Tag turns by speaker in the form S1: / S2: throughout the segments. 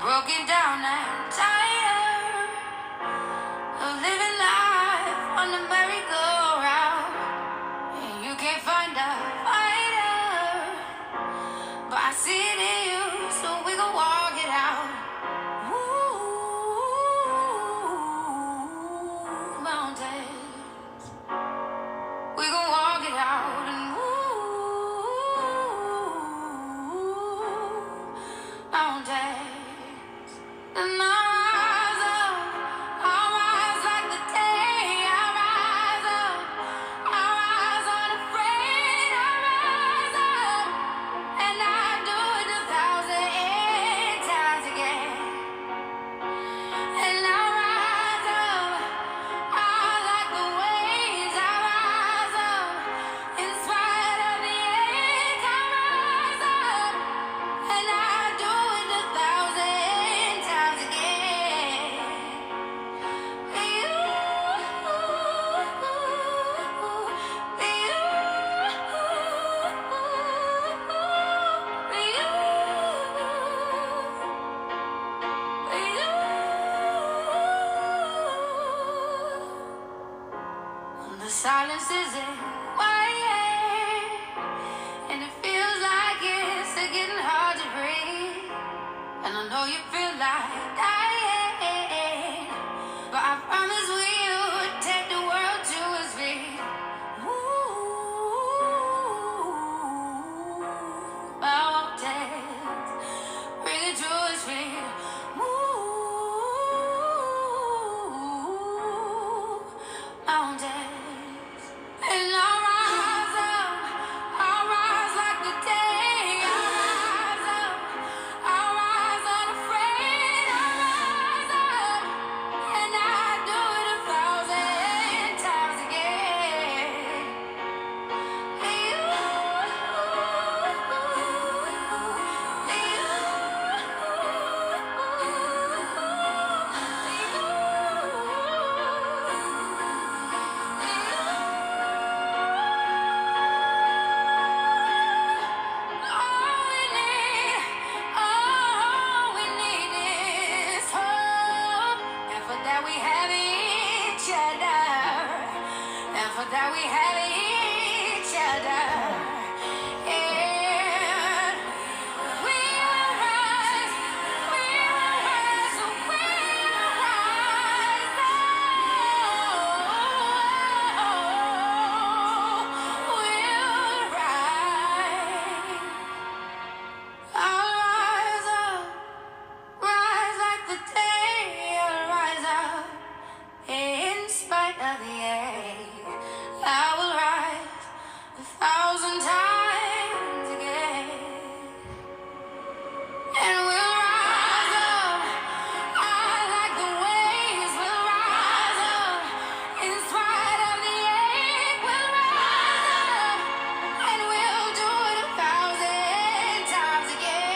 S1: broken down and tired of living life on the merry-go-round. And you can't find a fighter, but I see it in you, so we gon' walk it out. Ooh, mountains, we gon' walk it out. And mountains, and I rise like the day. I rise up, I rise unafraid. I rise up, and I do it 1,000 times again. And I rise up, I like the waves. I rise up, in spite of the ache. I rise up, and I do it 1,000 times again. The silence isn't quiet, and it feels like it's getting hard to breathe. And I know you feel like dying, but I promise we would take the world to its feet. Ooh, mountains, bring it to its feet. Ooh, mountains, and I rise up, I rise like the day. I rise up, I rise unafraid. I rise up, and I do it 1,000 times again. All we need is hope, and for that we have each other, and for that we have each other. And we will rise, we will rise, we will rise. Oh, we'll rise. I'll rise up, rise like the day. I'll rise up, in spite of the ache. I will rise 1,000 times again. And we'll rise up, I like the waves. We'll rise up, in spite of the ache. We'll rise up, and we'll do it 1,000 times again.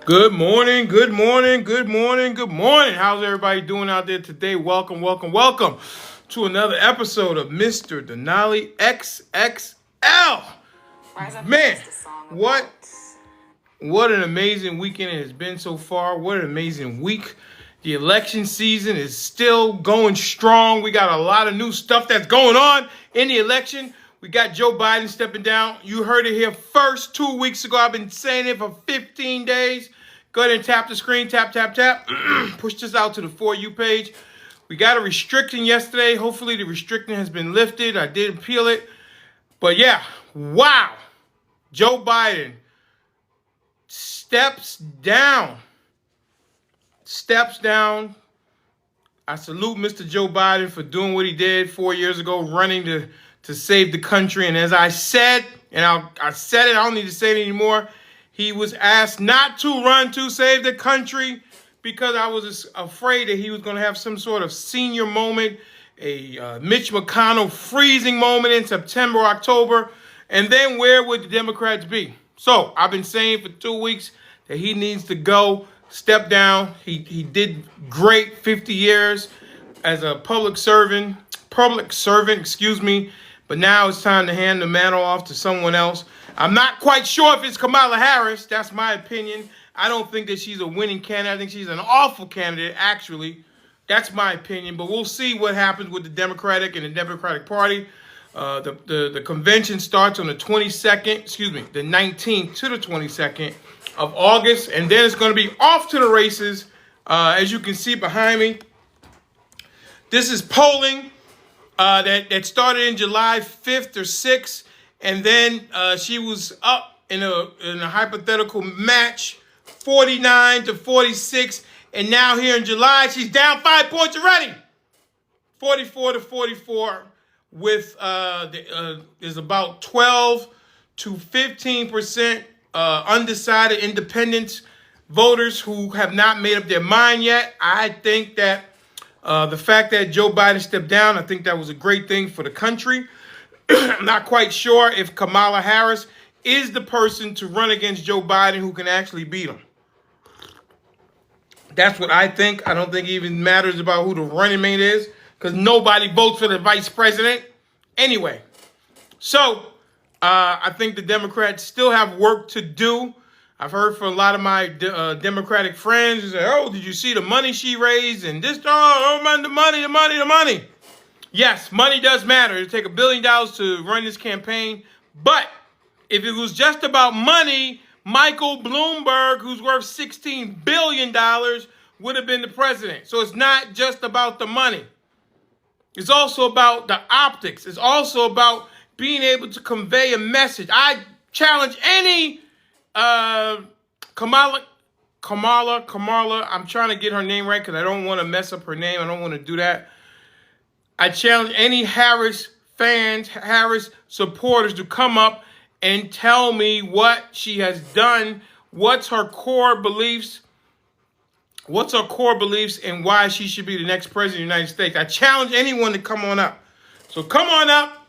S2: Good morning, good morning, good morning, good morning. How's everybody doing out there today? Welcome, welcome, welcome to another episode of Mr.Denali XXL. Man, what an amazing weekend it has been so far. What an amazing week. The election season is still going strong. We got a lot of new stuff that's going on in the election. We got Joe Biden stepping down. You heard it here first 2 weeks ago. I've been saying it for 15 days. Go ahead and tap the screen. Tap, tap, tap. Push this out to the For You page. We got a restriction yesterday. Hopefully the restriction has been lifted. I did appeal it. But yeah, wow. Joe Biden steps down. I salute Mr. Joe Biden for doing what he did 4 years ago, running to to save the country. And as I said, and I said it, I don't need to say it anymore. He was asked not to run to save the country because I was afraid that he was going to have some sort of senior moment, a Mitch McConnell freezing moment in September, October, and then where would the Democrats be? So I've been saying for 2 weeks that he needs to go, step down. He did great 50 years as a public servant, excuse me, but now it's time to hand the mantle off to someone else. I'm not quite sure if it's Kamala Harris. That's my opinion. I don't think that she's a winning candidate. I think she's an awful candidate, actually. That's my opinion. But we'll see what happens with the Democratic and the Democratic Party. The convention starts on the 22nd, the 19th to the 22nd of August. And then it's going to be off to the races. As you can see behind me, this is polling that started in July 5th or 6th. And then she was up in a hypothetical match, 49 to 46. And now here in July, she's down 5 points already, 44 to 44, with there's about 12 to 15% undecided independent voters who have not made up their mind yet. I think that the fact that Joe Biden stepped down, I think that was a great thing for the country. I'm not quite sure if Kamala Harris is the person to run against Joe Biden who can actually beat him. That's what I think. I don't think it even matters about who the running mate is because nobody votes for the vice president anyway. So I think the Democrats still have work to do. I've heard from a lot of my Democratic friends who say, oh, did you see the money she raised? And this, the money. Yes, money does matter. It'll take $1 billion to run this campaign. But if it was just about money, Michael Bloomberg, who's worth $16 billion, would have been the president. So it's not just about the money. It's also about the optics. It's also about being able to convey a message. I challenge any Kamala. I'm trying to get her name right because I don't want to mess up her name. I don't want to do that. I challenge any Harris fans, Harris supporters to come up and tell me what she has done, what's her core beliefs, and why she should be the next president of the United States. I challenge anyone to come on up. So come on up,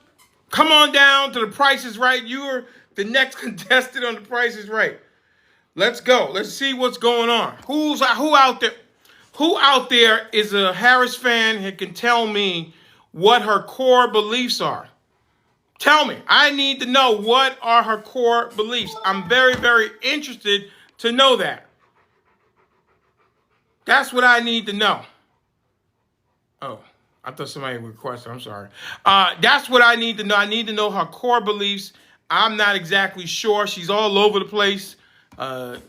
S2: come on down to The Price is Right. You're the next contestant on The Price is Right. Let's go. Let's see what's going on. Who out there? Who out there is a Harris fan who can tell me what her core beliefs are? Tell me. I need to know what are her core beliefs. I'm very, very interested to know that. That's what I need to know. Oh, I thought somebody requested. I'm sorry. That's what I need to know. I need to know her core beliefs. I'm not exactly sure. She's all over the place. And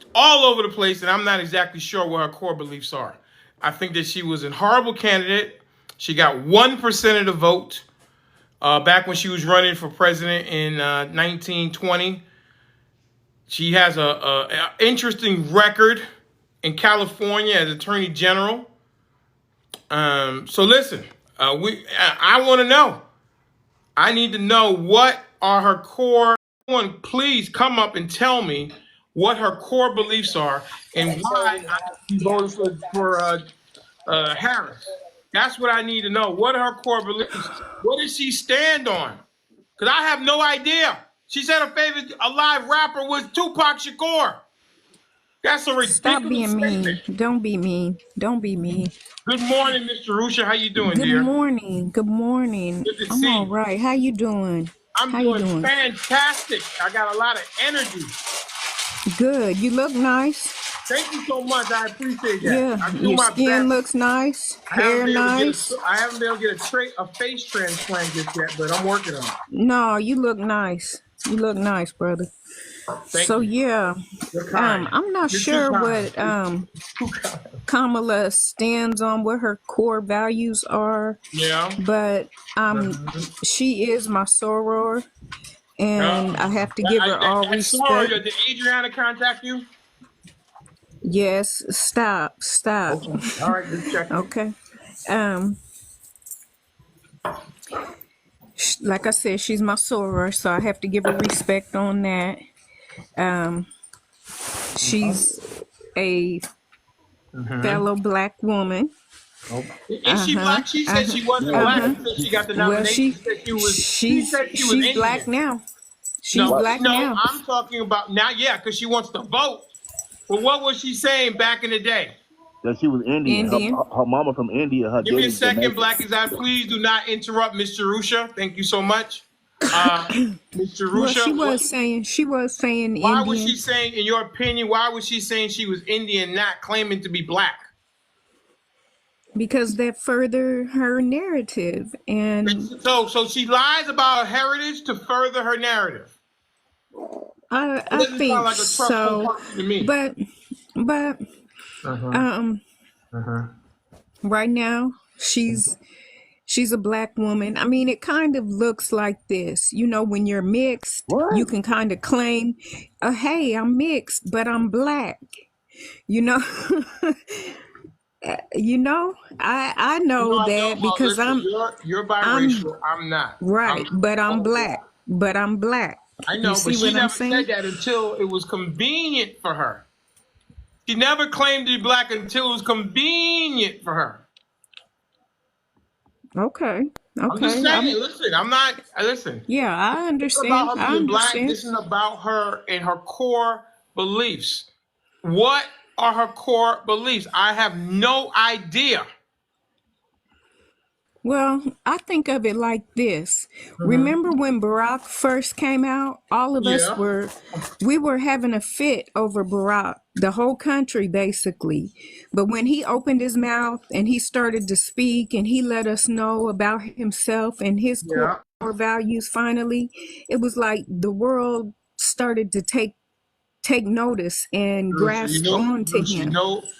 S2: I'm not exactly sure what her core beliefs are. I think that she was a horrible candidate. She got 1% of the vote back when she was running for president in 1920. She has a interesting record in California as Attorney General. So listen, I want to know. I need to know what are her core. Someone please come up and tell me what her core beliefs are and why she voted for Harris. That's what I need to know. What are her core beliefs? What does she stand on? Because I have no idea. She said her favorite alive rapper was Tupac Shakur. That's a ridiculous
S3: Stop being
S2: statement.
S3: mean. Don't be mean. Don't be mean.
S2: Good morning, Mr. Rusha. How you doing,
S3: Good
S2: dear?
S3: morning. Good morning.
S2: Good to
S3: I'm
S2: see
S3: all
S2: you.
S3: right. How you doing?
S2: I'm
S3: How you
S2: doing
S3: doing?
S2: fantastic. I got a lot of energy.
S3: Good. You look nice.
S2: Thank you so much. I appreciate that.
S3: Yeah.
S2: I do
S3: Your
S2: my
S3: skin
S2: best.
S3: looks nice.
S2: I haven't
S3: Hair
S2: been able to
S3: nice.
S2: I haven't been able to get a face transplant just yet, but I'm working on it.
S3: No, you look nice. You look nice, brother.
S2: Thank
S3: So
S2: you.
S3: yeah.
S2: You're kind.
S3: I'm not
S2: You're
S3: sure
S2: too
S3: what
S2: kind. Too kind.
S3: Kamala stands on, what her core values are,
S2: Yeah.
S3: but she is my soror, and I have to give her all
S2: Sorry,
S3: respect.
S2: did Adriana contact you?
S3: Yes, stop.
S2: Okay. All right, just checking.
S3: Okay. like I said, she's my soror, so I have to give her respect on that. She's a fellow black woman.
S2: Is she black? She said she wasn't black until she got the
S3: Well,
S2: nomination. She said she was. She said she was
S3: she's
S2: Indian.
S3: black now. She's
S2: No,
S3: black
S2: no,
S3: now.
S2: I'm talking about now. Yeah, because she wants to vote. But what was she saying back in the day?
S4: That she was Indian.
S3: Indian.
S4: Her mama from India. Her
S2: Give me a
S4: daddy's
S2: second,
S4: Jamaican.
S2: Black Exotic. Please do not interrupt Miss Jerusha. Thank you so much. Miss Jerusha.
S3: Well, she was saying
S2: why
S3: Indian.
S2: was she saying, in your opinion, why was she saying she was Indian, not claiming to be black?
S3: Because that furthered her narrative, and
S2: So she lies about her heritage to further her narrative.
S3: I
S2: doesn't
S3: think
S2: sound like a trustful
S3: so.
S2: person to me.
S3: But right now she's a black woman. I mean, it kind of looks like this. You know, when you're mixed, you can kind of claim, hey, I'm mixed, but I'm black. You know, I know that because
S2: listen, you're biracial. I'm not.
S3: Right, but I'm black. But I'm black.
S2: I know, but she never said that until it was convenient for her. She never claimed to be black until it was convenient for her.
S3: Okay.
S2: I'm just saying, listen, I'm not, listen.
S3: Yeah, I understand.
S2: This is about her being black. This is about her and her core beliefs. What are her core beliefs? I have no idea.
S3: Well, I think of it like this. Remember when Barack first came out? All of us were having a fit over Barack, the whole country basically. But when he opened his mouth and he started to speak and he let us know about himself and his core values finally, it was like the world started to take notice and grasp onto him.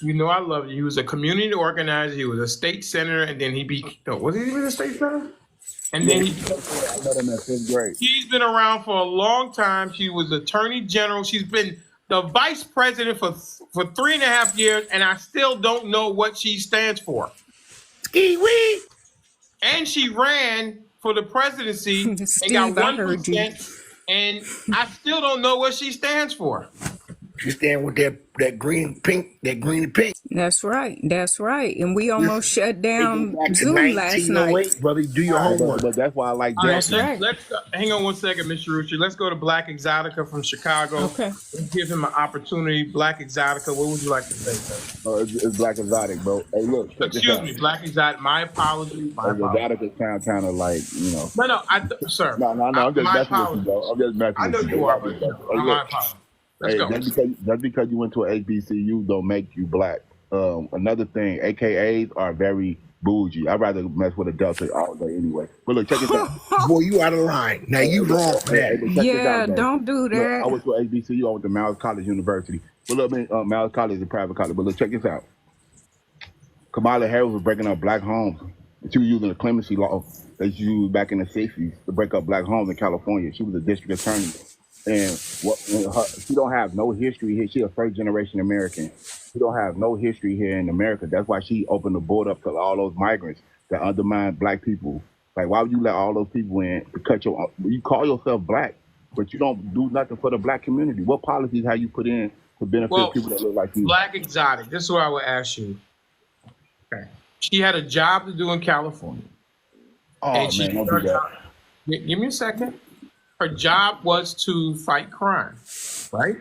S2: You know, I love you. He was a community organizer. He was a state senator, and then he was he even a state senator? And then
S4: I met him in 5th grade.
S2: She's been around for a long time. She was attorney general. She's been the vice president for 3.5 years, and I still don't know what she stands for. Ski-wee! And she ran for the presidency and got 1%. And I still don't know what she stands for.
S5: She stand with that green and pink.
S3: That's right. And we almost shut down Zoom last night.
S5: Brother, do your homework.
S4: But that's why I like
S2: Let's hang on one second, Mr. Rucci. Let's go to Black Exotica from Chicago.
S3: Okay.
S2: Let's give him an opportunity. Black Exotica, what would you like to say, sir?
S4: it's Black Exotic, bro. Hey, look.
S2: Excuse me, Black Exotic. My apologies.
S4: Exotica sound kind of like, you know.
S2: No, sir.
S4: No. I'm just messing with you, bro. I'm just messing with you.
S2: I know you are, but my apologies. Let's go.
S4: Just because you went to an HBCU don't make you black. Another thing, AKAs are very bougie. I'd rather mess with a Delta all day anyway. But look, check it out.
S5: Boy, you out of line. Now you wrong for that.
S3: Don't do that.
S4: Look, I went to HBCU. I went to Miles College University. But look, Miles College is a private college. But look, check this out. Kamala Harris was breaking up black homes. She was using the clemency law that she used back in the 60s to break up black homes in California. She was a district attorney. And she don't have no history here. She's a first generation American. She don't have no history here in America. That's why she opened the border up to all those migrants that undermine black people. Like, why would you let all those people in to cut you call yourself black, but you don't do nothing for the black community? What policies have you put in to benefit people that look like you?
S2: Black Exotic, this is what I would ask you. Okay. She had a job to do in California.
S4: Oh, man, don't do that.
S2: Give me a second. Her job was to fight crime, right?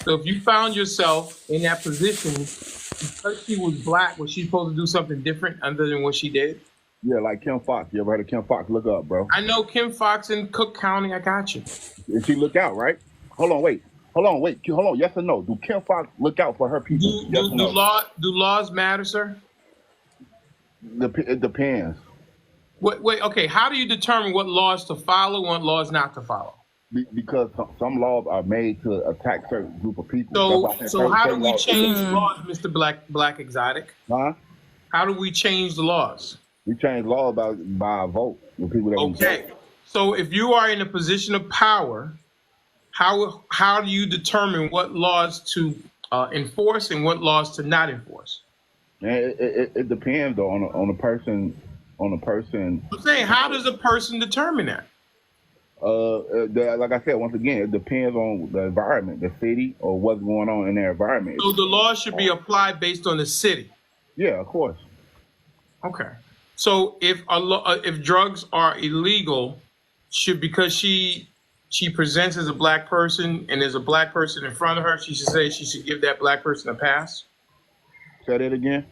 S2: So if you found yourself in that position, because she was black, was she supposed to do something different other than what she did?
S4: Yeah, like Kim Fox. You ever heard of Kim Fox? Look up, bro.
S2: I know Kim Fox in Cook County. I got you.
S4: And she look out, right? Hold on. Yes or no? Do Kim Fox look out for her people?
S2: Do laws matter, sir?
S4: It depends.
S2: Wait, okay. How do you determine what laws to follow and what laws not to follow?
S4: Because some laws are made to attack certain group of people.
S2: So how do we change laws, Mr. Black Exotic?
S4: Huh?
S2: How do we change the laws?
S4: We change laws by a vote with people that
S2: Okay. So if you are in a position of power, how do you determine what laws to enforce and what laws to not enforce?
S4: Man, it depends though on a person on a person.
S2: I'm saying, how does a person determine that?
S4: Like I said, once again, it depends on the environment, the city, or what's going on in their environment.
S2: So the law should be applied based on the city.
S4: Yeah, of course.
S2: Okay. So if drugs are illegal, because she presents as a black person and there's a black person in front of her, she should give that black person a pass.
S4: Say that again.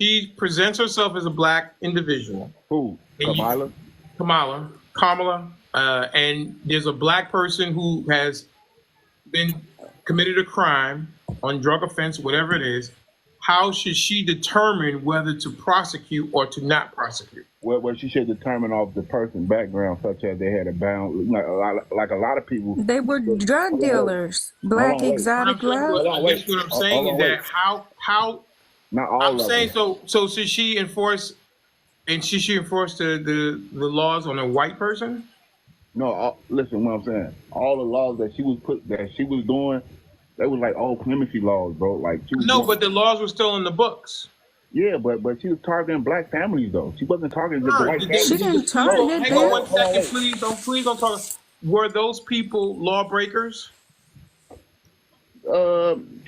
S2: She presents herself as a black individual.
S4: Who? Kamala?
S2: Kamala, and there's a black person who has been committed a crime on drug offense, whatever it is. How should she determine whether to prosecute or to not prosecute?
S4: Well, she should determine off the person's background, such as they had a bound, like a lot of people.
S3: They were drug dealers. Black exotic love.
S2: I guess what I'm saying is that how
S4: not all.
S2: I'm saying so should she enforce, and she should enforce the laws on a white person?
S4: No, listen, what I'm saying. All the laws that she was doing, they was like all clemency laws, bro. Like she was
S2: but the laws were still in the books.
S4: Yeah, but she was targeting black families though. She wasn't targeting just the white families.
S3: She didn't target
S2: Hang on 1 second, please don't talk. Were those people lawbreakers?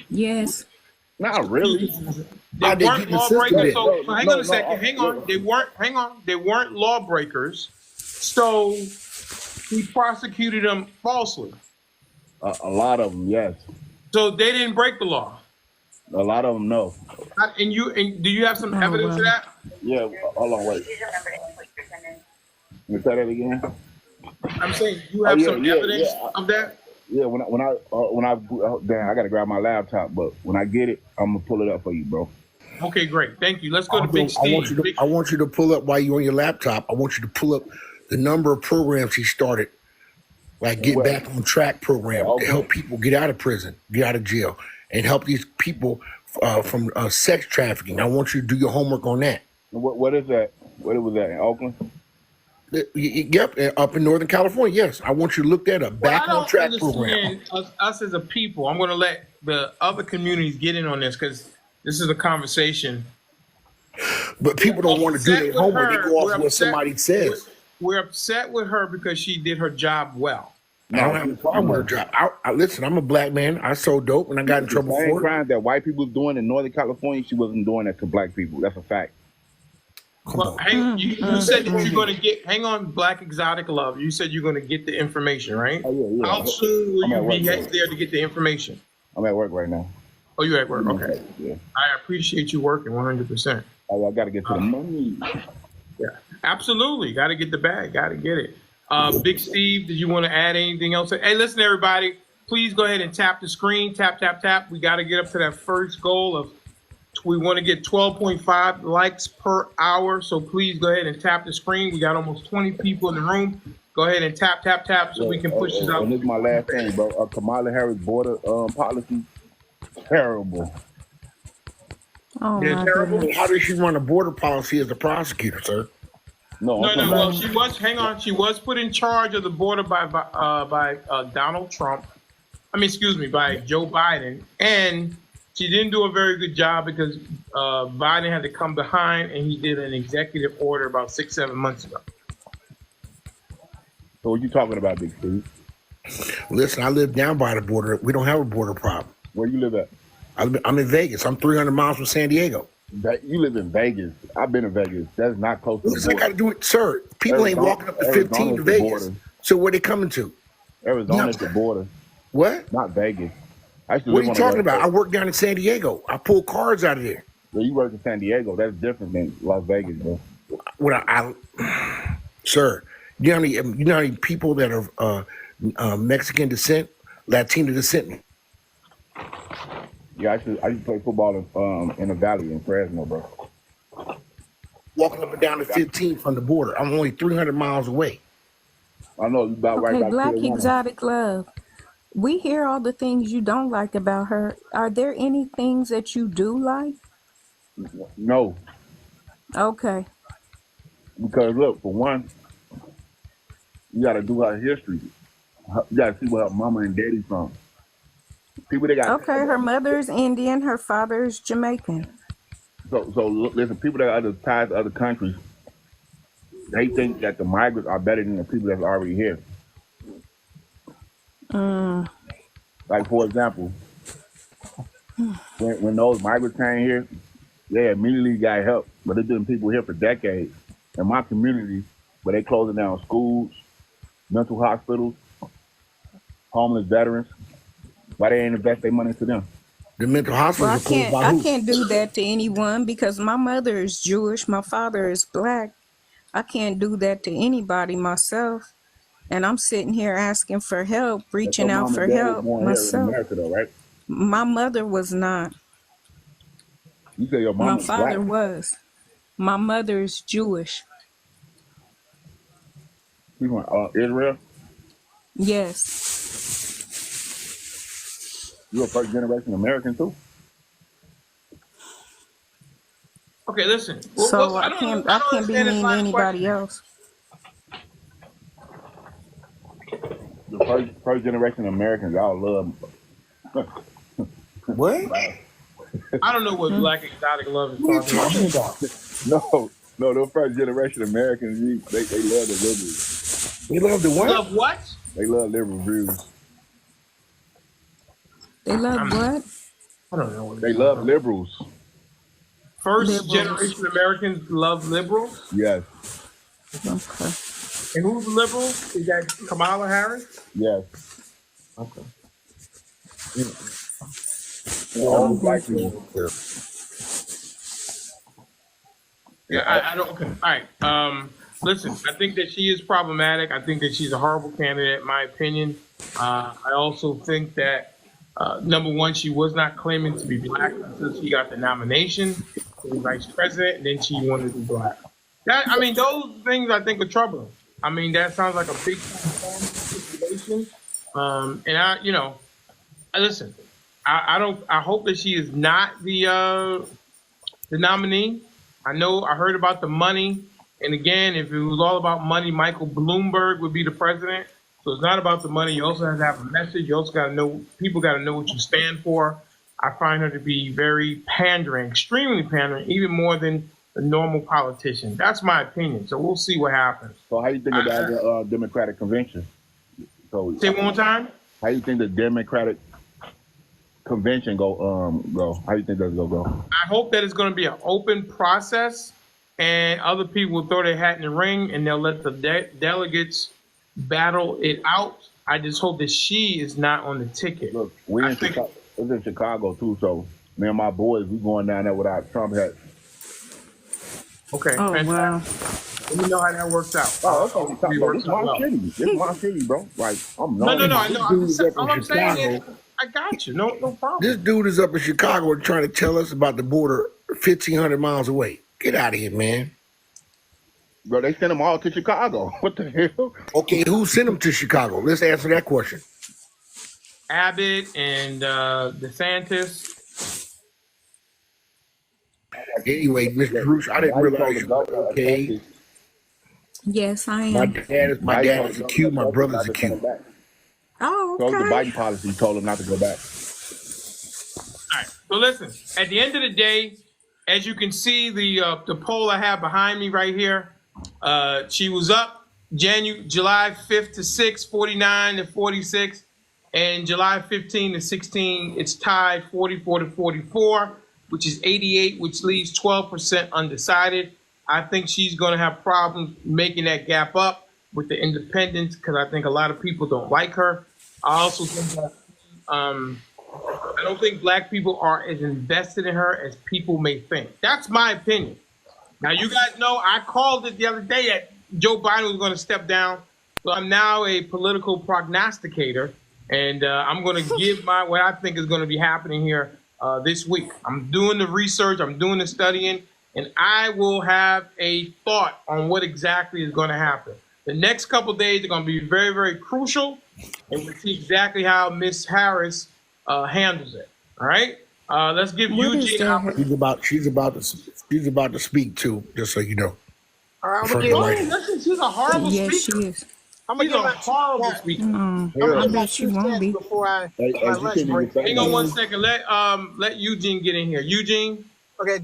S3: Yes.
S4: Not really.
S2: They weren't lawbreakers. So hang on a second. Hang on. They weren't lawbreakers. So he prosecuted them falsely.
S4: A lot of them, yes.
S2: So they didn't break the law.
S4: A lot of them, no.
S2: And do you have some evidence of that?
S4: Yeah. Hold on, wait. You say that again?
S2: I'm saying you have some evidence of that.
S4: Yeah. Damn, I gotta grab my laptop, but when I get it, I'm gonna pull it up for you, bro.
S2: Okay, great. Thank you. Let's go to Big Steve.
S5: I want you to pull up while you're on your laptop. I want you to pull up the number of programs he started, like Get Back on Track program, to help people get out of prison, get out of jail, and help these people from sex trafficking. I want you to do your homework on that.
S4: What is that? What was that in Oakland?
S5: Yep, up in Northern California. Yes, I want you to look that up. Back on Track program.
S2: Us as a people, I'm going to let the other communities get in on this because this is a conversation.
S5: But people don't want to do their homework. They go off what somebody says.
S2: We're upset with her because she did her job well.
S5: I don't have a problem with her job. Listen, I'm a black man. I sold dope and I got in trouble for it.
S4: The same crime that white people was doing in Northern California, she wasn't doing that to black people. That's a fact.
S2: Well, you said that you're going to get, hang on, Black Exotic Love. You said you're going to get the information, right?
S4: Oh, yeah.
S2: How soon will you be there to get the information?
S4: I'm at work right now.
S2: Oh, you're at work? Okay.
S4: Yeah.
S2: I appreciate you working 100%.
S4: Oh, I got to get to the money.
S2: Yeah, absolutely. Got to get the bag. Got to get it. Big Steve, did you want to add anything else? Hey, listen, everybody. Please go ahead and tap the screen. Tap, tap, tap. We got to get up to that first goal of, we want to get 12.5 likes per hour. So please go ahead and tap the screen. We got almost 20 people in the room. Go ahead and tap, tap, tap so we can push this out.
S4: And this is my last thing, bro. Kamala Harris border policy, terrible.
S3: Oh,
S2: yeah, terrible.
S5: How does she run a border policy as a prosecutor, sir?
S2: No. Well, she was. Hang on. She was put in charge of the border by Donald Trump. By Joe Biden, and she didn't do a very good job because Biden had to come behind, and he did an executive order about 6-7 months ago.
S4: So what you talking about, Big Steve?
S5: Listen, I live down by the border. We don't have a border problem.
S4: Where you live at?
S5: I'm in Vegas. I'm 300 miles from San Diego.
S4: You live in Vegas. I've been to Vegas. That's not close to the border.
S5: I got to do it, sir. People ain't walking up to 15 to Vegas.
S4: Border.
S5: So where they coming to?
S4: Arizona's the border.
S5: What?
S4: Not Vegas.
S5: What are you talking about? I work down in San Diego. I pull cars out of there.
S4: Well, you work in San Diego. That's different than Las Vegas, bro.
S5: Sir, you know how many people that are Mexican descent, Latino descent?
S4: Yeah, I used to play football in the valley in Fresno, bro.
S5: Walking up and down the 15 from the border. I'm only 300 miles away.
S4: I know you about right.
S3: Okay, Black Exotic Love. We hear all the things you don't like about her. Are there any things that you do like?
S4: No.
S3: Okay.
S4: Because look, for one, you got to do her history. You got to see where her mama and daddy from. People that got
S3: her mother's Indian, her father's Jamaican.
S4: So listen, people that are tied to other countries, they think that the migrants are better than the people that's already here. Like, for example, when those migrants came here, they immediately got help. But there's been people here for decades. In my community, where they closing down schools, mental hospitals, homeless veterans, why they ain't invest their money to them?
S5: The mental hospitals are closed by
S3: I
S5: who?
S3: can't do that to anyone because my mother is Jewish, my father is black. I can't do that to anybody myself. And I'm sitting here asking for help,
S4: But your
S3: reaching out
S4: mom and
S3: for
S4: dad was
S3: help
S4: born here in
S3: myself.
S4: America, though, right?
S3: My mother was not.
S4: You say your
S3: My
S4: mom is black.
S3: father was. My mother is Jewish.
S4: She's from Israel.
S3: Yes.
S4: You're a first generation American too.
S2: Okay, listen.
S3: So I
S2: don't
S3: can't be
S2: understand this
S3: mean to
S2: line of
S3: anybody
S2: questioning.
S3: else.
S4: The first generation Americans, y'all love.
S5: What?
S2: I don't know what Black Exotic Love is
S5: What are you
S2: talking about.
S5: talking about?
S4: No, the first generation Americans, they love the liberals.
S5: They love the what?
S2: Love what?
S4: They love liberal views.
S3: They love what?
S2: I don't know what
S4: They love liberals.
S2: First
S3: Liberals.
S2: generation Americans love liberals.
S4: Yes,
S3: Okay.
S2: And who's the liberal? Is that Kamala Harris?
S4: yes.
S2: Okay.
S4: All black people.
S2: Yeah, I don't. Okay. All right. Listen, I think that she is problematic. I think that she's a horrible candidate, in my opinion. I also think that number one, she was not claiming to be black until she got the nomination to be vice president, and then she wanted to be black. Those things I think are troubling. I mean, that sounds like a big situation. Listen, I hope that she is not the nominee. I heard about the money, and again, if it was all about money, Michael Bloomberg would be the president. So it's not about the money. You also have to have a message. You also got to know, people got to know what you stand for. I find her to be very pandering, extremely pandering, even more than the normal politician. That's my opinion. So we'll see what happens.
S4: So how you think about the Democratic convention? So
S2: Say one more time.
S4: how you think the Democratic convention go? How you think that's gonna go?
S2: I hope that it's going to be an open process, and other people will throw their hat in the ring, and they'll let the delegates battle it out. I just hope that she is not on the ticket.
S4: Look, it's in Chicago too, so me and my boys, we going down there with our Trump hats.
S2: Okay.
S3: Oh,
S2: fantastic.
S3: wow.
S2: Let me know how that works out.
S4: Oh, that's what we talking about. It's my city. It's my city, bro. Like, I'm
S2: No, I know. All I'm saying is,
S5: Chicago.
S2: I got you. No problem.
S5: This dude is up in Chicago trying to tell us about the border 1,500 miles away. Get out of here, man.
S4: Bro, they sent them all to Chicago. What the hell?
S5: Okay, who sent him to Chicago? Let's answer that question.
S2: Abbott and DeSantis.
S5: Anyway, Mr. Bruce, I didn't realize you were okay.
S3: Yes, I
S5: My
S3: am.
S5: dad is a Q, my brother's a Q.
S3: Oh,
S4: So the
S3: okay.
S4: Biden policy told him not to go back.
S2: All right. So listen, at the end of the day, as you can see, the poll I have behind me right here, she was up July 5th to 6th, 49 to 46, and July 15 to 16, it's tied 44 to 44, which is 88, which leaves 12% undecided. I think she's going to have problems making that gap up with the independents because I think a lot of people don't like her. I also think that I don't think black people are as invested in her as people may think. That's my opinion. Now, you guys know I called it the other day that Joe Biden was going to step down. So I'm now a political prognosticator, and I'm going to give what I think is going to be happening here this week. I'm doing the research, I'm doing the studying, and I will have a thought on what exactly is going to happen. The next couple of days are going to be very, very crucial, and we'll see exactly how Miss Harris handles it. All right, let's give Eugene an opportunity.
S5: She's about to speak too, just so you know.
S6: All right,
S2: Listen, she's a horrible
S3: Yes, she
S2: speaker.
S3: is.
S6: I'm gonna
S2: She's
S6: get
S2: a
S6: my
S2: horrible speaker.
S3: I bet she won't be.
S6: before I
S4: Hey,
S6: my
S4: you
S6: lunch
S4: can't
S6: break.
S4: even say
S2: Hang on
S4: that.
S2: one second. Let Eugene get in here. Eugene.
S6: Okay,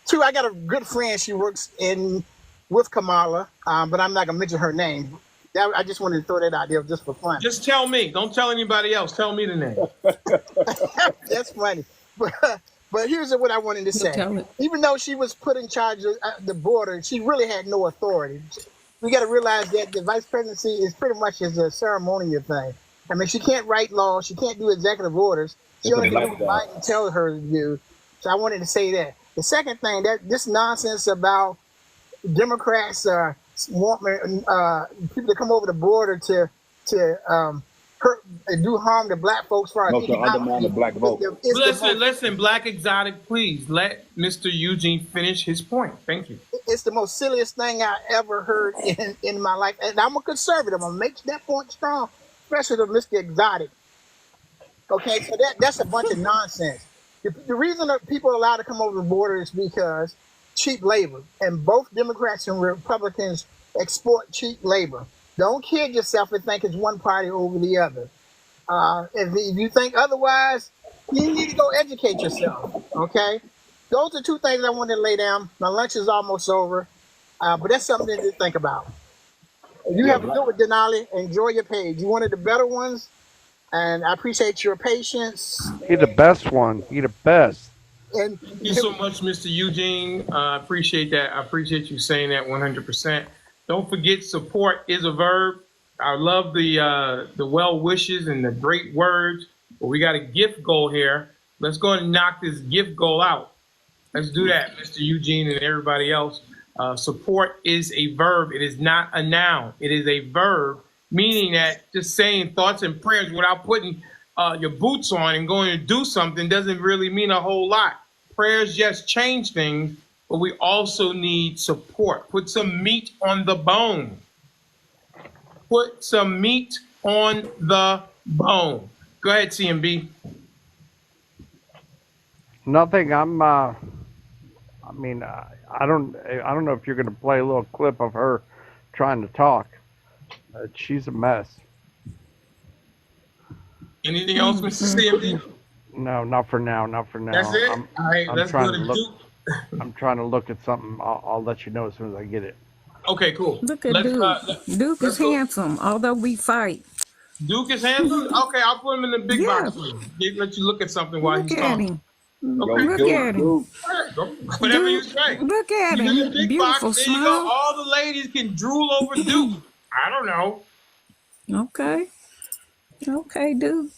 S6: two. I got a good friend. She works in with Kamala, but I'm not gonna mention her name. I just wanted to throw that out there just for fun.
S2: Just tell me. Don't tell anybody else. Tell me the name.
S6: That's funny. But here's what I wanted to say.
S3: Tell it.
S6: Even though she was put in charge of the border, she really had no authority. We got to realize that the vice presidency is pretty much as a ceremonial thing. I mean, she can't write laws. She can't do executive orders. She only can do what Biden tells her to do. So I wanted to say that. The second thing, that this nonsense about Democrats want people to come over the border to hurt and do harm to black folks for
S4: to undermine the black vote.
S2: Listen, Black Exotic, please let Mr. Eugene finish his point. Thank you.
S6: It's the most silliest thing I ever heard in my life. And I'm a conservative. I'm going to make that point strong, especially to Mr. Exotic. Okay, so that's a bunch of nonsense. The reason that people are allowed to come over the border is because cheap labor. And both Democrats and Republicans export cheap labor. Don't kid yourself and think it's one party over the other. If you think otherwise, you need to go educate yourself, okay? Those are two things I wanted to lay down. My lunch is almost over, but that's something to think about. You have a good one, Denali. Enjoy your page. You're one of the better ones, and I appreciate your patience.
S7: He the best one. He the best.
S6: And
S2: Thank you so much, Mr. Eugene. I appreciate that. I appreciate you saying that 100%. Don't forget, support is a verb. I love the well wishes and the great words. But we got a gift goal here. Let's go ahead and knock this gift goal out. Let's do that, Mr. Eugene and everybody else. Support is a verb. It is not a noun. It is a verb, meaning that just saying thoughts and prayers without putting your boots on and going to do something doesn't really mean a whole lot. Prayers just change things, but we also need support. Put some meat on the bone. Put some meat on the bone. Go ahead, CMB.
S7: Nothing. I don't know if you're going to play a little clip of her trying to talk. She's a mess.
S2: Anything else, Mr. CMB?
S7: No, not for now. Not for now.
S2: That's it? All right, let's go to Duke.
S7: I'm trying to look at something. I'll let you know as soon as I get it.
S2: Okay, cool.
S3: Look at Duke. Duke is handsome, although we fight.
S2: Duke is handsome? Okay, I'll put him in the big box for you. Let you look at something while he's talking. Okay.
S3: Look at him.
S2: Whatever you say.
S3: Look at him.
S2: You big
S3: Beautiful
S2: box, there you go.
S3: smile.
S2: All the ladies can drool over Duke. I don't know.
S3: Okay. Okay, Duke.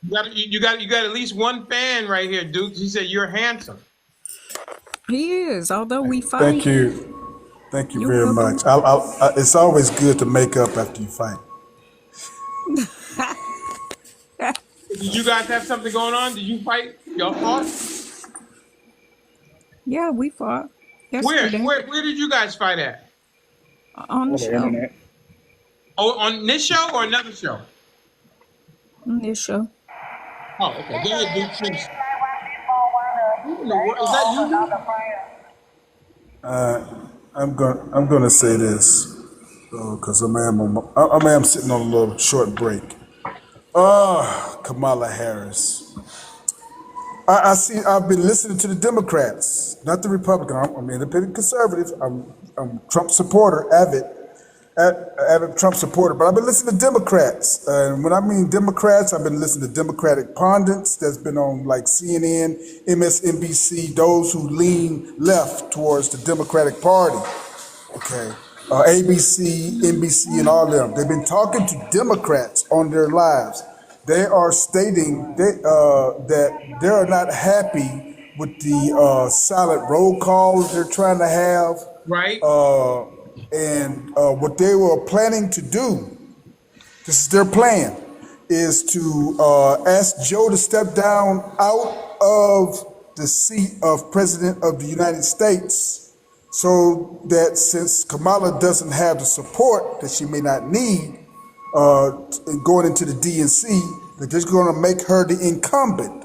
S2: You got at least one fan right here, Duke. He said you're handsome.
S3: He is, although we fight.
S8: Thank you. Thank you
S3: You're
S8: very
S3: welcome.
S8: much. It's always good to make up after you fight.
S2: Did you guys have something going on? Did you fight? Y'all fought?
S3: Yeah, we fought.
S2: Where?
S3: Yesterday.
S2: Where did you guys fight at?
S3: On the show.
S2: Oh, on this show or another show?
S3: On this show.
S2: Oh, okay. Go ahead, Duke. Please. Is that you, Duke?
S8: I'm gonna say this because I am sitting on a little short break. Kamala Harris. I've been listening to the Democrats, not the Republican. I'm an independent conservative. I'm Trump supporter, avid Trump supporter. But I've been listening to Democrats. And when I mean Democrats, I've been listening to Democratic pundits that's been on like CNN, MSNBC, those who lean left towards the Democratic Party. Okay. ABC, NBC, and all of them. They've been talking to Democrats on their lives. They are stating that they are not happy with the silent roll calls they're trying to have.
S2: Right.
S8: And what they were planning to do, this is their plan, is to ask Joe to step down out of the seat of President of the United States, so that since Kamala doesn't have the support that she may not need going into the DNC, they're just going to make her the incumbent.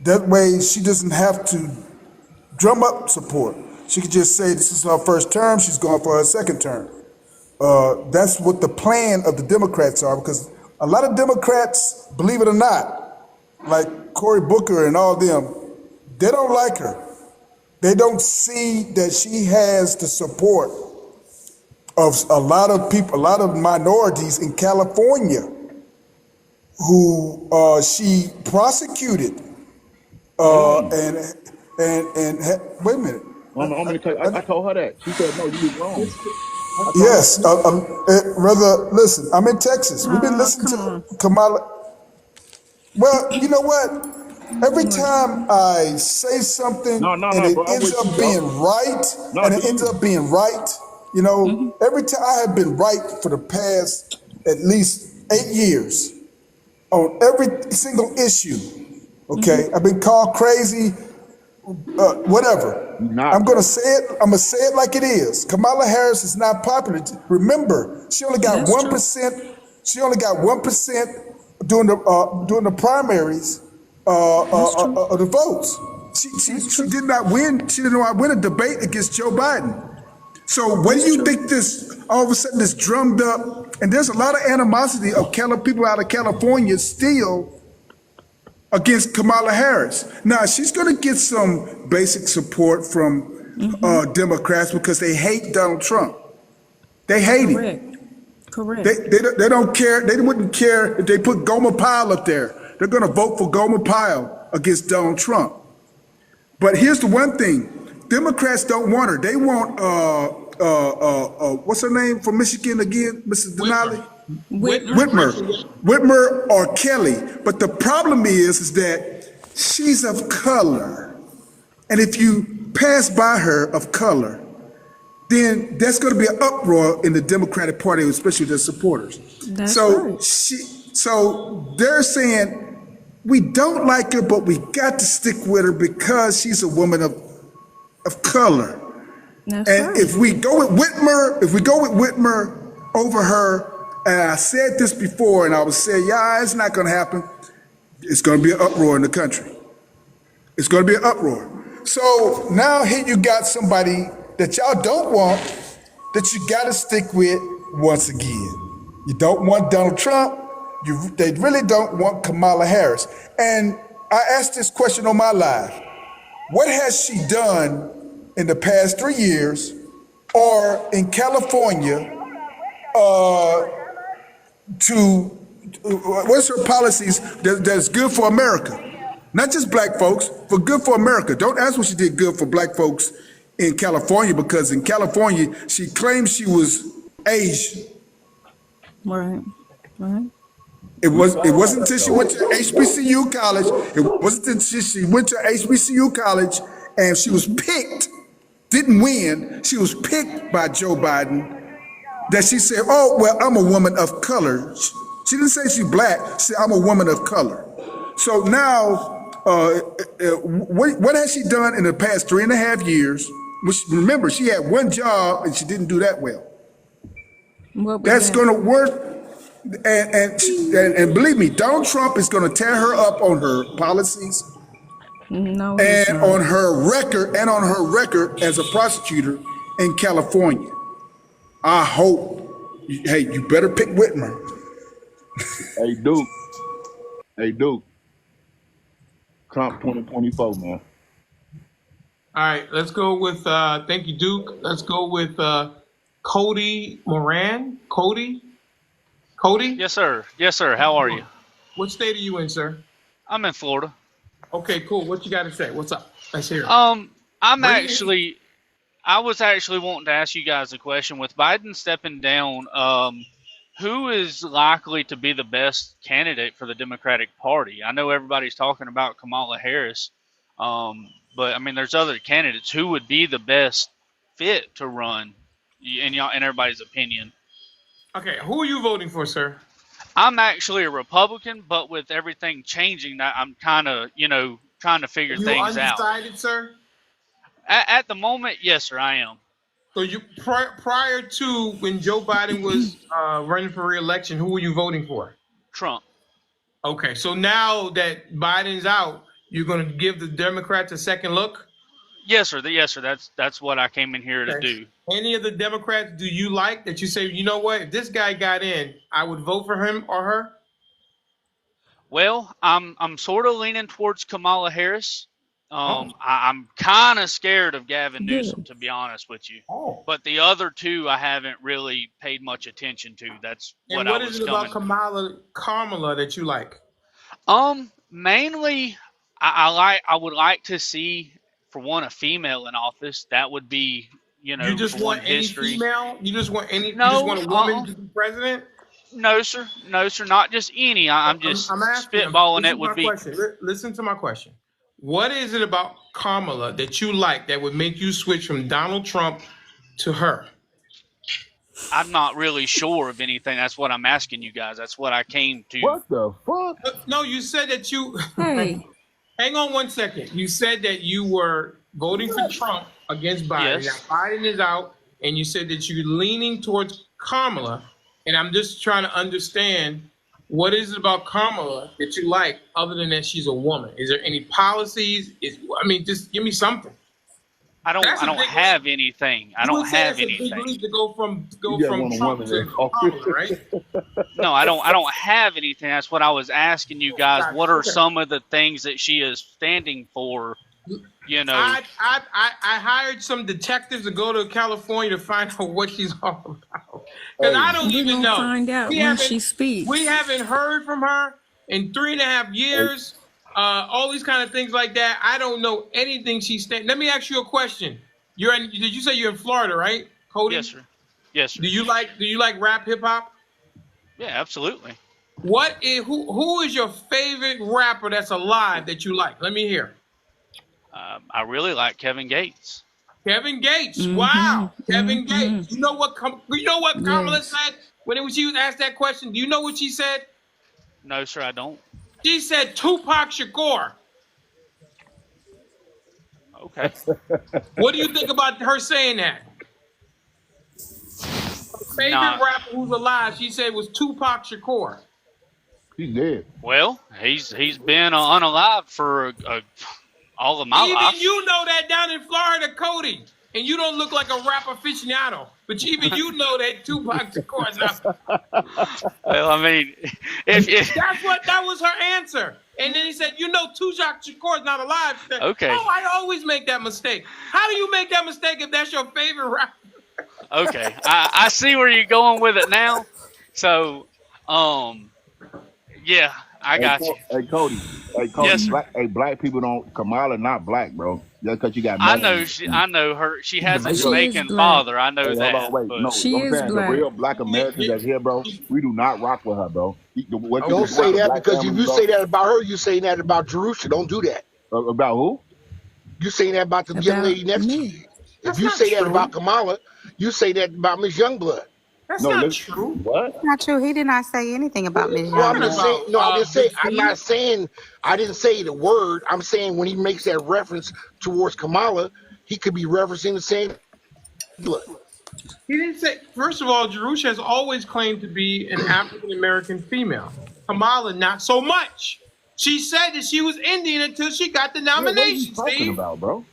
S8: That way she doesn't have to drum up support. She could just say this is her first term, she's going for her second term. That's what the plan of the Democrats are, because a lot of Democrats, believe it or not, like Cory Booker and all them, they don't like her. They don't see that she has the support of a lot of people, a lot of minorities in California who she prosecuted. Wait a minute.
S4: I'm gonna tell you, I told her that. She said, no, you was wrong. I told her.
S8: Yes, rather, listen, I'm in Texas. We've been listening
S3: Come
S8: to
S3: on.
S8: Kamala. Well, you know what? Every time I say something
S4: No,
S8: and it
S4: bro. I'm
S8: ends
S4: with you,
S8: up
S4: bro.
S8: being right,
S4: No,
S8: and it
S4: do
S8: ends
S4: you?
S8: up being right, every time I have been right for the past at least 8 years on every single issue. Okay, I've been called crazy, whatever.
S4: You not,
S8: I'm gonna
S4: bro.
S8: say it. I'm gonna say it like it is. Kamala Harris is not popular. Remember, she only got
S3: That's true.
S8: 1%. She only got 1% during the primaries
S3: That's true.
S8: of the votes.
S3: That's
S8: She
S3: true.
S8: did not win. She did not win a debate against Joe Biden. So when do
S3: That's
S8: you
S3: true.
S8: think this all of a sudden this drummed up? And there's a lot of animosity of people out of California still against Kamala Harris. Now she's going to get some basic support from Democrats because they hate Donald Trump. They hate him.
S3: Correct. Correct.
S8: They don't care. They wouldn't care if they put Gomer Pyle up there. They're going to vote for Gomer Pyle against Donald Trump. But here's the one thing: Democrats don't want her. They want what's her name from Michigan again, Mr. Denali? Whitmer or Kelly. But the problem is that she's of color. And if you pass by her of color, then there's going to be an uproar in the Democratic Party, especially their supporters.
S3: That's
S8: So
S3: right.
S8: so they're saying, we don't like her, but we got to stick with her because she's a woman of color.
S3: That's
S8: And
S3: right.
S8: if we go with Whitmer over her, and I said this before, and I was saying, yeah, it's not going to happen. It's going to be an uproar in the country. It's going to be an uproar. So now here you got somebody that y'all don't want, that you got to stick with once again. You don't want Donald Trump. They really don't want Kamala Harris. And I asked this question on my live. What has she done in the past 3 years or in California what's her policies that's good for America? Not just black folks, but good for America. Don't ask what she did good for black folks in California, because in California, she claimed she was Asian.
S3: Right. Right.
S8: It wasn't until she went to HBCU college. It wasn't until she went to HBCU college and she was picked, didn't win. She was picked by Joe Biden that she said, "Oh well, I'm a woman of color." She didn't say she's black. She said, "I'm a woman of color." So now, what has she done in the past 3.5 years? Which, remember, she had one job and she didn't do that well.
S3: What was
S8: That's
S3: that?
S8: going to work. And believe me, Donald Trump is going to tear her up on her policies
S3: No, he's
S8: and
S3: not.
S8: on her record as a prosecutor in California. I hope. Hey, you better pick Whitmer.
S4: Hey, Duke. Trump 2024, man.
S2: All right, let's go with, thank you, Duke. Let's go with Cody Moran. Cody?
S9: Yes, sir. Yes, sir. How are you?
S2: What state are you in, sir?
S9: I'm in Florida.
S2: Okay, cool. What you got to say? What's up? Let's hear it.
S9: I was actually wanting to ask you guys a question. With Biden stepping down, who is likely to be the best candidate for the Democratic Party? I know everybody's talking about Kamala Harris, but I mean, there's other candidates. Who would be the best fit to run, in everybody's opinion?
S2: Okay, who are you voting for, sir?
S9: I'm actually a Republican, but with everything changing, I'm kind of, trying to figure
S2: Are you
S9: things out.
S2: undecided, sir?
S9: At the moment, yes, sir, I am.
S2: So you prior to when Joe Biden was running for re-election, who were you voting for?
S9: Trump.
S2: Okay, so now that Biden's out, you're going to give the Democrats a second look?
S9: Yes, sir. Yes, sir. That's what I came in here to do.
S2: Any of the Democrats do you like that you say, you know what, if this guy got in, I would vote for him or her?
S9: Well, I'm sort of leaning towards Kamala Harris.
S2: Oh,
S9: I'm kind of scared of Gavin Newsom,
S3: Good.
S9: to be honest with you.
S2: oh.
S9: But the other two, I haven't really paid much attention to. That's
S2: And
S9: what I
S2: what is
S9: was
S2: it about
S9: coming.
S2: Kamala that you like?
S9: Mainly, I would like to see, for one, a female in office. That would be,
S2: You
S9: for
S2: just
S9: one,
S2: want any
S9: history.
S2: female? You just want
S9: No,
S2: a woman to be president?
S9: no, sir, no, sir, not just any. I'm just
S2: I'm asking.
S9: spitballing. It
S2: Listen to
S9: would
S2: my
S9: be.
S2: question. Listen to my question. What is it about Kamala that you like that would make you switch from Donald Trump to her?
S9: I'm not really sure of anything. That's what I'm asking you guys. That's what I came to.
S4: What the fuck?
S2: No, you said that you.
S3: Hey,
S2: Hang on one second. You said that you were voting for Trump against Biden. Now
S9: Yes.
S2: Biden is out, and you said that you're leaning towards Kamala. And I'm just trying to understand what is it about Kamala that you like, other than that she's a woman? Is there any policies? Just give me something.
S9: I don't.
S2: That's
S9: I
S2: a
S9: don't
S2: big
S9: have
S2: leap.
S9: anything. I
S2: You
S9: don't
S2: would say
S9: have
S2: that's a big
S9: anything.
S2: leap to go
S4: You just
S2: from
S4: want a
S2: Trump
S4: woman
S2: to
S4: that's talk.
S2: Kamala, right?
S9: No, I don't. I don't have anything. That's what I was asking you guys.
S2: Gotcha.
S9: What are
S2: Okay.
S9: some of the things that she is standing for? You know.
S2: I hired some detectives to go to California to find out what she's all about. Because I don't
S3: we're
S2: even
S3: gonna
S2: know.
S3: find out
S2: We
S3: when
S2: haven't
S3: she speaks.
S2: we haven't heard from her in 3.5 years. All these kind of things like that. I don't know anything she's saying. Let me ask you a question. Did you say you're in Florida, right, Cody?
S9: Yes, sir. Yes, sir.
S2: Do you like rap hip hop?
S9: Yeah, absolutely.
S2: Who is your favorite rapper that's alive that you like? Let me hear.
S9: I really like Kevin Gates.
S2: Kevin Gates.
S3: Mm-hmm.
S2: Wow. Kevin
S3: Mm-hmm.
S2: Gates. You know what Kamala
S3: Yes.
S2: said she was asked that question? Do you know what she said?
S9: No, sir, I don't.
S2: She said Tupac Shakur.
S9: Okay.
S2: What do you think about her saying that? Her favorite
S9: Not
S2: rapper who's alive, she said, was Tupac Shakur.
S4: He's dead.
S9: well. He's been unalive for all of my
S2: Even
S9: life.
S2: you know that down in Florida, Cody. And you don't look like a rap aficionado. But even you know that Tupac Shakur is not.
S9: Well, I mean, if
S2: That was her answer. And then he said, Tupac Shakur is not alive. She said,
S9: Okay.
S2: Oh, I always make that mistake. How do you make that mistake if that's your favorite rapper?
S9: okay, I see where you're going with it now. So, yeah, I got you.
S4: Hey Cody.
S9: Yes, sir.
S4: Black people don't. Kamala not black, bro. Just because you got.
S9: I
S4: melanin.
S9: know her. She has a
S3: She is
S9: Jamaican
S3: black.
S9: father. I know
S4: Hey, hold
S9: that.
S4: on, wait.
S9: But
S4: No,
S3: She
S4: I'm
S3: is
S4: saying
S3: black.
S4: the real black Americans that's here, bro. We do not rock with her, bro. What
S5: Don't
S4: you
S5: say that,
S4: black
S5: because if
S4: family,
S5: you
S4: bro?
S5: say that about her, you saying that about Jerusha. Don't do that.
S4: About who?
S5: You saying that about the young
S3: About
S5: lady next to
S3: me.
S5: you.
S2: That's
S5: If you
S2: not
S5: say that
S2: true.
S5: about Kamala, you say that about Miss Youngblood.
S2: That's
S4: No,
S2: not
S4: listen.
S2: true.
S4: What?
S10: Not true. He did not say anything about Ms.
S5: Well, I'm
S2: Talking
S5: just
S10: Youngblood.
S5: saying.
S2: about
S5: No, I didn't say.
S2: Big
S5: I'm
S2: C.
S5: not saying. I didn't say the word. I'm saying when he makes that reference towards Kamala, he could be referencing the same blood.
S2: He didn't say. First of all, Jerusha has always claimed to be an African American female. Kamala, not so much. She said that she was Indian until she got the
S4: Yeah, what are you
S2: nomination.
S4: talking
S2: Steve,
S4: about, bro?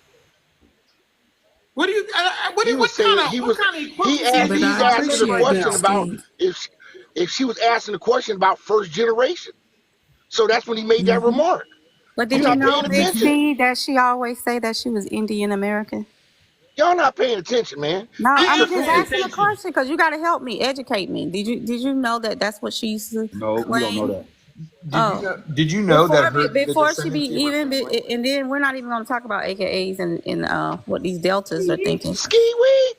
S2: what do you?
S5: He was saying
S2: What kind of
S5: he
S2: equivalency
S5: asked.
S2: are
S3: But
S2: you
S5: He's
S3: I
S2: trying to
S5: asking
S2: make
S5: the
S3: appreciate
S2: right
S3: that,
S5: question
S2: now?
S5: about
S3: Steve.
S5: if she was asking the question about first generation. So that's when he made that remark.
S10: But
S5: You're
S10: did you
S5: not
S10: know,
S5: paying
S10: Big
S5: attention.
S10: C, that she always say that she was Indian American?
S5: Y'all not paying attention, man.
S10: No,
S2: I
S10: I'm
S2: am
S10: just
S2: paying
S10: asking a
S2: attention.
S10: question because you got to help me, educate me. Did you know that that's what she used to
S4: No, we don't know
S10: claim?
S4: that.
S10: Oh,
S11: Did you know that
S10: before she be even, and then we're not even going to talk about AKAs and what these deltas are thinking.
S5: Ski wee.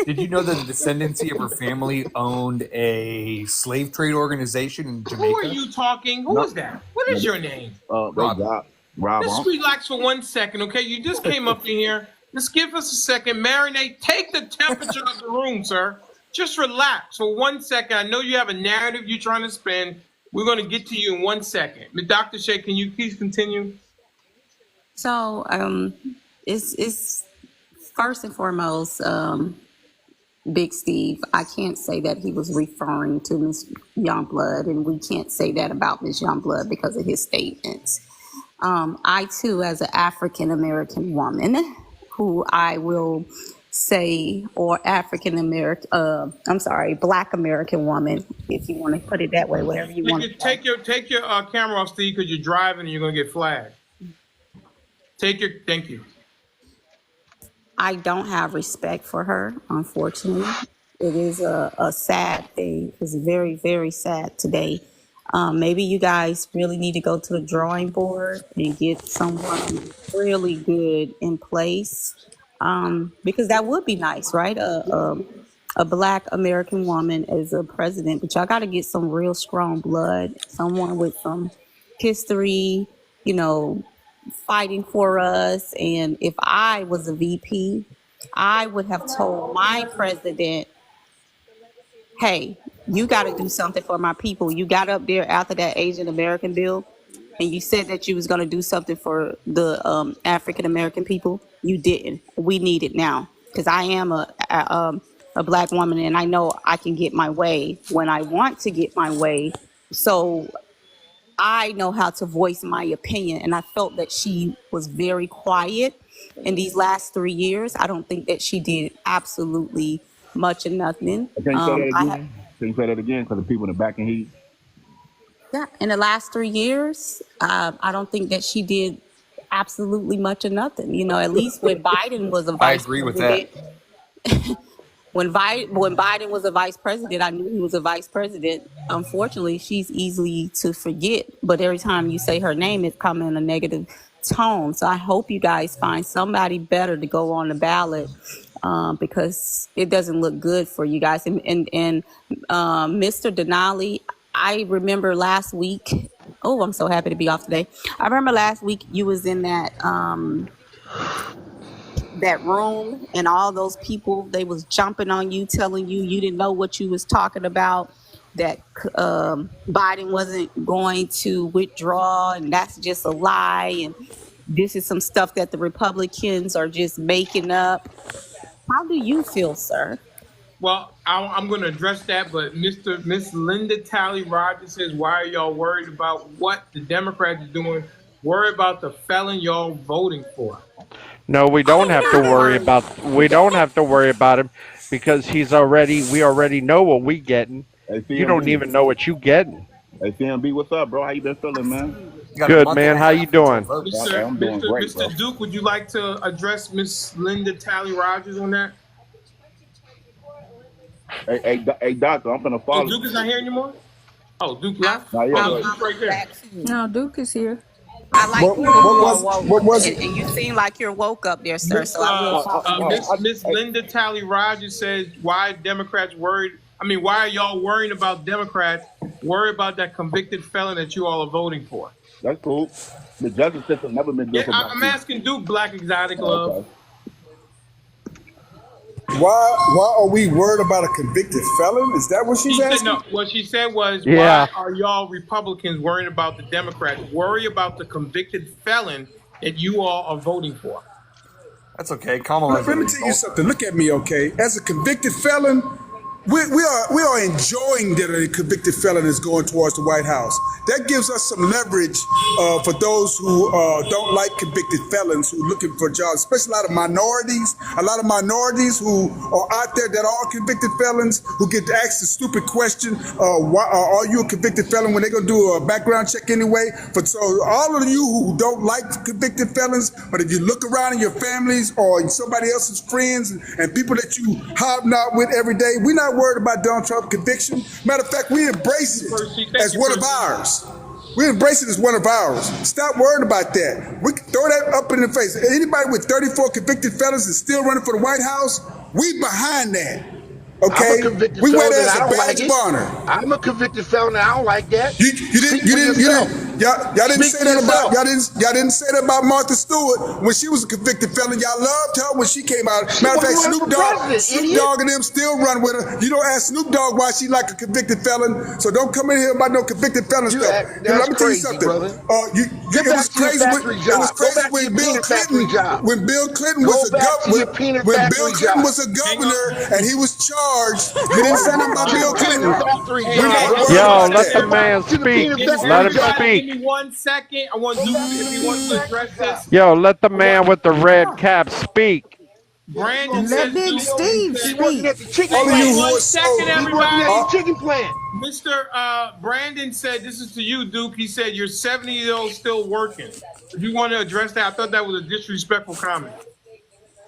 S11: did you know that the descendancy of her family owned a slave trade organization in
S2: Who are
S11: Jamaica?
S2: you talking? Who
S4: No.
S2: is that? What is your name?
S4: They
S11: Rob.
S4: got Rob.
S2: Just relax for 1 second, okay? You just came up in here. Just give us a second. Marinate. Take the temperature of the room, sir. Just relax for 1 second. I know you have a narrative you're trying to spin. We're going to get to you in 1 second. Dr. Shay, can you please continue?
S10: So, it's first and foremost, Big Steve. I can't say that he was referring to Miss Youngblood, and we can't say that about Miss Youngblood because of his statements. I too, as an African American woman, who I will say, or African American, Black American woman, if you want to put it that way, whatever you want to say.
S2: Take your camera off, Steve, because you're driving and you're going to get flagged. Thank you.
S10: I don't have respect for her, unfortunately. It is a sad thing. It's very, very sad today. Maybe you guys really need to go to the drawing board and get someone really good in place, because that would be nice, right? A Black American woman as a president, but y'all got to get some real strong blood, someone with some history, you know, fighting for us. And if I was a VP, I would have told my president, hey, you got to do something for my people. You got up there after that Asian American bill and you said that you was going to do something for the African American people. You didn't. We need it now, because I am a Black woman, and I know I can get my way when I want to get my way. So I know how to voice my opinion, and I felt that she was very quiet in these last 3 years. I don't think that she did absolutely much of nothing.
S4: Can you say that again? Can you say that again? Because the people in the back can hear you.
S10: Yeah, in the last 3 years, I don't think that she did absolutely much of nothing. You know, at least when Biden was a
S11: I
S10: vice
S11: agree with
S10: president,
S11: that.
S10: when Biden was a vice president, I knew he was a vice president. Unfortunately, she's easily to forget, but every time you say her name, it comes in a negative tone. So I hope you guys find somebody better to go on the ballot, because it doesn't look good for you guys. And Mr. Denali, I remember last week. Oh, I'm so happy to be off today. I remember last week you was in that room, and all those people, they was jumping on you, telling you didn't know what you was talking about, that Biden wasn't going to withdraw, and that's just a lie, and this is some stuff that the Republicans are just making up. How do you feel, sir?
S2: Well, I'm going to address that, but Miss Linda Talley Rogers says, "Why are y'all worried about what the Democrats are doing? Worry about the felon y'all voting for."
S7: No, we don't have to worry about. We don't have to worry about him because he's already. We already know what we getting.
S4: Hey,
S7: You don't even know what you getting.
S4: Hey, CMB, what's up, bro? How you been feeling, man?
S7: Good, man. How you doing?
S4: I'm doing great, bro.
S2: Mr. Duke, would you like to address Miss Linda Talley Rogers on that?
S4: Hey, doctor, I'm gonna follow.
S2: Oh, Duke is not here anymore? Oh, Duke left?
S4: Not yet,
S2: Duke's right there.
S3: No, Duke is here.
S10: I like
S8: What,
S10: people
S8: what
S10: who are
S8: was
S10: woke,
S8: what was it?
S10: and you seem like you're woke up there, sir. So I will follow you.
S2: Miss Linda Talley Rogers says, "Why Democrats worried? I mean, why are y'all worrying about Democrats? Worry about that convicted felon that you all are voting for."
S4: That's cool. The justice system never been built for black
S2: I'm
S4: people.
S2: asking Duke, Black Exotic Love.
S4: Okay.
S8: Why are we worried about a convicted felon? Is that what she's
S2: She said
S8: asking?
S2: no. What she said was,
S7: Yeah.
S2: "Why are y'all Republicans worrying about the Democrats? Worry about the convicted felon that you all are voting for."
S11: That's okay. Kamala.
S8: Let me tell you something. Look at me, okay? As a convicted felon, we are enjoying that a convicted felon is going towards the White House. That gives us some leverage for those who don't like convicted felons who are looking for jobs, especially a lot of minorities who are out there that are convicted felons who get asked the stupid question, why are you a convicted felon, when they're going to do a background check anyway. So all of you who don't like convicted felons, but if you look around in your families or somebody else's friends and people that you hobnob with every day, we're not worried about Donald Trump's conviction. Matter of fact, we embrace it as one of ours. We embrace it as one of ours. Stop worrying about that. We can throw that up in the face. Anybody with 34 convicted felons is still running for the White House, we behind that. Okay? We wear that as a badge of honor.
S12: I'm a convicted felon. I don't like that.
S8: Y'all didn't say that about Martha Stewart when she was a convicted felon. Y'all loved her when she came out. Matter of fact, Snoop Dogg and them still run with her. You don't ask Snoop Dogg why she like a convicted felon. So don't come in here about no convicted felon stuff. Let me tell you something. It was crazy when Bill Clinton was a governor and he was charged. You didn't say nothing about Bill Clinton.
S7: Yo, let the man speak. Let him speak.
S2: Give me 1 second. I want Duke if he wants to address this.
S7: Yo, let the man with the red cap speak.
S2: Brandon
S3: Let
S2: says
S3: Big
S2: do.
S3: Steve
S12: He working
S3: speak.
S12: at the chicken
S8: All of you
S2: Wait
S12: plant.
S8: who
S2: 1
S8: are
S2: second,
S8: so
S12: He working at the
S2: everybody.
S12: chicken plant.
S2: Mr. Brandon said, this is to you, Duke. He said, you're 70 years old, still working. If you want to address that, I thought that was a disrespectful comment.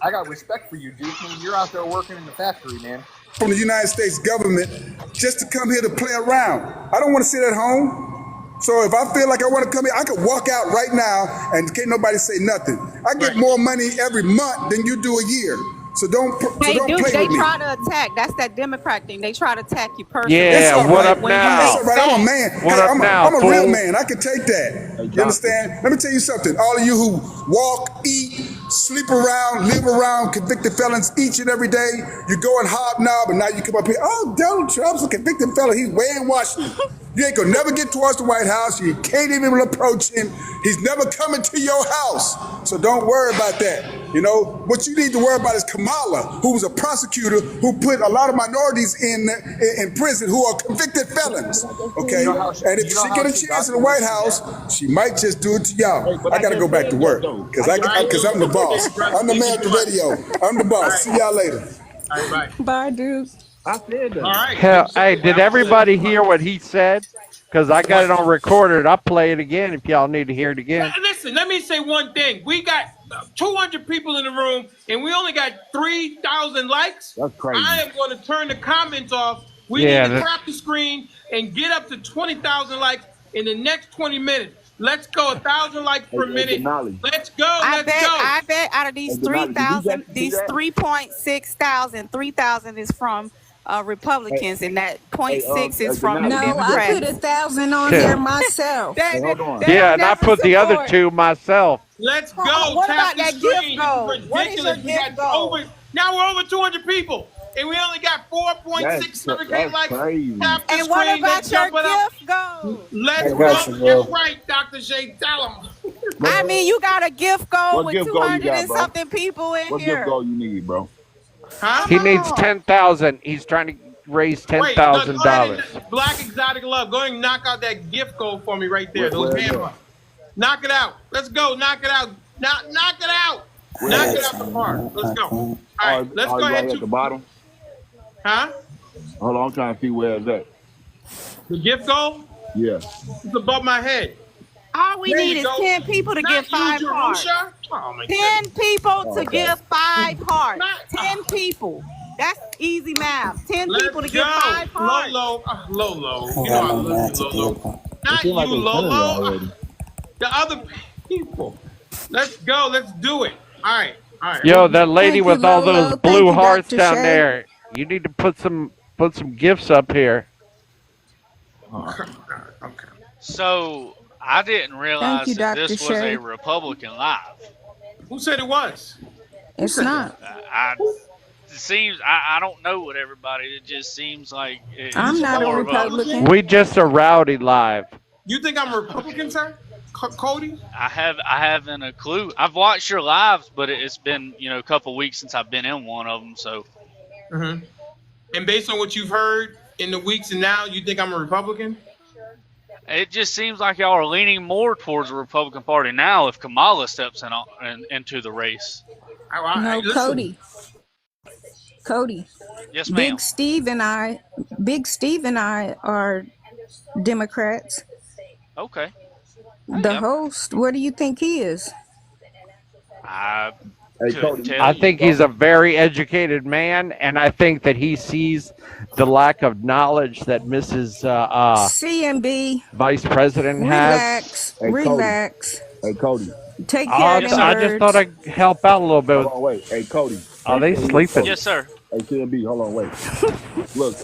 S11: I got respect for you, Duke. I mean, you're out there working in the factory, man.
S8: from the United States government just to come here to play around. I don't want to sit at home. So if I feel like I want to come here, I could walk out right now and can't nobody say nothing. I get
S2: Right.
S8: more money every month than you do a year. So don't
S10: Hey, Duke,
S8: play
S10: they
S8: with me.
S10: try to attack. That's that Democrat thing. They try to attack you personally.
S8: It's
S7: Yeah,
S8: all
S7: what
S8: right.
S7: up
S10: When you
S8: It's
S7: now?
S8: all
S10: get
S8: right. I'm a
S10: facts.
S8: man.
S7: What
S8: Hey,
S7: up now,
S8: I'm a real
S7: fool?
S8: man. I can take that. You understand? Let me tell you something. All of you who walk, eat, sleep around, live around convicted felons each and every day, you go and hobnob, and now you come up here. Oh, Donald Trump's a convicted felon. He's way in Washington. You ain't gonna never get towards the White House. You can't even approach him. He's never coming to your house. So don't worry about that. You know, what you need to worry about is Kamala, who was a prosecutor who put a lot of minorities in prison who are convicted felons. Okay?
S11: You know how
S8: And if
S11: you know
S8: she
S11: how
S8: get a
S11: she
S8: chance
S11: got
S8: in the
S11: to where
S8: White
S11: she's
S8: House,
S11: at?
S8: she might just do it to y'all.
S4: Hey, but
S8: I
S4: I
S8: gotta
S4: just
S8: go back to
S4: said that
S8: work
S4: though.
S8: because
S4: I just said
S8: I'm the
S4: that.
S8: boss. I'm the man at the radio. I'm the boss. See y'all later.
S2: All right, bye.
S3: Bye, Duke.
S4: I said
S2: All
S4: that.
S2: right.
S7: Hell,
S2: Good job.
S7: hey, did everybody hear what he said? Because I got it on recorded. I'll play it again if y'all need to hear it again.
S2: Listen, let me say one thing. We got 200 people in the room, and we only got 3,000 likes.
S4: That's crazy.
S2: I am going to turn the comments off. We
S7: Yeah,
S2: need to tap the screen and get up to 20,000 likes in the next 20 minutes. Let's go, 1,000 likes per
S4: Hey,
S2: minute.
S4: Denali.
S2: Let's go.
S10: I
S2: Let's go.
S10: bet out of
S4: Hey,
S10: these
S4: Denali, did you
S10: 3,000,
S4: just see
S10: these
S4: that?
S10: 3.6 thousand, 3,000 is from
S4: Hey,
S10: Republicans, and that point
S4: hey,
S10: 6 is from the
S4: Denali, did
S3: No,
S4: you
S3: I
S4: just
S3: put
S4: see?
S10: Democrats.
S3: 1,000 on
S7: Yeah.
S3: there myself.
S4: Hey, hold on.
S10: They
S7: Yeah,
S10: don't
S7: and I
S10: never
S7: put the other
S10: support.
S7: two myself.
S2: Let's go.
S10: What
S2: Tap
S10: about
S2: the
S10: that gift
S2: screen. This
S10: goal?
S2: is
S10: What is your
S2: ridiculous. We got
S10: gift goal?
S2: now we're over 200 people, and we only got 4.67K
S4: That's
S2: likes.
S4: crazy.
S2: Tap the
S10: And what
S2: screen. Let's
S10: about your
S2: jump it up.
S10: gift goal?
S2: Let's
S13: I
S2: go.
S13: got you,
S2: That's
S13: bro.
S2: right, Dr. J. Tell him.
S4: What
S10: I mean, you got a gift goal
S4: what
S10: with
S4: gift goal you
S10: 200
S4: got,
S10: and
S4: bro?
S10: something people in
S4: What gift
S10: here.
S4: goal you need, bro?
S2: Huh?
S7: He needs 10,000. He's trying to raise
S2: Wait, go ahead
S7: $10,000.
S2: and Black Exotic Love. Go ahead and knock out that gift code for me right there. Those
S4: Where is
S2: hammer.
S4: that?
S2: Knock it out. Let's go. Knock it out. Knock it out.
S13: I
S2: Knock it
S13: got
S2: out
S13: you,
S2: the park.
S13: man.
S2: Let's go. All
S4: Oh,
S2: right. Let's go
S4: right
S2: ahead
S4: here at the
S2: to.
S4: bottom.
S2: Huh?
S4: Hold on, I'm trying to see where it's at.
S2: The gift goal?
S4: Yeah.
S2: It's above my head.
S10: All we
S2: There
S10: need
S2: you
S10: is
S2: go.
S10: 10 people to give
S2: Not you,
S10: 5 hearts.
S2: Jerusha. Oh my
S10: 10
S2: goodness.
S10: people
S4: Oh,
S10: to
S4: okay.
S10: give 5 hearts.
S2: Not-
S10: 10 people. That's easy math. 10 people to
S2: Let's
S10: give
S2: go.
S10: 5 hearts.
S2: Lolo.
S13: I
S2: You know
S13: got
S2: I
S13: no
S2: love
S13: man
S2: you,
S13: to
S2: Lolo.
S13: give.
S2: Not
S4: seems like
S2: you,
S4: they finished
S2: Lolo.
S4: already.
S2: The other people. Let's go. Let's do it. All right. All right.
S7: Yo, that lady
S3: Thank you,
S7: with all those
S3: Lolo.
S7: blue
S3: Thank you,
S7: hearts
S3: Dr.
S7: down
S3: Shay.
S7: there. You need to put some gifts up here.
S2: Okay.
S9: So I didn't
S3: Thank
S9: realize
S3: you,
S9: that
S3: Dr.
S9: this was a
S3: Shay.
S9: Republican live.
S2: Who said it was?
S3: It's not.
S9: It seems I don't know what everybody. It just seems like
S3: I'm
S9: it's
S3: not a
S9: more of a.
S3: Republican.
S7: We just a rowdy live.
S2: You think I'm a Republican, sir? Cody?
S9: I haven't a clue. I've watched your lives, but it's been a couple weeks since I've been in one of them. So
S2: Mm-hmm. And based on what you've heard in the weeks and now, you think I'm a Republican?
S9: it just seems like y'all are leaning more towards the Republican Party now if Kamala steps into the race.
S3: No,
S2: Listen.
S3: Cody.
S9: Yes, ma'am.
S3: Big Steve and I are Democrats.
S9: Okay.
S3: The host, what do you think he is?
S9: I
S4: Hey,
S9: couldn't
S4: Cody.
S9: tell
S7: I
S9: you.
S7: think he's a very educated man, and I think that he sees the lack of knowledge that Mrs.
S3: CMB,
S7: Vice President has.
S3: relax.
S4: Hey, Cody.
S3: Take care of them
S7: I just
S3: birds.
S7: thought I'd help out a little bit.
S4: Hold on, wait. Hey, Cody.
S7: Are they sleeping?
S9: Yes, sir.
S4: Hey, CMB, hold on, wait. Look,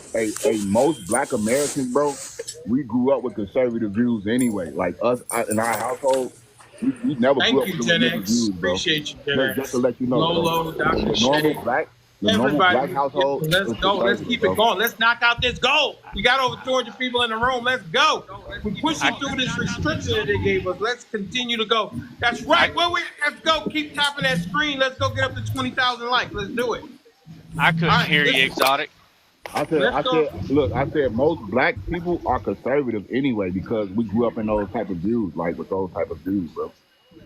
S4: most black Americans, bro, we grew up with conservative views anyway. Like us in our household, we never
S2: Thank
S4: grew up
S2: you,
S4: with
S2: Gen
S4: religious
S2: X.
S4: views, bro.
S2: Appreciate you, Gen X.
S4: Just to let you know,
S2: Lolo,
S4: bro.
S2: Dr.
S4: The
S2: Shay.
S4: normal black
S2: Everybody,
S4: household.
S2: let's
S4: is
S2: go. Let's
S4: conservative,
S2: keep
S4: bro.
S2: it going. Let's knock out this goal. We got over 200 people in the room. Let's go. We're pushing through this restriction that they gave us. Let's continue to go. That's right. Let's go. Keep tapping that screen. Let's go get up to 20,000 likes. Let's do it.
S9: I couldn't
S2: All right,
S9: hear you,
S2: listen.
S9: Exotic.
S4: I said most black people are conservative anyway because we grew up in those type of views, like with those type of views, bro.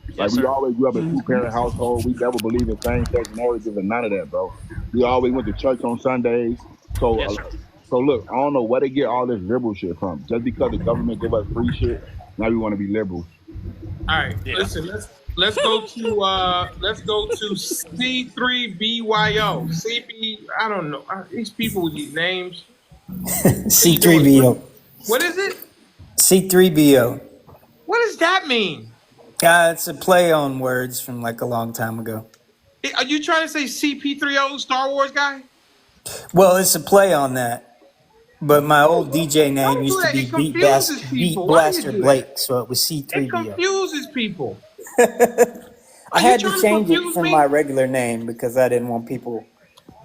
S4: Like,
S9: Yes,
S4: we
S9: sir.
S4: always grew up in two-parent household. We never believed in same-sex marriages and none of that, bro. We always went to church on Sundays. So,
S9: Yes, sir.
S4: so look, I don't know where they get all this liberal shit from. Just because the government give us free shit, now we want to be liberals.
S2: All right,
S9: Yeah.
S2: listen. Let's go to C3BYO. CB. I don't know these people with these names. How you doing?
S13: C3BO.
S2: What is it?
S13: C3BO.
S2: What does that mean?
S13: It's a play on words from like a long time ago.
S2: Are you trying to say CP30 Star Wars guy?
S13: Well, it's a play on that. But my old DJ name
S2: Don't do
S13: used to
S2: that.
S13: be
S2: It confuses
S13: Beat
S2: people. Why do you
S13: Blaster
S2: do that?
S13: Blake, so it was
S2: It
S13: C3BO.
S2: confuses people.
S13: I
S2: Are you
S13: had to
S2: trying to
S13: change it
S2: confuse
S13: from
S2: me?
S13: my regular name because I didn't want people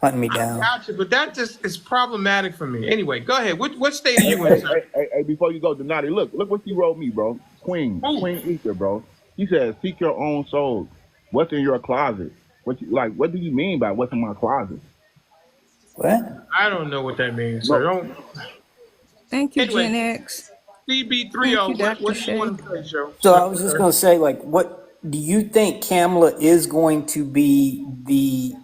S13: hunting me down.
S2: Gotcha, but that just is problematic for me. Anyway, go ahead. What state are
S4: Hey,
S2: you in, sir?
S4: hey, before you go, Denali, look what she wrote me, bro. Queen
S2: Ooh.
S4: Ether, bro. She said, seek your own soul. What's in your closet? What do you mean by what's in my closet?
S13: What?
S2: I don't know what that means,
S4: No.
S2: sir. Don't.
S3: Thank you,
S2: Anyway,
S3: Gen X. Thank you,
S2: CB30,
S3: Dr.
S2: what do you
S3: Shay.
S2: want to say, Joe?
S13: So I was just going to say, like, what do you think Kamala is going to be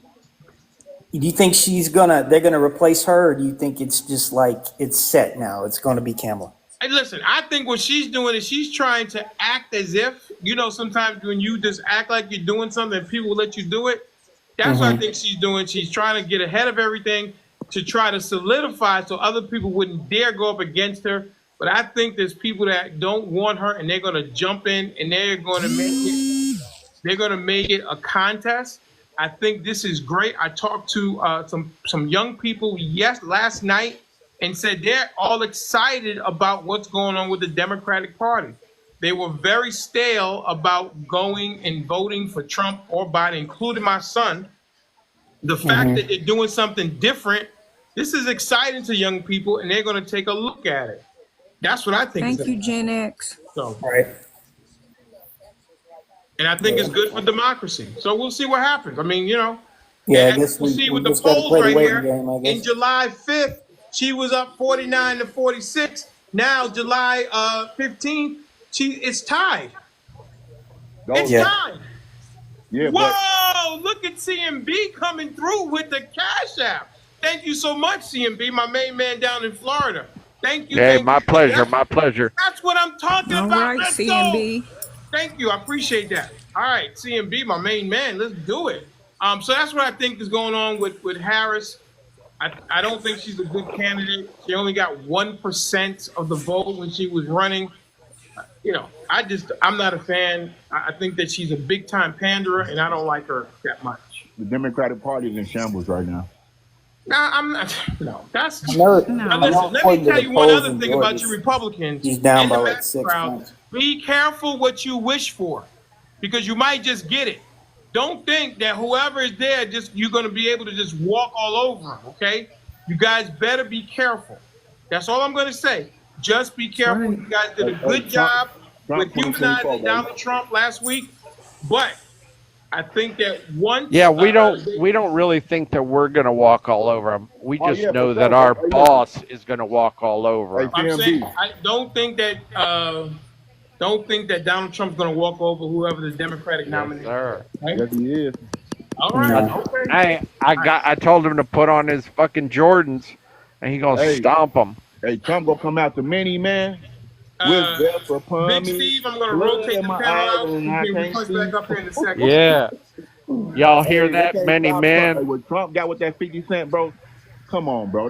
S13: do you think they're going to replace her, or do you think it's just like it's set now? It's going to be Kamala?
S2: Hey, listen, I think what she's doing is she's trying to act as if, sometimes when you just act like you're doing something and people will let you do it. That's what I think she's doing. She's trying to get ahead of everything to try to solidify so other people wouldn't dare go up against her. But I think there's people that don't want her and they're going to jump in and they're going to make it a contest. I think this is great. I talked to some young people last night and said they're all excited about what's going on with the Democratic Party. They were very stale about going and voting for Trump or Biden, including my son. The fact that they're doing something different, this is exciting to young people, and they're going to take a look at it. That's what I think.
S3: Thank you, Gen X.
S2: So,
S13: Right.
S2: and I think it's good for democracy. So we'll see what happens. I mean,
S13: Yeah, I
S2: and
S13: guess
S2: we'll
S13: we
S2: see with the
S13: just got to
S2: polls
S13: play the
S2: right
S13: waiting
S2: here.
S13: game, I guess.
S2: In July 5th, she was up 49 to 46. Now, July 15th, it's tied. It's tied.
S4: Yeah,
S2: Whoa! Look at CMB coming through with the Cash App. Thank you so much, CMB, my main man down in Florida. Thank you.
S7: Hey,
S2: Thank
S7: my
S2: you.
S7: pleasure, my pleasure.
S2: That's what I'm talking
S3: All
S2: about.
S3: right,
S2: Let's go.
S3: CMB.
S2: Thank you. I appreciate that. All right, CMB, my main man. Let's do it. So that's what I think is going on with Harris. I don't think she's a good candidate. She only got 1% of the vote when she was running. I'm not a fan. I think that she's a big time panderer, and I don't like her that much.
S4: the Democratic Party is in shambles right now.
S2: Nah, I'm not. No, that's
S13: No.
S2: Now listen, let me tell you one other thing about you Republicans
S13: He's down
S2: and
S13: by
S2: the
S13: like
S2: MAGA
S13: 6
S2: crowd.
S13: points.
S2: Be careful what you wish for, because you might just get it. Don't think that whoever is there, you're going to be able to just walk all over them. Okay, you guys better be careful. That's all I'm going to say. Just be careful.
S3: Right.
S2: You guys did a good job with humanizing Donald Trump last week, but I think that once
S7: We don't really think that we're gonna walk all over them. We just know that
S4: sure.
S7: our boss is gonna walk all over them.
S2: I'm saying I don't think that Donald Trump's going to walk over whoever the Democratic nominee is.
S7: Sir.
S2: Right?
S4: Yes, he is.
S2: All right. Okay.
S7: I told him to put on his fucking Jordans, and he gonna stomp them.
S4: Hey, Trump gonna come out to many, man. With death upon
S2: Big
S4: me.
S2: Steve, I'm going to
S4: blood
S2: rotate
S4: in
S2: the
S4: my
S2: panel
S4: eyes
S2: out.
S4: and
S2: You
S4: I
S2: can
S4: can't
S2: punch
S4: see.
S2: back up here in a second.
S7: Yeah. Y'all hear
S4: Hey,
S7: that,
S4: can't
S7: many
S4: stop
S7: men?
S4: Trump. Hey, what Trump got with that 50 Cent, bro? Come on, bro.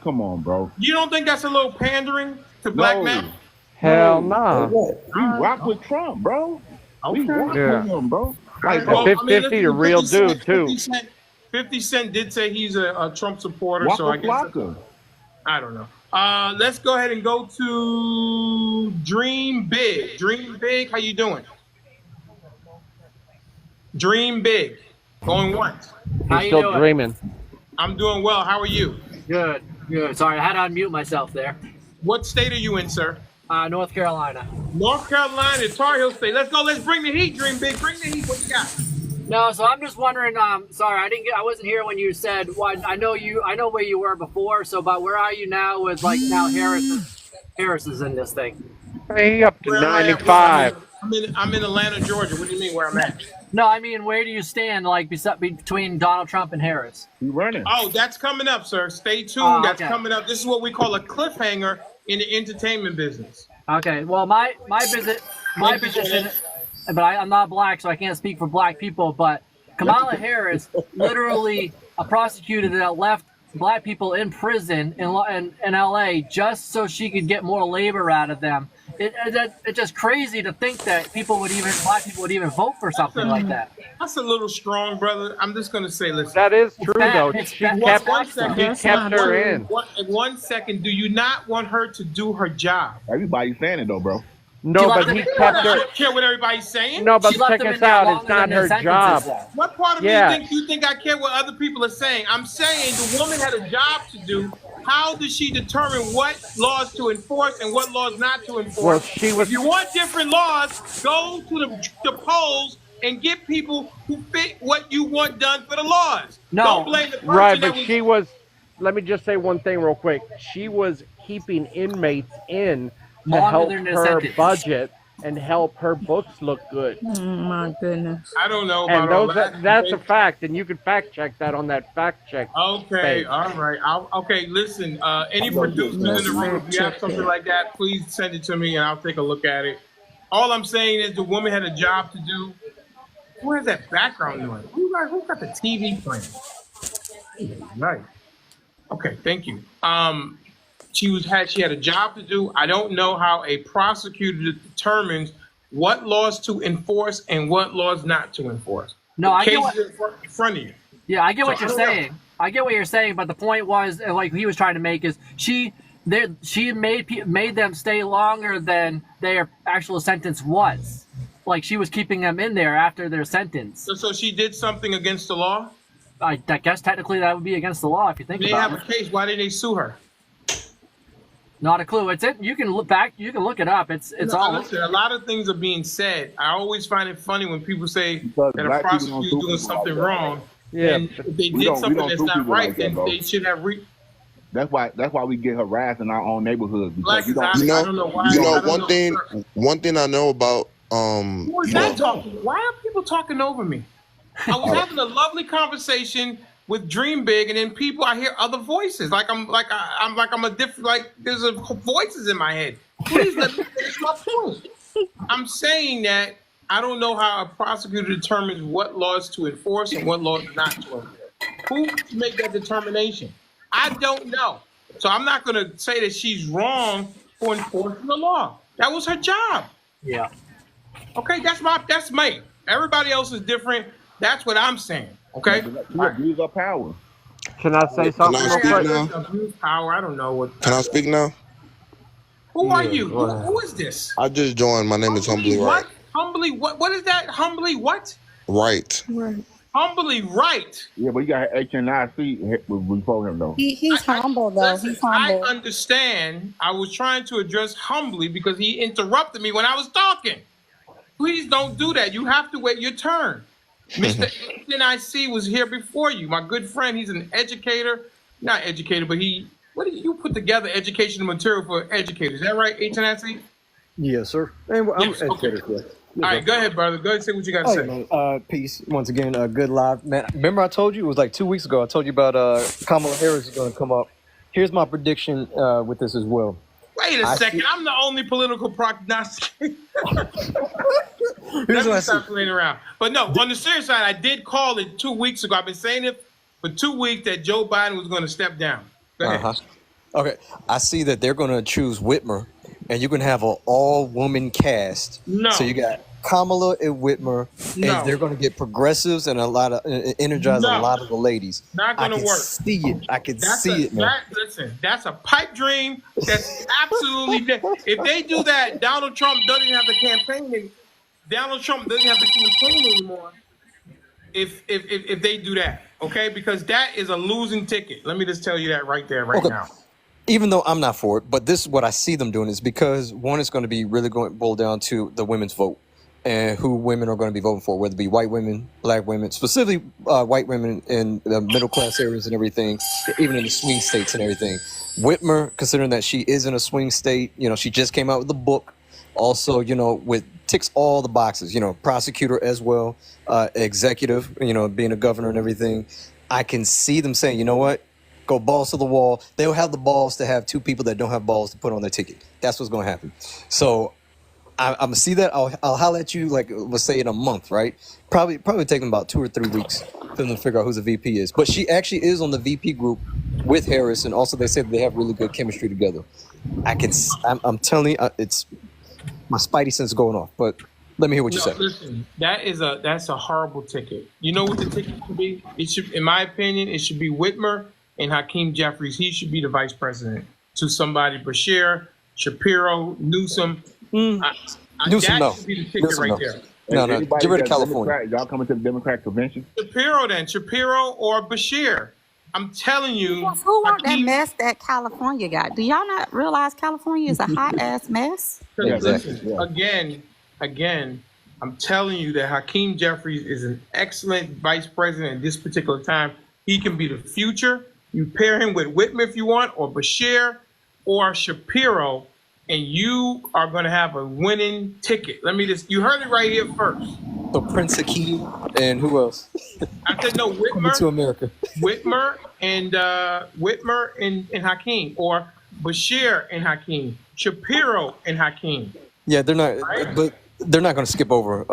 S4: Come on, bro.
S2: You don't think that's a little pandering to black men?
S7: Hell no.
S4: We rock with Trump, bro. We rock
S7: Yeah.
S4: with him, bro.
S2: Right.
S4: Like,
S2: Well,
S7: 50 a real dude, too.
S2: 50 Cent did say he's a Trump supporter,
S4: Waka
S2: so I guess
S4: Flocka.
S2: I don't know. Let's go ahead and go to Dream Big. Dream Big, how you doing? Dream Big. Going once.
S7: He's still dreaming.
S2: I'm doing well. How are you?
S14: Good. Sorry, I had to unmute myself there.
S2: What state are you in, sir?
S14: North Carolina.
S2: North Carolina, Tar Heel State. Let's go. Let's bring the heat, Dream Big. Bring the heat. What you got?
S14: No, so I'm just wondering. Sorry, I wasn't here when you said. What I know where you were before. So, but where are you now? With now Harris is in this thing.
S7: Hey, up to 95.
S2: I'm in Atlanta, Georgia. What do you mean where I'm at?
S14: No, I mean, where do you stand, like, between Donald Trump and Harris?
S4: He's running.
S2: Oh, that's coming up, sir. Stay tuned. That's
S14: Okay.
S2: coming up. This is what we call a cliffhanger in the entertainment business.
S14: Okay. Well, my position, but I'm not black, so I can't speak for black people. But Kamala Harris literally a prosecutor that left black people in prison in LA just so she could get more labor out of them. It's just crazy to think that black people would even vote for something like that.
S2: That's a little strong, brother. I'm just gonna say, listen.
S7: That is true, though. She kept her in.
S2: One second, do you not want her to do her job?
S4: Everybody's saying it though, bro.
S7: No, but he kept her.
S2: I don't care what everybody's saying.
S7: No, but check us out. It's not her job.
S2: What part of me think I care what other people are saying? I'm saying the woman had a job to do. How does she determine what laws to enforce and what laws not to enforce?
S7: Well,
S2: if you want different laws, go to the polls and get people who fit what you want done for the laws.
S14: No.
S2: Don't blame the person.
S7: Right, but she was. Let me just say one thing real quick. She was keeping inmates in to help her budget and help her books look good.
S3: Oh my goodness.
S2: I don't know
S7: about
S2: all that.
S7: That's a fact, and you can fact check that on that fact check.
S2: Okay, all right. Okay, listen, any producers in the room, if you have something like that, please send it to me and I'll take a look at it. All I'm saying is the woman had a job to do. Where's that background noise? Who got the TV playing? Nice. Okay, thank you. She had a job to do. I don't know how a prosecutor determines what laws to enforce and what laws not to enforce.
S14: No, I get what
S2: in front of you.
S14: Yeah, I get what you're saying. I get what you're saying, but the point was, like he was trying to make, is she made them stay longer than their actual sentence was. Like she was keeping them in there after their sentence.
S2: So she did something against the law?
S14: I guess technically that would be against the law if you think about it.
S2: They have a case. Why did they sue her?
S14: Not a clue. It's it. You can look back. You can look it up. It's all.
S2: Listen, a lot of things are being said. I always find it funny when people say that a prosecutor is doing something wrong.
S7: Yeah,
S2: and if they did something that's not right, then they should have.
S4: That's why we get harassed in our own neighborhoods.
S2: I don't know why.
S15: One thing I know about.
S2: Who is that talking? Why are people talking over me? I was having a lovely conversation with Dream Big, and then I hear other voices. I'm a different. Like there's voices in my head. Please let me finish my point. I'm saying that I don't know how a prosecutor determines what laws to enforce and what laws not to enforce. Who make that determination? I don't know. So I'm not going to say that she's wrong for enforcing the law. That was her job.
S14: Yeah.
S2: Okay, that's me. Everybody else is different. That's what I'm saying. Okay.
S4: She abused her power.
S7: Can I say something?
S2: Abuse power. I don't know what.
S15: Can I speak now?
S2: Who are you? Who is this?
S15: I just joined. My name is Humbly Right.
S2: Humbly what? What is that? Humbly what?
S15: Right.
S2: Humbly right.
S4: Yeah, but you got HNIC before him though.
S10: He's humble though.
S2: Listen,
S10: He's humble.
S2: I understand. I was trying to address Humbly because he interrupted me when I was talking. Please don't do that. You have to wait your turn. Mr. HNIC was here before you. My good friend, he's an educator. Not educator, but you put together educational material for educators. Is that right, HNIC?
S16: Yes, sir. And I'm
S2: Yes,
S16: educated.
S2: okay. All right, go ahead, brother. Go ahead and say what you got to say.
S16: Man, peace. Once again, good live. Man, remember I told you, it was like 2 weeks ago, I told you about Kamala Harris is going to come up. Here's my prediction with this as well.
S2: Wait a second. I'm the only political prognosticator.
S16: Here's what I
S2: stop playing around. But no, on the serious side, I did call it 2 weeks ago. I've been saying it for 2 weeks that Joe Biden was going to step down. Go ahead.
S16: Okay. I see that they're going to choose Whitmer, and you're going to have an all-woman cast.
S2: No.
S16: So you got Kamala and Whitmer, and they're going to get progressives and energize a lot of the ladies.
S2: Not going to work.
S16: See it. I can see it, man.
S2: Listen, that's a pipe dream. That's absolutely. If they do that, Donald Trump doesn't have the campaign. Donald Trump doesn't have the campaign anymore. If they do that, okay, because that is a losing ticket. Let me just tell you that right there, now.
S16: Even though I'm not for it, but this is what I see them doing is because one is going to be really going to boil down to the women's vote and who women are going to be voting for, whether it be white women, black women, specifically white women in the middle class areas and everything, even in the swing states and everything. Whitmer, considering that she is in a swing state, she just came out with a book. Also, with ticks all the boxes. You know, prosecutor as well, executive. You know, being a governor and everything. I can see them saying, you know what, go balls to the wall. They'll have the balls to have two people that don't have balls to put on their ticket. That's what's going to happen. So I'm gonna see that. I'll holler at you, like, let's say in a month, right? Probably take them about 2 or 3 weeks for them to figure out who the VP is. But she actually is on the VP group with Harris, and also they say that they have really good chemistry together. I'm telling you, it's my spidey sense going off. But let me hear what you say.
S2: Listen, that's a horrible ticket. You know what the ticket should be? It should, in my opinion, it should be Whitmer and Hakeem Jeffries. He should be the vice president. To somebody, Bashir, Shapiro, Newsom.
S16: Newsom,
S2: that
S16: no.
S2: should be the ticket
S16: Newsom,
S2: right
S16: no.
S2: there.
S16: No, get rid of California.
S4: Democrat, y'all coming to the Democrat convention?
S2: Shapiro or Bashir. I'm telling you.
S10: Who want that mess that California got? Do y'all not realize California is a hot ass mess?
S2: Listen, again, I'm telling you that Hakeem Jeffries is an excellent vice president at this particular time. He can be the future. You pair him with Whitmer if you want, or Bashir, or Shapiro, and you are going to have a winning ticket. You heard it right here first.
S16: So Prince Hakeem and who else?
S2: I said no, Whitmer.
S16: Coming to America.
S2: Whitmer and Hakeem, or Bashir and Hakeem, Shapiro and Hakeem.
S16: Yeah, they're not, but they're not going to skip over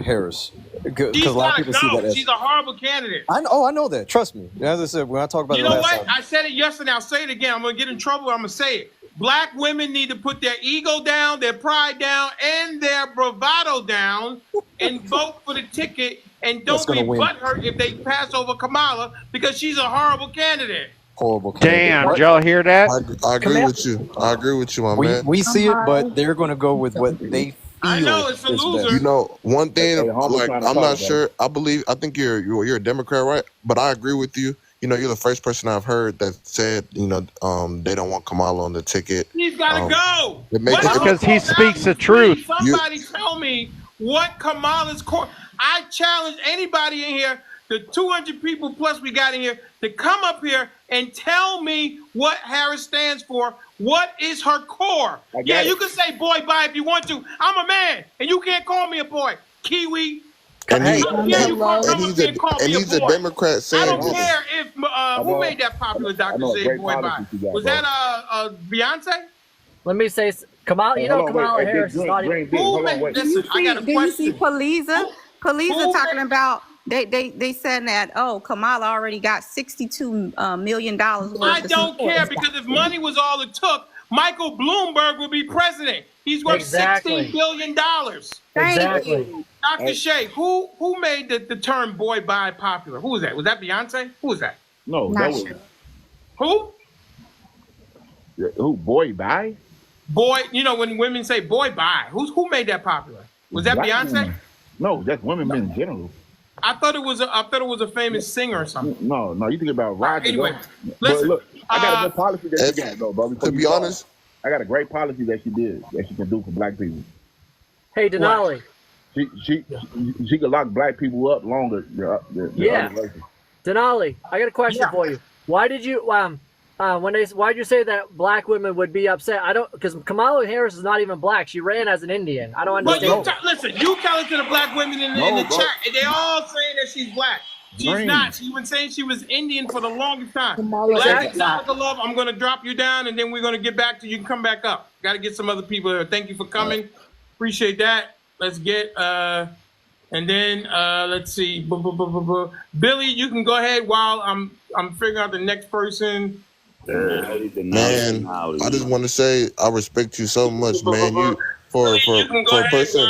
S16: Harris because a lot of people see that as
S2: she's a horrible candidate.
S16: I know that. Trust me. As I said, when I talk about
S2: you
S16: it
S2: know
S16: last
S2: what?
S16: time,
S2: I said it yesterday. I'll say it again. I'm going to get in trouble. I'm going to say it. Black women need to put their ego down, their pride down, and their bravado down, and vote for the ticket. And don't be butthurt if they pass over Kamala because she's a horrible candidate.
S16: Horrible candidate.
S7: Damn, did y'all hear that?
S15: I agree with you. I agree with you, my man.
S16: We see it, but they're going to go with what they feel.
S2: I know it's a loser.
S15: You know, one thing, like, I'm not sure. I think you're a Democrat, right? But I agree with you. You know, you're the first person I've heard that said, you know, they don't want Kamala on the ticket.
S2: He's got to go.
S7: Because he speaks the truth.
S2: Somebody tell me what Kamala's core. I challenge anybody in here, the 200 people plus we got in here, to come up here and tell me what Harris stands for. What is her core? Yeah, you can say boy bye if you want to. I'm a man, and you can't call me a boy. Kiwi.
S15: And he's a Democrat saying
S2: I don't care if who made that popular Dr. J boy bye. Was that Beyonce?
S14: Let me say, Kamala. You know Kamala Harris is not even.
S2: Listen, I got a question.
S10: Do you see Poliza talking about? They said that Kamala already got $62 million.
S2: I don't care because if money was all it took, Michael Bloomberg would be president. He's worth $16 billion.
S14: Exactly.
S2: Dr. Shay, who made the term boy bye popular? Who was that? Was that Beyonce? Who was that?
S4: No, that was
S2: who?
S4: Who? Boy bye?
S2: Boy, you know when women say boy bye, who made that popular? Was that Beyonce?
S4: Women. No, that's women in general.
S2: I thought it was a famous singer or something.
S4: No, you think about Roger.
S2: Anyway, listen.
S4: Look, I got a good policy that she got, though, bro.
S15: To be honest,
S4: I got a great policy that she did that she can do for black people.
S14: Hey, Denali.
S4: She can lock black people up longer.
S14: Denali, I got a question for you. Why did you why'd you say that black women would be upset? Because Kamala Harris is not even black. She ran as an Indian. I don't understand.
S2: Listen, you tell it to the black women in the chat, and they all saying that she's black. She's not. She's been saying she was Indian for the longest time. Black love, I'm going to drop you down, and then we're going to get back to you. You can come back up. Got to get some other people here. Thank you for coming. Appreciate that. Let's get, and then let's see. Billy, you can go ahead while I'm figuring out the next person.
S15: Man, I just want to say I respect you so much, man. You for a person.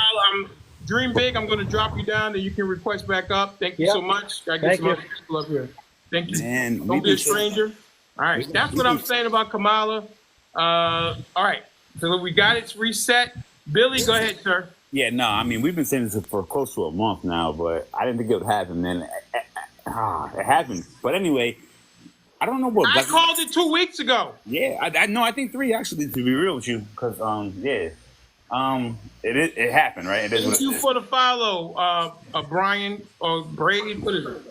S2: Dream big. I'm going to drop you down, and you can request back up. Thank you so much. Gotta get some other people up here. Thank you. Man, don't be a stranger. All right, that's what I'm saying about Kamala. All right, so we got it reset. Billy, go ahead, sir.
S17: Yeah, no, I mean, we've been saying this for close to a month now, but I didn't think it would happen, man. It happened. But anyway, I don't know what.
S2: I called it 2 weeks ago.
S17: Yeah, I think 3 actually, to be real with you, because it happened, right?
S2: Thank you for the follow, Brian or Brady. What is it?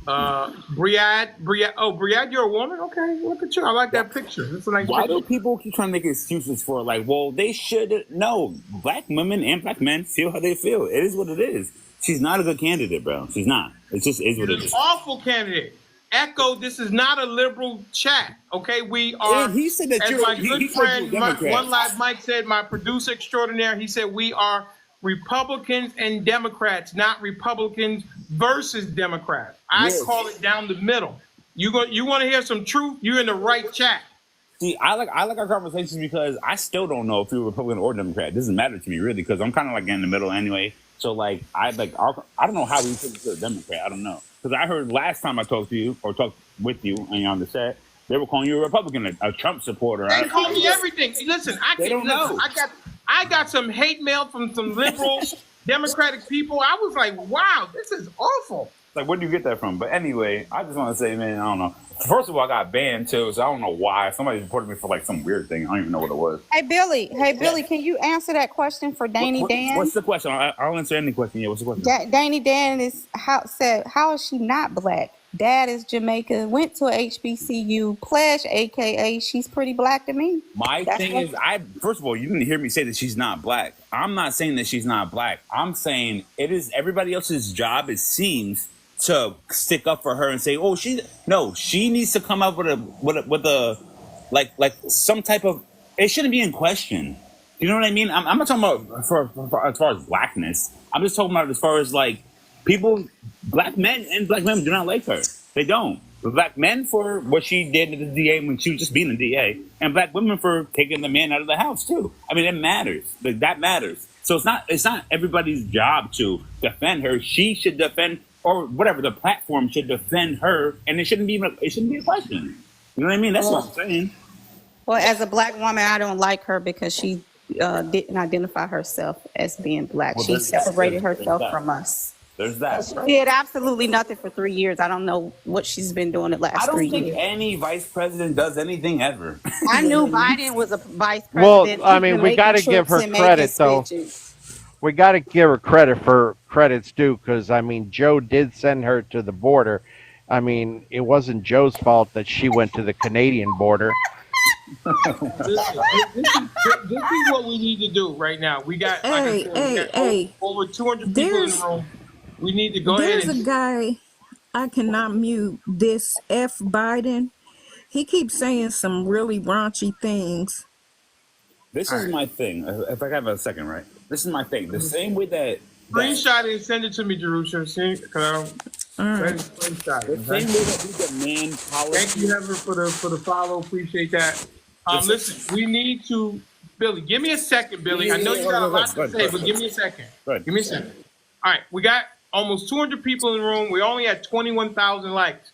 S2: Briad, you're a woman? Okay, look at you. I like that picture. It's a nice
S17: Why
S2: picture.
S17: do people keep trying to make excuses for like, well, they should no. Black women and black men feel how they feel. It is what it is. She's not a good candidate, bro. She's not. It just is what it
S2: She's an
S17: is.
S2: awful candidate. Echo, this is not a liberal chat. Okay, we are.
S17: And he said that
S2: As
S17: you're.
S2: my
S17: He
S2: good
S17: said you're a
S2: friend,
S17: Democrat.
S2: One Live Mike said, my producer extraordinaire. He said we are Republicans and Democrats, not Republicans versus Democrats. I call it down the middle. You want to hear some truth? You're in the right chat.
S17: See, I like our conversations because I still don't know if you're Republican or Democrat. It doesn't matter to me really because I'm kind of like in the middle anyway. So like I don't know how we think you're a Democrat. I don't know because I heard last time I talked to you or talked with you and you're on the set, they were calling you a Republican, a Trump supporter.
S2: They call me everything. Listen,
S17: know.
S2: I got some hate mail from some liberal Democratic people. I was like, wow, this is awful.
S17: Like, where do you get that from? But anyway, I just want to say, man, I don't know. First of all, I got banned too, so I don't know why. Somebody reported me for like some weird thing. I don't even know what it was.
S10: Hey Billy, can you answer that question for Danny Dan?
S17: What's the question? I'll answer any question. Yeah, what's the question?
S10: Danny Dan said, how is she not black? Dad is Jamaican, went to a HBCU, pledge, aka she's pretty black to me.
S17: My thing is, first of all, you didn't hear me say that she's not black. I'm not saying that she's not black. I'm saying it is everybody else's job, it seems, to stick up for her and say, "Oh, she needs to come up with a like some type of. It shouldn't be in question. You know what I mean? I'm not talking about for as far as blackness. I'm just talking about as far as like people, black men and black women do not like her. They don't. The black men for what she did to the DA when she was just being a DA, and black women for taking the man out of the house too. I mean, it matters. Like, that matters. So it's not everybody's job to defend her. She should defend. Or whatever, the platform should defend her, and it shouldn't be a question. You know what I mean? That's what I'm saying.
S10: Well, as a black woman, I don't like her because she didn't identify herself as being black. She separated herself from us.
S17: There's that.
S10: She did absolutely nothing for 3 years. I don't know what she's been doing the last 3 years.
S17: I don't think any vice president does anything ever.
S10: I knew Biden was a vice president.
S7: Well, I mean, we got to give her credit, though. We got to give her credit for credit's due because, I mean, Joe did send her to the border. I mean, it wasn't Joe's fault that she went to the Canadian border.
S2: This is what we need to do right now. We got, over 200 people in the room. We need to go ahead.
S3: There's a guy, I cannot mute this F. Biden. He keeps saying some really raunchy things.
S17: This is my thing. If I have a second, right? This is my thing. The same way that
S2: screenshot it and send it to me, Jerusalem. See, because screenshot it.
S17: The same way that we demand policy.
S2: Thank you, Heather, for the follow. Appreciate that. Listen, we need to, Billy. Give me a second, Billy. I know you got a lot to say, but give me a second. Give me a second. All right, we got almost 200 people in the room. We only had 21,000 likes.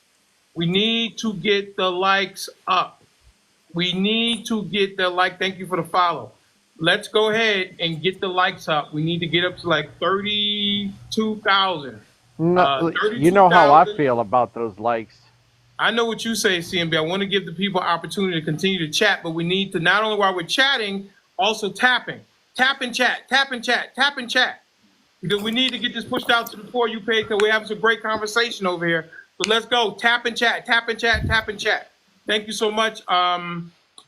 S2: We need to get the likes up. We need to get the like. Thank you for the follow. Let's go ahead and get the likes up. We need to get up to like 32,000.
S7: No, you know how I feel about those likes.
S2: I know what you say, CMB. I want to give the people an opportunity to continue to chat, but we need to, not only while we're chatting, also tapping. Tap and chat, tap and chat, tap and chat. Because we need to get this pushed out to the For You page because we're having some great conversation over here. So let's go. Tap and chat, tap and chat, tap and chat. Thank you so much.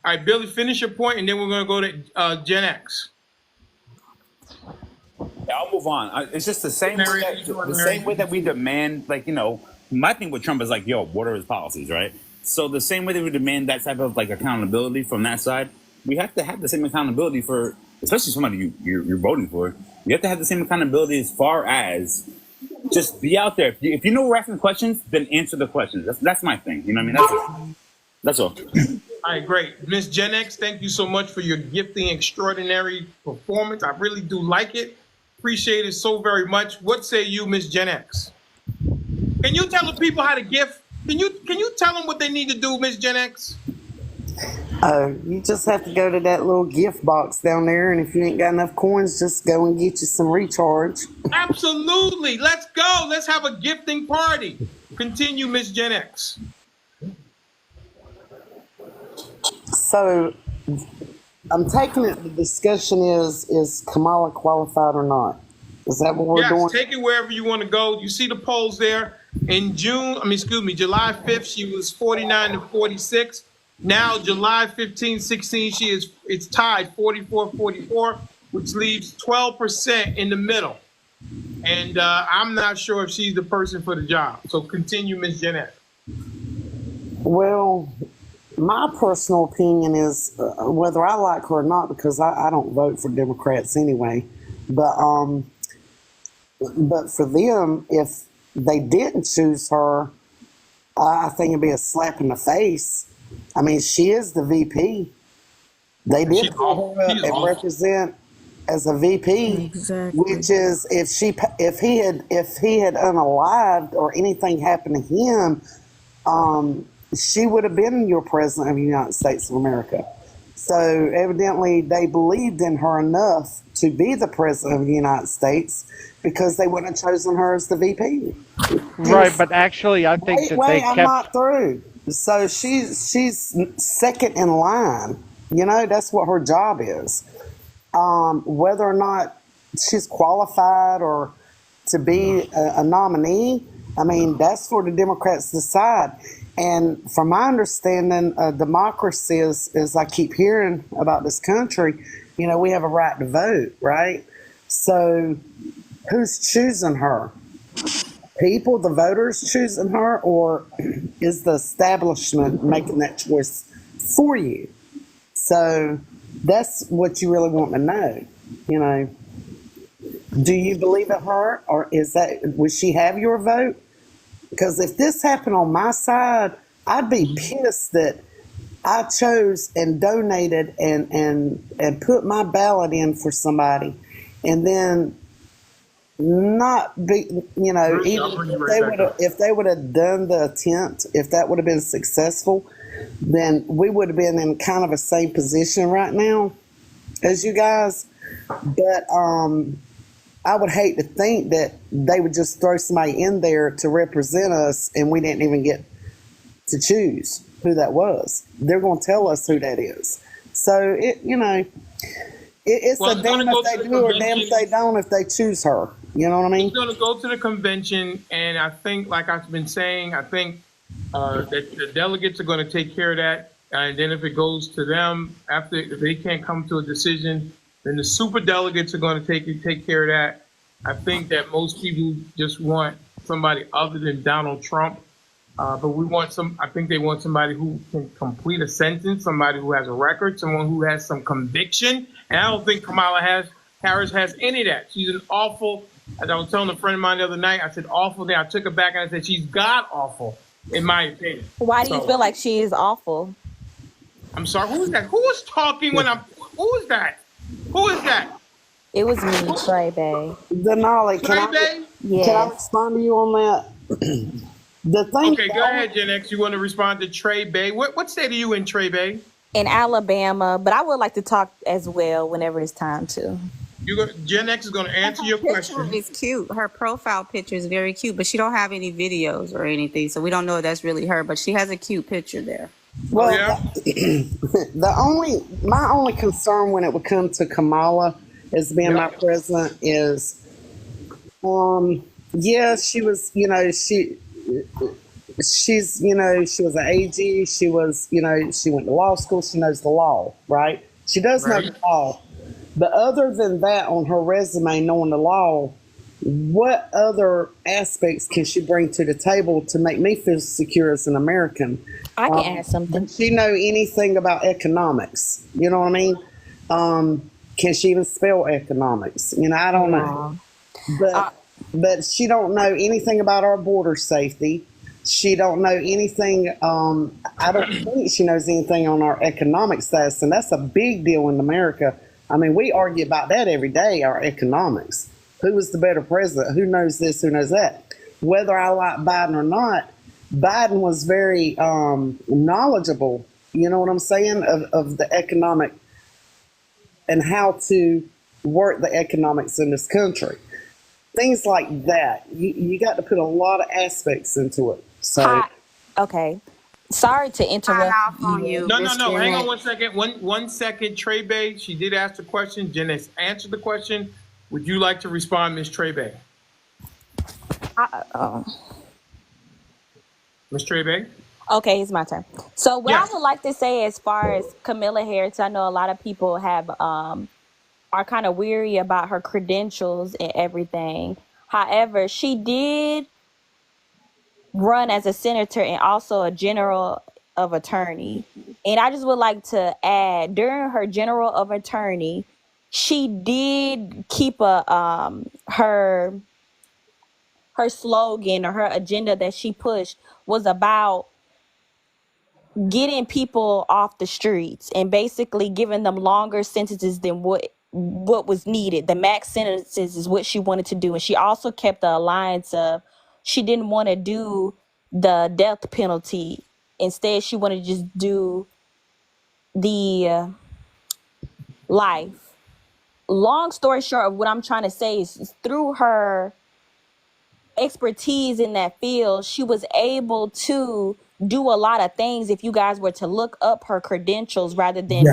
S2: All right, Billy, finish your point, and then we're going to go to Gen X.
S17: Yeah, I'll move on. It's just the same way that we demand, like, you know, my thing with Trump is like, yo, what are his policies, right? So the same way that we demand that type of like accountability from that side, we have to have the same accountability for, especially somebody you're voting for. You have to have the same accountability as far as just be out there. If you know we're asking questions, then answer the questions. That's my thing. You know what I mean? That's all.
S2: All right, great. Miss Gen X, thank you so much for your gifting, extraordinary performance. I really do like it. Appreciate it so very much. What say you, Miss Gen X? Can you tell the people how to gift? Can you tell them what they need to do, Miss Gen X?
S18: You just have to go to that little gift box down there, and if you ain't got enough coins, just go and get you some recharge.
S2: Absolutely. Let's go. Let's have a gifting party. Continue, Miss Gen X.
S18: So I'm taking it, the discussion is Kamala qualified or not? Is that what we're doing?
S2: Yes, take it wherever you want to go. You see the polls there. In July 5th, she was 49 to 46. Now, July 15, 16, it's tied 44-44, which leaves 12% in the middle. And I'm not sure if she's the person for the job. So continue, Ms. Jeanette.
S18: Well, my personal opinion is whether I like her or not, because I don't vote for Democrats anyway. But for them, if they didn't choose her, I think it'd be a slap in the face. I mean, she is the VP. They did put her up and represent as a VP, which is if he had unalived or anything happened to him, she would have been your president of the United States of America. So evidently they believed in her enough to be the president of the United States because they wouldn't have chosen her as the VP.
S7: Right, but actually I think
S18: I'm not through. So she's second in line. You know, that's what her job is. Whether or not she's qualified or to be a nominee, I mean, that's for the Democrats to decide. And from my understanding, democracy is I keep hearing about this country, you know, we have a right to vote, right? So who's choosing her? People, the voters choosing her, or is the establishment making that choice for you? So that's what you really want to know, you know. Do you believe in her, or would she have your vote? Because if this happened on my side, I'd be pissed that I chose and donated and put my ballot in for somebody, and then not be, you know, even if they would have done the attempt, if that would have been successful, then we would have been in kind of the same position right now as you guys. But I would hate to think that they would just throw somebody in there to represent us and we didn't even get to choose who that was. They're going to tell us who that is. So, it's a damn if they do or damn if they don't if they choose her. You know what I mean?
S2: It's going to go to the convention, and I think, like I've been saying, I think that the delegates are going to take care of that. And then if it goes to them, if they can't come to a decision, then the super delegates are going to take care of that. I think that most people just want somebody other than Donald Trump. But I think they want somebody who can complete a sentence, somebody who has a record, someone who has some conviction. And I don't think Kamala Harris has any of that. She's an awful, as I was telling a friend of mine the other night, I said awful there. I took it back and I said she's god awful, in my opinion.
S19: Why do you feel like she is awful?
S2: I'm sorry, who is that? Who was talking who is that? Who is that?
S19: It was me, Trey Bay.
S18: Denali, can I respond to you on that?
S2: Okay, go ahead, Gen X. You want to respond to Trey Bay? What state are you in, Trey Bay?
S19: In Alabama, but I would like to talk as well whenever it's time to.
S2: Gen X is going to answer your question.
S10: It's cute. Her profile picture is very cute, but she don't have any videos or anything, so we don't know if that's really her. But she has a cute picture there.
S18: Well, my only concern when it would come to Kamala as being my president is, she was, she was an AG. She was, she went to law school. She knows the law, right? She does know the law. But other than that, on her resume, knowing the law, what other aspects can she bring to the table to make me feel secure as an American?
S19: I can add something.
S18: Does she know anything about economics? You know what I mean? Can she even spell economics? I don't know. But she don't know anything about our border safety. She don't know anything. I don't think she knows anything on our economic status, and that's a big deal in America. I mean, we argue about that every day, our economics. Who was the better president? Who knows this? Who knows that? Whether I like Biden or not, Biden was very knowledgeable, you know what I'm saying, of the economic and how to work the economics in this country. Things like that. You got to put a lot of aspects into it. So,
S19: okay. Sorry to interrupt
S10: you.
S2: No. Hang on 1 second. One second, Trey Bay. She did ask the question. Janice answered the question. Would you like to respond, Ms. Trey Bay? Ms. Trebe?
S19: Okay, it's my turn. So what I
S2: Yes.
S19: would like to say as far as Kamala Harris, I know a lot of people have are kind of weary about her credentials and everything. However, she did run as a senator and also a general of attorney. And I just would like to add, during her general of attorney, she did keep her slogan or her agenda that she pushed was about getting people off the streets and basically giving them longer sentences than what was needed. The max sentences is what she wanted to do. And she also kept the alliance of she didn't want to do the death penalty. Instead, she wanted to just do the life. Long story short of what I'm trying to say is through her expertise in that field, she was able to do a lot of things if you guys were to look up her credentials rather than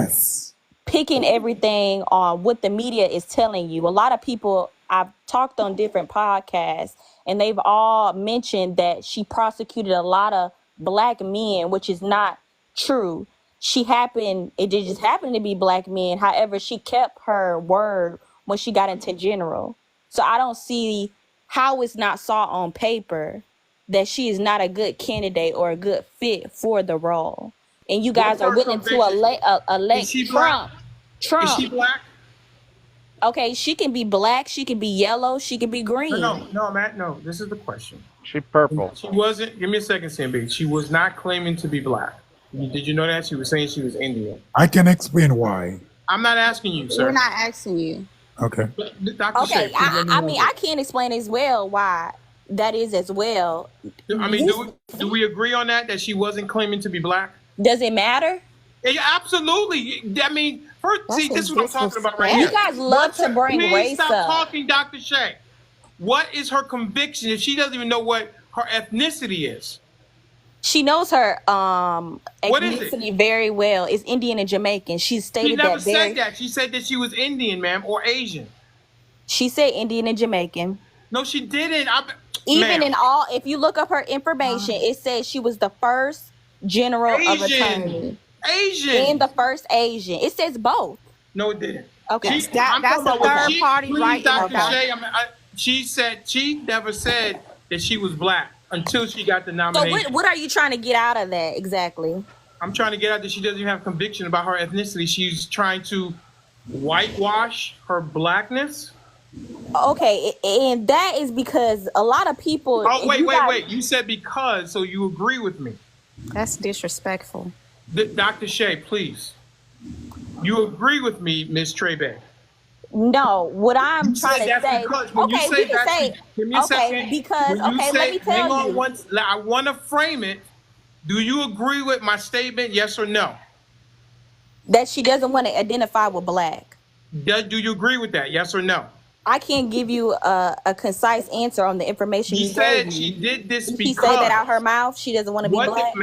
S19: picking everything on what the media is telling you. A lot of people I've talked on different podcasts and they've all mentioned that she prosecuted a lot of black men, which is not true. It just happened to be black men. However, she kept her word when she got into general. So I don't see how it's not saw on paper that she is not a good candidate or a good fit for the role. And you guys are willing to elect Trump.
S2: Is she black?
S19: Okay, she can be black, she can be yellow, she can be green.
S2: No, Matt, no. This is the question.
S7: She purple.
S2: She wasn't. Give me a second, CMB. She was not claiming to be black. Did you know that? She was saying she was Indian.
S8: I can explain why.
S2: I'm not asking you, sir.
S19: We're not asking you.
S8: Okay.
S2: Dr.
S19: Okay,
S2: Shea,
S19: I mean, I can't explain as well why that is as well.
S2: I mean, do we agree on that she wasn't claiming to be black?
S19: Does it matter?
S2: Yeah, absolutely. I mean, see, this is what I'm talking about right
S19: You
S2: here.
S19: guys love to bring
S2: Please
S19: race
S2: stop
S19: up.
S2: talking, Dr. Shea. What is her conviction if she doesn't even know what her ethnicity is?
S19: She knows her ethnicity very well. It's Indian and Jamaican. She stated
S2: She never
S19: that
S2: said that. She said that she was Indian, ma'am, or Asian.
S19: She said Indian and Jamaican.
S2: No, she didn't.
S19: Even in all, if you look up her information, it says she was the first general of attorney.
S2: Asian.
S19: And the first Asian. It says both.
S2: No, it didn't.
S19: Okay.
S2: That's a third party right in Dr. Shea, she said she never said that she was black until she got the nomination.
S19: So what are you trying to get out of that exactly?
S2: I'm trying to get out that she doesn't even have conviction about her ethnicity. She's trying to whitewash her blackness.
S19: Okay, and that is because a lot of people.
S2: Oh, wait. You said because, so you agree with me.
S10: That's disrespectful.
S2: Dr. Shea, please. You agree with me, Ms. Trebe?
S19: No, what I'm trying to say.
S2: Because when you say that, give me a second.
S19: Because let me tell
S2: hang
S19: you.
S2: on I want to frame it. Do you agree with my statement? Yes or no?
S19: That she doesn't want to identify with black.
S2: Do you agree with that? Yes or no?
S19: I can't give you a concise answer on the information you gave me.
S2: She did this because.
S19: She said that out her mouth. She doesn't want to be black.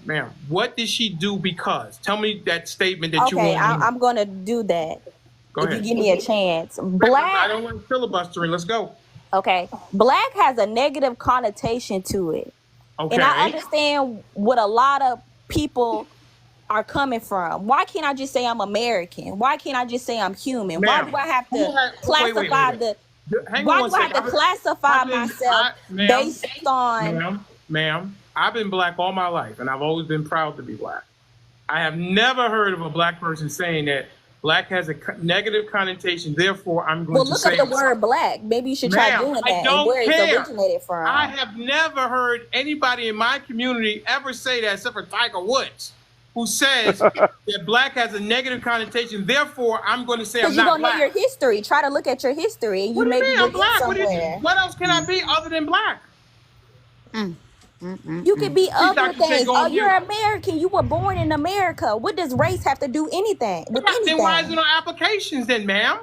S2: Ma'am, what did she do because? Tell me that statement that you want.
S19: Okay, I'm going to do that.
S2: Go ahead.
S19: If you give me a chance. Black.
S2: I don't want filibustering. Let's go.
S19: Okay. Black has a negative connotation to it.
S2: Okay.
S19: And I understand what a lot of people are coming from. Why can't I just say I'm American? Why can't I just say I'm human? Why do I have to classify classify myself based on?
S2: Ma'am, I've been black all my life, and I've always been proud to be black. I have never heard of a black person saying that black has a negative connotation. Therefore, I'm going to say.
S19: Well, look up the word black. Maybe you should try doing that. And where it originated from.
S2: I have never heard anybody in my community ever say that, except for Tiger Woods, who says that black has a negative connotation. Therefore, I'm going to say I'm not black. Because you don't know your
S19: history. Try to look at your history, and
S2: what
S19: you
S2: do
S19: maybe
S2: you mean? I'm black.
S19: Somewhere.
S2: What else can I be other than black?
S19: You could be other things. Oh, you're American. You were born in America. What does race have to do with anything?
S2: Then why is it on applications then, ma'am?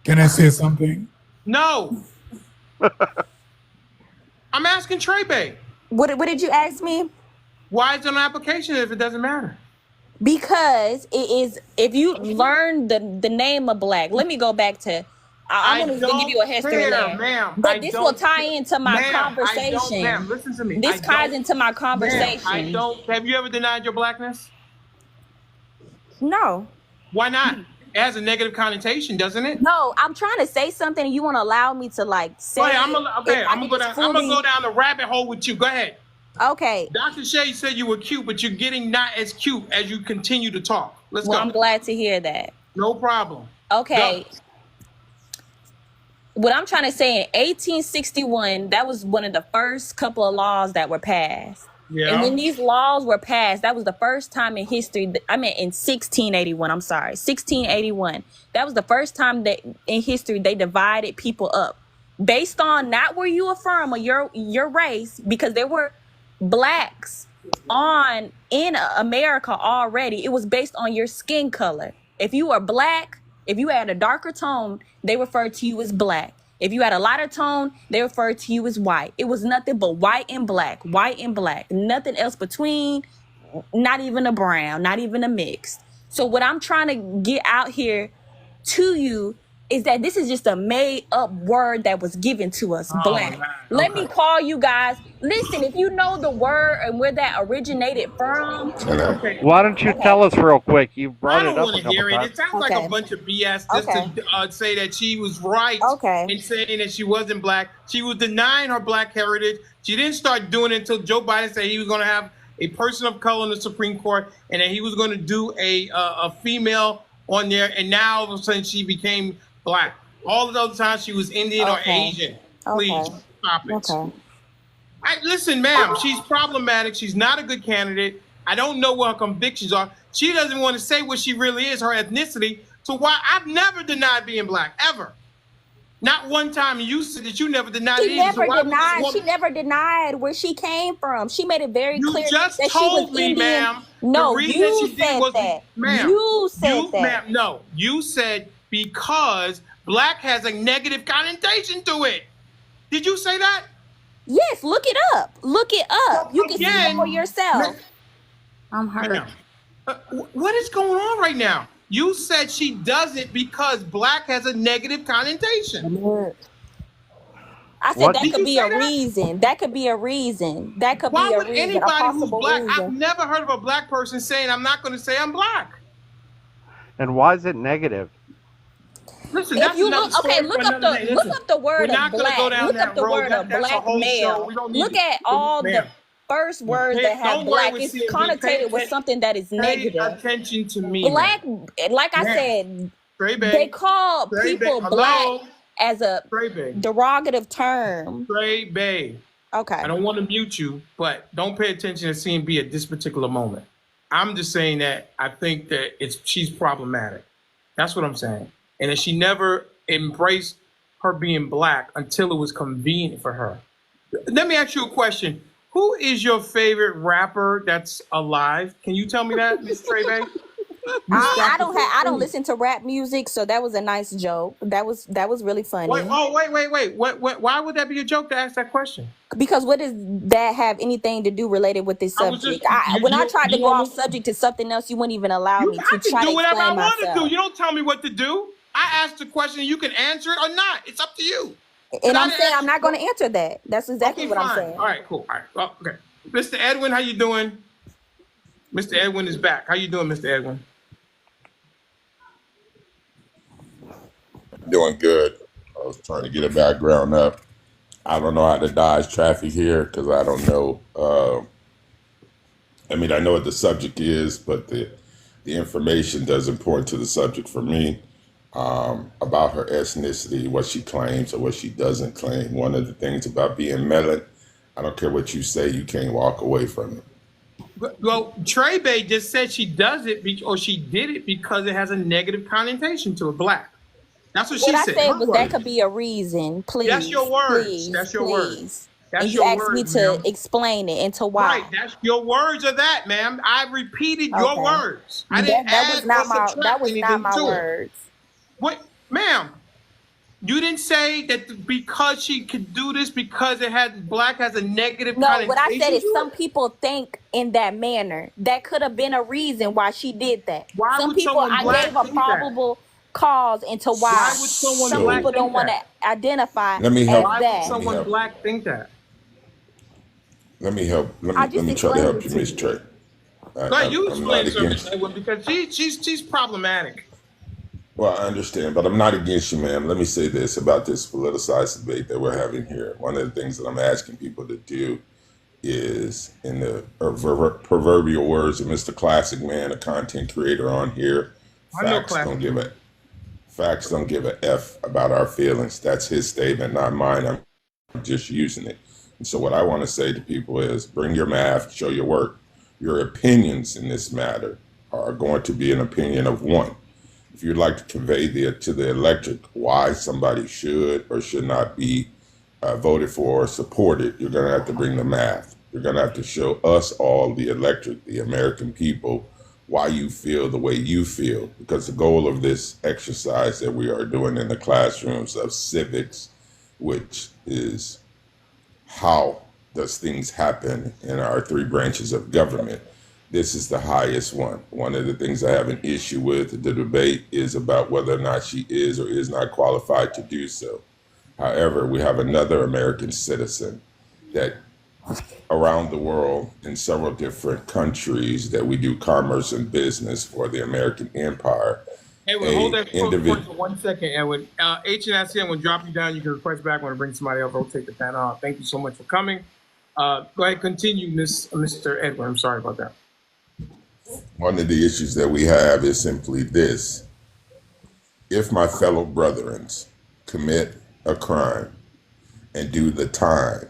S8: Can I say something?
S2: No. I'm asking Trebe.
S19: What did you ask me?
S2: Why is it on application if it doesn't matter?
S19: Because it is, if you learn the name of black, let me go back to, I'm going to give you a history
S2: care,
S19: there.
S2: ma'am.
S19: But this will tie into my conversation.
S2: Ma'am, listen to me.
S19: This ties into my conversation.
S2: Ma'am, I don't. Have you ever denied your blackness?
S19: No.
S2: Why not? It has a negative connotation, doesn't it?
S19: No, I'm trying to say something and you want to allow me to like say
S2: I'm gonna go down the rabbit hole with you. Go ahead.
S19: Okay.
S2: Dr. Shay said you were cute, but you're getting not as cute as you continue to talk. Let's go.
S19: I'm glad to hear that.
S2: No problem.
S19: Okay. Go. What I'm trying to say, in 1861, that was one of the first couple of laws that were passed. Yeah. And when these laws were passed, that was the first time in history. In 1681. I'm sorry, 1681. That was the first time that in history they divided people up based on not where you were from or your race, because there were blacks in America already. It was based on your skin color. If you were black, if you had a darker tone, they referred to you as black. If you had a lighter tone, they referred to you as white. It was nothing but white and black, nothing else between, not even a brown, not even a mixed. So what I'm trying to get out here to you is that this is just a made up word that was given to us, black. Man. Let me call you guys. Listen, if you know the word and where that originated from.
S7: Why don't you tell us real quick? You brought it up a couple
S2: hear it.
S7: times.
S2: It sounds like a bunch of BS just to say that she was right in saying that she wasn't black. She was denying her black heritage. She didn't start doing it until Joe Biden said he was going to have a person of color in the Supreme Court and that he was going to do a female on there. And now all of a sudden she became black. All of those times she was Indian or Asian. Please stop it. Listen, ma'am, she's problematic. She's not a good candidate. I don't know what her convictions are. She doesn't want to say what she really is, her ethnicity. So why? I've never denied being black, ever. Not one time. You said that you never denied it.
S19: She never denied where she came from. She made it very clear that she was Indian.
S2: Ma'am.
S19: No, you said that.
S2: Ma'am,
S19: you said that.
S2: Ma'am, no, you said because black has a negative connotation to it. Did you say that?
S19: Yes, look it up. Look it up. You can see it for yourself. I'm hurt.
S2: What is going on right now? You said she does it because black has a negative connotation.
S19: I said that could be a reason. That could be a reason. That could be a reason. Why would
S2: anybody who's black? I've never heard of a black person saying, I'm not going to say I'm black.
S7: And why is it negative?
S2: Listen,
S19: if you look up the word of black. Look up the word of black male. Look at all the first words that have black. It's connotated with something that is negative.
S2: Pay attention to me.
S19: Black, like I said, they call people black as a derogative term.
S2: Okay. I don't want to mute you, but don't pay attention to CMB at this particular moment. I'm just saying that I think that she's problematic. That's what I'm saying. And that she never embraced her being black until it was convenient for her. Let me ask you a question. Who is your favorite rapper that's alive? Can you tell me that, Ms. Trebe?
S19: I don't listen to rap music, so that was a nice joke. That was really funny.
S2: Wait. Why would that be a joke to ask that question?
S19: Because what does that have anything to do related with this subject? When I tried to go off subject to something else, you wouldn't even allow me to try to explain myself. I can do whatever I want to do. You
S2: don't tell me what to do. I asked the question, you can answer it or not. It's up to you.
S19: And I'm saying I'm not going to answer that. That's exactly what I'm saying.
S2: All right, cool. All right. Well, okay. Mr. Edwin, how you doing? Mr. Edwin is back. How you doing, Mr. Edwin?
S20: Doing good. I was trying to get a background up. I don't know how to dodge traffic here because I don't know. I know what the subject is, but the information doesn't point to the subject for me. About her ethnicity, what she claims or what she doesn't claim. One of the things about being melon, I don't care what you say, you can't walk away from it.
S2: Well, Trebe just said she does it or she did it because it has a negative connotation to it, black. That's what she said.
S19: What I said was that could be a reason. Please.
S2: That's your words. That's your words.
S19: And you asked me to explain it and to why.
S2: Right, that's your words are that, ma'am. I repeated your words. I didn't add
S19: that was not my words.
S2: What, ma'am? You didn't say that because she could do this because black has a negative connotation.
S19: No, what I said is some people think in that manner. That could have been a reason why she did that.
S2: Why
S19: some
S2: would
S19: people
S2: someone
S19: I
S2: black
S19: gave a
S2: do
S19: probable cause into why
S2: Why would someone
S19: some
S2: black
S19: people don't
S2: think
S19: want
S2: that?
S19: to identify
S20: Let me
S19: as
S20: help.
S2: Why would
S19: that.
S20: Let me
S2: someone
S20: help.
S2: black think that?
S20: Let me help. Let
S19: I
S20: me let
S19: just
S20: me try to
S19: explained
S20: help
S19: it
S20: you,
S19: to
S20: Miss
S19: you.
S20: Trey.
S2: Like you
S20: I'm not
S2: explain, sir,
S20: against.
S2: Mr. Edwin, because she's problematic.
S20: Well, I understand, but I'm not against you, ma'am. Let me say this about this politicized debate that we're having here. One of the things that I'm asking people to do is, in the proverbial words of Mr. Classic Man, a content creator on here,
S2: I know
S20: facts don't
S2: classic
S20: give
S2: man.
S20: a facts don't give a f about our feelings. That's his statement, not mine. I'm just using it. And so, what I want to say to people is, bring your math, show your work. Your opinions in this matter are going to be an opinion of one. If you'd like to convey to the electorate why somebody should or should not be voted for or supported, you're going to have to bring the math. You're going to have to show us all, the electorate, the American people, why you feel the way you feel. Because the goal of this exercise that we are doing in the classrooms of civics, which is how does things happen in our three branches of government, this is the highest one. One of the things I have an issue with the debate is about whether or not she is or is not qualified to do so. However, we have another American citizen that around the world in several different countries that we do commerce and business for the American empire.
S2: Edwin, hold that point for 1 second, Edwin. HNICM will drop you down. You can request back when to bring somebody else. Rotate the panel off. Thank you so much for coming. Go ahead, continue, Mr. Edwin. I'm sorry about that.
S20: One of the issues that we have is simply this. If my fellow brethren commit a crime and do the time,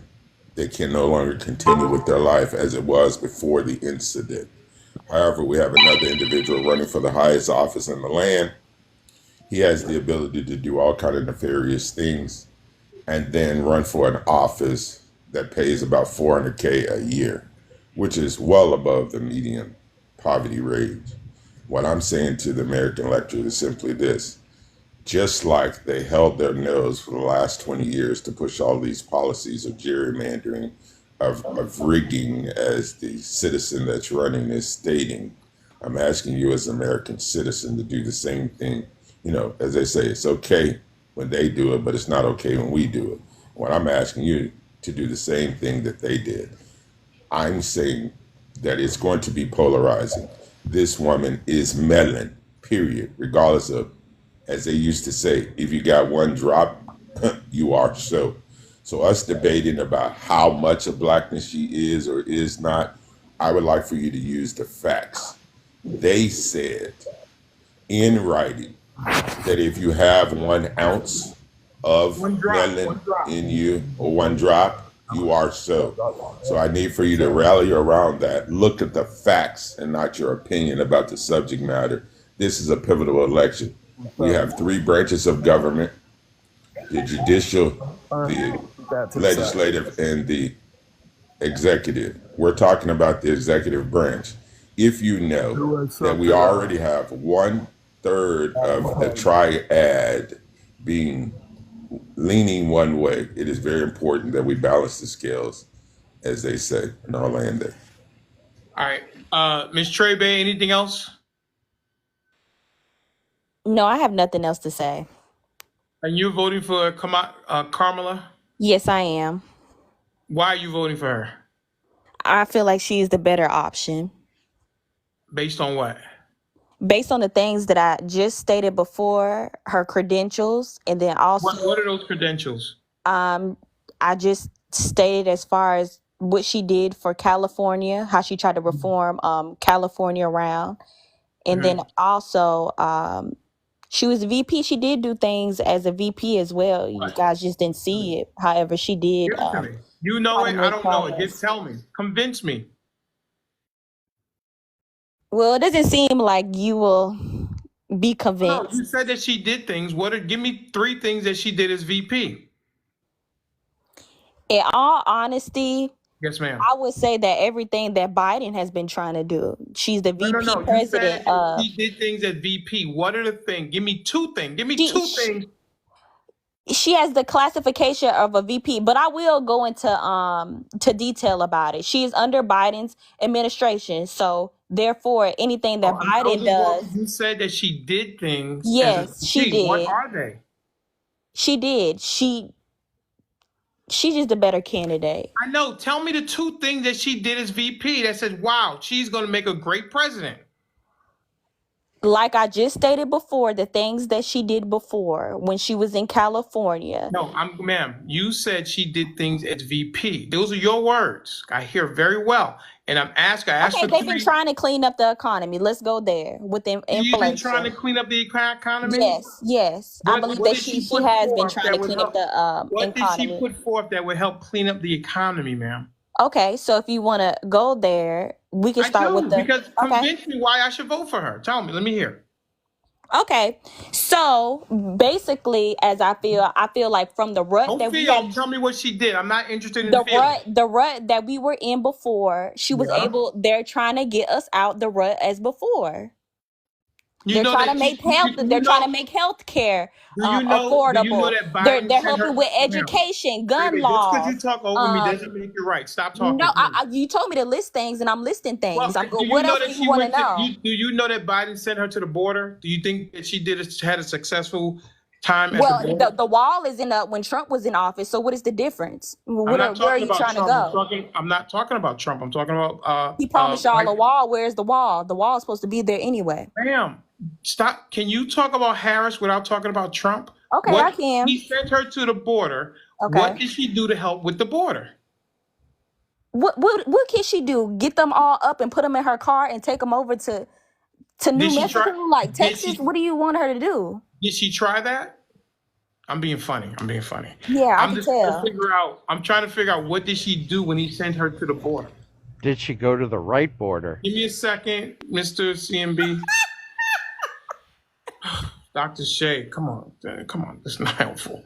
S20: they can no longer continue with their life as it was before the incident. However, we have another individual running for the highest office in the land. He has the ability to do all kind of nefarious things and then run for an office that pays about $400K a year, which is well above the median poverty rate. What I'm saying to the American electorate is simply this. Just like they held their nose for the last 20 years to push all these policies of gerrymandering, of rigging, as the citizen that's running is stating, I'm asking you as an American citizen to do the same thing. You know, as they say, it's okay when they do it, but it's not okay when we do it. What I'm asking you to do the same thing that they did. I'm saying that it's going to be polarizing. This woman is meddling, period, regardless of, as they used to say, if you got one drop, you are so. So us debating about how much of blackness she is or is not, I would like for you to use the facts. They said in writing that if you have 1 ounce of melanin in you or 1 drop, you are so. So I need for you to rally around that. Look at the facts and not your opinion about the subject matter. This is a pivotal election. We have 3 branches of government, the judicial, the legislative, and the executive. We're talking about the executive branch. If you know that we already have 1/3 of the triad being leaning one way, it is very important that we balance the scales, as they say in our land there.
S2: All right. Ms. Trey Bay, anything else?
S19: No, I have nothing else to say.
S2: And you're voting for Kamala?
S19: Yes, I am.
S2: Why are you voting for her?
S19: I feel like she's the better option.
S2: Based on what?
S19: Based on the things that I just stated before, her credentials, and then also
S2: What are those credentials?
S19: I just stated as far as what she did for California, how she tried to reform California around. And then also she was a VP. She did do things as a VP as well. You guys just didn't see it. However, she did.
S2: Give it to me. You know it. I don't know it. Just tell me. Convince me.
S19: Well, it doesn't seem like you will be convinced.
S2: No, you said that she did things. Give me 3 things that she did as VP.
S19: In all honesty,
S2: yes, ma'am.
S19: I would say that everything that Biden has been trying to do. She's the VP
S2: No.
S19: president of.
S2: She did things as VP. What are the things? Give me 2 things. Give me 2 things.
S19: She has the classification of a VP, but I will go into to detail about it. She is under Biden's administration, so Therefore, anything that
S2: I was
S19: Biden
S2: just
S19: does,
S2: walking. You said that she did things as a
S19: yes, she
S2: VP. What
S19: did.
S2: are they?
S19: She did. She's just a better candidate.
S2: I know. Tell me the 2 things that she did as VP that says, wow, she's going to make a great president.
S19: Like I just stated before, the things that she did before when she was in California.
S2: No, ma'am, you said she did things as VP. Those are your words. I hear very well. And I asked
S19: Okay,
S2: for
S19: they've
S2: 3.
S19: been trying to clean up the economy. Let's go there with the
S2: You've been trying to
S19: inflation.
S2: clean up the economy?
S19: Yes. I believe
S2: What
S19: that
S2: did
S19: she
S2: she put
S19: has been
S2: forth
S19: trying
S2: that
S19: to
S2: would
S19: clean up
S2: help?
S19: the
S2: What did she
S19: economy.
S2: put forth that would help clean up the economy, ma'am?
S19: Okay, so if you want to go there, we can start with the.
S2: Because convince me why I should vote for her. Tell me. Let me hear.
S19: Okay, so basically, as I feel like from the rut that we had.
S2: Tell me what she did. I'm not interested in feeling.
S19: The rut that we were in before, she was able. They're trying to get us out the rut as before. They're trying to make health. They're trying to make health care affordable.
S2: Do you know that Biden
S19: They're
S2: sent her?
S19: helping with education, gun
S2: Baby, just because
S19: laws.
S2: you talk over me doesn't make you right. Stop talking.
S19: No, you told me to list things, and I'm listing things.
S2: Well,
S19: What else do you want to know?
S2: Do you know that Biden sent her to the border? Do you think that she had a successful time at the border?
S19: The wall is in when Trump was in office. So what is the difference? Where are you trying to go?
S2: I'm not talking about Trump. I'm talking about.
S19: He promised y'all a wall. Where's the wall? The wall is supposed to be there anyway.
S2: Ma'am, stop. Can you talk about Harris without talking about Trump?
S19: Okay, I can.
S2: He sent her to the border. Okay. What did she do to help with the border?
S19: What can she do? Get them all up and put them in her car and take them over to New Mexico, like Texas? What do you want her to do?
S2: Did she try that? I'm being funny.
S19: Yeah, I can tell.
S2: I'm trying to figure out what did she do when he sent her to the border.
S7: Did she go to the right border?
S2: Give me a second, Mr. CMB. Dr. Shay, come on. This is not helpful.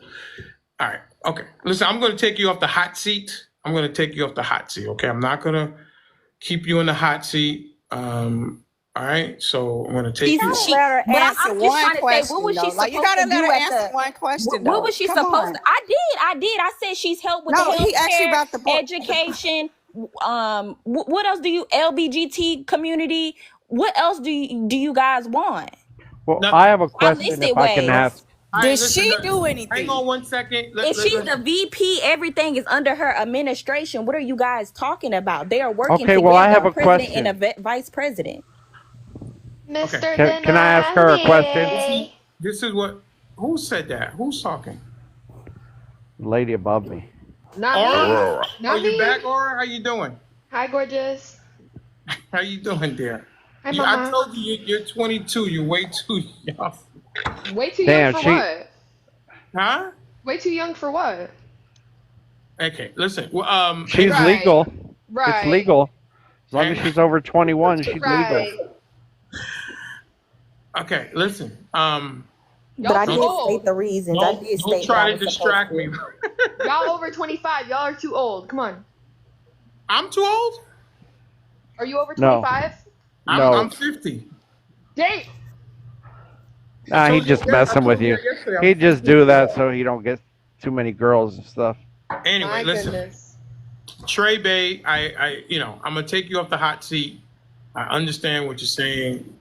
S2: All right. Okay. Listen, I'm going to take you off the hot seat. Okay. I'm not going to keep you in the hot seat. All right. So I'm going to take you.
S21: Let her answer one question.
S19: What was she supposed
S21: you gotta
S19: to
S21: let
S19: do
S21: her
S19: at
S21: answer one question.
S19: What was she supposed to? I did. I said she's helped with the health
S21: he asked you
S19: care,
S21: about the
S19: education. What else do you LBGT community? What else do you guys want?
S7: Well, I have a question if I can ask.
S21: Did she do anything?
S2: Hang on one second.
S19: If she's the VP, everything is under her administration. What are you guys talking about? They are working together.
S7: Well, I have a
S19: president
S7: question.
S19: and a vice president.
S7: Mr. Denali. Can I ask her a question?
S2: This is what. Who said that? Who's talking?
S7: The lady above me.
S22: Not
S2: Aura.
S22: me. Not
S2: Are you
S22: me.
S2: back, Aura? How you doing?
S22: Hi, gorgeous.
S2: How you doing, dear?
S22: Hi, Mama.
S2: I told you you're 22. You're way too young.
S22: Way too young for what?
S2: Huh?
S22: Way too young for what?
S2: Okay, listen. Well,
S7: she's legal.
S22: Right.
S7: It's legal. As long as she's over 21, she's legal.
S2: Okay, listen.
S19: But I did state the reasons.
S2: Don't try to distract me.
S22: Y'all over 25. Y'all are too old. Come on.
S2: I'm too old?
S22: Are you over 25?
S7: No.
S2: I'm 50.
S22: Dang.
S7: Nah, he just messing with you. He just do that so he don't get too many girls and stuff.
S2: Anyway, listen. Trey Bay, I'm gonna take you off the hot seat. I understand what you're saying.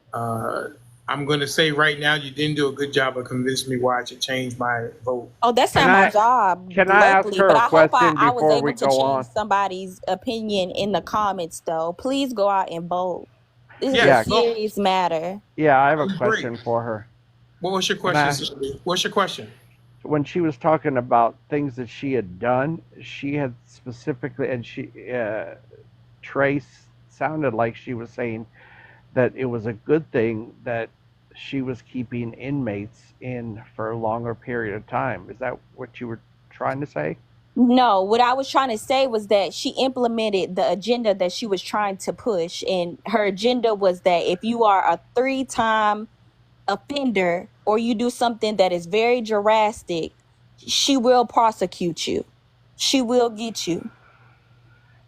S2: I'm gonna say right now you didn't do a good job of convincing me why I should change my vote.
S19: Oh, that's not my job.
S7: Can I ask her a question
S19: I was
S7: before
S19: able
S7: we
S19: to
S7: go
S19: change
S7: on?
S19: somebody's opinion in the comments, though. Please go out and vote. This is
S7: Yeah,
S19: a serious matter.
S7: Yeah, I have a question for her.
S2: What was your question? What's your question?
S7: When she was talking about things that she had done, she had specifically, and Trace sounded like she was saying that it was a good thing that she was keeping inmates in for a longer period of time. Is that what you were trying to say?
S19: No, what I was trying to say was that she implemented the agenda that she was trying to push. And her agenda was that if you are a 3-time offender or you do something that is very drastic, she will prosecute you. She will get you.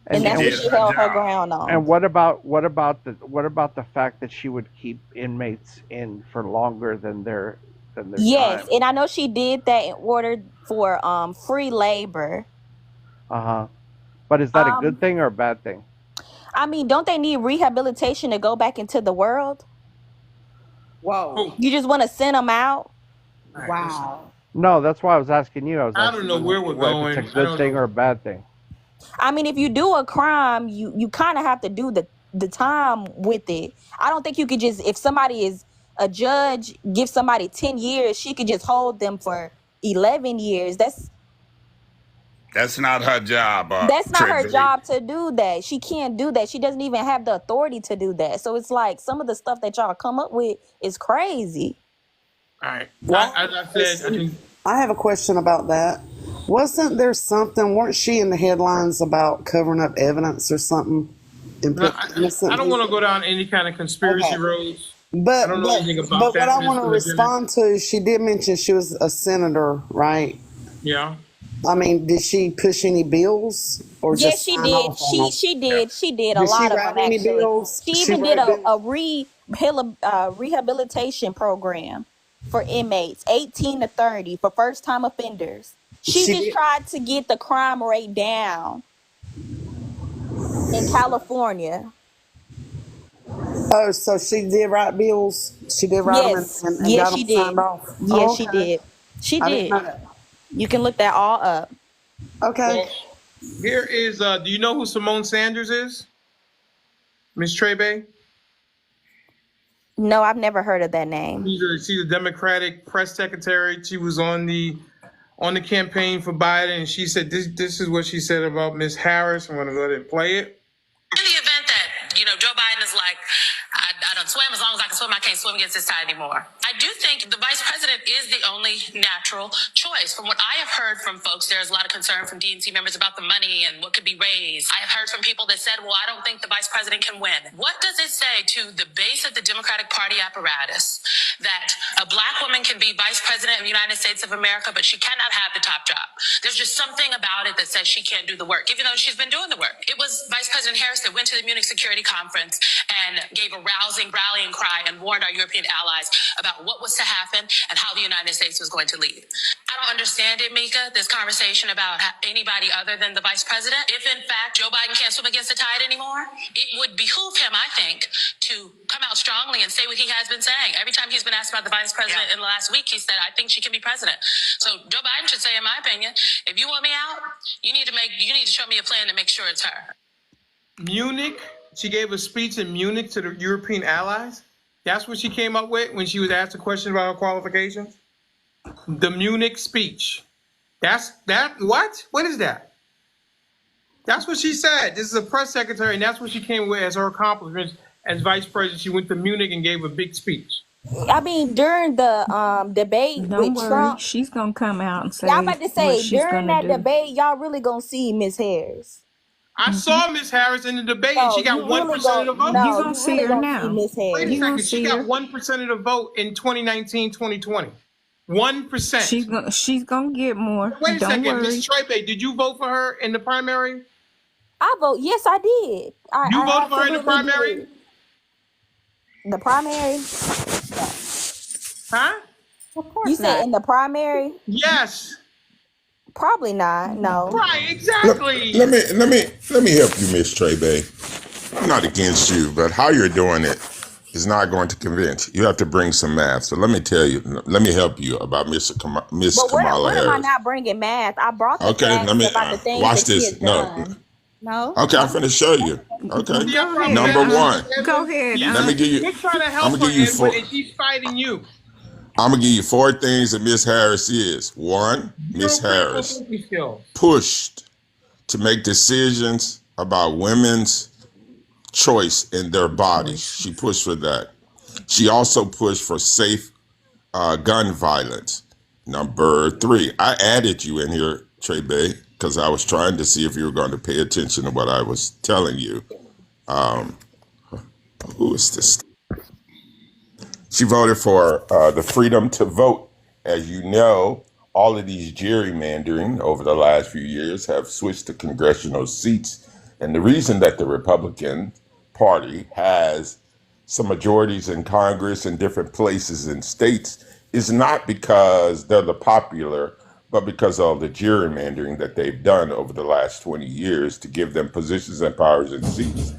S19: And that's what she held her ground on.
S7: And what about the fact that she would keep inmates in for longer than their
S19: Yes,
S7: time?
S19: and I know she did that in order for free labor.
S7: But is that a good thing or a bad thing?
S19: I mean, don't they need rehabilitation to go back into the world?
S18: Whoa.
S19: You just want to send them out?
S18: Wow.
S7: No, that's why I was asking you. I was
S2: I
S7: asking
S2: don't know where we're
S7: if it's a
S2: going. I
S7: good
S2: don't
S7: thing
S2: know.
S7: or a bad thing.
S19: I mean, if you do a crime, you kind of have to do the time with it. I don't think you could just, if somebody is a judge, give somebody 10 years, she could just hold them for 11 years.
S1: That's not her job.
S19: That's not her
S1: Trey.
S19: job to do that. She can't do that. She doesn't even have the authority to do that. So it's like some of the stuff that y'all come up with is crazy.
S2: All right.
S18: Well,
S2: As I said, I think
S18: I have a question about that. Wasn't there something? Weren't she in the headlines about covering up evidence or something?
S2: no, I don't want to go down any kind of conspiracy roads.
S18: But
S2: I don't know anything about
S18: but
S2: that.
S18: what I want to respond to, she did mention she was a senator, right?
S2: Yeah.
S18: I mean, did she push any bills or
S19: Yes,
S18: just
S19: she
S18: sign
S19: did.
S18: off on them?
S19: She did a
S18: Did she
S19: lot of
S18: write
S19: them
S18: any
S19: actually.
S18: bills?
S19: She
S18: She
S19: even did
S18: wrote
S19: a rehabilitation program for inmates 18 to 30 for first time offenders. She just tried to get the crime rate down in California.
S18: Oh, so she did write bills. She did write them and
S19: Yes,
S18: got them
S19: she did.
S18: signed off.
S19: Yes,
S18: Oh,
S19: she
S18: okay.
S19: did. She
S18: I didn't
S19: did.
S18: know that.
S19: You can look that all up.
S18: Okay.
S2: Well, here is, do you know who Simone Sanders is? Miss Trebe?
S19: No, I've never heard of that name.
S2: She's a Democratic press secretary. She was on the campaign for Biden, and she said this is what she said about Miss Harris. I'm going to go ahead and play it.
S6: In the event that, Joe Biden is like, I don't swim, as long as I can swim, I can't swim against this tide anymore. I do think the vice president is the only natural choice. From what I have heard from folks, there's a lot of concern from DNC members about the money and what could be raised. I have heard from people that said, well, I don't think the vice president can win. What does it say to the base of the Democratic Party apparatus that a black woman can be vice president of the United States of America, but she cannot have the top job? There's just something about it that says she can't do the work, even though she's been doing the work. It was Vice President Harris that went to the Munich Security Conference and gave a rousing rallying cry and warned our European allies about what was to happen and how the United States was going to lead. I don't understand it, Mika, this conversation about anybody other than the vice president. If, in fact, Joe Biden can't swim against the tide anymore, it would behoove him, I think, to come out strongly and say what he has been saying. Every time he's been asked about the vice president in the last week, he said, I think she can be president. So Joe Biden should say, in my opinion, if you want me out, you need to show me a plan to make sure it's her.
S2: Munich. She gave a speech in Munich to the European allies. That's what she came up with when she was asked a question about her qualifications. The Munich speech. What? What is that? That's what she said. This is a press secretary, and that's what she came with as her accomplishments as vice president. She went to Munich and gave a big speech.
S19: I mean, during the debate with Trump,
S3: she's gonna come out and say.
S19: Yeah, I'm about to say during that
S3: do.
S19: debate, y'all really gonna see Miss Harris.
S2: I saw Miss Harris in the debate, and she got 1% of the vote.
S3: You're gonna see her now.
S2: Wait a second, she got 1% of the vote in 2019, 2020. 1%.
S3: She's gonna get more.
S2: Wait a
S3: Don't
S2: second,
S3: worry.
S2: Miss Trebe, did you vote for her in the primary?
S19: I vote. Yes, I did.
S2: You voted for her in the primary?
S19: Did. The primary?
S2: Huh?
S19: Of course you said in the primary?
S2: Yes.
S19: Probably not. No.
S2: Right. Exactly.
S20: Let me help you, Miss Trebe. I'm not against you, but how you're doing it is not going to convince you. You have to bring some math. So let me help you about Miss Kamala Harris.
S19: Am I not bringing math? I brought the facts about the things
S20: watch
S19: that
S20: this.
S19: she has done. No.
S20: Okay, I'm finna show you. Okay. Number one.
S3: Go ahead.
S20: Let me give you.
S2: You're trying to help
S20: I'm gonna
S2: her,
S20: give you
S2: Edward, and she's fighting you.
S20: I'm gonna give you 4 things that Miss Harris is. 1, Miss Harris pushed to make decisions about women's choice in their bodies. She pushed for that. She also pushed for safe gun violence. Number 3, I added you in here, Trebe, because I was trying to see if you were going to pay attention to what I was telling you. Who is this? She voted for the freedom to vote. As you know, all of these gerrymandering over the last few years have switched to congressional seats. And the reason that the Republican Party has some majorities in Congress and different places in states is not because they're the popular, but because of the gerrymandering that they've done over the last 20 years to give them positions and powers and seats.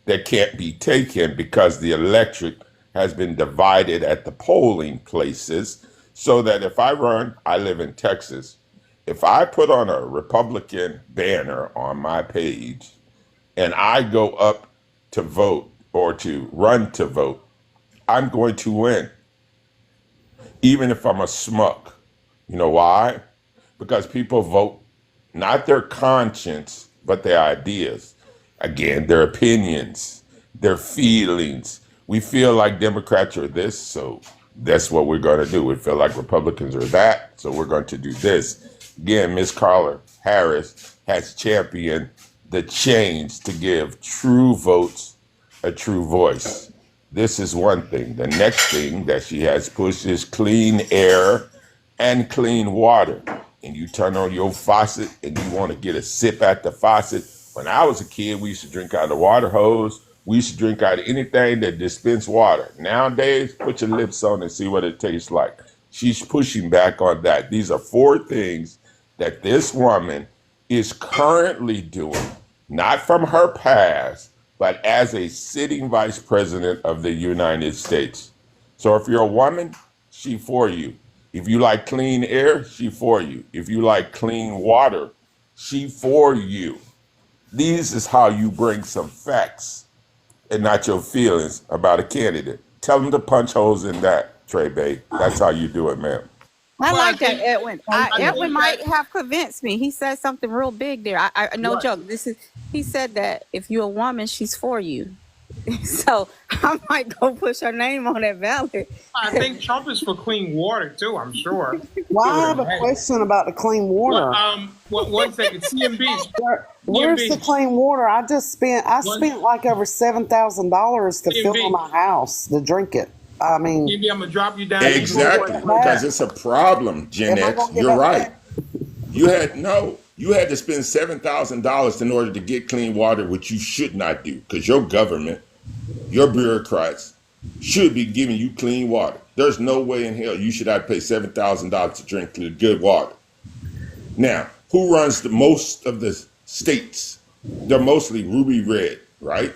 S20: that can't be taken because the electorate has been divided at the polling places. So that if I run, I live in Texas. If I put on a Republican banner on my page and I go up to vote or to run to vote, I'm going to win, even if I'm a schmuck. You know why? Because people vote not their conscience, but their ideas. Again, their opinions, their feelings. We feel like Democrats are this, so that's what we're going to do. We feel like Republicans are that, so we're going to do this. Again, Miss Kamala Harris has championed the change to give true votes a true voice. This is one thing. The next thing that she has pushed is clean air and clean water. And you turn on your faucet and you want to get a sip at the faucet. When I was a kid, we used to drink out of the water hose. We used to drink out of anything that dispensed water. Nowadays, put your lips on and see what it tastes like. She's pushing back on that. These are 4 things that this woman is currently doing, not from her past, but as a sitting vice president of the United States. So if you're a woman, she for you. If you like clean air, she for you. If you like clean water, she for you. These is how you bring some facts and not your feelings about a candidate. Tell them to punch holes in that, Trey Bay. That's how you do it, ma'am.
S5: I like that, Edwin. Edwin might have convinced me. He said something real big there. I no joke. He said that if you're a woman, she's for you. So I might go push her name on that ballot.
S2: I think Trump is for clean water too. I'm sure.
S18: Well, I have a question about the clean water.
S2: One second, CMB.
S18: Where's the clean water? I spent like over $7,000 to fill my house to drink it. I mean,
S2: CMB, I'm gonna drop you down.
S20: Exactly, because it's a problem, Jeanette. You're right. You had to spend $7,000 in order to get clean water, which you should not do, because your government, your bureaucrats, should be giving you clean water. There's no way in hell you should have to pay $7,000 to drink good water. Now, who runs the most of the states? They're mostly ruby red, right?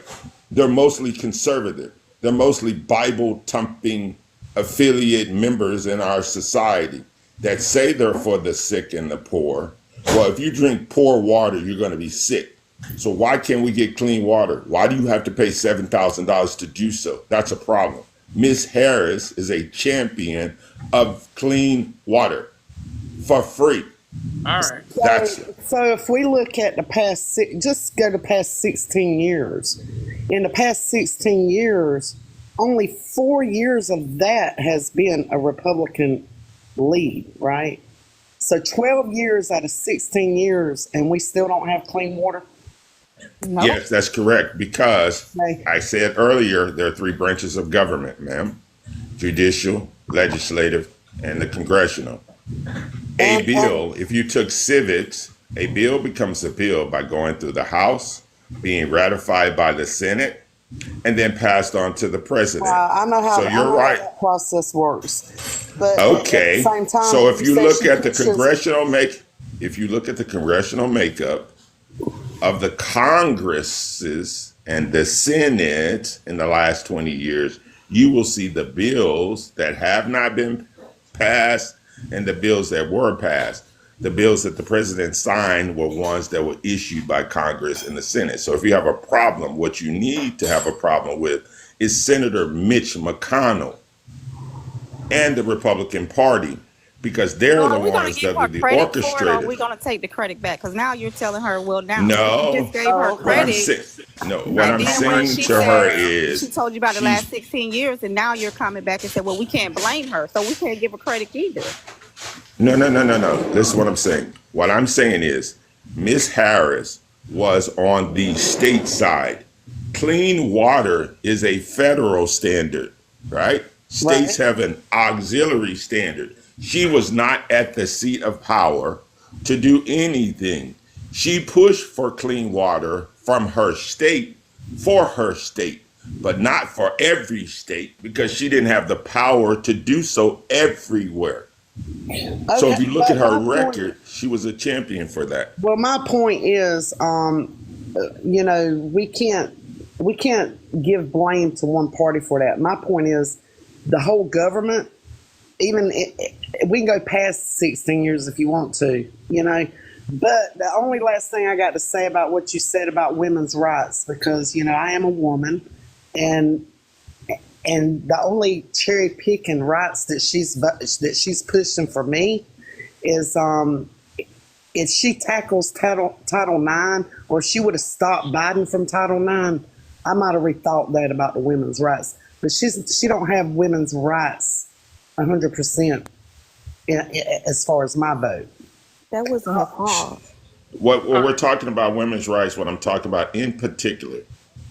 S20: They're mostly conservative. They're mostly Bible-thumping affiliate members in our society that say they're for the sick and the poor. Well, if you drink poor water, you're going to be sick. So why can't we get clean water? Why do you have to pay $7,000 to do so? That's a problem. Miss Harris is a champion of clean water for free.
S2: All right.
S18: So if we look at the past, just go to past 16 years. In the past 16 years, only 4 years of that has been a Republican lead, right? So 12 years out of 16 years, and we still don't have clean water?
S20: No. Yes, that's correct, because I said earlier, there are 3 branches of government, ma'am: judicial, legislative, and the congressional. A bill, if you took civics, a bill becomes a bill by going through the House, being ratified by the Senate, and then passed on to the president.
S18: I know how,
S20: that
S18: process works. But
S20: okay.
S18: At the same time,
S20: so if you look at the congressional makeup of the Congresses and the Senate in the last 20 years, you will see the bills that have not been passed and the bills that were passed. The bills that the president signed were ones that were issued by Congress and the Senate. So if you have a problem, what you need to have a problem with is Senator Mitch McConnell and the Republican Party, because they're the ones that were the orchestrators.
S5: We're going to take the credit back, because now you're telling her, well, now
S20: no,
S5: you just gave her credit.
S20: What I'm saying to her is,
S5: she told you about the last 16 years, and now you're coming back and said, well, we can't blame her, so we can't give her credit either.
S20: No. This is what I'm saying. What I'm saying is, Miss Harris was on the state side. Clean water is a federal standard, right? States have an auxiliary standard. She was not at the seat of power to do anything. She pushed for clean water from her state for her state, but not for every state, because she didn't have the power to do so everywhere. So if you look at her record, she was a champion for that.
S18: Well, my point is, we can't we can't give blame to one party for that. My point is, the whole government, even we can go past 16 years if you want to, you know. But the only last thing I got to say about what you said about women's rights, because you know I am a woman, and the only cherry picking rights that she's pushing for me is if she tackles Title IX, or if she would have stopped Biden from Title IX, I might have rethought that about the women's rights. But she don't have women's rights 100% as far as my vote.
S19: That wasn't her fault.
S20: What we're talking about women's rights, what I'm talking about in particular,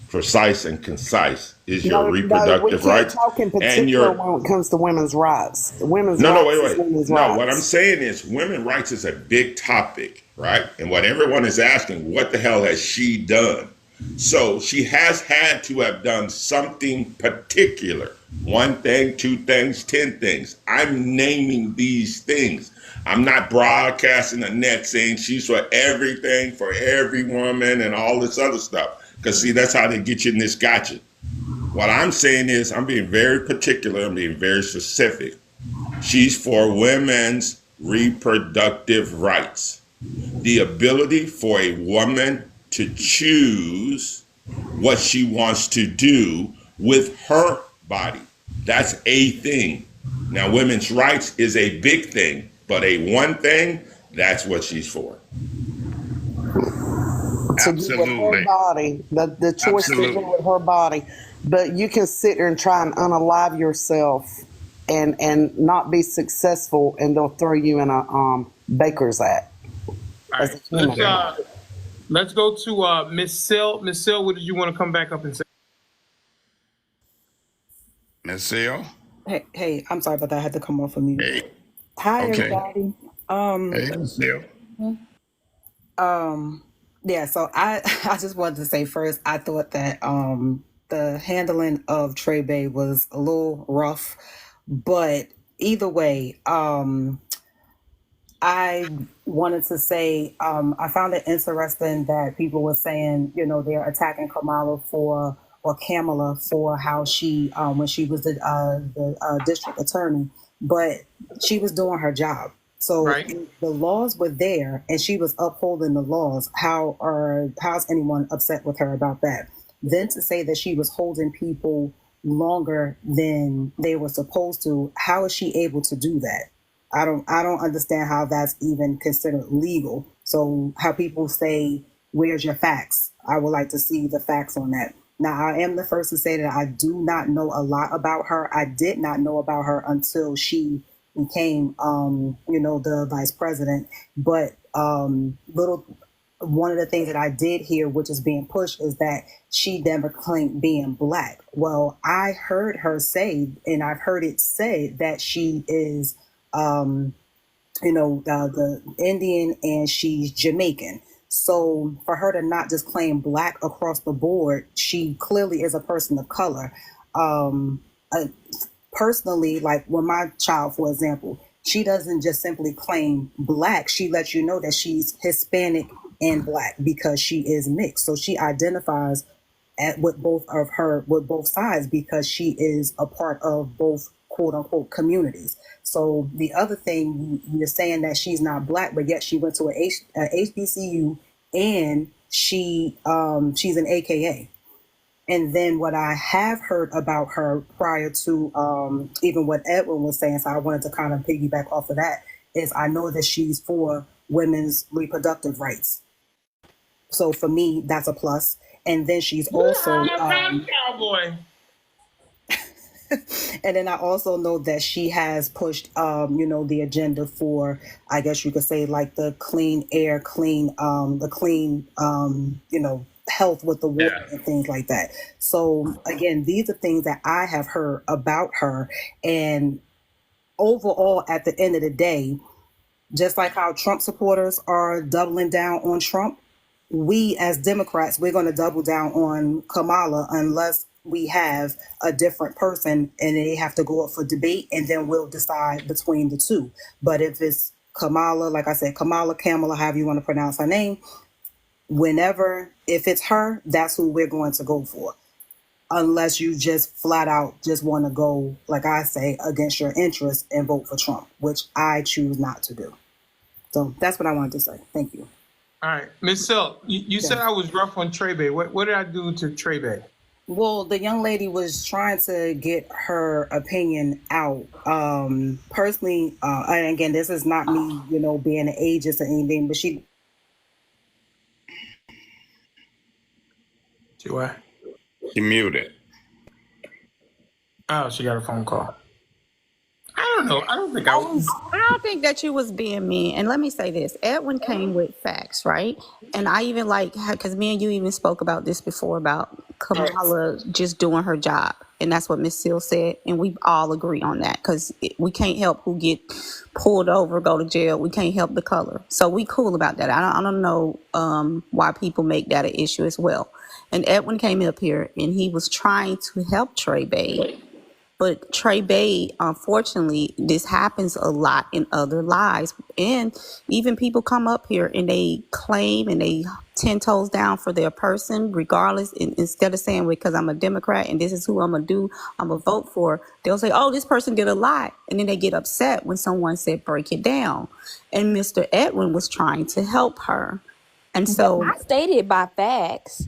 S20: precise and concise, is your reproductive rights.
S18: We can't talk in particular when it comes to women's rights. Women's
S20: no,
S18: rights
S20: wait.
S18: is women's
S20: No,
S18: rights.
S20: what I'm saying is women's rights is a big topic, right? And what everyone is asking, what the hell has she done? So she has had to have done something particular. One thing, two things, 10 things. I'm naming these things. I'm not broadcasting the net saying she's for everything, for every woman and all this other stuff. Because see, that's how they get you in this gotcha. What I'm saying is I'm being very particular. I'm being very specific. She's for women's reproductive rights. The ability for a woman to choose what she wants to do with her body. That's a thing. Now, women's rights is a big thing, but a one thing, that's what she's for.
S18: To do with her body, the choice to do with her body. But you can sit there and try and unalive yourself and not be successful, and they'll throw you in a baker's act.
S2: All right, let's go to Miss Sill. Miss Sill, what did you want to come back up and say?
S1: Miss Sill?
S11: Hey, I'm sorry about that. I had to come off of mute.
S1: Hey.
S11: Hi,
S1: Okay.
S11: everybody.
S1: Hey, Miss Sill.
S11: Yeah, so I just wanted to say first, I thought that the handling of Trey Bay was a little rough, but either way, I wanted to say I found it interesting that people were saying, you know, they're attacking Kamala or Kamala for how she when she was the district attorney, but she was doing her job. So the laws were there and she was upholding the laws. How's anyone upset with her about that? Then to say that she was holding people longer than they were supposed to, how is she able to do that? I don't understand how that's even considered legal. So how people say, where's your facts? I would like to see the facts on that. Now, I am the first to say that I do not know a lot about her. I did not know about her until she became, the vice president. But one of the things that I did hear, which is being pushed, is that she never claimed being Black. Well, I heard her say, and I've heard it said that she is the Indian and she's Jamaican. So for her to not just claim Black across the board, she clearly is a person of color. Personally, like when my child, for example, she doesn't just simply claim Black. She lets you know that she's Hispanic and Black because she is mixed. So she identifies with both sides because she is a part of both quote unquote communities. So the other thing, you're saying that she's not Black, but yet she went to a HBCU and she's an AKA. And then what I have heard about her prior to even what Edwin was saying, so I wanted to kind of piggyback off of that, is I know that she's for women's reproductive rights. So for me, that's a plus. And then she's also
S2: cowboy.
S11: And then I also know that she has pushed, the agenda for, I guess you could say, like the clean air, health with the water and things like that. So again, these are things that I have heard about her. And overall, at the end of the day, just like how Trump supporters are doubling down on Trump, we as Democrats, we're going to double down on Kamala unless we have a different person and they have to go up for debate, and then we'll decide between the two. But if it's Kamala, like I said, Kamala, however you want to pronounce her name, if it's her, that's who we're going to go for. unless you just flat out just want to go, like I say, against your interests and vote for Trump, which I choose not to do. So that's what I wanted to say. Thank you.
S2: All right, Ms. Silk, you said I was rough on Trey Bay. What did I do to Trey Bay?
S11: Well, the young lady was trying to get her opinion out. Personally, and again, this is not me, being an ageist or anything, but she.
S2: She what?
S1: She muted.
S2: Oh, she got a phone call. I don't know. I don't think I was.
S10: I don't think that you was being mean. And let me say this: Edwin came with facts, right? And I even because me and you even spoke about this before about Kamala just doing her job, and that's what Miss Seal said, and we all agree on that because we can't help who get pulled over, go to jail. We can't help the color, so we cool about that. I don't know why people make that an issue as well. And Edwin came up here and he was trying to help Trey Bay. But Trey Bay, unfortunately, this happens a lot in other lives. And even people come up here and they claim and they 10 toes down for their person, regardless. And instead of saying, because I'm a Democrat and this is who I'm going to do, I'm going to vote for, they'll say, oh, this person did a lot. And then they get upset when someone said, break it down. And Mr. Edwin was trying to help her. And so
S19: I stated by facts.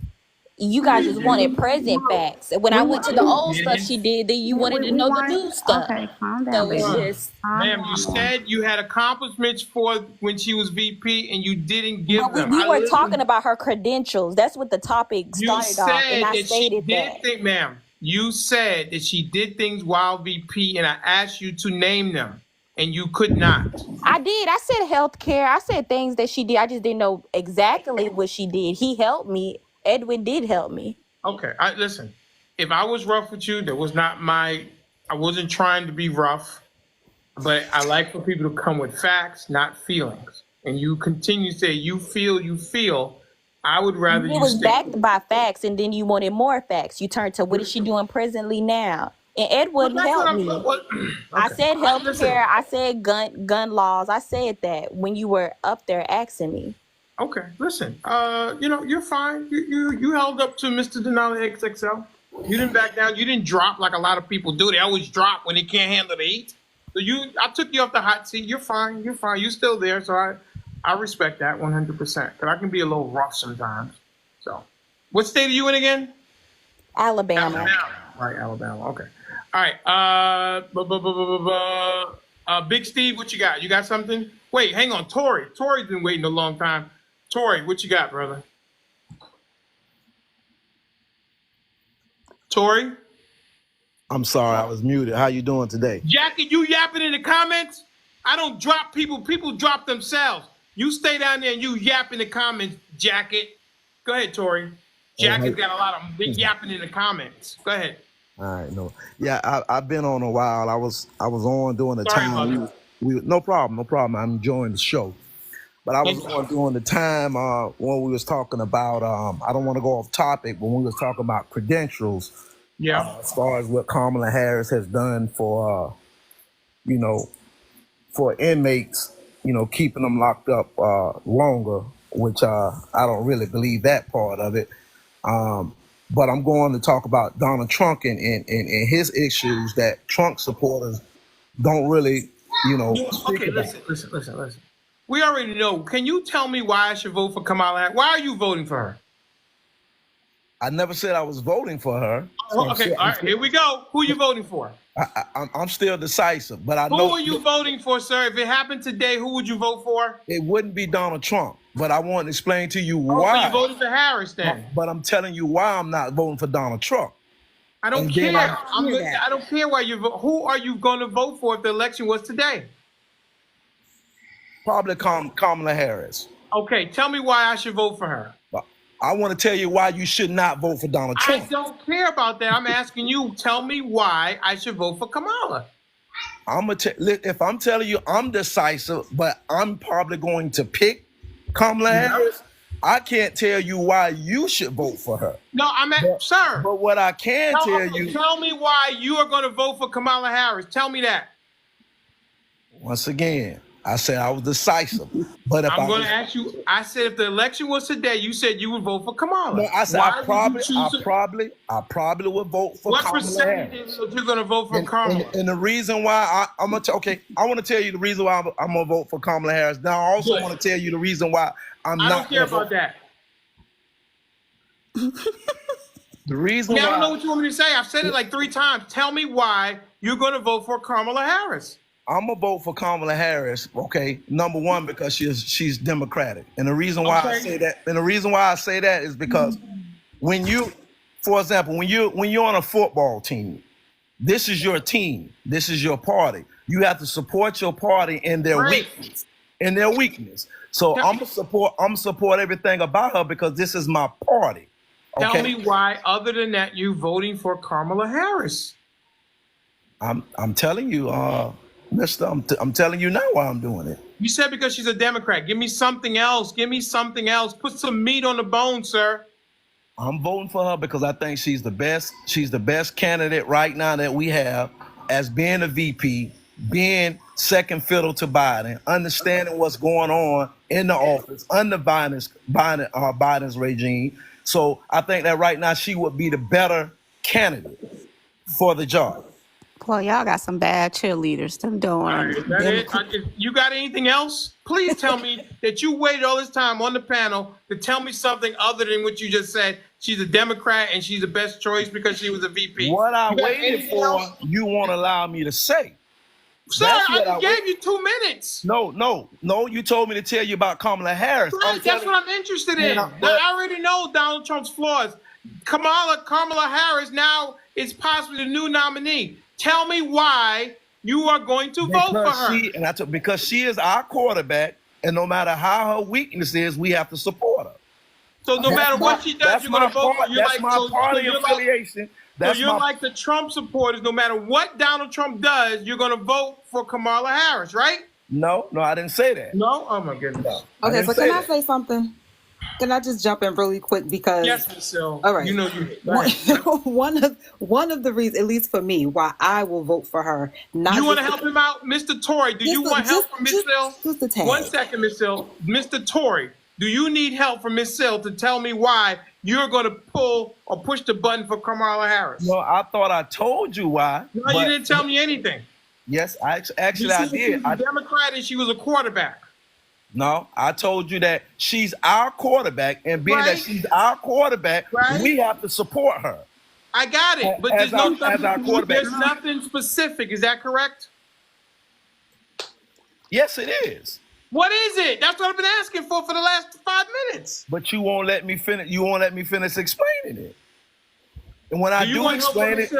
S19: You guys just wanted present facts. When I went to the old stuff she did, then you wanted to know the new stuff.
S10: Okay, calm down,
S19: So
S10: baby.
S19: it's just,
S2: Ma'am, you said you had accomplishments for when she was VP and you didn't give them.
S19: we were talking about her credentials. That's what the topic started off, and I stated that.
S2: Ma'am, you said that she did things while VP, and I asked you to name them, and you could not.
S19: I did. I said healthcare. I said things that she did. I just didn't know exactly what she did. He helped me. Edwin did help me.
S2: Okay, listen. If I was rough with you, that was not I wasn't trying to be rough, but I like for people to come with facts, not feelings. And you continue to say you feel. I would rather
S19: it was backed by facts, and then you wanted more facts. You turned to what is she doing presently now? And Edwin helped me.
S2: Okay.
S19: I said healthcare. I said gun laws. I said that when you were up there asking me.
S2: Okay, listen. You're fine. You held up to Mr. Denali XXL. You didn't back down. You didn't drop like a lot of people do. They always drop when they can't handle the heat. So I took you off the hot seat. You're fine. You're fine. You're still there. So I respect that 100%. Because I can be a little rough sometimes. So, what state are you in again?
S19: Alabama.
S2: Right, Alabama. Okay. All right. Big Steve, what you got? You got something? Wait, hang on. Tori's been waiting a long time. Tori, what you got, brother? Tori?
S9: I'm sorry, I was muted. How you doing today?
S2: Jackie, you yapping in the comments? I don't drop people. People drop themselves. You stay down there and you yap in the comments, Jacket. Go ahead, Tori. Jacket's got a lot of big yapping in the comments. Go ahead.
S9: All right, no. Yeah, I've been on a while. I was on during the time. No problem. I'm enjoying the show. But I was on during the time when we was talking about, I don't want to go off topic, but when we was talking about credentials, as far as what Kamala Harris has done for, for inmates, keeping them locked up longer, which I don't really believe that part of it. But I'm going to talk about Donald Trump and his issues that Trump supporters don't really,
S2: Okay, listen. We already know. Can you tell me why I should vote for Kamala Harris? Why are you voting for her?
S9: I never said I was voting for her.
S2: So okay, all right, here we go. Who are you voting for?
S9: I'm still decisive, but I know.
S2: Who are you voting for, sir? If it happened today, who would you vote for?
S9: It wouldn't be Donald Trump, but I want to explain to you why.
S2: So you voted for Harris then?
S9: But I'm telling you why I'm not voting for Donald Trump.
S2: I don't care. I don't care why you vote. Who are you going to vote for if the election was today?
S9: Probably Kamala Harris.
S2: Okay, tell me why I should vote for her.
S9: I want to tell you why you should not vote for Donald Trump.
S2: I don't care about that. I'm asking you, tell me why I should vote for Kamala.
S9: If I'm telling you I'm decisive, but I'm probably going to pick Kamala Harris, I can't tell you why you should vote for her.
S2: No, sir.
S9: But what I can tell you.
S2: Tell me why you are going to vote for Kamala Harris. Tell me that.
S9: Once again, I said I was decisive. But if
S2: I'm going to ask you, I said if the election was today, you said you would vote for Kamala.
S9: No, I said I probably would vote for
S2: what
S9: Kamala
S2: percentage
S9: Harris.
S2: is you're going to vote for Kamala?
S9: And the reason why I'm going to I want to tell you the reason why I'm going to vote for Kamala Harris. Now I also want to tell you the reason why I
S2: don't care about that.
S9: The reason
S2: I don't know what you want me to say. I've said it like 3 times. Tell me why you're going to vote for Kamala Harris.
S9: I'm gonna vote for Kamala Harris. Okay, number one, because she's Democratic, and the reason why I say that, is because when you, for example, when you're on a football team, this is your team, this is your party. You have to support your party in their weakness. So I'm gonna support everything about her because this is my party. Okay?
S2: Tell me why, other than that, you voting for Kamala Harris.
S9: I'm telling you, Mister, I'm telling you now why I'm doing it.
S2: You said because she's a Democrat. Give me something else. Give me something else. Put some meat on the bone, sir.
S9: I'm voting for her because I think she's the best. She's the best candidate right now that we have as being a VP, being second fiddle to Biden, understanding what's going on in the office under Biden's regime. So I think that right now she would be the better candidate for the job.
S5: Well, y'all got some bad cheerleaders. Them doing.
S2: Right, is that it? You got anything else? Please tell me that you waited all this time on the panel to tell me something other than what you just said. She's a Democrat and she's the best choice because she was a VP.
S9: What I waited for, you won't allow me to say.
S2: Sir, I just gave you 2 minutes.
S9: No. You told me to tell you about Kamala Harris.
S2: Right, that's what I'm interested in. I already know Donald Trump's flaws. Kamala Harris now is possibly the new nominee. Tell me why you are going to vote for her.
S9: Because she is our quarterback, and no matter how her weakness is, we have to support her.
S2: So no matter what she does, you're going to vote for her.
S9: That's my party affiliation.
S2: So you're like the Trump supporters. No matter what Donald Trump does, you're going to vote for Kamala Harris, right?
S9: No, I didn't say that.
S2: No? Oh, my goodness.
S11: Okay, so can I say something? Can I just jump in really quick because
S2: yes, Michelle.
S11: All right.
S2: You know you.
S11: One of the reasons, at least for me, why I will vote for her. Not
S2: you want to help him out, Mr. Tory? Do you want help from Miss Hill?
S11: Just a tad.
S2: 1 second, Miss Hill. Mr. Tory, do you need help from Miss Hill to tell me why you're going to pull or push the button for Kamala Harris?
S9: No, I thought I told you why.
S2: No, you didn't tell me anything.
S9: Yes, I did.
S2: She was a Democrat and she was a quarterback.
S9: No, I told you that she's our quarterback, and being that she's our quarterback, we have to support her.
S2: I got it, but there's nothing specific. Is that correct?
S9: Yes, it is.
S2: What is it? That's what I've been asking for the last 5 minutes.
S9: But you won't let me finish. You won't let me finish explaining it. And when I do explain it,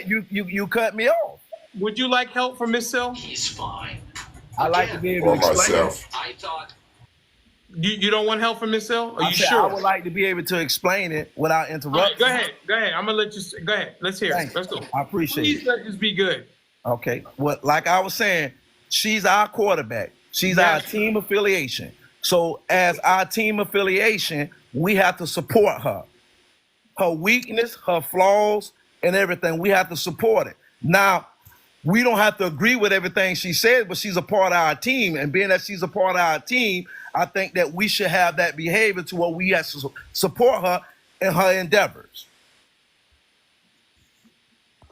S9: you cut me off.
S2: Would you like help from Miss Hill?
S12: He's fine.
S9: I like to be able to explain
S20: myself.
S12: I thought.
S2: You don't want help from Miss Hill? Are you sure?
S9: I would like to be able to explain it without interrupting.
S2: Right, go ahead. I'm gonna let you. Go ahead. Let's hear it. Let's go.
S9: I appreciate it.
S2: Please let this be good.
S9: Okay. Well, like I was saying, she's our quarterback. She's our team affiliation. So as our team affiliation, we have to support her. Her weakness, her flaws, and everything, we have to support it. Now, we don't have to agree with everything she says, but she's a part of our team. And being that she's a part of our team, I think that we should have that behavior to where we have to support her in her endeavors.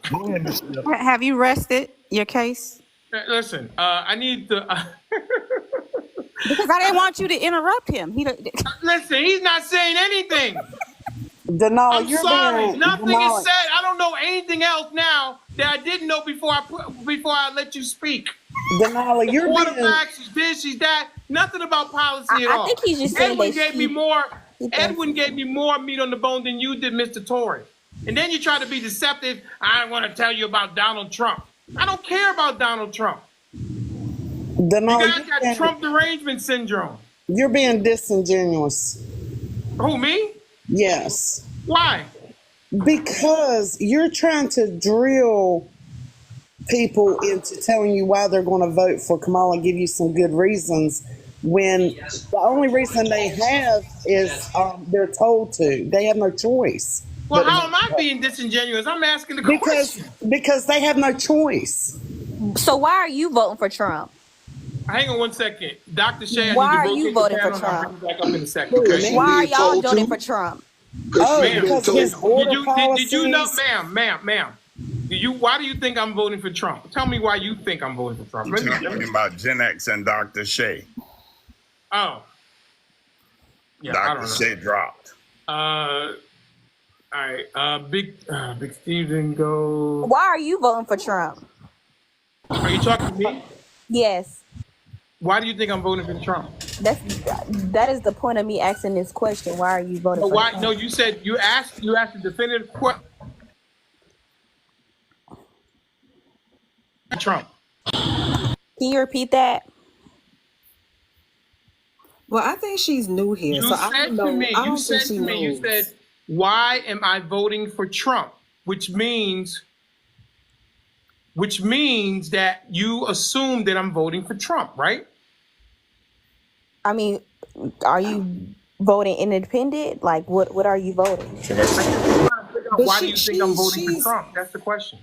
S5: Have you rested your case?
S2: Listen, I need to...
S5: because I didn't want you to interrupt him.
S2: Listen, he's not saying anything.
S18: Denali,
S2: I'm sorry. Nothing is said. I don't know anything else now that I didn't know before I let you speak.
S18: Denali, you're
S2: quarterbacks, she's this, she's that. Nothing about policy at all.
S19: I think he's just saying
S2: Edwin gave me more meat on the bone than you did, Mr. Tory. And then you try to be deceptive. I want to tell you about Donald Trump. I don't care about Donald Trump.
S18: Denali,
S2: you guys got Trump derangement syndrome.
S18: You're being disingenuous.
S2: Who, me?
S18: Yes.
S2: Why?
S18: Because you're trying to drill people into telling you why they're going to vote for Kamala and give you some good reasons when the only reason they have is they're told to. They have no choice.
S2: Well, how am I being disingenuous? I'm asking the question.
S18: Because they have no choice.
S19: So why are you voting for Trump?
S2: Hang on one second. Dr. Shay, I
S19: Why
S2: need to
S19: are you
S2: rotate the
S19: voting for
S2: panel and I'll bring
S19: Trump?
S2: you back up in a second, okay?
S19: Why are y'all voting for Trump?
S11: Because of his border
S2: Did you know,
S11: policies.
S2: ma'am, why do you think I'm voting for Trump? Tell me why you think I'm voting for Trump.
S1: You're talking about Gen X and Dr. Shay.
S2: Oh. Yeah,
S1: Dr. Shay dropped.
S2: All right. Big Steve didn't go.
S19: Why are you voting for Trump?
S2: Are you talking to me?
S19: Yes.
S2: Why do you think I'm voting for Trump?
S19: That is the point of me asking this question. Why are you voting for Trump?
S2: No, you said you asked a definitive question. Trump.
S19: Can you repeat that?
S11: Well, I think she's new here, so I don't know. You said,
S2: why am I voting for Trump? Which means that you assume that I'm voting for Trump, right?
S19: I mean, are you voting independent? Like, what are you voting?
S2: Why do you think I'm voting for Trump? That's the question.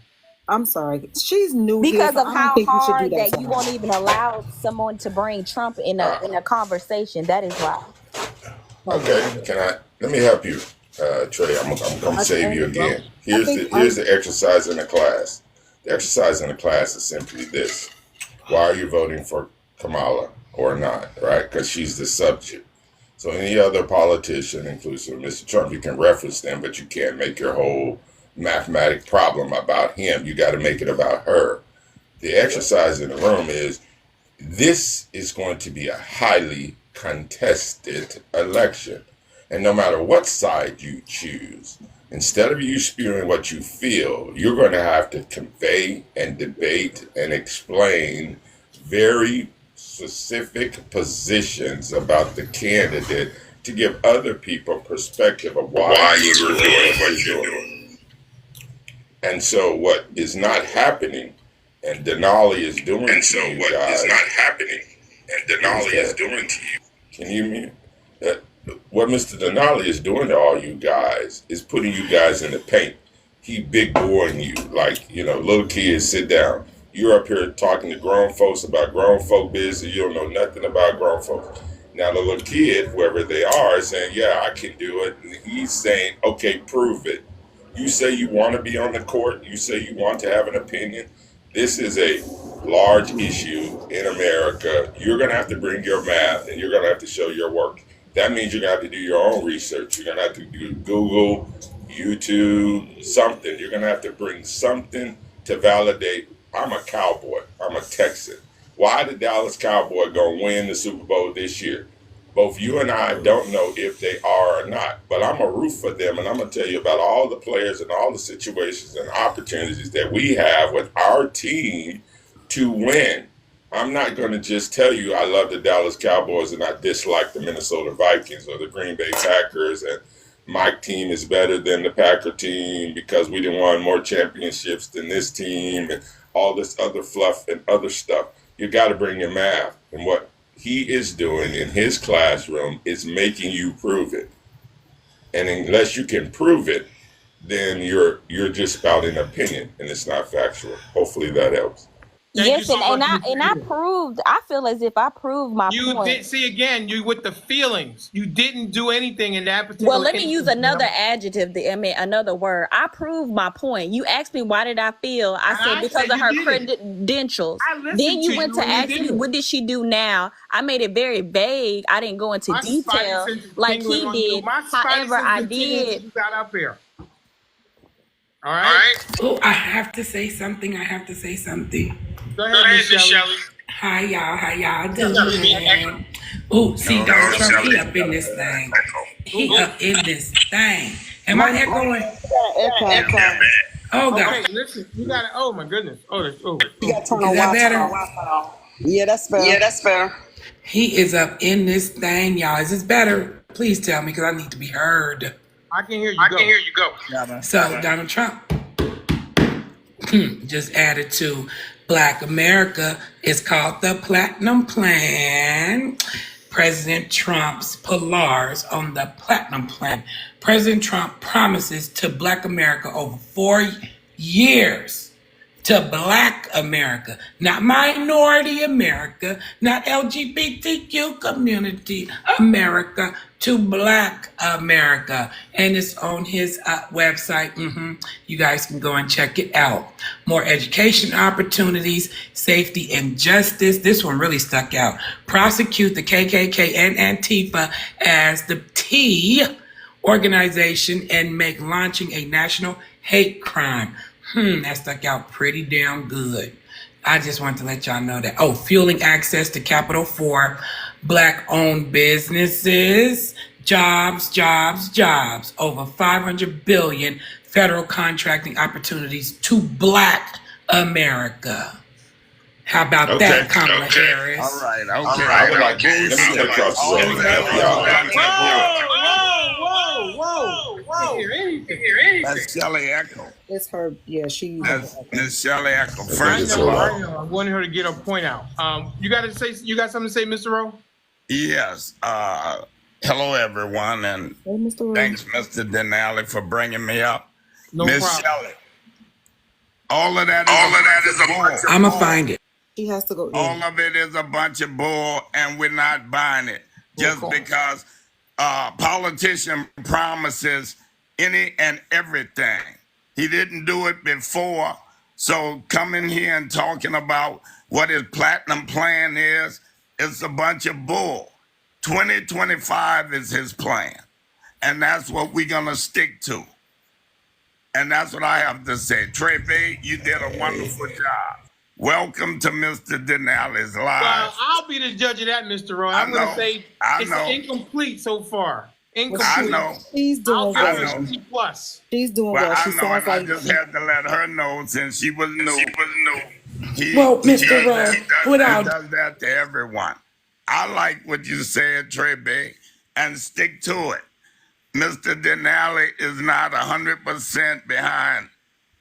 S11: I'm sorry. She's new
S19: because
S11: here,
S19: of how hard that you won't even allow someone to bring Trump in a conversation. That is why.
S20: Okay, let me help you, Trey. I'm gonna save you again. Here's the exercise in the class. The exercise in the class is simply this: why are you voting for Kamala or not? Right? Because she's the subject. So any other politician, inclusive of Mr. Trump, you can reference them, but you can't make your whole mathematic problem about him. You got to make it about her. The exercise in the room is, this is going to be a highly contested election. And no matter what side you choose, instead of you spewing what you feel, you're going to have to convey and debate and explain very specific positions about the candidate to give other people perspective of why you're doing what you're doing. And so what is not happening, and Denali is doing to you guys, can you hear me? What Mr. Denali is doing to all you guys is putting you guys in the paint. He big boring you, like, little kids, sit down. You're up here talking to grown folks about grown folk business. You don't know nothing about grown folks. Now the little kid, whoever they are, is saying, yeah, I can do it. And he's saying, okay, prove it. You say you want to be on the court. You say you want to have an opinion. This is a large issue in America. You're going to have to bring your math, and you're going to have to show your work. That means you're going to have to do your own research. You're going to have to do Google, YouTube, something. You're going to have to bring something to validate. I'm a Cowboy. I'm a Texan. Why the Dallas Cowboy going to win the Super Bowl this year? Both you and I don't know if they are or not, but I'm going to root for them, and I'm going to tell you about all the players and all the situations and opportunities that we have with our team to win. I'm not going to just tell you I love the Dallas Cowboys and I dislike the Minnesota Vikings or the Green Bay Packers, and my team is better than the Packer team because we didn't win more championships than this team and all this other fluff and other stuff. You got to bring your math, and what he is doing in his classroom is making you prove it. And unless you can prove it, then you're just spouting opinion and it's not factual. Hopefully that helps.
S19: Yes, and I proved. I feel as if I proved my point.
S2: You did see again. You with the feelings. You didn't do anything in that particular.
S19: Well, let me use another adjective. Another word. I proved my point. You asked me why did I feel. I said because of her credentials. Then you went to ask me what did she do now. I made it very vague. I didn't go into detail like he did. However, I did.
S2: You got up here. All right.
S12: Oh, I have to say something.
S2: Go ahead, Miss Shelley.
S12: Hi, y'all. How y'all doing? Oh, see, Donald Trump, he up in this thing. He up in this thing. Am I echoing? Oh, God.
S2: Okay, listen. You got it. Oh, my goodness.
S18: You got to turn on
S12: Wi-Fi.
S18: Yeah, that's better.
S12: He is up in this thing, y'all. Is this better? Please tell me, because I need to be heard.
S2: I can hear you go.
S12: So, Donald Trump just added to Black America. It's called the Platinum Plan. President Trump's pillars on the Platinum Plan. President Trump promises to Black America over 4 years to Black America, not minority America, not LGBTQ community America, to Black America. And it's on his website. You guys can go and check it out. More education opportunities, safety and justice. This one really stuck out. Prosecute the KKK and Antifa as the T organization and make launching a national hate crime. That stuck out pretty damn good. I just want to let y'all know that. Oh, fueling access to capital for Black-owned businesses. Jobs. Over 500 billion federal contracting opportunities to Black America. How about that, Kamala Harris?
S1: All right.
S20: I would like to across the road and help y'all.
S1: That's Shelley Echo.
S11: It's her. Yeah, she.
S1: That's Miss Shelley Echo. First
S2: I
S1: of
S2: know.
S1: all,
S2: I wanted her to get her point out. You got something to say, Mr. Rowe?
S1: yes. Hello, everyone, and
S11: Hey, Mr. Rowe.
S1: thanks, Mr. Denali, for bringing me up.
S2: No
S1: Miss
S2: problem.
S1: Shelley, all of that is a bunch of
S12: I'ma
S1: bull.
S12: find it.
S11: She has to go.
S1: All of it is a bunch of bull, and we're not buying it just because politician promises any and everything. He didn't do it before, so coming here and talking about what his platinum plan is, it's a bunch of bull. 2025 is his plan, and that's what we're gonna stick to. And that's what I have to say. Trey, you did a wonderful job. Welcome to Mr. Denali's live.
S2: Well, I'll be the judge of that, Mr. Rowe. I'm going to say it's incomplete so far. Incomplete.
S1: I know.
S11: She's doing well.
S1: I know.
S2: C+.
S11: She's doing
S1: Well,
S11: well.
S1: I
S11: She
S1: know,
S11: sounds
S1: and I
S11: like
S1: just had to let her know since she was new.
S12: Well, Mr. Rowe,
S1: He does that to everyone. I like what you said, Trey Bay, and stick to it. Mr. Denali is not 100% behind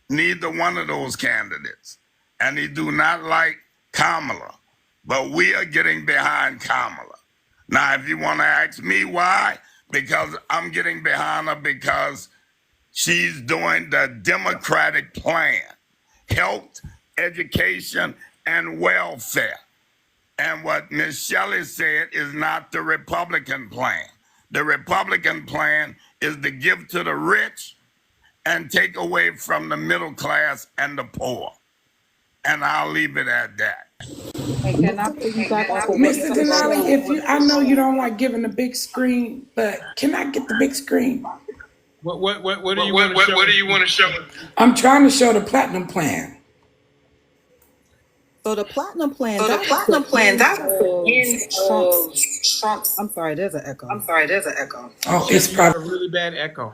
S1: neither one of those candidates. And he do not like Kamala. But we are getting behind Kamala. Now, if you want to ask me why, because I'm getting behind her because she's doing the Democratic plan. Health, education, and welfare. And what Ms. Shelley said is not the Republican plan. The Republican plan is to give to the rich and take away from the middle class and the poor. And I'll leave it at that.
S11: Hey, can I piggyback off of what
S12: Mr. Denali, I know you don't like giving the big screen, but can I get the big screen?
S2: What do you want to show?
S12: I'm trying to show the platinum plan.
S11: So the platinum plan. Trump's. I'm sorry, there's an echo.
S12: Oh, it's probably
S2: a really bad echo.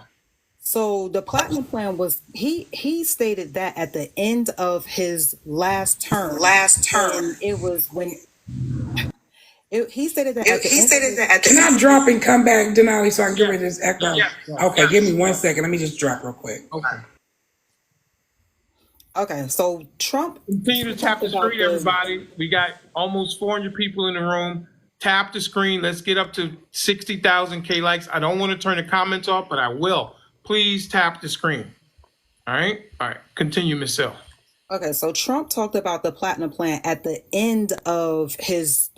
S11: So the platinum plan was he stated that at the end of his last term. And it was when he stated that.
S12: Can I drop and come back, Denali, so I can get rid of this echo?
S2: Yeah.
S12: Okay, give me 1 second. Let me just drop real quick.
S11: Okay, so Trump.
S2: Continue to tap the screen, everybody. We got almost 400 people in the room. Tap the screen. Let's get up to 60,000 K likes. I don't want to turn the comments off, but I will. Please tap the screen. All right. Continue, Ms. Sill.
S11: Okay, so Trump talked about the platinum plan at the end of his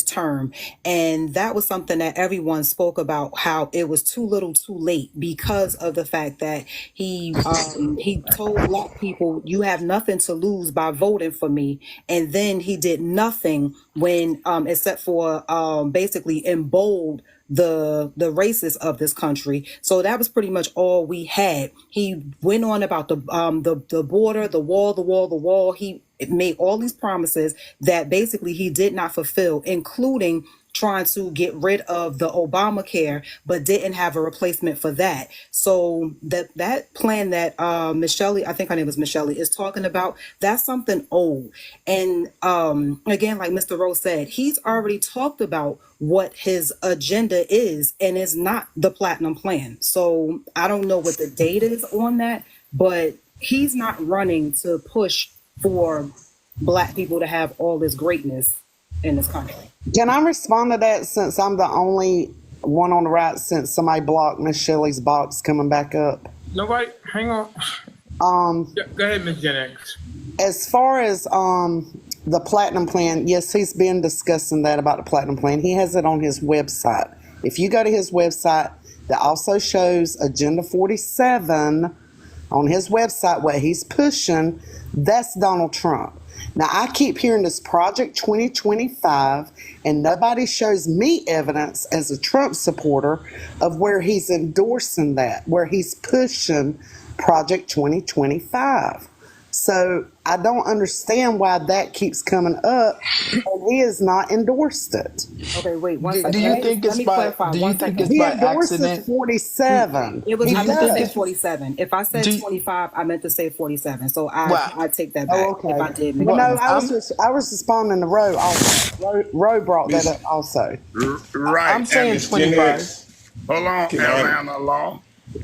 S11: term, and that was something that everyone spoke about, how it was too little too late because of the fact that he told Black people, you have nothing to lose by voting for me, and then he did nothing when except for basically emboldened the races of this country. So that was pretty much all we had. He went on about the border, the wall. He made all these promises that basically he did not fulfill, including trying to get rid of the Obamacare, but didn't have a replacement for that. So that plan that Miss Shelley, I think her name was Miss Shelley, is talking about, that's something old. And again, like Mr. Rose said, he's already talked about what his agenda is, and it's not the platinum plan. So I don't know what the date is on that, but he's not running to push for Black people to have all this greatness in this country.
S18: Can I respond to that, since I'm the only one on the right, since somebody blocked Miss Shelley's box coming back up?
S2: Nobody, hang on. Go ahead, Ms. Gen X.
S18: As far as the platinum plan, yes, he's been discussing that about the platinum plan. He has it on his website. If you go to his website, that also shows Agenda 47 on his website, what he's pushing. That's Donald Trump. Now, I keep hearing this Project 2025, and nobody shows me evidence as a Trump supporter of where he's endorsing that, where he's pushing Project 2025. So I don't understand why that keeps coming up, and he has not endorsed it.
S11: Okay, wait one
S13: Do
S11: second.
S13: you think
S11: Let
S13: it's
S11: me
S13: by?
S11: clarify
S13: Do you
S11: one
S13: think
S11: second.
S13: it's
S18: He
S13: by
S18: endorses
S13: accident?
S18: 47.
S11: It was
S18: He
S13: Do
S11: I
S13: you
S11: meant to
S13: think
S11: say
S18: does.
S13: it's
S11: 47. If I said
S13: do?
S11: 25, I meant to say 47. So
S13: Well,
S11: I take that
S18: Oh,
S11: back if
S18: okay.
S11: I did make
S18: Well,
S11: a
S13: well,
S18: no,
S11: mistake.
S18: I was responding to Roe also. Roe brought that
S1: Miss
S18: up also.
S1: Right,
S13: I'm
S1: and
S13: saying
S20: Miss Gen
S13: 25.
S20: X,
S1: hold on,
S20: can I
S1: Atlanta Law,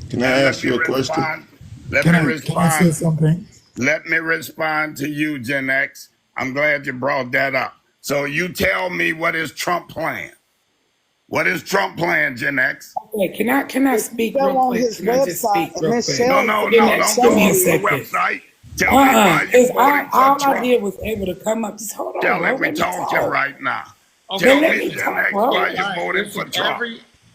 S20: can I
S1: and let
S20: ask
S1: me
S20: you a question?
S1: respond. Let
S16: Can
S1: me
S16: I say
S1: respond.
S16: something?
S1: Let me respond to you, Gen X. I'm glad you brought that up. So you tell me, what is Trump playing? What is Trump playing, Gen X?
S12: Okay, can I
S18: If you
S12: speak
S18: go
S12: real
S18: on
S12: quick?
S18: his
S12: Can I just
S18: website,
S12: speak
S18: and
S12: real
S18: Miss
S12: quick?
S1: No,
S18: Shelley
S1: no,
S12: Give
S1: no,
S18: can
S12: me,
S1: don't
S12: give
S1: go
S12: me a
S18: show
S1: on the
S18: you.
S12: second.
S1: website. Tell me why you're
S12: Because
S1: voting for
S12: all I
S1: Trump.
S12: did was able to come up. Just hold on,
S1: Shelley,
S12: bro.
S1: we
S12: Let me
S1: talking
S12: talk.
S1: right now.
S2: Okay,
S12: Then
S1: Tell
S12: let
S1: me,
S12: me
S1: Gen
S12: talk,
S1: X,
S2: okay,
S12: bro.
S1: why
S2: all
S1: you're
S2: right.
S1: voting for
S2: Listen,
S1: Trump.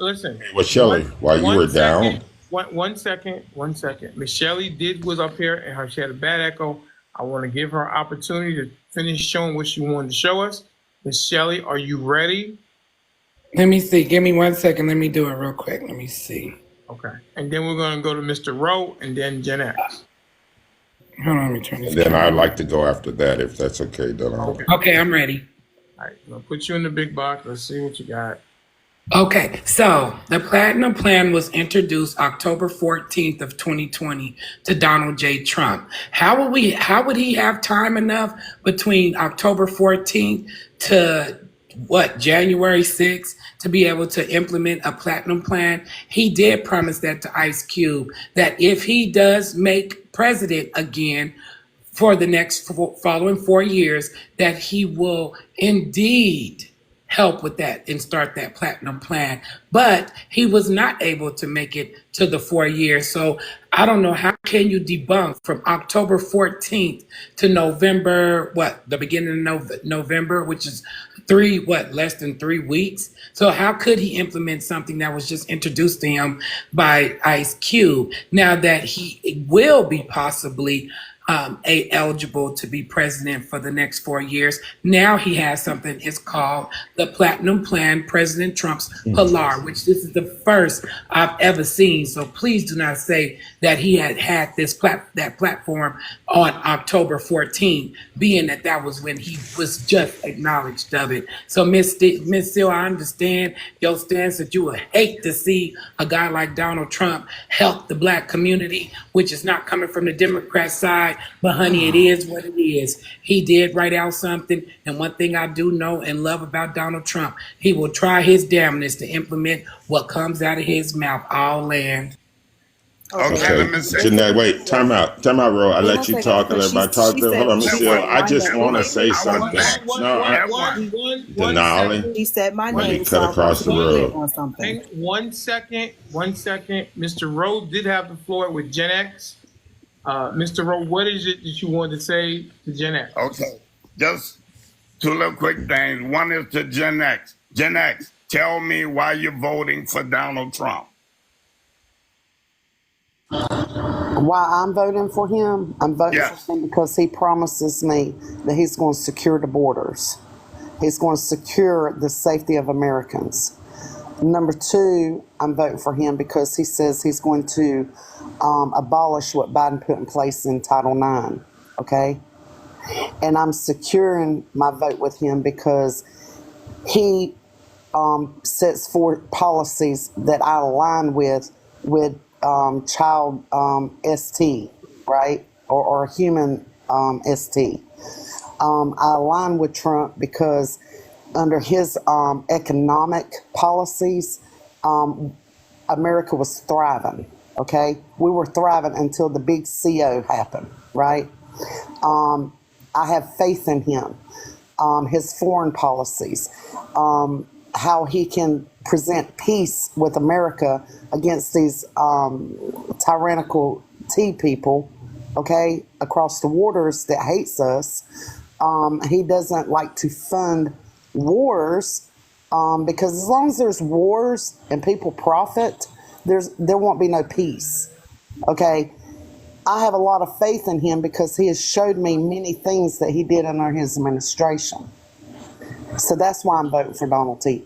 S2: listen.
S20: Well, Shelley, while you were
S2: Second.
S20: down,
S2: One second. 1 second. Miss Shelley was up here, and she had a bad echo. I want to give her an opportunity to finish showing what she wanted to show us. Miss Shelley, are you ready?
S12: Let me see. Give me 1 second. Let me do it real quick. Let me see.
S2: Okay. And then we're going to go to Mr. Rowe and then Gen X.
S12: Hold on, let me turn this
S20: and then I'd
S12: camera
S20: like
S12: on.
S20: to go after that, if that's okay, Denali.
S2: Okay.
S12: Okay, I'm ready.
S2: All right. I'm going to put you in the big box. Let's see what you got.
S12: Okay, so the Platinum Plan was introduced October 14th of 2020 to Donald J. Trump. How would he have time enough between October 14th to January 6th to be able to implement a Platinum Plan? He did promise that to Ice Cube, that if he does make president again for the next following 4 years, that he will indeed help with that and start that platinum plan. But he was not able to make it to the 4 years. So I don't know, how can you debunk from October 14th to November, the beginning of November, which is less than 3 weeks? So how could he implement something that was just introduced to him by Ice Cube, now that he will be possibly eligible to be president for the next 4 years? Now he has something. It's called the Platinum Plan, President Trump's Pilar, which this is the first I've ever seen. So please do not say that he had this that platform on October 14th, being that was when he was just acknowledged of it. So Miss Steele, I understand your stance that you would hate to see a guy like Donald Trump help the black community, which is not coming from the Democrat side. But honey, it is what it is. He did write out something, and one thing I do know and love about Donald Trump, he will try his damnedest to implement what comes out of his mouth. All land.
S1: Okay, let
S20: Okay,
S1: me say.
S20: Jeanette, wait, time out, Ro. I
S11: Wait
S20: let
S11: one
S20: you
S11: second,
S20: talk and
S11: because
S20: everybody talk.
S11: she
S20: Hold
S11: said
S20: on, Miss
S11: she
S20: Seal.
S11: said
S1: Edwin,
S20: I
S11: my
S20: just
S11: name.
S20: want to
S1: Edwin,
S20: say
S1: I was
S20: something.
S1: next.
S20: No,
S1: Edwin,
S2: One
S20: Denali,
S2: second.
S11: She said my
S20: let me
S11: name,
S20: cut
S11: so I want
S20: across
S11: you
S20: the
S11: to
S20: road.
S11: comment on something.
S2: Hang 1 second. 1 second. Mr. Rowe did have the floor with Gen X. Mr. Rowe, what is it that you wanted to say to Gen X?
S1: okay. Just two little quick things. One is to Gen X. Gen X, tell me why you're voting for Donald Trump.
S18: Why I'm voting for him? I'm voting for
S1: Yes.
S18: him because he promises me that he's going to secure the borders. He's going to secure the safety of Americans. Number two, I'm voting for him because he says he's going to abolish what Biden put in place in Title IX. Okay? And I'm securing my vote with him because he sets forth policies that I align with child ST, right? Or human ST. I align with Trump because under his economic policies, America was thriving, okay? We were thriving until the big CO happened, right? I have faith in him, his foreign policies, how he can present peace with America against these tyrannical tea people okay, across the waters that hates us. He doesn't like to fund wars because as long as there's wars and people profit, there won't be no peace. Okay, I have a lot of faith in him because he has showed me many things that he did under his administration. So that's why I'm voting for Donald J.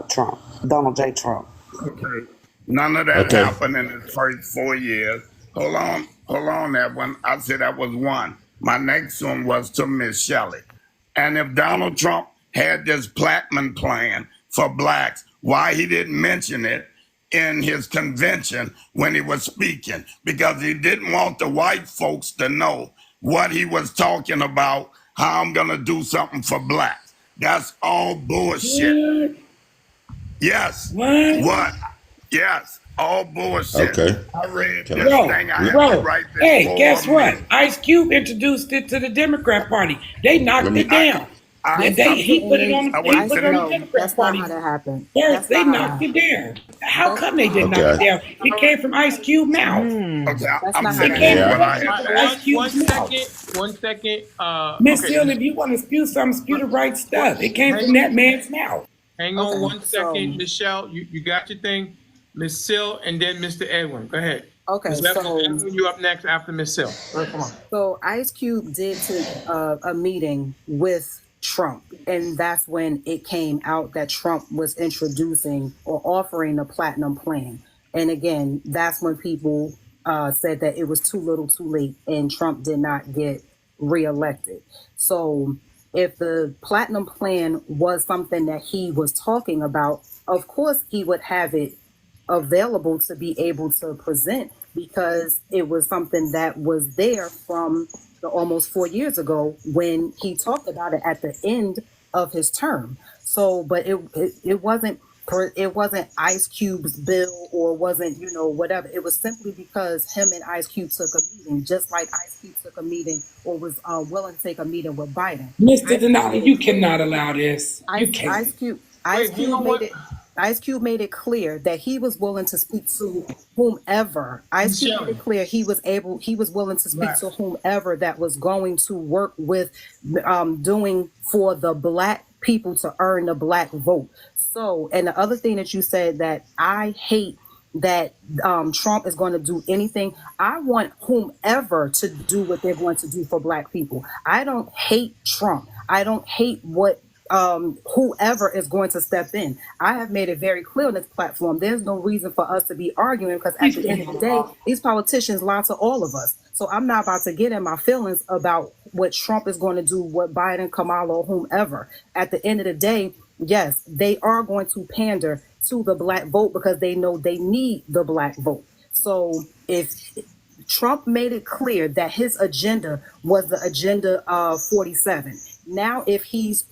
S18: Trump.
S1: Okay. None of that happened in his first 4 years. Hold on, that one. I said that was one. My next one was to Miss Shelley. And if Donald Trump had this platinum plan for blacks, why he didn't mention it in his convention when he was speaking? Because he didn't want the white folks to know what he was talking about, how I'm going to do something for blacks. That's all bullshit.
S12: What?
S1: Yes.
S12: What?
S1: Yes. All bullshit.
S20: Okay.
S1: I read
S20: Can
S1: this
S20: I-
S1: thing. I had to write this
S12: Hey,
S1: for
S12: guess
S1: me.
S12: what? Ice Cube introduced it to the Democrat Party. They knocked it down. He put it on the Democrat Party.
S11: How that happened.
S12: First, they knocked it down. How come they didn't knock it down? It came from Ice Cube mouth.
S1: Okay, I'm
S11: not
S1: saying
S11: how
S1: what I
S11: that
S1: had.
S12: Ice Cube's mouth.
S2: One second.
S12: Miss Hill, if you want to spew something, spew the right stuff. It came from that man's mouth.
S2: Hang on 1 second, Michelle. You got your thing. Miss Sill, and then Mr. Edwin. Go ahead.
S11: Okay,
S2: Ms. Edwin, you up next after Miss Sill. Come on.
S11: So Ice Cube did a meeting with Trump, and that's when it came out that Trump was introducing or offering a platinum plan. And again, that's when people said that it was too little too late and Trump did not get reelected. So if the platinum plan was something that he was talking about, of course he would have it available to be able to present because it was something that was there from the almost 4 years ago when he talked about it at the end of his term. So, but it wasn't Ice Cube's bill or wasn't, whatever. It was simply because him and Ice Cube took a meeting, just like Ice Cube took a meeting or was willing to take a meeting with Biden.
S12: Mr. Denali, you cannot allow this. You can't.
S11: Ice Cube made it clear that he was willing to speak to whomever. Ice Cube made it clear he was willing to speak to whomever that was going to work with doing for the black people to earn the black vote. So, and the other thing that you said that I hate that Trump is going to do anything. I want whomever to do what they're going to do for black people. I don't hate Trump. I don't hate what whoever is going to step in. I have made it very clear on this platform. There's no reason for us to be arguing because at the end of the day, these politicians lie to all of us. So I'm not about to get in my feelings about what Trump is going to do, what Biden, Kamala, or whomever. At the end of the day, yes, they are going to pander to the black vote because they know they need the black vote. So if Trump made it clear that his agenda was the agenda of 47. Now, if he's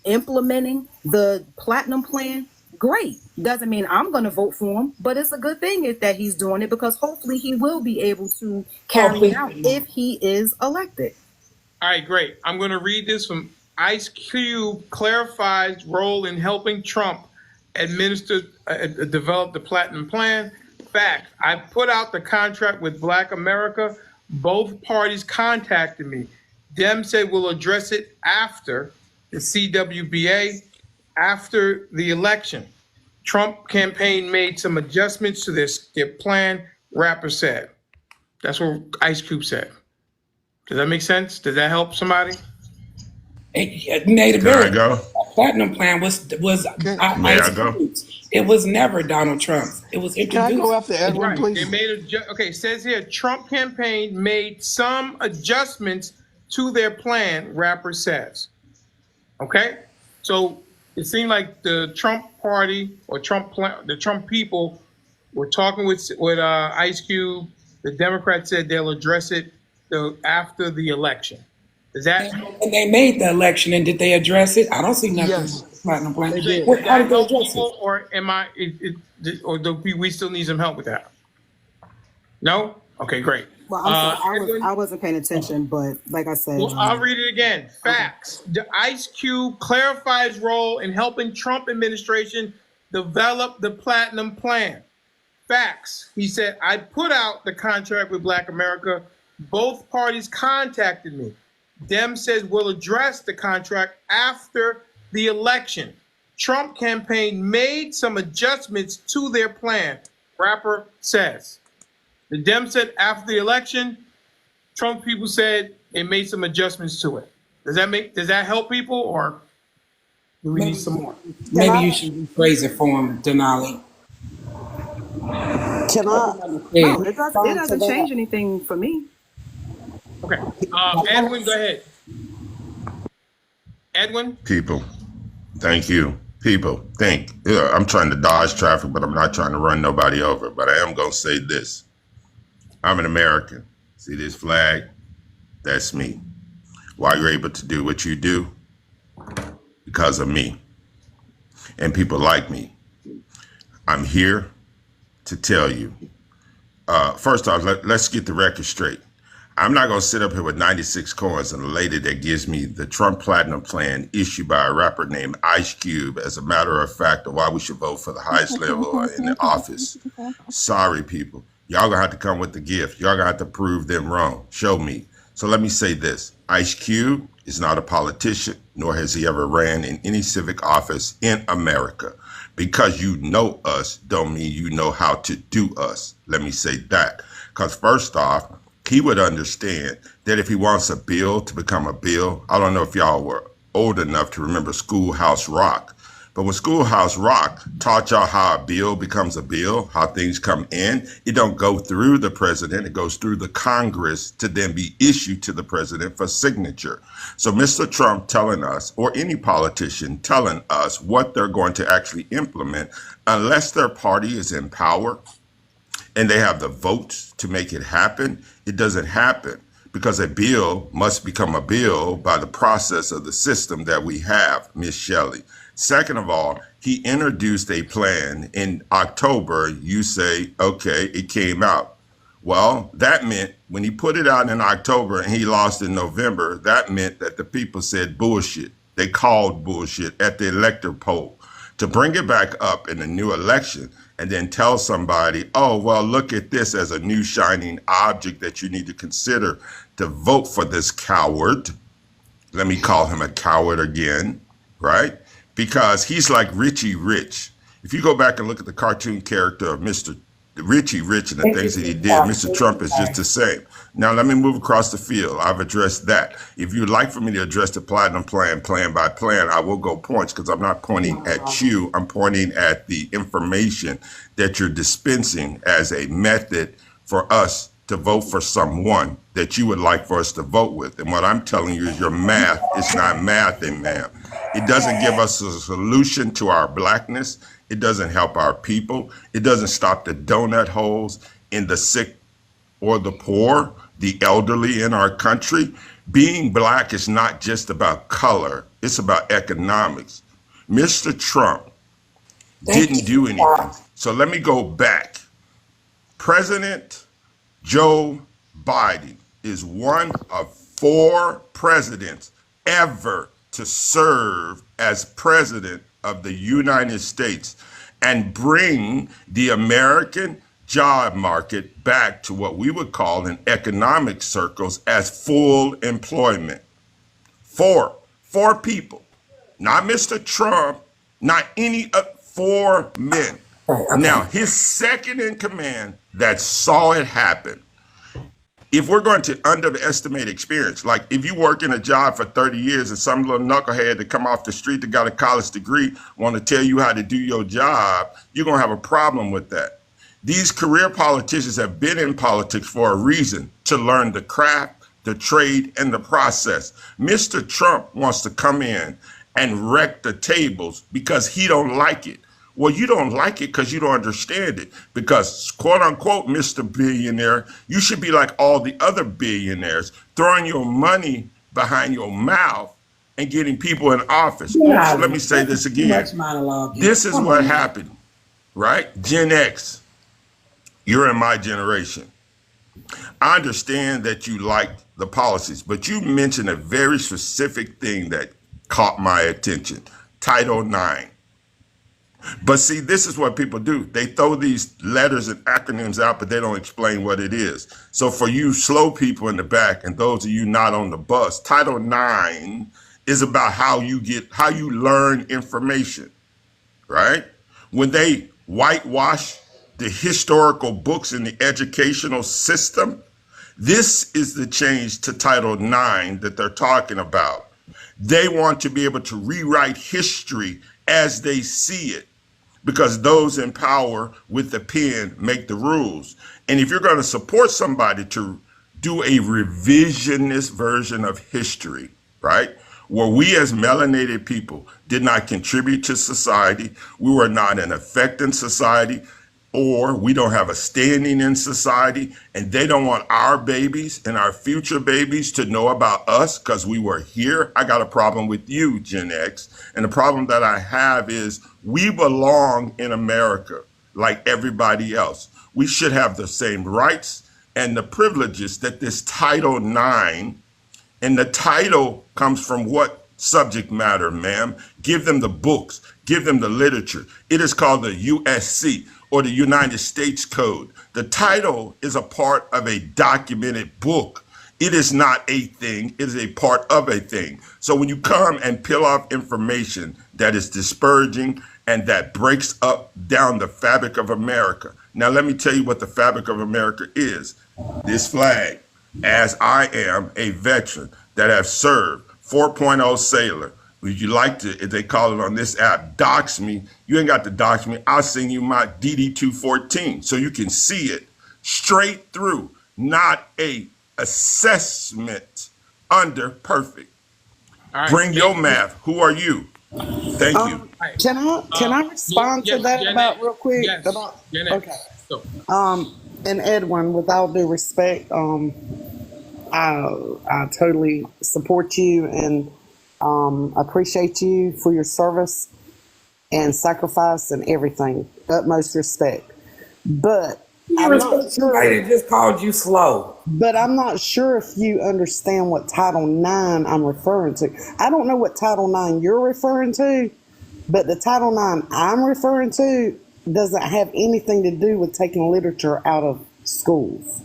S11: implementing the platinum plan, great. Doesn't mean I'm going to vote for him, but it's a good thing that he's doing it because hopefully he will be able to carry it out if he is elected.
S2: All right, great. I'm going to read this from Ice Cube clarifies role in helping Trump develop the platinum plan. Fact, I put out the contract with Black America. Both parties contacted me. Dem said we'll address it after the CWBA, after the election. Trump campaign made some adjustments to their plan, rapper said. That's what Ice Cube said. Does that make sense? Does that help somebody?
S12: It made a very platinum plan was Ice Cube's. It was never Donald Trump's. It was introduced.
S9: Can I go after Edwin,
S2: Right.
S9: please?
S2: They made it says here, Trump campaign made some adjustments to their plan, rapper says. Okay? So it seemed like the Trump party or the Trump people were talking with Ice Cube. The Democrats said they'll address it after the election. Is that?
S12: And they made the election, and did they address it? I don't see nothing.
S9: Yes.
S12: Platinum plan.
S2: How did they address it? Or am I? Or do we still need some help with that? No. Okay, great.
S11: Well, I'm sorry, I wasn't paying attention, but like I said,
S2: well, I'll read it again. Facts. The Ice Cube clarifies role in helping Trump administration develop the platinum plan. Facts. He said, I put out the contract with Black America. Both parties contacted me. Dem says we'll address the contract after the election. Trump campaign made some adjustments to their plan, rapper says. The Dem said after the election, Trump people said they made some adjustments to it. Does that help people, or do we need some more?
S12: Maybe you should rephrase it for him, Denali.
S18: Can I?
S11: No, it doesn't change anything for me.
S2: Okay. Edwin, go ahead. Edwin?
S20: People, thank you. People, think. Yeah, I'm trying to dodge traffic, but I'm not trying to run nobody over. But I am going to say this. I'm an American. See this flag? That's me. Why you're able to do what you do? Because of me. And people like me. I'm here to tell you. First off, let's get the record straight. I'm not going to sit up here with 96 coins and a lady that gives me the Trump Platinum Plan issued by a rapper named Ice Cube as a matter of fact of why we should vote for the highest level in the office. Sorry, people. Y'all going to have to come with the gift. Y'all going to have to prove them wrong. Show me. So let me say this. Ice Cube is not a politician, nor has he ever ran in any civic office in America. Because you know us don't mean you know how to do us. Let me say that. Because first off, he would understand that if he wants a bill to become a bill, I don't know if y'all were old enough to remember Schoolhouse Rock, but when Schoolhouse Rock taught y'all how a bill becomes a bill, how things come in, it don't go through the president, it goes through the Congress to then be issued to the president for signature. So Mr. Trump telling us, or any politician telling us what they're going to actually implement, unless their party is in power, and they have the votes to make it happen, it doesn't happen because a bill must become a bill by the process of the system that we have, Miss Shelley. Second of all, he introduced a plan in October. You say, okay, it came out. Well, that meant when he put it out in October and he lost in November, that meant that the people said bullshit. They called bullshit at the electoral poll. To bring it back up in the new election and then tell somebody, oh, well, look at this as a new shining object that you need to consider to vote for this coward. Let me call him a coward again, right? Because he's like Richie Rich. If you go back and look at the cartoon character of Mr. Richie Rich and the things that he did, Mr. Trump is just the same. Now, let me move across the field. I've addressed that. If you'd like for me to address the Platinum Plan, plan by plan, I will go points because I'm not pointing at you. I'm pointing at the information that you're dispensing as a method for us to vote for someone that you would like for us to vote with. And what I'm telling you is your math is not mathing, ma'am. It doesn't give us a solution to our blackness. It doesn't help our people. It doesn't stop the donut holes in the sick or the poor, the elderly in our country. Being black is not just about color. It's about economics. Mr. Trump didn't do anything. So let me go back. President Joe Biden is one of 4 presidents ever to serve as president of the United States and bring the American job market back to what we would call in economic circles as full employment. 4 people, not Mr. Trump, not any 4 men. Now, his second in command that saw it happen. If we're going to underestimate experience, like if you work in a job for 30 years and some little knucklehead that come off the street that got a college degree want to tell you how to do your job, you're going to have a problem with that. These career politicians have been in politics for a reason, to learn the craft, the trade, and the process. Mr. Trump wants to come in and wreck the tables because he don't like it. Well, you don't like it because you don't understand it. Because, quote unquote, Mr. Billionaire, you should be like all the other billionaires, throwing your money behind your mouth and getting people in office. So let me say this again. This is what happened, right? Gen X, you're in my generation. I understand that you like the policies, but you mentioned a very specific thing that caught my attention. Title IX. But see, this is what people do. They throw these letters and acronyms out, but they don't explain what it is. So for you slow people in the back and those of you not on the bus, Title IX is about how you learn information, right? When they whitewash the historical books in the educational system, this is the change to Title IX that they're talking about. They want to be able to rewrite history as they see it, because those in power with the pen make the rules. And if you're going to support somebody to do a revisionist version of history, right, where we as melanated people did not contribute to society, we were not an effect in society, or we don't have a standing in society, and they don't want our babies and our future babies to know about us because we were here, I got a problem with you, Gen X. And the problem that I have is we belong in America like everybody else. We should have the same rights and the privileges that this Title IX, and the title comes from what subject matter, ma'am? Give them the books, give them the literature. It is called the USC, or the United States Code. The title is a part of a documented book. It is not a thing, it is a part of a thing. So when you come and peel off information that is disparaging and that breaks up down the fabric of America. Now let me tell you what the fabric of America is. This flag, as I am a veteran that have served, 4.0 sailor. Would you like to, if they call it on this app, dox me? You ain't got to dox me. I'll send you my DD-214 so you can see it straight through, not a assessment under perfect. Right, bring your math. Who are you? Thank you.
S18: Can I respond to that about real quick?
S2: Yes.
S18: Okay. And Edwin, with all due respect, I totally support you and appreciate you for your service and sacrifice and everything. Utmost respect. But I'm not sure.
S12: I just called you slow.
S18: But I'm not sure if you understand what Title IX I'm referring to. I don't know what Title IX you're referring to, but the Title IX I'm referring to doesn't have anything to do with taking literature out of schools.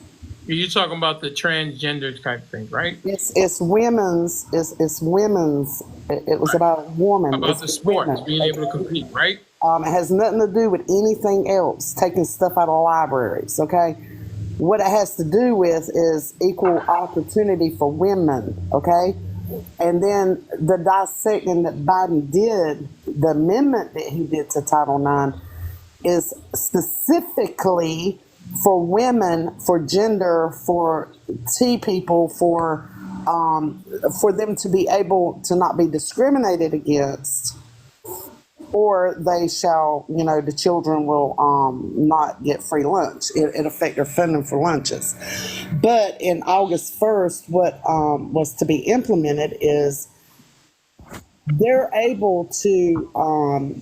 S2: You're talking about the transgender type thing, right?
S18: It's women's. It's women's. It was about a woman.
S2: About the sports, being able to compete, right?
S18: It has nothing to do with anything else. Taking stuff out of libraries. Okay. What it has to do with is equal opportunity for women. Okay. And then the dissecting that Biden did, the amendment that he did to Title IX, is specifically for women, for gender, for T people, for them to be able to not be discriminated against, or they shall, the children will not get free lunch. It affect their funding for lunches. But in August 1st, what was to be implemented is they're able to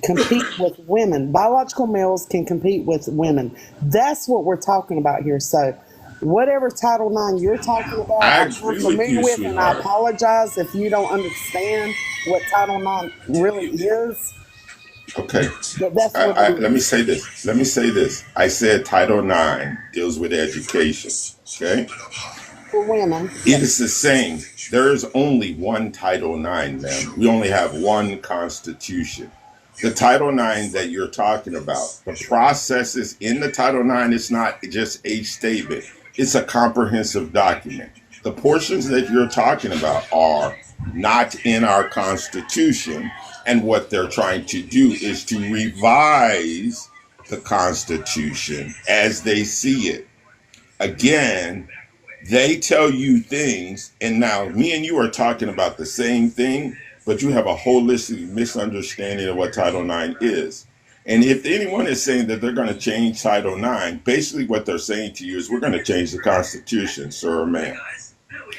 S18: compete with women. Biological males can compete with women. That's what we're talking about here. So whatever Title IX you're talking about, I'm familiar with, and I apologize if you don't understand what Title IX really is.
S20: Okay. Let me say this. I said Title IX deals with education. Okay.
S18: For women.
S20: It is the same. There is only one Title IX, ma'am. We only have one Constitution. The Title IX that you're talking about, the processes in the Title IX is not just a statement. It's a comprehensive document. The portions that you're talking about are not in our Constitution. And what they're trying to do is to revise the Constitution as they see it. Again, they tell you things, and now me and you are talking about the same thing, but you have a holistic misunderstanding of what Title IX is. And if anyone is saying that they're going to change Title IX, basically what they're saying to you is we're going to change the Constitution, sir or ma'am.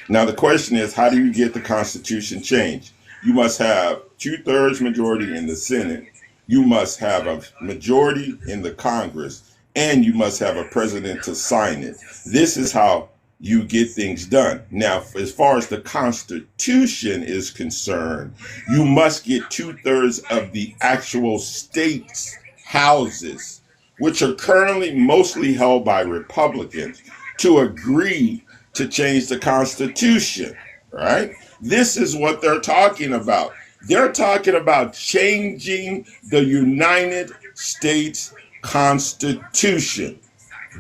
S20: Now the question is, how do you get the Constitution changed? You must have 2/3 majority in the Senate. You must have a majority in the Congress, and you must have a president to sign it. This is how you get things done. Now, as far as the Constitution is concerned, you must get 2/3 of the actual states' houses, which are currently mostly held by Republicans, to agree to change the Constitution, right? This is what they're talking about. They're talking about changing the United States Constitution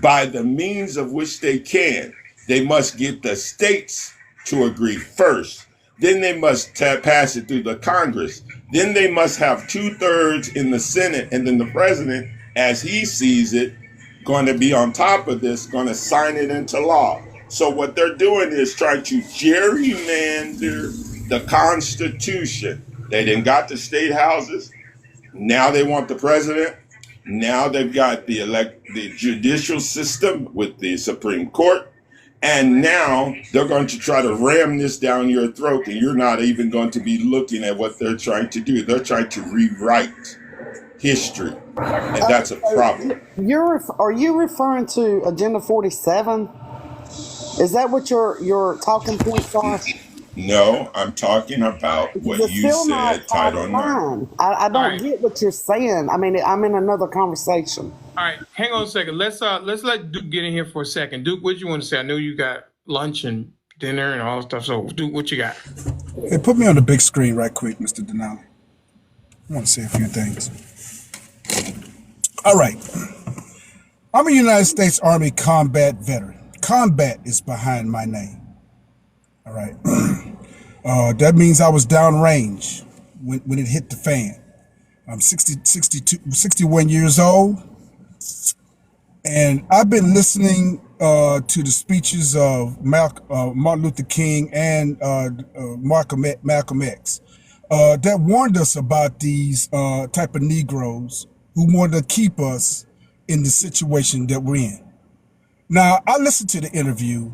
S20: by the means of which they can. They must get the states to agree first. Then they must pass it through the Congress. Then they must have 2/3 in the Senate, and then the president, as he sees it, going to be on top of this, going to sign it into law. So what they're doing is trying to gerrymander the Constitution. They didn't got the state houses. Now they want the president. Now they've got the judicial system with the Supreme Court. And now they're going to try to ram this down your throat, and you're not even going to be looking at what they're trying to do. They're trying to rewrite history, and that's a problem.
S18: Are you referring to Agenda 47? Is that what your talking points are?
S20: No, I'm talking about what you said, Title IX.
S18: I don't get what you're saying. I mean, I'm in another conversation.
S2: All right, hang on a second. Let's let Duke get in here for a second. Duke, what do you want to say? I know you got lunch and dinner and all that stuff. So, Duke, what you got?
S8: Hey, put me on the big screen right quick, Mr. Denali. I want to say a few things. All right. I'm a United States Army combat veteran. Combat is behind my name. All right. That means I was downrange when it hit the fan. I'm 61 years old, and I've been listening to the speeches of Martin Luther King and Malcolm X that warned us about these type of Negroes who wanted to keep us in the situation that we're in. Now, I listened to the interview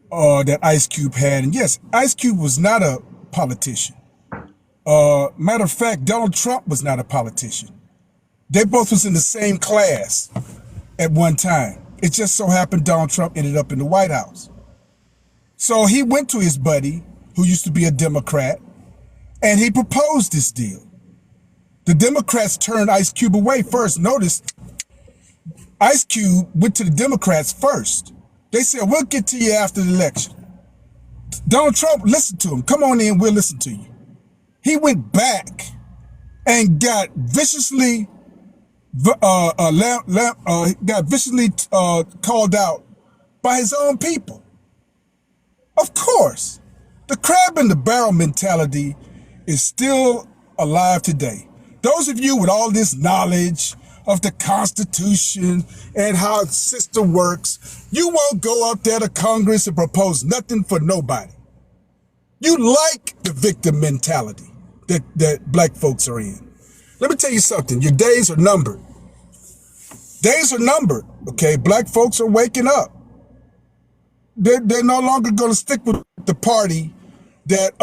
S8: that Ice Cube had, and yes, Ice Cube was not a politician. Matter of fact, Donald Trump was not a politician. They both was in the same class at one time. It just so happened Donald Trump ended up in the White House. So he went to his buddy, who used to be a Democrat, and he proposed this deal. The Democrats turned Ice Cube away first. Notice, Ice Cube went to the Democrats first. They said, we'll get to you after the election. Donald Trump listened to him. Come on in, we'll listen to you. He went back and got viciously called out by his own people. Of course, the crab in the barrel mentality is still alive today. Those of you with all this knowledge of the Constitution and how the system works, you won't go up there to Congress and propose nothing for nobody. You like the victim mentality that black folks are in. Let me tell you something. Your days are numbered. Days are numbered, okay? Black folks are waking up. They're no longer going to stick with the party that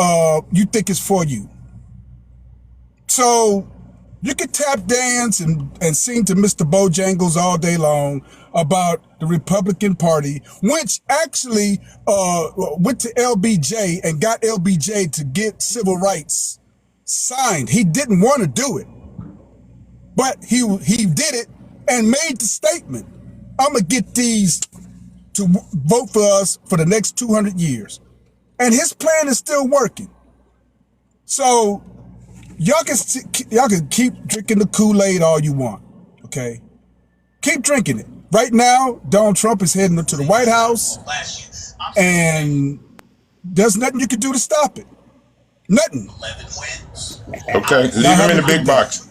S8: you think is for you. So you can tap dance and sing to Mr. Bojangles all day long about the Republican Party, which actually went to LBJ and got LBJ to get civil rights signed. He didn't want to do it, but he did it and made the statement, I'm going to get these to vote for us for the next 200 years. And his plan is still working. So y'all can keep drinking the Kool-Aid all you want, okay? Keep drinking it. Right now, Donald Trump is heading to the White House, and there's nothing you can do to stop it. Nothing.
S20: Okay, leave him in the big box.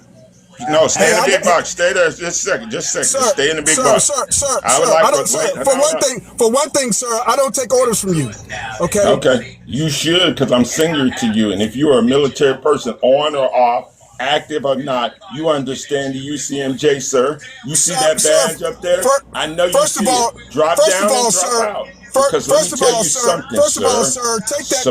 S20: No, stay in the big box. Stay there just a second. Sir, stay in the big box.
S8: For one thing, sir, I don't take orders from you. Okay?
S20: Okay. You should, because I'm senior to you. And if you are a military person, on or off, active or not, you understand the UCMJ, sir. You see that badge up there? I know you see it. Drop down and drop out. Because let me tell you something, sir.
S8: Take that.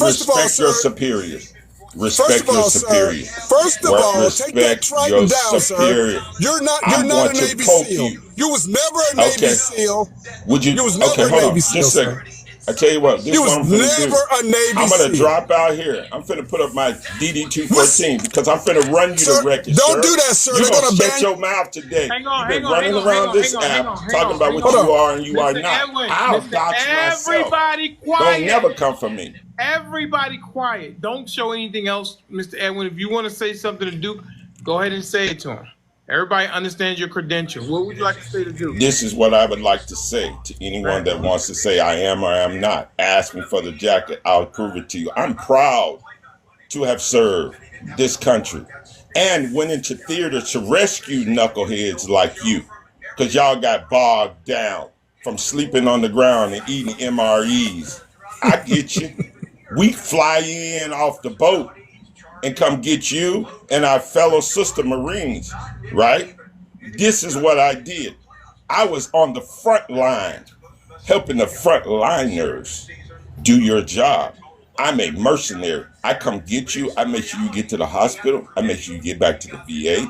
S20: Respect your superiors. Respect your superior.
S8: First of all, take that Triton down, sir. You're not a Navy SEAL. You was never a Navy SEAL.
S20: Would you?
S8: You was never a Navy SEAL, sir.
S20: I tell you what,
S8: He
S20: this is
S8: was
S20: what I'm finna
S8: never
S20: do.
S8: a Navy
S20: I'm gonna
S8: SEAL.
S20: drop out here. I'm finna put up my DD-214 because I'm finna run you
S8: Sir,
S20: the record,
S8: don't
S20: sir.
S8: do that, sir.
S20: You're
S8: They're
S20: gonna
S8: gonna
S20: shut
S8: ban.
S20: your mouth today.
S2: Hang on,
S20: You've
S2: hang
S20: been
S2: on, hang
S20: running
S2: on, hang
S20: around
S2: on, hang
S20: this
S2: on, hang
S20: app
S2: on, hang
S20: talking
S2: on,
S20: about
S2: hang
S20: what
S2: on.
S20: you are and you are
S2: Mr.
S20: not.
S2: Edwin,
S20: I'll dox myself.
S2: everybody
S20: Don't
S2: quiet.
S20: never come for me.
S2: Everybody quiet. Don't show anything else, Mr. Edwin. If you want to say something to Duke, go ahead and say it to him. Everybody understands your credentials. What would you like to say to Duke?
S20: This is what I would like to say to anyone that wants to say I am or am not. Ask me for the jacket. I'll prove it to you. I'm proud to have served this country and went into theater to rescue knuckleheads like you because y'all got bogged down from sleeping on the ground and eating MREs. I get you. We fly in off the boat and come get you and our fellow sister Marines, right? This is what I did. I was on the front line, helping the frontliners do your job. I'm a mercenary. I come get you. I make sure you get to the hospital. I make sure you get back to the VA.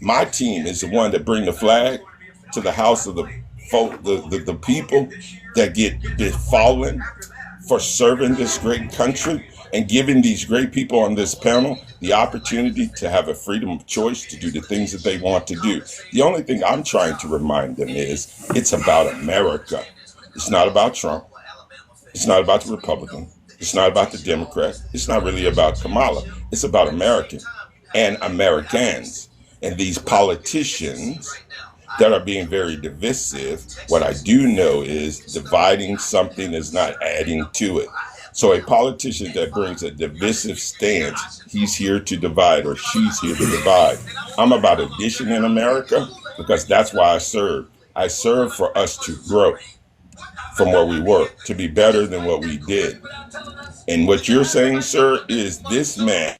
S20: My team is the one that bring the flag to the house of the folk, the people that get befallen for serving this great country and giving these great people on this panel the opportunity to have a freedom of choice to do the things that they want to do. The only thing I'm trying to remind them is it's about America. It's not about Trump. It's not about the Republican. It's not about the Democrat. It's not really about Kamala. It's about American and Americans and these politicians that are being very divisive. What I do know is dividing something is not adding to it. So a politician that brings a divisive stance, he's here to divide or she's here to divide. I'm about addition in America because that's why I serve. I serve for us to grow from where we were, to be better than what we did. And what you're saying, sir, is this man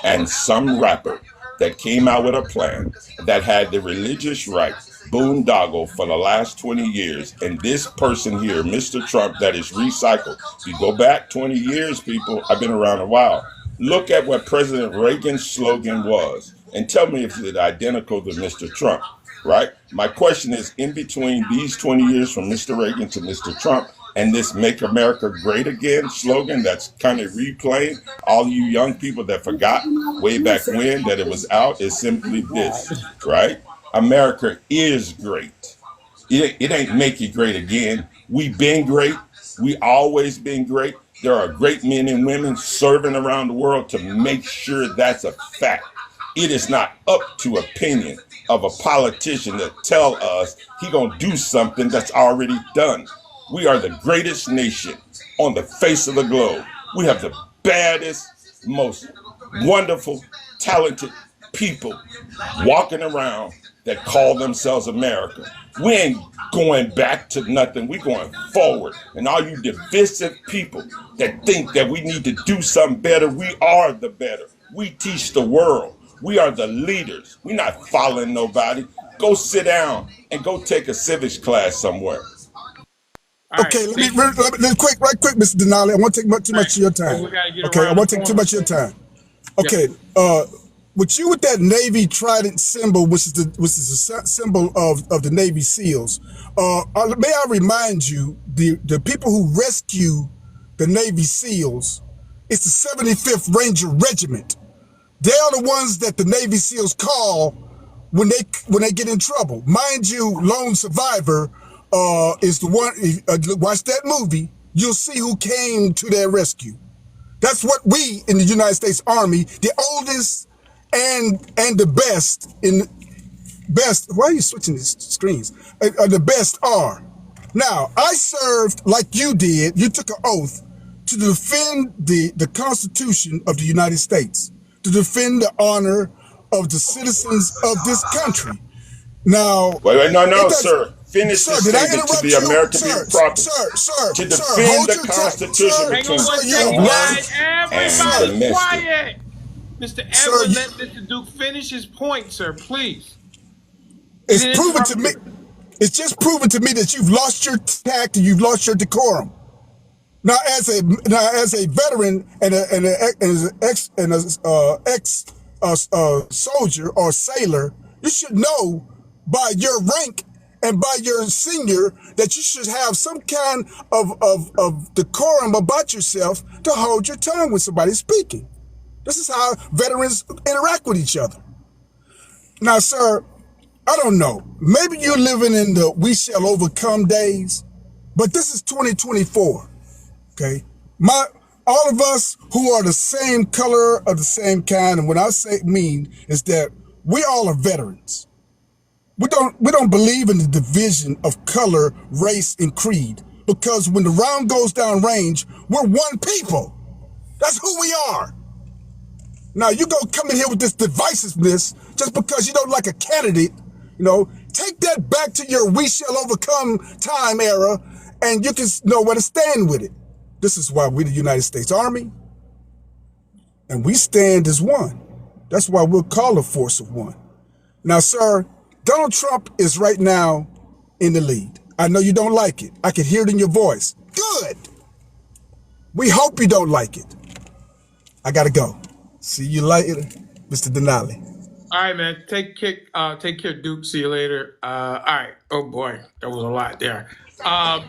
S20: and some rapper that came out with a plan that had the religious right boondoggle for the last 20 years. And this person here, Mr. Trump, that is recycled. If you go back 20 years, people, I've been around a while. Look at what President Reagan's slogan was and tell me if it's identical to Mr. Trump, right? My question is, in between these 20 years from Mr. Reagan to Mr. Trump, and this Make America Great Again slogan that's kind of replaying, all you young people that forgot way back when that it was out, is simply this, right? America is great. It ain't make it great again. We've been great. We always been great. There are great men and women serving around the world to make sure that's a fact. It is not up to opinion of a politician that tell us he gonna do something that's already done. We are the greatest nation on the face of the globe. We have the baddest, most wonderful, talented people walking around that call themselves America. We ain't going back to nothing. We going forward. And all you divisive people that think that we need to do something better, we are the better. We teach the world. We are the leaders. We're not following nobody. Go sit down and go take a civics class somewhere.
S8: Okay, let me right quick, Mr. Denali. I won't take too much of your time. Okay, I won't take too much of your time. Okay, with you with that Navy trident symbol, which is the symbol of the Navy SEALs. May I remind you, the people who rescue the Navy SEALs, it's the 75th Ranger Regiment. They are the ones that the Navy SEALs call when they get in trouble. Mind you, Lone Survivor is the one. Watch that movie. You'll see who came to their rescue. That's what we in the United States Army, the oldest and the best in best. Why are you switching these screens? The best are. Now, I served like you did. You took an oath to defend the Constitution of the United States, to defend the honor of the citizens of this country. Now,
S20: wait, no, sir. Finish the statement to the American people properly.
S8: Sir,
S20: to defend the Constitution between
S2: Everybody quiet. Mr. Edwin, let Mr. Duke finish his point, sir, please.
S8: It's proven to me. It's just proven to me that you've lost your tact and you've lost your decorum. Now, as a veteran and an ex soldier or sailor, you should know by your rank and by your senior that you should have some kind of decorum about yourself to hold your tongue when somebody's speaking. This is how veterans interact with each other. Now, sir, I don't know. Maybe you're living in the we shall overcome days, but this is 2024. Okay. All of us who are the same color of the same kind, and what I say mean is that we all are veterans. We don't believe in the division of color, race, and creed, because when the round goes down range, we're one people. That's who we are. Now you go come in here with this divisiveness just because you don't like a candidate. Take that back to your we shall overcome time era, and you can know where to stand with it. This is why we're the United States Army, and we stand as one. That's why we're called a force of one. Now, sir, Donald Trump is right now in the lead. I know you don't like it. I can hear it in your voice. Good. We hope you don't like it. I gotta go. See you later, Mr. Denali.
S2: All right, man. Take care, Duke. See you later. All right. Oh boy, that was a lot there.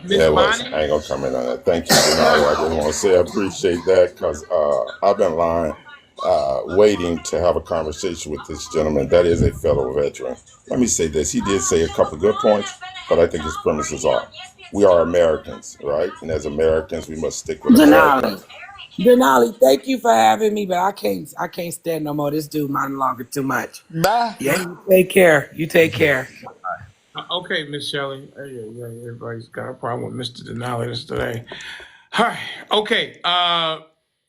S2: Miss
S20: Yeah, it was.
S2: Bonnie.
S20: I ain't gonna comment on that. Thank you, Denali. I just want to say I appreciate that because I've been lying, waiting to have a conversation with this gentleman. That is a fellow veteran. Let me say this. He did say a couple of good points, but I think his premises are. We are Americans, right? And as Americans, we must stick with America.
S12: Denali, thank you for having me, but I can't stand no more. This dude monologuing too much.
S17: Bye.
S12: Yeah, you take care. You take care.
S2: Okay, Miss Shelley. Yeah, everybody's got a problem with Mr. Denali today. All right. Okay.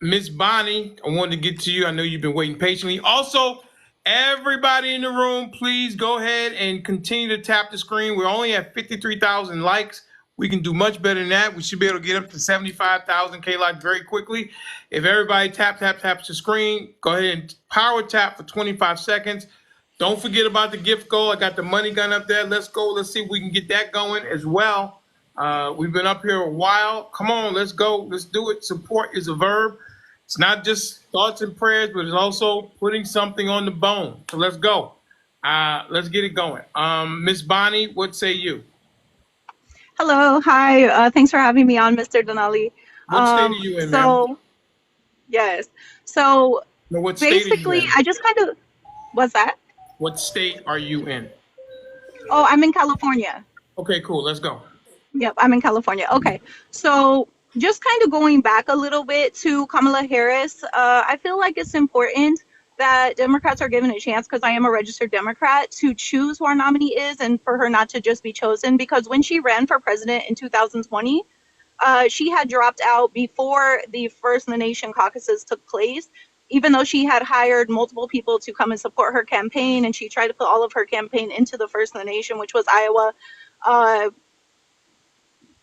S2: Miss Bonnie, I wanted to get to you. I know you've been waiting patiently. Also, everybody in the room, please go ahead and continue to tap the screen. We're only at 53,000 likes. We can do much better than that. We should be able to get up to 75,000 K-Like very quickly. If everybody taps the screen, go ahead and power tap for 25 seconds. Don't forget about the gift goal. I got the money gun up there. Let's go. Let's see if we can get that going as well. We've been up here a while. Come on, let's go. Let's do it. Support is a verb. It's not just thoughts and prayers, but it's also putting something on the bone. So let's go. Let's get it going. Miss Bonnie, what say you?
S13: Hello, hi. Thanks for having me on, Mr. Denali.
S2: What state are you in, ma'am?
S13: Yes. So
S2: No, what state are you
S13: basically,
S2: in?
S13: I just kind of, what's that?
S2: What state are you in?
S13: Oh, I'm in California.
S2: Okay, cool. Let's go.
S13: Yep, I'm in California. Okay. So just kind of going back a little bit to Kamala Harris, I feel like it's important that Democrats are given a chance, because I am a registered Democrat, to choose who our nominee is and for her not to just be chosen. Because when she ran for president in 2020, she had dropped out before the First in the Nation caucuses took place, even though she had hired multiple people to come and support her campaign, and she tried to put all of her campaign into the First in the Nation, which was Iowa.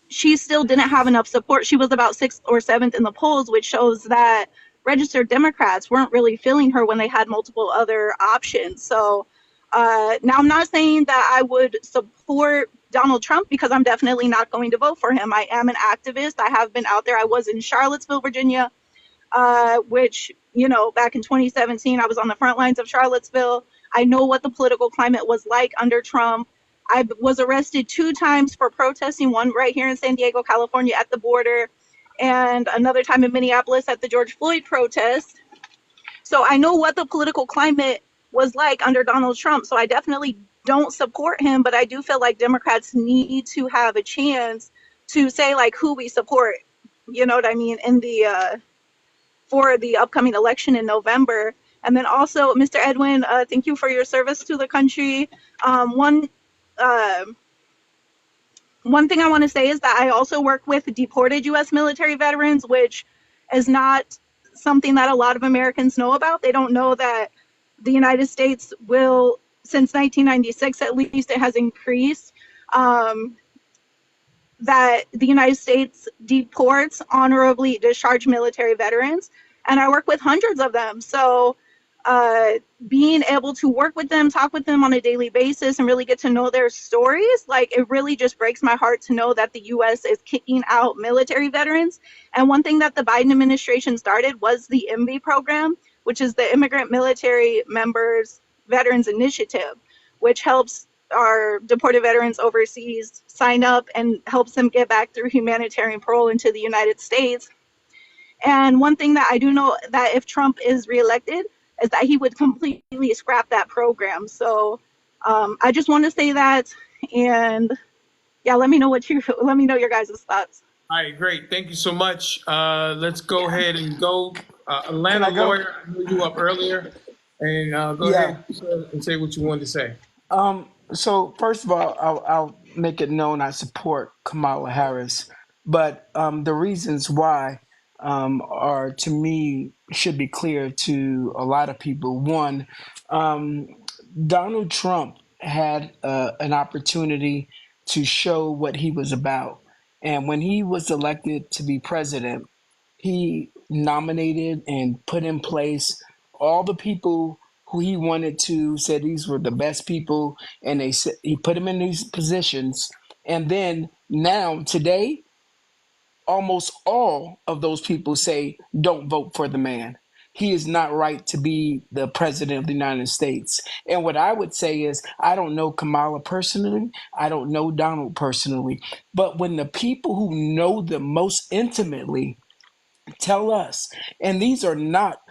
S13: She still didn't have enough support. She was about 6th or 7th in the polls, which shows that registered Democrats weren't really feeling her when they had multiple other options. So now I'm not saying that I would support Donald Trump, because I'm definitely not going to vote for him. I am an activist. I have been out there. I was in Charlottesville, Virginia, which, back in 2017, I was on the front lines of Charlottesville. I know what the political climate was like under Trump. I was arrested 2 times for protesting, one right here in San Diego, California at the border, and another time in Minneapolis at the George Floyd protest. So I know what the political climate was like under Donald Trump. So I definitely don't support him, but I do feel like Democrats need to have a chance to say like who we support, you know what I mean, in the for the upcoming election in November. And then also, Mr. Edwin, thank you for your service to the country. One thing I want to say is that I also work with deported U.S. military veterans, which is not something that a lot of Americans know about. They don't know that the United States will, since 1996 at least, it has increased, that the United States deports honorably discharged military veterans. And I work with hundreds of them. So being able to work with them, talk with them on a daily basis, and really get to know their stories, like it really just breaks my heart to know that the U.S. is kicking out military veterans. And one thing that the Biden administration started was the IMV program, which is the Immigrant Military Members Veterans Initiative, which helps our deported veterans overseas sign up and helps them get back through humanitarian parole into the United States. And one thing that I do know, that if Trump is reelected, is that he would completely scrap that program. So I just want to say that, and yeah, let me know your guys' thoughts.
S2: All right, great. Thank you so much. Let's go ahead and go.
S4: Can
S2: Atlanta
S4: I go?
S2: lawyer, I knew you up earlier, and go
S4: Yeah.
S2: ahead and say what you wanted to say.
S4: So first of all, I'll make it known I support Kamala Harris, but the reasons why are, to me, should be clear to a lot of people. One, um, Donald Trump had an opportunity to show what he was about, and when he was elected to be president, he nominated and put in place all the people who he wanted to, said these were the best people, and they said he put them in these positions. And then now today, almost all of those people say don't vote for the man. He is not right to be the president of the United States. And what I would say is, I don't know Kamala personally. I don't know Donald personally. But when the people who know them most intimately tell us, and these are not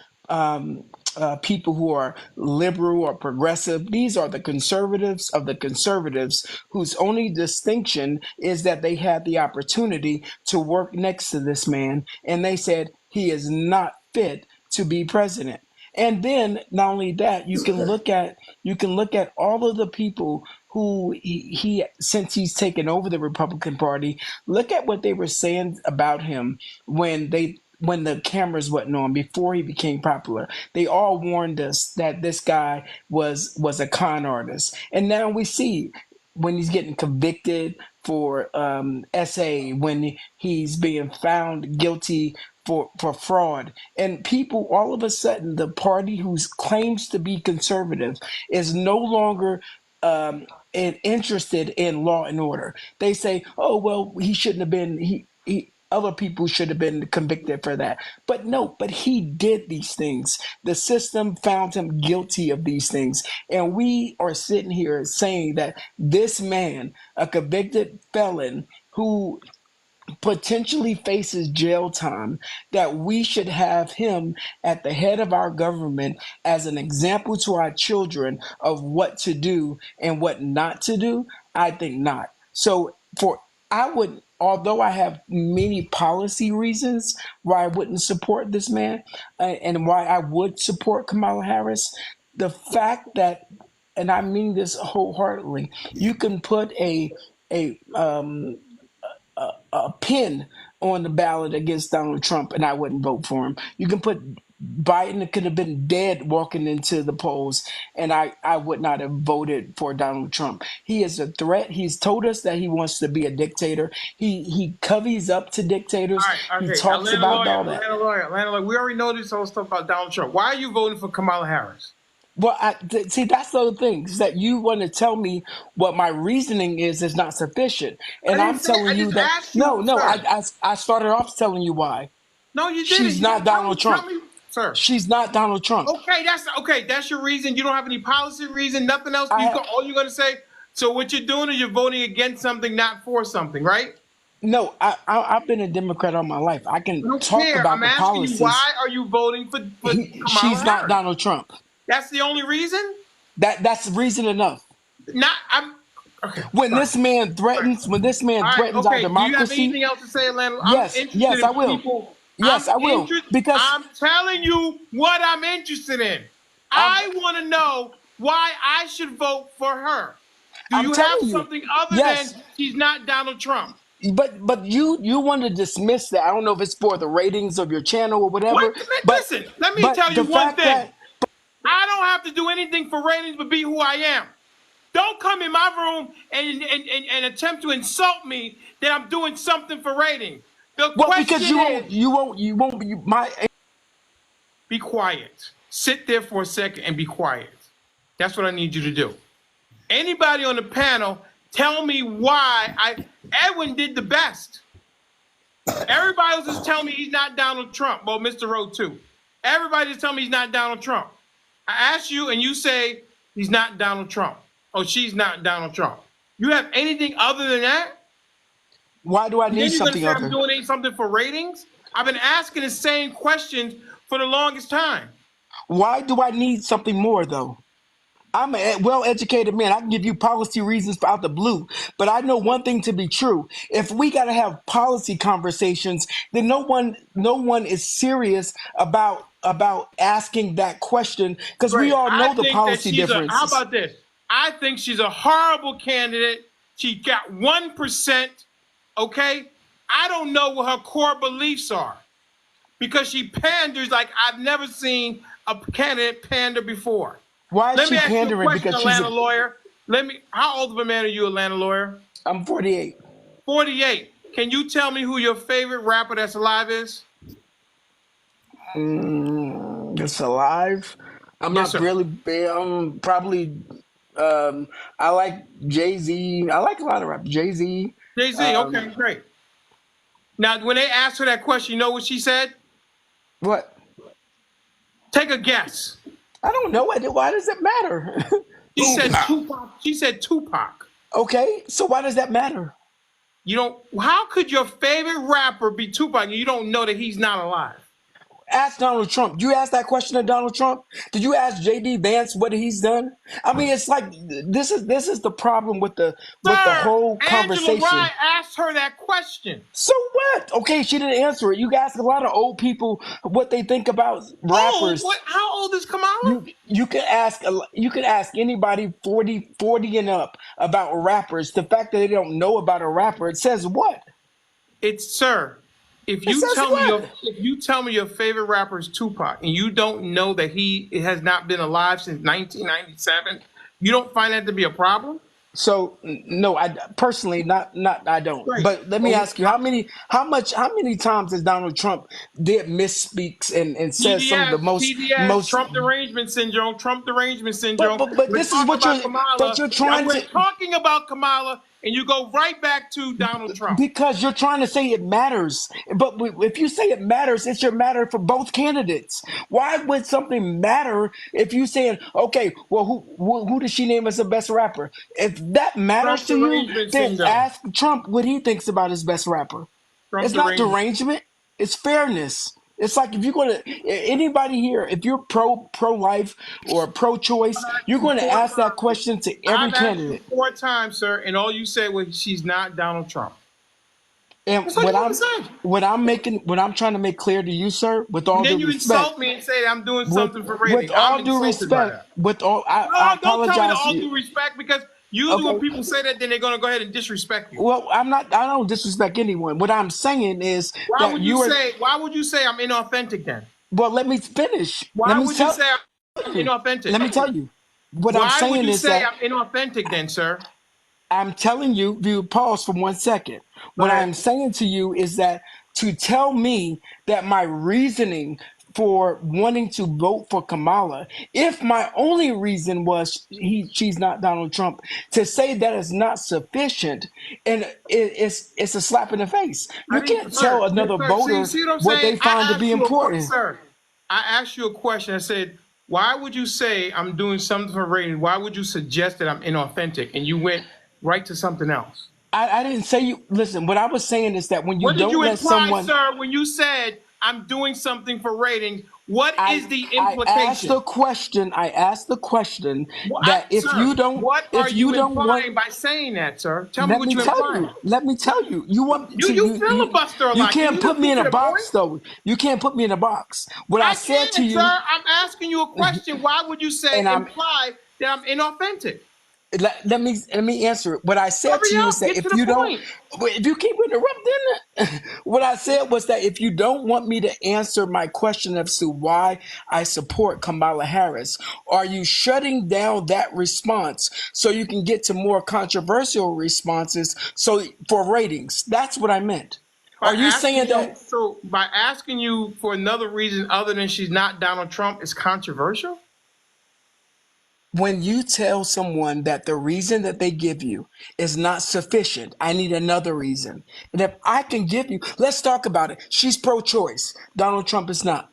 S4: people who are liberal or progressive. These are the conservatives of the conservatives, whose only distinction is that they had the opportunity to work next to this man, and they said he is not fit to be president. And then not only that, you can look at all of the people who he since he's taken over the Republican Party. Look at what they were saying about him when the cameras wasn't on, before he became popular. They all warned us that this guy was a con artist, and now we see when he's getting convicted for SA, when he's being found guilty for fraud, and people, all of a sudden, the party who claims to be conservative is no longer interested in law and order. They say, oh well, he shouldn't have been, he other people should have been convicted for that. But no, but he did these things. The system found him guilty of these things. And we are sitting here saying that this man, a convicted felon who potentially faces jail time, that we should have him at the head of our government as an example to our children of what to do and what not to do? I think not. So I would, although I have many policy reasons why I wouldn't support this man, and why I would support Kamala Harris, the fact that, and I mean this wholeheartedly, you can put a pin on the ballot against Donald Trump, and I wouldn't vote for him. You can put Biden could have been dead walking into the polls, and I would not have voted for Donald Trump. He is a threat. He's told us that he wants to be a dictator. He coveys up to dictators.
S2: All right, okay.
S4: He talks about all that.
S2: Atlanta lawyer. We already know this whole stuff about Donald Trump. Why are you voting for Kamala Harris?
S4: Well, see, that's the other thing, is that you want to tell me what my reasoning is not sufficient, and I'm telling you that no, I started off telling you why.
S2: No, you didn't.
S4: She's not Donald Trump.
S2: Tell me, sir.
S4: She's not Donald Trump.
S2: Okay, that's your reason. You don't have any policy reason, nothing else. All you're going to say. So what you're doing is you're voting against something, not for something, right?
S4: No, I've been a Democrat all my life. I can talk about
S2: I'm
S4: the
S2: asking
S4: policies.
S2: you, why are you voting for Kamala
S4: She's not
S2: Harris?
S4: Donald Trump.
S2: That's the only reason?
S4: That's reason enough.
S2: Okay.
S4: When this man threatens our democracy.
S2: Do you have anything else to say, Atlanta?
S4: Yes, I will. Yes, I will. Because
S2: I'm telling you what I'm interested in. I want to know why I should vote for her. Do you have something other than she's not Donald Trump?
S4: But you want to dismiss that. I don't know if it's for the ratings of your channel or whatever.
S2: Listen, let me tell you one thing. I don't have to do anything for ratings but be who I am. Don't come in my room and attempt to insult me that I'm doing something for ratings.
S4: Because you won't
S2: be quiet. Sit there for a second and be quiet. That's what I need you to do. Anybody on the panel, tell me why Edwin did the best. Everybody else is telling me he's not Donald Trump. Well, Mr. Rowe too. Everybody is telling me he's not Donald Trump. I asked you and you say he's not Donald Trump. Oh, she's not Donald Trump. You have anything other than that?
S4: Why do I
S2: And
S4: need
S2: then you're going to
S4: something
S2: say I'm
S4: other?
S2: doing something for ratings? I've been asking the same questions for the longest time.
S4: Why do I need something more, though? I'm a well-educated man. I can give you policy reasons out the blue, but I know one thing to be true. If we got to have policy conversations, then no one is serious about asking that question, because we
S2: Great.
S4: all
S2: I
S4: know the
S2: think that
S4: policy
S2: she's a, how
S4: differences.
S2: about this? I think she's a horrible candidate. She got 1%, okay? I don't know what her core beliefs are because she panders like I've never seen a candidate pander before.
S4: Why is
S2: Let me
S4: she
S2: ask you a
S4: pandering?
S2: question,
S4: Because she's
S2: Atlanta lawyer. How old of a man are you, Atlanta lawyer?
S4: I'm 48.
S2: 48. Can you tell me who your favorite rapper that's alive is?
S4: It's alive. I'm
S2: Yes,
S4: not
S2: sir.
S4: really big. Probably. I like Jay-Z. I like a lot of rap. Jay-Z.
S2: Jay-Z. Okay, great. Now, when they asked her that question, you know what she said?
S4: What?
S2: Take a guess.
S4: I don't know. Why does it matter?
S2: She said Tupac. She said Tupac.
S4: Okay, so why does that matter?
S2: You don't. How could your favorite rapper be Tupac and you don't know that he's not alive?
S4: Ask Donald Trump. You asked that question to Donald Trump? Did you ask J.D. Vance what he's done? I mean, it's like this is the problem with the
S2: Sir,
S4: whole
S2: Angela
S4: conversation.
S2: Rye asked her that question.
S4: So what? Okay, she didn't answer it. You ask a lot of old people what they think about rappers.
S2: What? How old is Kamala?
S4: You can ask anybody 40 and up about rappers. The fact that they don't know about a rapper, it says what?
S2: It's sir. If
S4: It
S2: you
S4: says
S2: tell me your favorite rapper is Tupac and you don't know that he has not been alive since 1997, you don't find that to be a problem?
S4: So no, I personally not I don't.
S2: Great.
S4: But let me ask you, how many times has Donald Trump did misspeaks and says some of the
S2: TDS,
S4: most
S2: Trump derangement syndrome, Trump derangement syndrome.
S4: but
S2: We're
S4: this is
S2: talking
S4: what
S2: about Kamala.
S4: you're trying
S2: We're
S4: to,
S2: talking about Kamala, and you go right back to Donald Trump.
S4: because you're trying to say it matters. But if you say it matters, it should matter for both candidates. Why would something matter if you saying, okay, well, who does she name as the best rapper? If that matters
S2: Trump
S4: to you,
S2: derangement
S4: then
S2: syndrome.
S4: ask Trump what he thinks about his best rapper.
S2: Trump
S4: It's not
S2: derangement.
S4: derangement. It's fairness. It's like if you're going to, anybody here, if you're pro-life or pro-choice, you're going to ask that question to every
S2: I've asked you
S4: candidate.
S2: 4 times, sir, and all you said was she's not Donald Trump.
S4: And
S2: That's all you have to say.
S4: what I'm trying to make clear to you, sir, with all
S2: And then
S4: due
S2: you
S4: respect,
S2: insult me and say I'm doing something for
S4: with
S2: ratings. I'm
S4: all due
S2: insulted by
S4: respect,
S2: that.
S4: I
S2: Don't tell me to
S4: apologize to
S2: all
S4: you.
S2: due respect, because usually when people say that, then they're going to go ahead and disrespect you.
S4: Well, I don't disrespect anyone. What I'm saying is
S2: Why
S4: that
S2: would you say I'm inauthentic then?
S4: well, let me finish.
S2: Why would you say I'm inauthentic?
S4: Let me tell you. What I'm
S2: Why would
S4: saying
S2: you
S4: is
S2: say
S4: that
S2: I'm inauthentic then, sir?
S4: I'm telling you, pause for 1 second. What
S2: ahead.
S4: I'm saying to you is that to tell me that my reasoning for wanting to vote for Kamala, if my only reason was she's not Donald Trump, to say that is not sufficient, and it's a slap in the face. You can't tell another voter
S2: See what I'm
S4: what they
S2: saying?
S4: find to be important.
S2: I asked you a question. I said, why would you say I'm doing something for ratings? Why would you suggest that I'm inauthentic? And you went right to something else.
S4: I didn't say you. Listen, what I was saying is that when you
S2: What did
S4: don't
S2: you
S4: let
S2: imply,
S4: someone,
S2: sir, when you said I'm doing something for ratings? What is the
S4: I asked
S2: implication?
S4: the question. I asked the question that
S2: Sir, what are
S4: if you
S2: you
S4: don't want,
S2: implying by saying that, sir? Tell me
S4: let
S2: what
S4: me
S2: you're
S4: tell
S2: implying.
S4: you. Let me tell you. You want to
S2: You filibuster a
S4: you
S2: lot. Can
S4: can't
S2: you
S4: put
S2: just
S4: me
S2: get
S4: in
S2: to
S4: a
S2: the point?
S4: box though. You can't put me in a box. What I said to
S2: can, sir.
S4: you,
S2: I'm asking you a question. Why would you say
S4: and
S2: imply that I'm inauthentic?
S4: let me answer it. What I said to
S2: Hurry
S4: you is
S2: up,
S4: that
S2: get to the point.
S4: if you keep interrupting, what I said was that if you don't want me to answer my question as to why I support Kamala Harris, are you shutting down that response so you can get to more controversial responses? So for ratings, that's what I meant. Are you saying that
S2: By asking you for another reason other than she's not Donald Trump is controversial?
S4: when you tell someone that the reason that they give you is not sufficient, I need another reason. And if I can give you, let's talk about it. She's pro-choice. Donald Trump is not.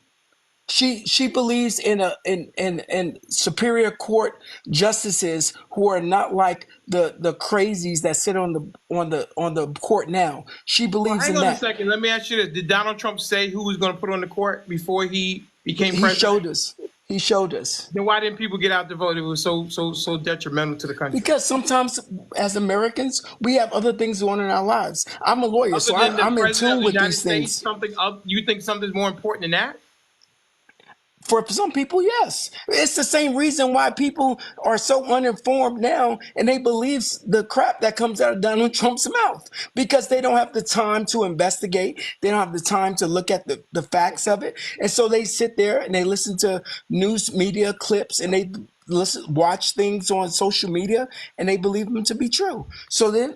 S4: She believes in superior court justices who are not like the crazies that sit on the court now. She
S2: Well,
S4: believes
S2: hang
S4: in
S2: on a
S4: that.
S2: second. Let me ask you this: did Donald Trump say who was going to put on the court before he became
S4: He
S2: president?
S4: showed us. He showed us.
S2: Then why didn't people get out to vote? It was so detrimental to the country.
S4: Because sometimes, as Americans, we have other things going on in our lives. I'm a lawyer,
S2: Other
S4: so
S2: than the
S4: I'm in
S2: president of
S4: tune
S2: the
S4: with
S2: United
S4: these
S2: States,
S4: things.
S2: something up? You think something's more important than that?
S4: For some people, yes. It's the same reason why people are so uninformed now and they believe the crap that comes out of Donald Trump's mouth because they don't have the time to investigate. They don't have the time to look at the facts of it. And so they sit there and they listen to news media clips and they watch things on social media and they believe them to be true. So then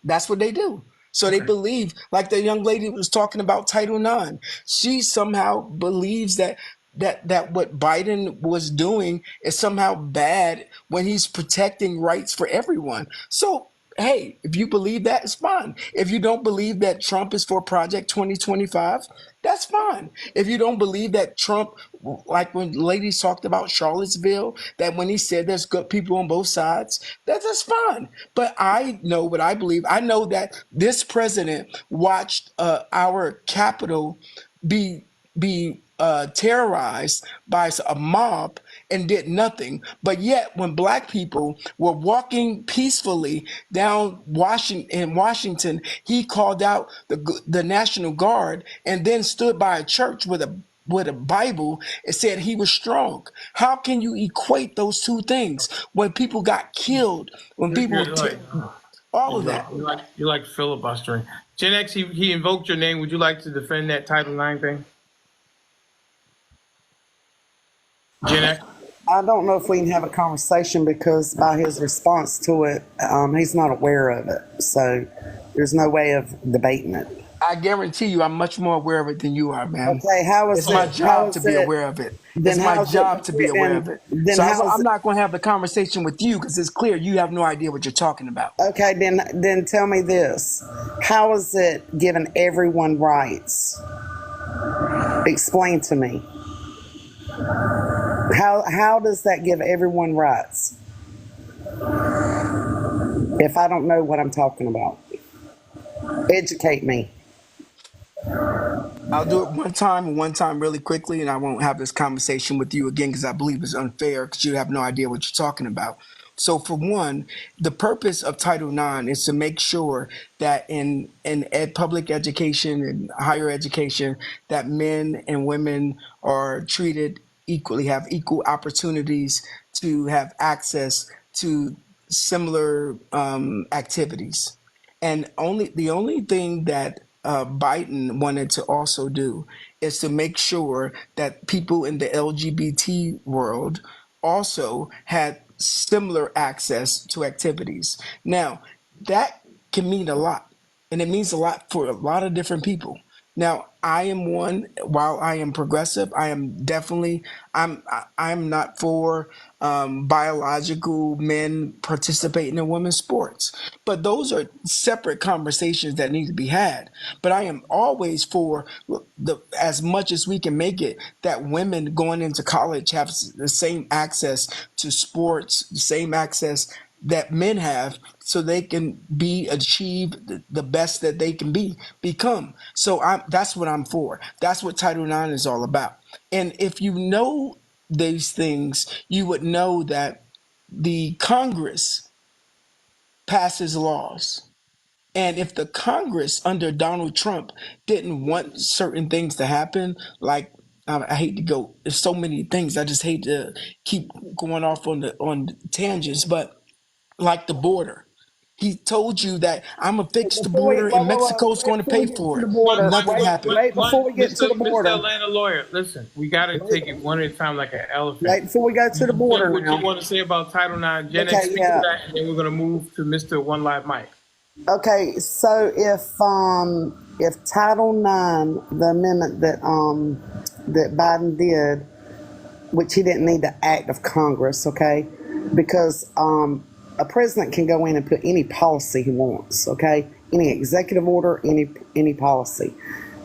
S4: that's what they do. So they believe, like the young lady was talking about Title IX. She somehow believes that what Biden was doing is somehow bad when he's protecting rights for everyone. So, hey, if you believe that, it's fine. If you don't believe that Trump is for Project 2025, that's fine. If you don't believe that Trump, like when ladies talked about Charlottesville, that when he said there's good people on both sides, that's fine. But I know what I believe. I know that this president watched our Capitol be terrorized by a mob and did nothing. But yet, when black people were walking peacefully down Washington, he called out the National Guard and then stood by a church with a Bible and said he was strong. How can you equate those two things when people got killed, when
S2: You're
S4: people
S2: like,
S4: all of that?
S2: you're like filibustering. Gen X, he invoked your name. Would you like to defend that Title IX thing? Gen X?
S18: I don't know if we can have a conversation because by his response to it, he's not aware of it. So there's no way of debating it.
S4: I guarantee you, I'm much more aware of it than you are, man.
S18: Okay, how is
S4: It's
S18: it?
S4: my
S18: How
S4: job to
S18: is
S4: be
S18: it?
S4: aware of it. It's
S18: Then
S4: my
S18: how is it?
S4: job to be aware of it.
S18: Then
S4: So
S18: how is
S4: I'm
S18: it?
S4: not going to have the conversation with you because it's clear you have no idea what you're talking about.
S18: Okay, then tell me this: how is it giving everyone rights? Explain to me. How does that give everyone rights? If I don't know what I'm talking about, educate me.
S4: I'll do it one time really quickly, and I won't have this conversation with you again because I believe it's unfair because you have no idea what you're talking about. So, for one, the purpose of Title IX is to make sure that in public education and higher education, that men and women are treated equally, have equal opportunities to have access to similar activities. And the only thing that Biden wanted to also do is to make sure that people in the LGBT world also had similar access to activities. Now, that can mean a lot, and it means a lot for a lot of different people. Now, I am one. While I am progressive, I am definitely. I'm not for biological men participating in women's sports, but those are separate conversations that need to be had. But I am always for as much as we can make it that women going into college have the same access to sports, the same access that men have so they can achieve the best that they can become. So that's what I'm for. That's what Title IX is all about. And if you know these things, you would know that the Congress passes laws. And if the Congress under Donald Trump didn't want certain things to happen, like I hate to go, there's so many things. I just hate to keep going off on tangents, but like the border. He told you that I'm gonna fix the
S18: Before we,
S4: border
S18: whoa,
S4: and
S18: whoa, whoa,
S4: Mexico's
S18: wait
S4: going to
S18: before we
S4: pay
S18: get to
S4: for
S18: the
S4: it.
S18: border,
S4: Nothing happened.
S18: wait before we get to the
S2: Mr.
S18: border.
S2: Atlanta lawyer, listen, we got to take it one at a time like an elephant.
S18: Wait before we go to the border
S2: What you
S18: now.
S2: want to say about Title IX? Gen X,
S18: Okay,
S2: speak to
S18: yeah.
S2: that, and then we're going to move to Mr. One Live Mike.
S18: Okay, so if Title IX, the amendment that Biden did, which he didn't need the act of Congress, okay, because a president can go in and put any policy he wants, okay, any executive order, any policy.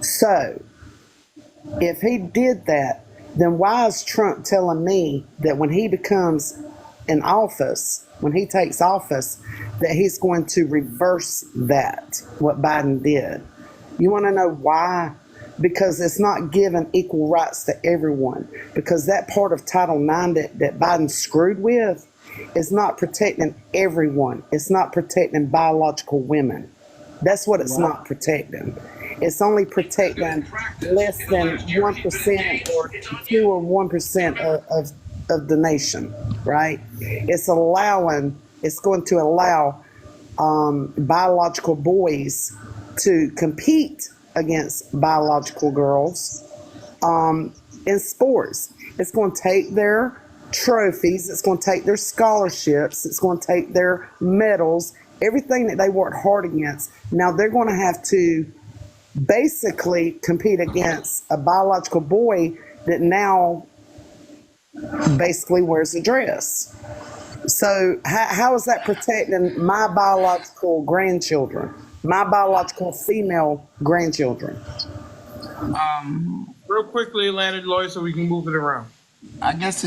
S18: So if he did that, then why is Trump telling me that when he becomes in office, when he takes office, that he's going to reverse that, what Biden did? You want to know why? Because it's not giving equal rights to everyone. Because that part of Title IX that Biden screwed with is not protecting everyone. It's not protecting biological women. That's what it's not protecting. It's only protecting less than 1% or 2 or 1% of the nation, right? It's going to allow biological boys to compete against biological girls in sports. It's going to take their trophies, it's going to take their scholarships, it's going to take their medals, everything that they worked hard against. Now they're going to have to basically compete against a biological boy that now basically wears a dress. So how is that protecting my biological grandchildren, my biological female grandchildren?
S2: Real quickly, Atlanta Lloyd, so we can move it around.
S4: I guess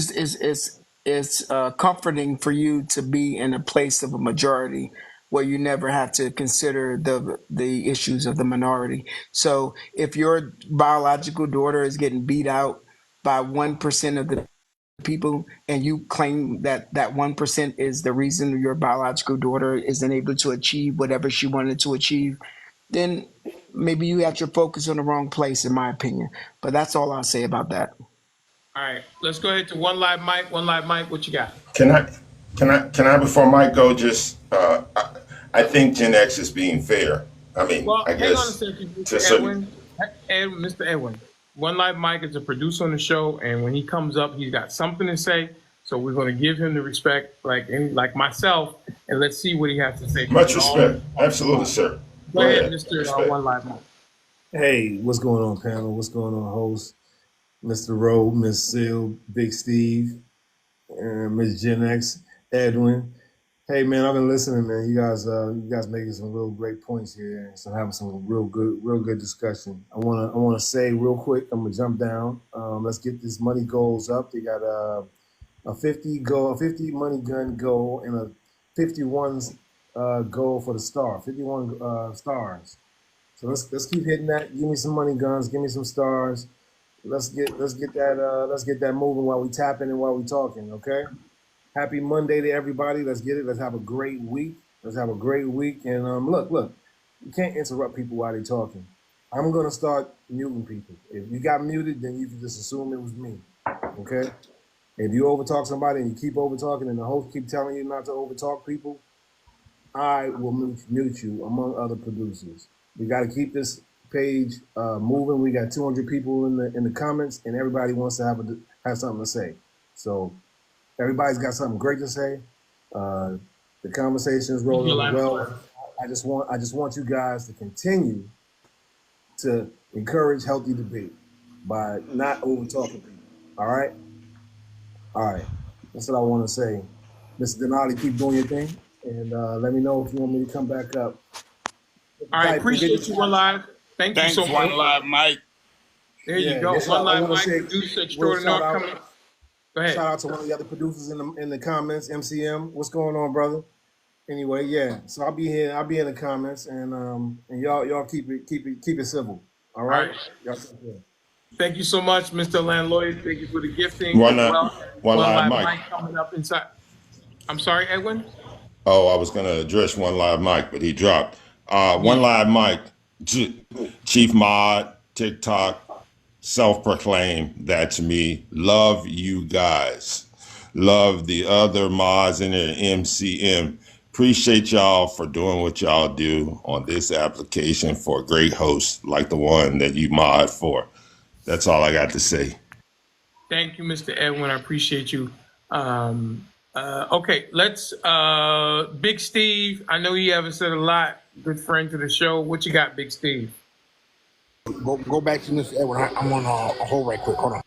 S4: it's comforting for you to be in a place of a majority where you never have to consider the issues of the minority. So if your biological daughter is getting beat out by 1% of the people, and you claim that 1% is the reason your biological daughter isn't able to achieve whatever she wanted to achieve, then maybe you got your focus on the wrong place, in my opinion. But that's all I'll say about that.
S2: All right, let's go ahead to One Live Mike. One Live Mike, what you got?
S20: Can I before Mike go, just I think Gen X is being fair. I mean,
S2: Well,
S20: I
S2: hang on a
S20: guess
S2: second,
S20: to
S2: Mr.
S20: certain.
S2: Mr. Edwin. One Live Mike is a producer on the show, and when he comes up, he's got something to say. So we're going to give him the respect, like myself, and let's see what he has to say.
S20: Much respect, absolutely, sir.
S2: Go ahead, Mr. One Live Mike.
S14: Hey, what's going on, panel? What's going on, host? Mr. Rowe, Miss Seal, Big Steve, and Miss Gen X, Edwin. Hey, man, I've been listening, man. You guys making some real great points here, and so having some real good discussion. I wanna say real quick. I'm gonna jump down. Let's get this money goals up. They got a 50 money gun goal, and a 51 goal for the star. 51 stars. So let's keep hitting that. Give me some money guns. Give me some stars. Let's get that moving while we tapping and while we talking. Okay. Happy Monday to everybody. Let's get it. Let's have a great week. And look, you can't interrupt people while they're talking. I'm gonna start muting people. If you got muted, then you can just assume it was me. Okay. If you overtalk somebody and you keep overtalking, and the host keep telling you not to overtalk people, I will mute you among other producers. We got to keep this page moving. We got 200 people in the comments, and everybody wants to have something to say. So everybody's got something great to say. The conversation is rolling well. I just want you guys to continue to encourage healthy debate by not over talking people. All right. That's what I want to say. Mr. Denali, keep doing your thing, and let me know if you want me to come back up.
S2: All right, appreciate you, One Live. Thanks you so much.
S1: One Live Mike.
S2: There you go. One Live Mike, producer extraordinaire coming. Go ahead.
S14: Shout out to one of the other producers in the comments, MCM. What's going on, brother? Anyway, yeah. So I'll be here. I'll be in the comments, and y'all keep it civil. All right. Y'all take care.
S2: Thank you so much, Mr. Landlord. Thank you for the gifting.
S20: One Live Mike
S2: coming up inside. I'm sorry, Edwin.
S20: Oh, I was going to address One Live Mike, but he dropped. One Live Mike, Chief Mod, TikTok, self-proclaimed. That's me. Love you guys. Love the other mods in there, MCM. Appreciate y'all for doing what y'all do on this application for a great host like the one that you mod for. That's all I got to say.
S2: Thank you, Mr. Edwin. I appreciate you. Okay, let's Big Steve. I know you haven't said a lot. Good friend to the show. What you got, Big Steve?
S16: Go back to Mr. Edwin. I'm on a hold right quick. Hold on.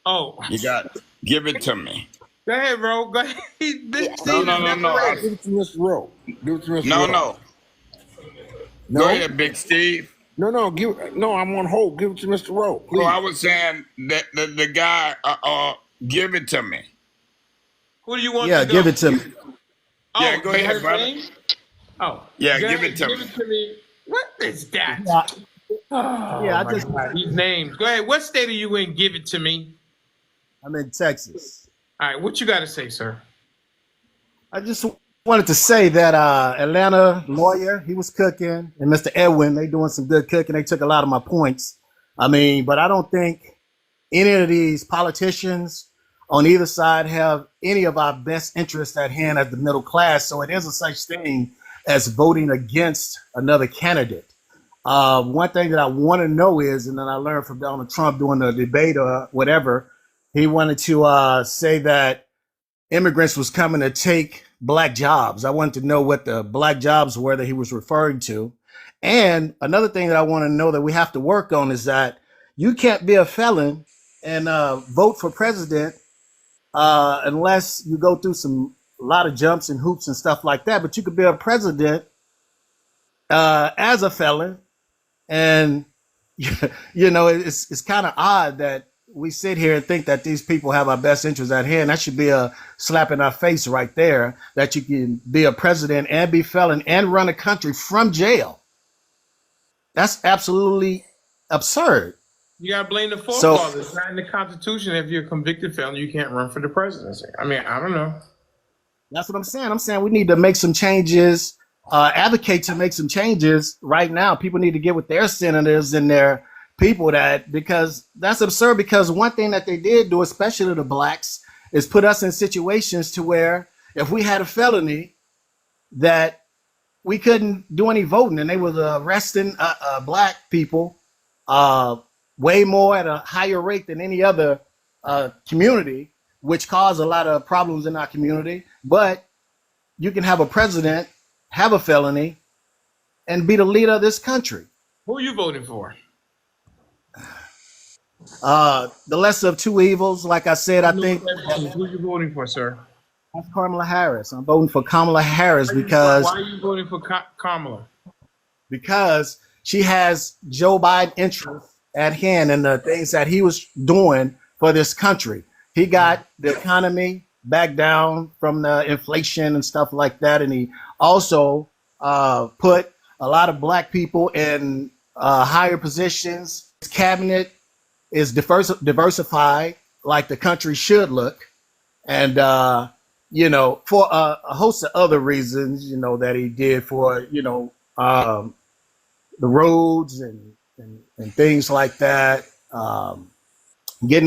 S2: Oh,
S1: you got. Give it to me.
S2: Go ahead, bro. Go ahead. Big
S1: No.
S16: Give it to Mr. Rowe.
S1: No. Go ahead, Big Steve.
S16: No, I'm on hold. Give it to Mr. Rowe,
S1: Oh,
S16: please.
S1: I was saying that the guy, give it to me.
S2: Who do you want
S15: Yeah,
S2: to go?
S15: give it to me.
S1: Yeah,
S2: Oh,
S1: go
S2: they
S1: ahead,
S2: have a
S1: brother.
S2: name? Oh,
S1: Yeah,
S2: go
S1: give
S2: ahead.
S1: it to
S2: Give
S1: me.
S2: it to me. What is that?
S15: Yeah,
S2: Oh
S15: yeah.
S2: my God, these names. Go ahead. What state are you in? Give it to me.
S15: I'm in Texas.
S2: All right, what you got to say, sir?
S15: I just wanted to say that Atlanta lawyer, he was cooking, and Mr. Edwin, they doing some good cooking. They took a lot of my points. I mean, but I don't think any of these politicians on either side have any of our best interests at hand as the middle class. So it is a such thing as voting against another candidate. One thing that I want to know is, and then I learned from Donald Trump during the debate or whatever, he wanted to say that immigrants was coming to take black jobs. I wanted to know what the black jobs were that he was referring to. And another thing that I want to know that we have to work on is that you can't be a felon and vote for president unless you go through a lot of jumps and hoops and stuff like that. But you could be a president as a felon, and it's kind of odd that we sit here and think that these people have our best interests at hand. That should be a slap in our face right there, that you can be a president and be felon and run a country from jail. That's absolutely absurd.
S2: You got to blame the
S15: So
S2: forefathers. It's not in the Constitution. If you're a convicted felon, you can't run for the presidency. I mean, I don't know.
S15: that's what I'm saying. I'm saying we need to make some changes, advocate to make some changes right now. People need to get with their senators and their people because that's absurd. Because one thing that they did do, especially the blacks, is put us in situations to where if we had a felony that we couldn't do any voting, and they was arresting black people way more at a higher rate than any other community, which caused a lot of problems in our community. But you can have a president, have a felony, and be the leader of this country.
S2: Who are you voting for?
S15: The lesser of two evils, like I said, I think
S2: Who are you voting for, sir?
S15: that's Kamala Harris. I'm voting for Kamala Harris
S2: Why are you voting for Kamala?
S15: because she has Joe Biden interests at hand and the things that he was doing for this country. He got the economy back down from the inflation and stuff like that, and he also put a lot of black people in higher positions. His cabinet is diversified like the country should look, and for a host of other reasons, that he did for the roads and things like that, getting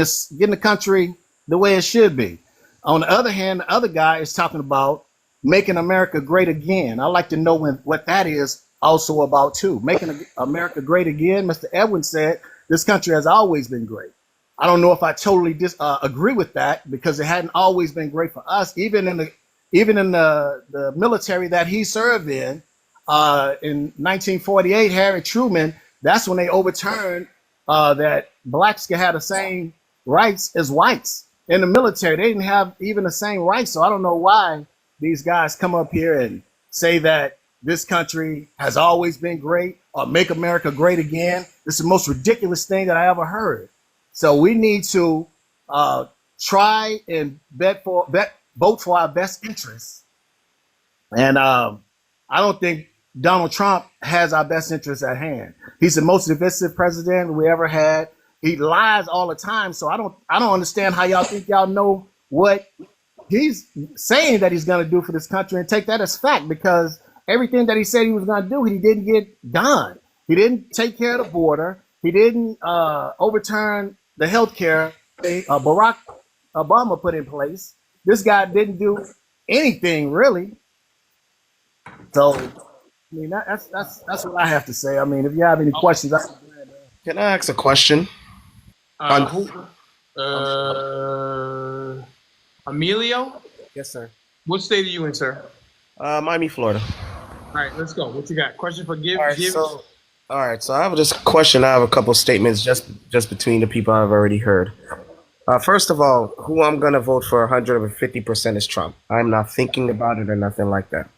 S15: the country the way it should be. On the other hand, the other guy is talking about making America great again. I'd like to know what that is also about too. Making America great again. Mr. Edwin said this country has always been great. I don't know if I totally agree with that, because it hadn't always been great for us, even in the military that he served in 1948, Harry Truman. That's when they overturned that blacks could have the same rights as whites in the military. They didn't have even the same rights. So I don't know why these guys come up here and say that this country has always been great or make America great again. It's the most ridiculous thing that I ever heard. So we need to try and vote for our best interests. And I don't think Donald Trump has our best interests at hand. He's the most divisive president we ever had. He lies all the time. So I don't understand how y'all think y'all know what he's saying that he's going to do for this country and take that as fact, because everything that he said he was going to do, he didn't get done. He didn't take care of the border. He didn't overturn the health care thing Barack Obama put in place. This guy didn't do anything really. So, I mean, that's what I have to say. I mean, if you have any questions,
S21: can I ask a question?
S2: Emilio?
S21: Yes, sir.
S2: What state are you in, sir?
S21: Miami, Florida.
S2: All right, let's go. What you got? Question for Give?
S21: All right, so I have this question. I have a couple statements just between the people I've already heard. First of all, who I'm going to vote for 150% is Trump. I'm not thinking about it or nothing like that.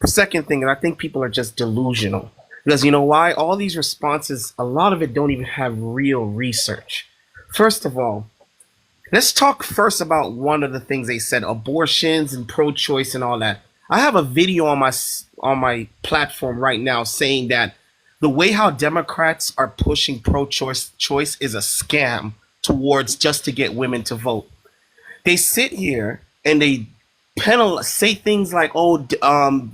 S21: The second thing, and I think people are just delusional. Because you know why? All these responses, a lot of it don't even have real research. First of all, let's talk first about one of the things they said, abortions and pro-choice and all that. I have a video on my platform right now saying that the way how Democrats are pushing pro-choice is a scam towards just to get women to vote. They sit here and they say things like, "Oh, the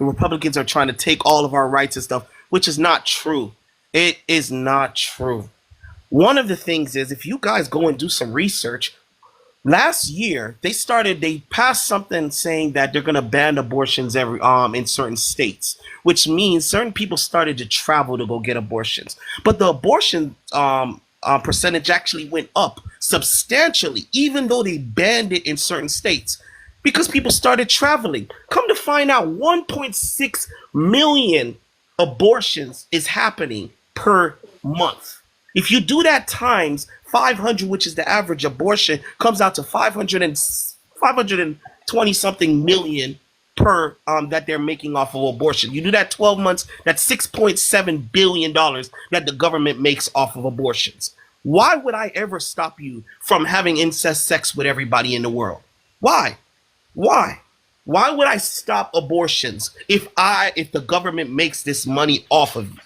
S21: Republicans are trying to take all of our rights and stuff," which is not true. It is not true. One of the things is, if you guys go and do some research, last year they passed something saying that they're going to ban abortions in certain states, which means certain people started to travel to go get abortions. But the abortion percentage actually went up substantially, even though they banned it in certain states, because people started traveling. Come to find out, 1.6 million abortions is happening per month. If you do that times 500, which is the average abortion, comes out to 520 something million per that they're making off of abortion. You do that 12 months, that's $6.7 billion that the government makes off of abortions. Why would I ever stop you from having incest sex with everybody in the world? Why? Why would I stop abortions if the government makes this money off of you?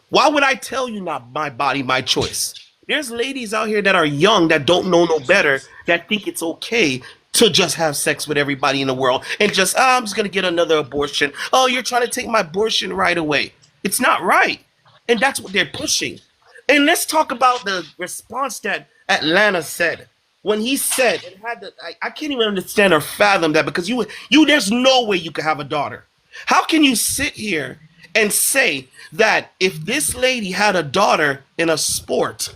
S21: Why would I tell you not my body, my choice? There's ladies out here that are young that don't know no better, that think it's okay to just have sex with everybody in the world and just, I'm just going to get another abortion. Oh, you're trying to take my abortion right away. It's not right. And that's what they're pushing. And let's talk about the response that Atlanta said. When he said, I can't even understand or fathom that, because you there's no way you could have a daughter. How can you sit here and say that if this lady had a daughter in a sport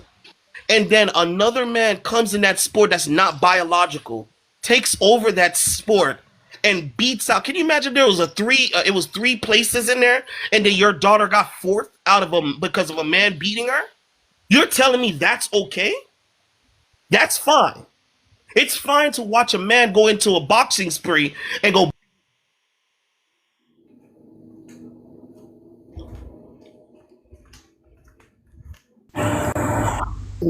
S21: and then another man comes in that sport that's not biological, takes over that sport and beats out? Can you imagine there was it was 3 places in there and then your daughter got 4th out of them because of a man beating her? You're telling me that's okay? That's fine. It's fine to watch a man go into a boxing spree and go.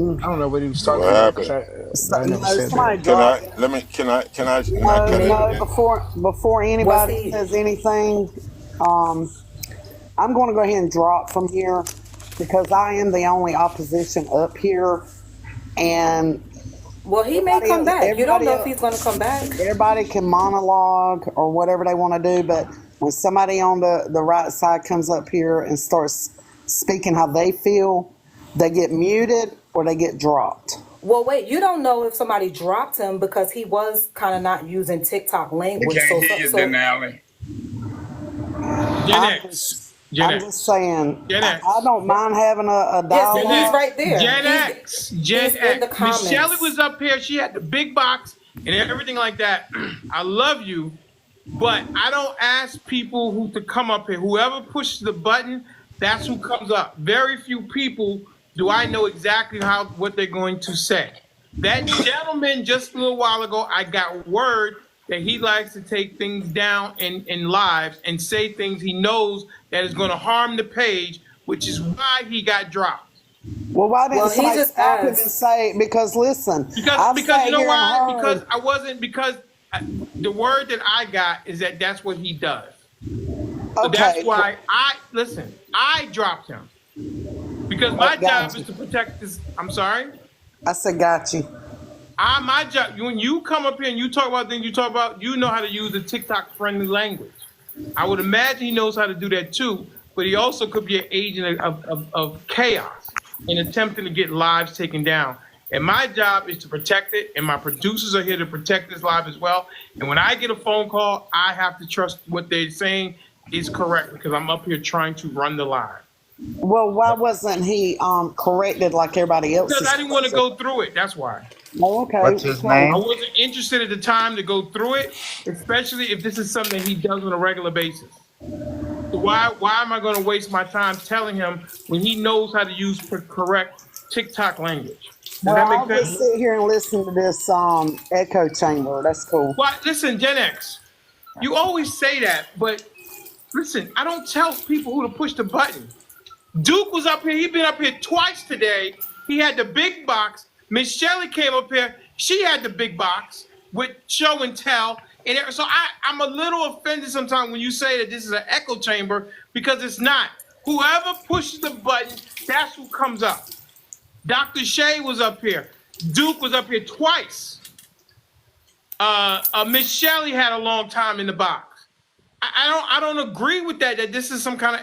S16: I don't know what he was talking
S20: What
S16: about because
S20: happened?
S16: I never said
S18: Somebody
S16: that.
S18: dropped.
S20: Can I not cut
S18: No,
S20: in?
S18: before anybody says anything, I'm going to go ahead and drop from here because I am the only opposition up here, and
S11: well, he may come back. You don't know if he's going to come back.
S18: Everybody can monologue or whatever they want to do, but when somebody on the right side comes up here and starts speaking how they feel, they get muted or they get dropped.
S11: Well, wait, you don't know if somebody dropped him because he was kind of not using TikTok language.
S1: We can't hear you, Denali.
S18: I'm just saying, I don't mind having a dialogue.
S11: Yes, he's right there.
S2: Gen X.
S11: In the comments.
S2: Michelle was up here. She had the big box and everything like that. I love you, but I don't ask people who to come up here. Whoever pushes the button, that's who comes up. Very few people do I know exactly what they're going to say. That gentleman just a little while ago, I got word that he likes to take things down in lives and say things he knows that is going to harm the page, which is why he got dropped.
S18: Well, why didn't somebody stop him and say, because listen,
S2: because you know why? Because I wasn't, because the word that I got is that that's what he does. So
S18: okay.
S2: That's why I dropped him. Because my job is to protect this. I'm sorry?
S18: I said, got you.
S2: My job, when you come up here and you talk about things you talk about, you know how to use the TikTok friendly language. I would imagine he knows how to do that too, but he also could be an agent of chaos in attempting to get lives taken down. And my job is to protect it, and my producers are here to protect this live as well. And when I get a phone call, I have to trust what they're saying is correct because I'm up here trying to run the live.
S18: Well, why wasn't he corrected like everybody else?
S2: Because I didn't want to go through it. That's why.
S18: Oh, okay.
S16: What's his name?
S2: I wasn't interested at the time to go through it, especially if this is something he does on a regular basis. So why am I going to waste my time telling him when he knows how to use correct TikTok language? Does that make
S18: I'll
S2: sense?
S18: just sit here and listen to this echo chamber. That's cool.
S2: Well, listen, Gen X, you always say that, but Listen, I don't tell people who to push the button. Duke was up here. He's been up here twice today. He had the big box. Miss Shelley came up here. She had the big box with show and tell. And so I'm a little offended sometimes when you say that this is an echo chamber, because it's not. Whoever pushes the button, that's who comes up. Dr. Shea was up here. Duke was up here twice. Miss Shelley had a long time in the box. I don't agree with that this is some kind of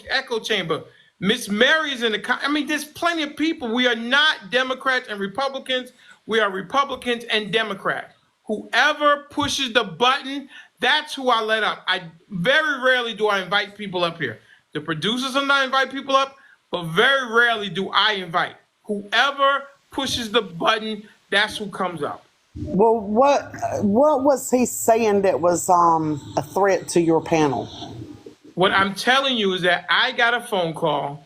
S2: echo chamber. Miss Mary is in the. I mean, there's plenty of people. We are not Democrats and Republicans. We are Republicans and Democrats. Whoever pushes the button, that's who I let up. I very rarely do I invite people up here. The producers sometimes invite people up, but very rarely do I invite. Whoever pushes the button, that's who comes up.
S18: Well, what was he saying that was a threat to your panel?
S2: What I'm telling you is that I got a phone call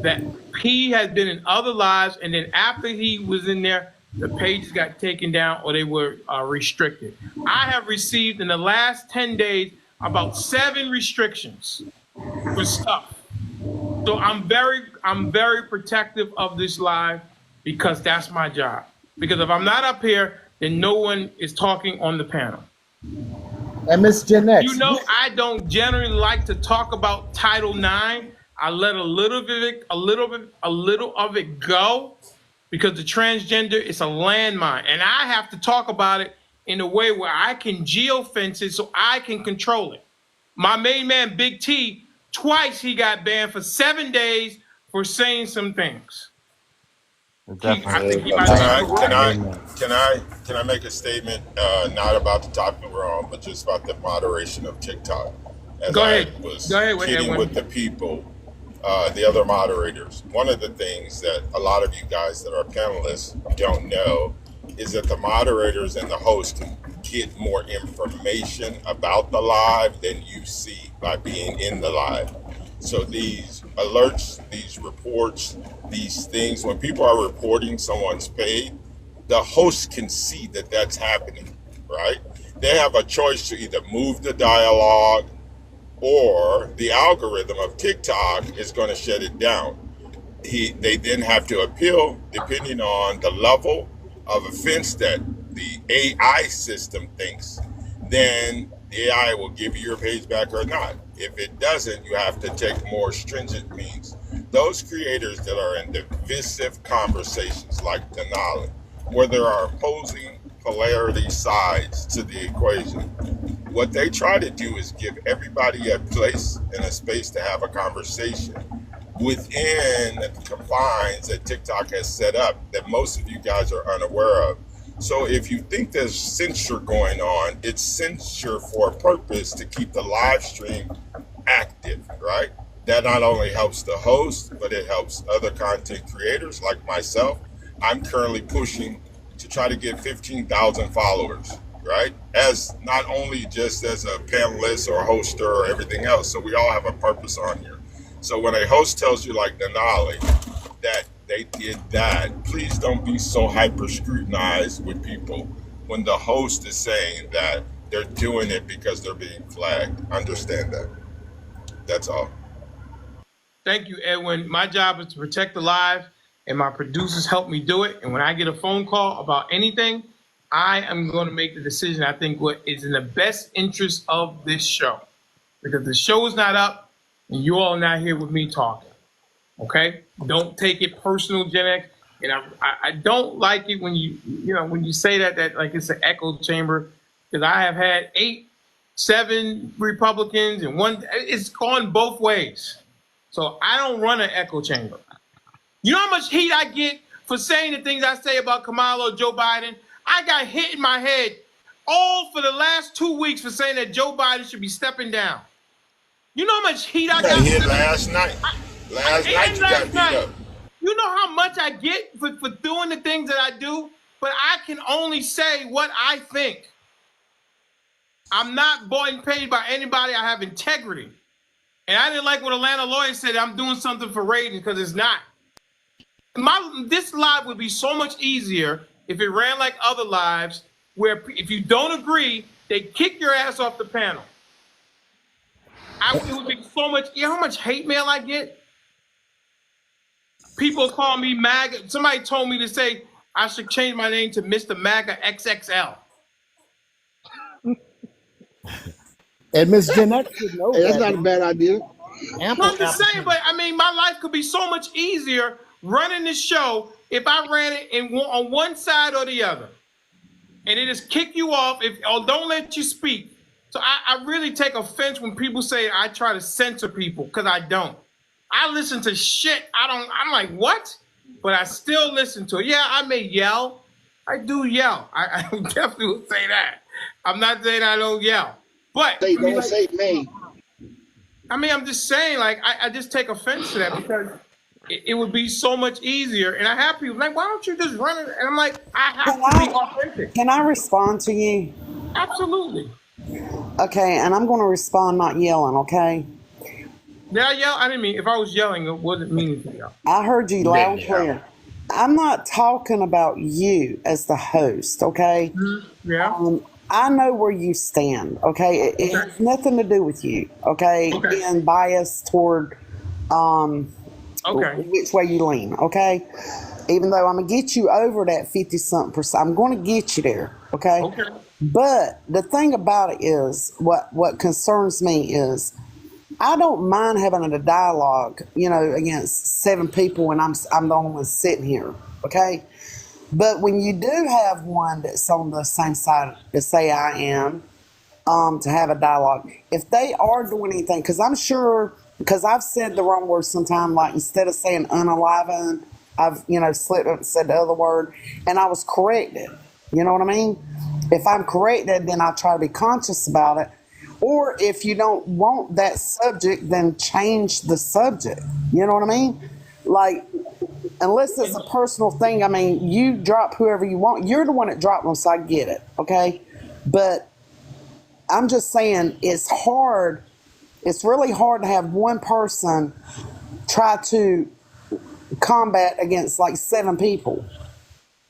S2: that he has been in other lives, and then after he was in there, the pages got taken down or they were restricted. I have received in the last 10 days about 7 restrictions for stuff. So I'm very protective of this live because that's my job. Because if I'm not up here, then no one is talking on the panel.
S15: And Miss Gen X.
S2: You know, I don't generally like to talk about Title IX. I let a little of it go because the transgender is a landmine, and I have to talk about it in a way where I can geofence it so I can control it. My main man, Big T, twice he got banned for 7 days for saying some things.
S20: Can I make a statement, not about the topic we're on, but just about the moderation of TikTok? As I was kidding with the people, the other moderators, one of the things that a lot of you guys that are panelists don't know is that the moderators and the host can get more information about the live than you see by being in the live. So these alerts, these reports, these things, when people are reporting someone's paid, the host can see that that's happening, right? They have a choice to either move the dialogue or the algorithm of TikTok is going to shut it down. They then have to appeal depending on the level of offense that the AI system thinks. Then the AI will give you your page back or not. If it doesn't, you have to take more stringent means. Those creators that are in divisive conversations like Denali, where there are opposing polarity sides to the equation, what they try to do is give everybody a place and a space to have a conversation within the confines that TikTok has set up that most of you guys are unaware of. So if you think there's censure going on, it's censure for a purpose to keep the live stream active, right? That not only helps the host, but it helps other content creators like myself. I'm currently pushing to try to get 15,000 followers, right? As not only just as a panelist or a hoster or everything else. So we all have a purpose on here. So when a host tells you like Denali that they did that, please don't be so hyper scrutinized with people when the host is saying that they're doing it because they're being flagged. Understand that. That's all.
S2: Thank you, Edwin. My job is to protect the live, and my producers help me do it. And when I get a phone call about anything, I am going to make the decision I think what is in the best interest of this show. Because the show is not up, and you all are not here with me talking. Okay? Don't take it personal, Gen X. And I don't like it when you say that like it's an echo chamber, because I have had 7 Republicans and one. It's gone both ways. So I don't run an echo chamber. You know how much heat I get for saying the things I say about Kamala or Joe Biden? I got hit in my head all for the last 2 weeks for saying that Joe Biden should be stepping down. You know how much heat I got
S20: hit last night. Last night you got beat up.
S2: You know how much I get for doing the things that I do? But I can only say what I think. I'm not bought and paid by anybody. I have integrity. And I didn't like what Atlanta lawyer said, I'm doing something for ratings, because it's not. This live would be so much easier if it ran like other lives, where if you don't agree, they kick your ass off the panel. It would be so much. You know how much hate mail I get? People call me MAGA. Somebody told me to say I should change my name to Mr. MAGA XXL.
S15: And Miss Gen X should know
S16: Hey, that's
S15: that.
S16: not a bad idea.
S15: Ample
S2: I'm just saying, but I mean, my life could be so much easier running this show if I ran it on one side or the other. And it just kick you off or don't let you speak. So I really take offense when people say I try to censor people, because I don't. I listen to shit. I'm like, what? But I still listen to it. Yeah, I may yell. I do yell. I definitely would say that. I'm not saying I don't yell. But
S16: Say, don't say may.
S2: I mean, I'm just saying, like, I just take offense to that because it would be so much easier. And I have people like, why don't you just run it? And I'm like, I have to be authentic.
S18: Can I respond to you?
S2: Absolutely.
S18: Okay, and I'm going to respond not yelling, okay?
S2: Did I yell? I didn't mean, if I was yelling, it wasn't meaning to yell.
S18: I heard you loud and clear. I'm not talking about you as the host, okay?
S2: Mm-hmm. Yeah.
S18: I know where you stand, okay? It has nothing to do with you, okay? Being biased toward which way you lean, okay? Even though I'm going to get you over that 50-something%, I'm going to get you there, okay? But the thing about it is, what concerns me is, I don't mind having a dialogue, against 7 people when I'm the only one sitting here, okay? But when you do have one that's on the same side as say I am, to have a dialogue, if they are doing anything, because I'm sure, because I've said the wrong word sometime, like instead of saying unaliven, I've, slipped up and said the other word, and I was corrected. You know what I mean? If I'm corrected, then I try to be conscious about it. Or if you don't want that subject, then change the subject. You know what I mean? Like, unless it's a personal thing, I mean, you drop whoever you want. You're the one that dropped them, so I get it, okay? But I'm just saying it's hard. It's really hard to have one person try to combat against like 7 people.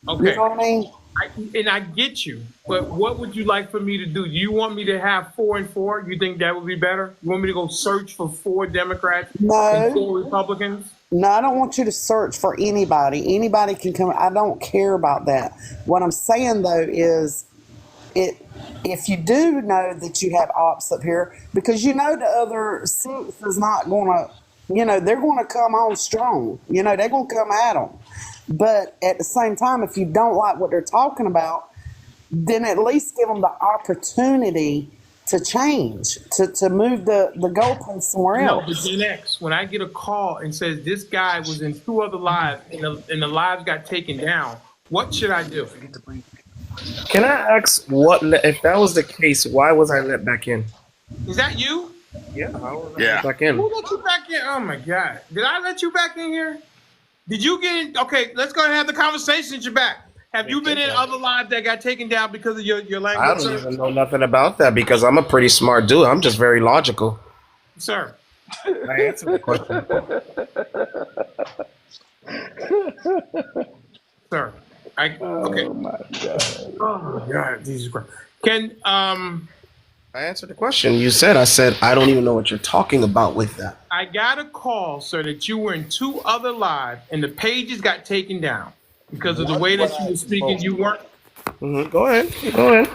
S2: Okay.
S18: You know what I mean?
S2: I get you, but what would you like for me to do? You want me to have 4 and 4? You think that would be better? You want me to go search for 4 Democrats and 4 Republicans?
S18: No, I don't want you to search for anybody. Anybody can come. I don't care about that. What I'm saying though is, if you do know that you have ops up here, because the other 6 is not going to, they're going to come on strong. They're going to come at them. But at the same time, if you don't like what they're talking about, then at least give them the opportunity to change, to move the goalpost somewhere else.
S2: No, but Gen X, when I get a call and says this guy was in 2 other lives and the lives got taken down, what should I do?
S21: Can I ask if that was the case, why was I let back in?
S2: Is that you?
S21: Yeah, I was let back in.
S2: Who let you back in? Oh my God. Did I let you back in here? Did you get in? Okay, let's go ahead and have the conversation since you're back. Have you been in other lives that got taken down because of your language?
S21: I don't even know nothing about that because I'm a pretty smart dude. I'm just very logical.
S2: Sir.
S21: I answered the question.
S2: Sir. Okay.
S21: Oh my God.
S2: Oh my God. Jesus Christ.
S21: I answered the question. I said, I don't even know what you're talking about with that.
S2: I got a call, sir, that you were in 2 other lives and the pages got taken down because of the way that you were speaking. You weren't.
S21: Mm-hmm. Go ahead.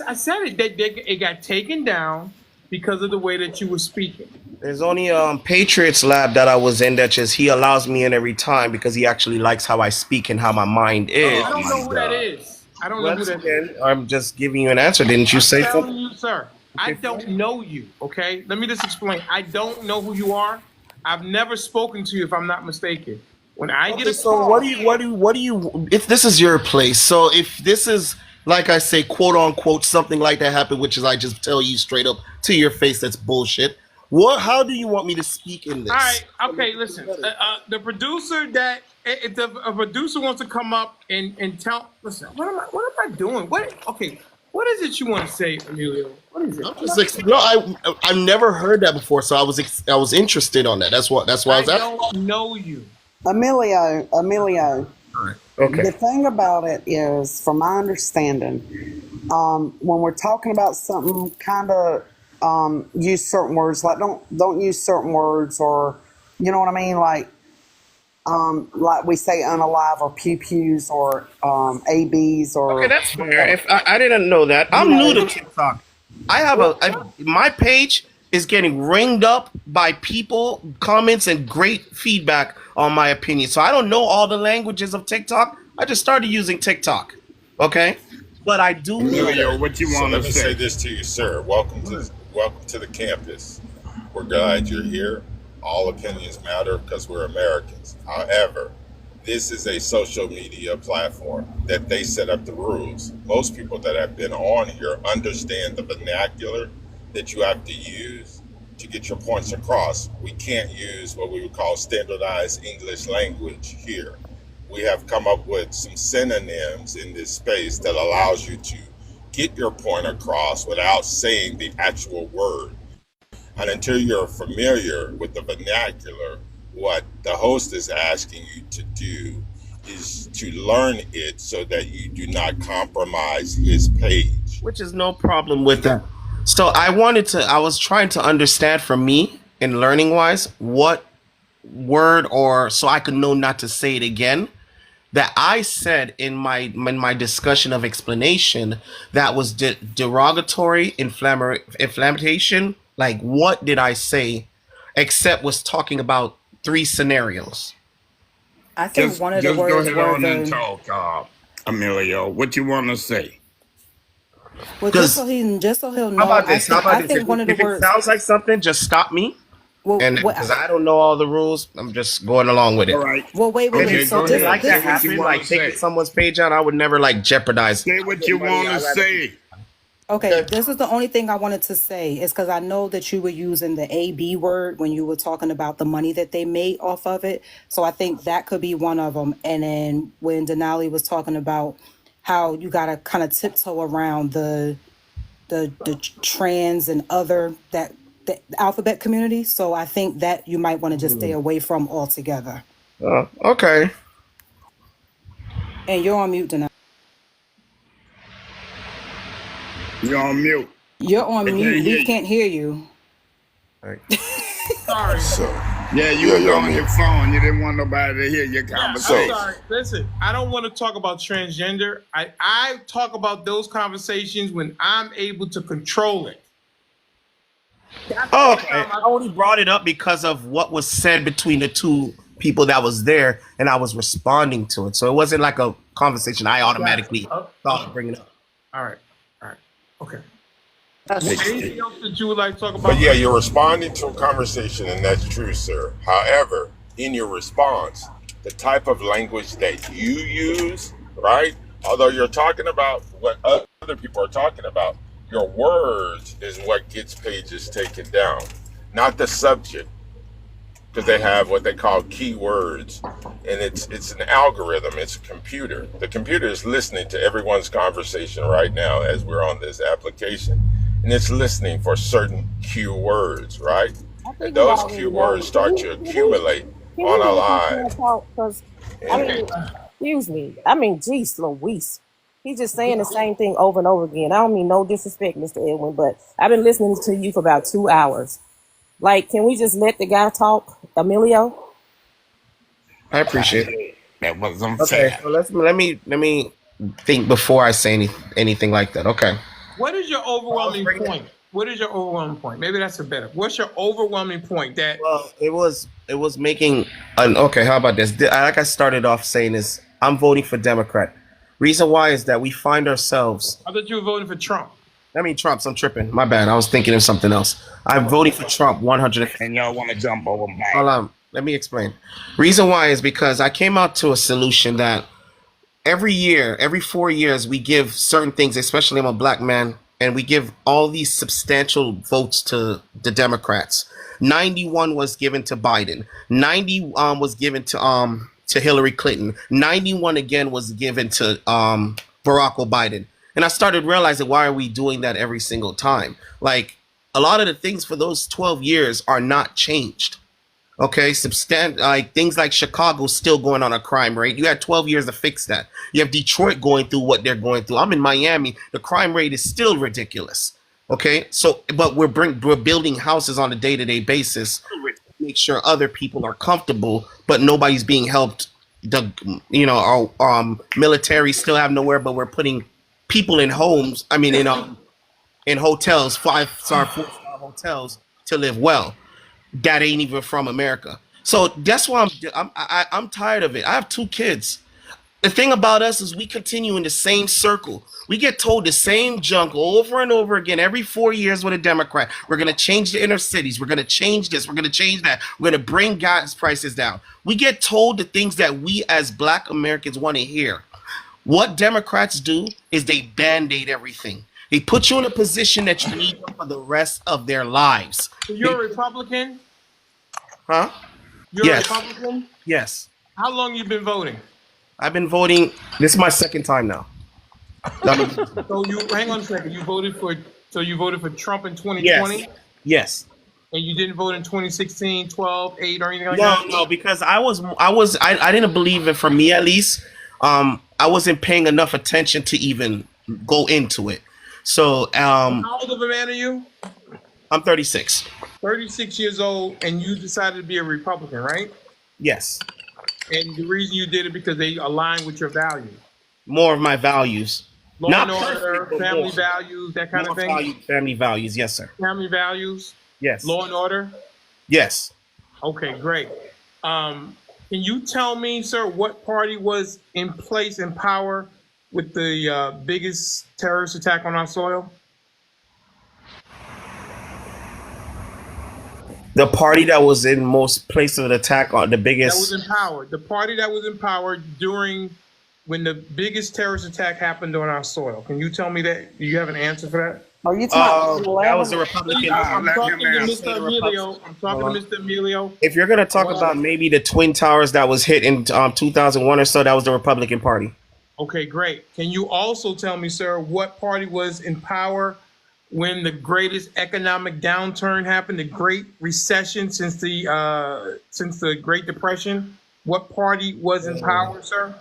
S2: I said it. It got taken down because of the way that you were speaking.
S21: There's only Patriots Lab that I was in that he allows me in every time because he actually likes how I speak and how my mind is.
S2: I don't know who that is. I don't know who that is.
S21: I'm just giving you an answer. Didn't you say something?
S2: You, sir, I don't know you, okay? Let me just explain. I don't know who you are. I've never spoken to you, if I'm not mistaken. When I get a call...
S21: So what do you... If this is your place, so if this is, like I say, quote-unquote, something like that happened, which is I just tell you straight up to your face that's bullshit, how do you want me to speak in this?
S2: All right, okay, listen. The producer that... If a producer wants to come up and tell, listen, what am I doing? What is it you want to say, Emilio? What is it?
S21: I've never heard that before, so I was interested on that. That's why I was asking.
S2: I don't know you,
S18: Emilio.
S21: Okay.
S18: The thing about it is, from my understanding, when we're talking about something kind of use certain words. Like don't use certain words, or you know what I mean. Like we say unalive or pew pews or abs
S21: Okay,
S18: or
S21: that's fair.
S18: whatever.
S21: If I didn't know that,
S18: You
S21: I'm new to
S18: know,
S21: TikTok. I have my page is getting ringed up by people, comments, and great feedback on my opinion. So I don't know all the languages of TikTok. I just started using TikTok. Okay, but I do know.
S1: Emilio, what you
S20: So
S1: want
S20: let
S1: to
S20: me say
S1: say?
S20: this to you, sir. Welcome to the campus. We're glad you're here. All opinions matter because we're Americans. However, this is a social media platform that they set up the rules. Most people that have been on here understand the vernacular that you have to use to get your points across. We can't use what we would call standardized English language here. We have come up with some synonyms in this space that allows you to get your point across without saying the actual word. And until you're familiar with the vernacular, what the host is asking you to do is to learn it so that you do not compromise his page.
S21: Which is no problem with that. So I was trying to understand for me in learning wise what word, or so I could know not to say it again, that I said in my discussion of explanation that was derogatory, inflammation. Like, what did I say? Except was talking about 3 scenarios.
S11: I think one of the
S1: Just go
S11: words
S1: ahead
S11: were
S1: on and talk, Emilio. What you want to say?
S11: well, just so he'll know.
S21: How about this?
S11: I think one of the
S21: If it
S11: words.
S21: sounds like something, just stop me.
S11: Well,
S21: And because I don't know all the rules, I'm just going along with it.
S1: All right.
S11: Well, wait.
S1: Okay,
S11: So
S1: go
S11: this,
S1: ahead.
S21: Like
S1: Say
S21: that
S1: what you
S21: happen,
S1: want
S21: like
S1: to say.
S21: taking someone's page out, I would never like jeopardize.
S1: Say what you want to say.
S11: Okay, this is the only thing I wanted to say is because I know that you were using the AB word when you were talking about the money that they made off of it. So I think that could be one of them. And then when Denali was talking about how you got to kind of tiptoe around the trans and other that the alphabet community. So I think that you might want to just stay away from altogether.
S21: Okay.
S11: And you're on mute, Denali.
S1: You're on mute.
S11: You're on
S1: They
S11: mute.
S1: can't hear
S11: We
S1: you.
S11: can't hear you.
S2: Sorry.
S20: So
S1: Yeah, you was on your phone. You didn't want nobody to hear your
S2: I'm
S1: conversation.
S2: sorry. Listen, I don't want to talk about transgender. I talk about those conversations when I'm able to control it.
S21: Oh, okay. I only brought it up because of what was said between the 2 people that was there, and I was responding to it. So it wasn't like a conversation I automatically thought of bringing up.
S2: All right. Okay.
S20: Hey,
S2: Anything else that you would like to talk about?
S20: but yeah, you're responding to a conversation, and that's true, sir. However, in your response, the type of language that you use, right? Although you're talking about what other people are talking about, your words is what gets pages taken down, not the subject, because they have what they call keywords, and it's an algorithm. It's a computer. The computer is listening to everyone's conversation right now as we're on this application, and it's listening for certain keywords, right? And those keywords start to accumulate on our lives.
S7: I mean, excuse me. I mean, geez, Louise. He's just saying the same thing over and over again. I don't mean no disrespect, Mr. Edwin, but I've been listening to you for about 2 hours. Like, can we just let the guy talk, Emilio?
S21: I appreciate it.
S1: That was unfair.
S21: Okay, so let me think before I say anything like that. Okay.
S2: What is your overwhelming point? What is your overwhelming point? Maybe that's a better. What's your overwhelming point? That
S21: it was making an okay. How about this? Like I started off saying is I'm voting for Democrat. Reason why is that we find ourselves.
S2: I thought you were voting for Trump.
S21: I mean, Trump's. I'm tripping. My bad. I was thinking of something else. I'm voting for Trump 100.
S1: And y'all want to jump over my.
S21: Hold on. Let me explain. Reason why is because I came out to a solution that every year, every 4 years, we give certain things, especially I'm a black man, and we give all these substantial votes to the Democrats. 91 was given to Biden. 90 was given to Hillary Clinton. 91 again was given to Barack Obama. And I started realizing, why are we doing that every single time? Like, a lot of the things for those 12 years are not changed. Okay, like things like Chicago still going on a crime rate. You had 12 years to fix that. You have Detroit going through what they're going through. I'm in Miami. The crime rate is still ridiculous. Okay, so but we're building houses on a day-to-day basis, make sure other people are comfortable, but nobody's being helped. The our military still have nowhere, but we're putting people in homes. I mean, in hotels, 5-star, 4-star hotels to live well. That ain't even from America. So that's why I'm tired of it. I have 2 kids. The thing about us is we continue in the same circle. We get told the same junk over and over again every 4 years with a Democrat. We're going to change the inner cities. We're going to change this. We're going to change that. We're going to bring gas prices down. We get told the things that we as Black Americans want to hear. What Democrats do is they band-aid everything. They put you in a position that you need for the rest of their lives.
S2: So you're a Republican?
S21: Huh?
S2: You're a Republican?
S21: Yes.
S2: How long you been voting?
S21: I've been voting. This is my second time now.
S2: So you hang on a second. You voted for Trump in 2020?
S21: Yes.
S2: And you didn't vote in 2016, 12, 8, or anything like that?
S21: No, because I didn't believe it, for me at least. I wasn't paying enough attention to even go into it. So
S2: how old of a man are you?
S21: I'm 36.
S2: 36 years old, and you decided to be a Republican, right?
S21: Yes.
S2: And the reason you did it because they align with your values.
S21: More of my values.
S2: Law and order, family values, that kind of thing?
S21: Family values, yes, sir.
S2: Family values?
S21: Yes.
S2: Law and order?
S21: Yes.
S2: Okay, great. Can you tell me, sir, what party was in place, in power, with the biggest terrorist attack on our soil?
S21: The party that was in most places of attack on the biggest.
S2: That was in power. The party that was in power during when the biggest terrorist attack happened on our soil. Can you tell me that? Do you have an answer for that?
S18: Are you talking
S21: that was the Republican.
S2: I'm talking to Mr. Emilio. I'm talking to Mr. Emilio.
S21: If you're going to talk about maybe the Twin Towers that was hit in 2001 or so, that was the Republican Party.
S2: Okay, great. Can you also tell me, sir, what party was in power when the greatest economic downturn happened, the Great Recession since the Great Depression? What party was in power, sir?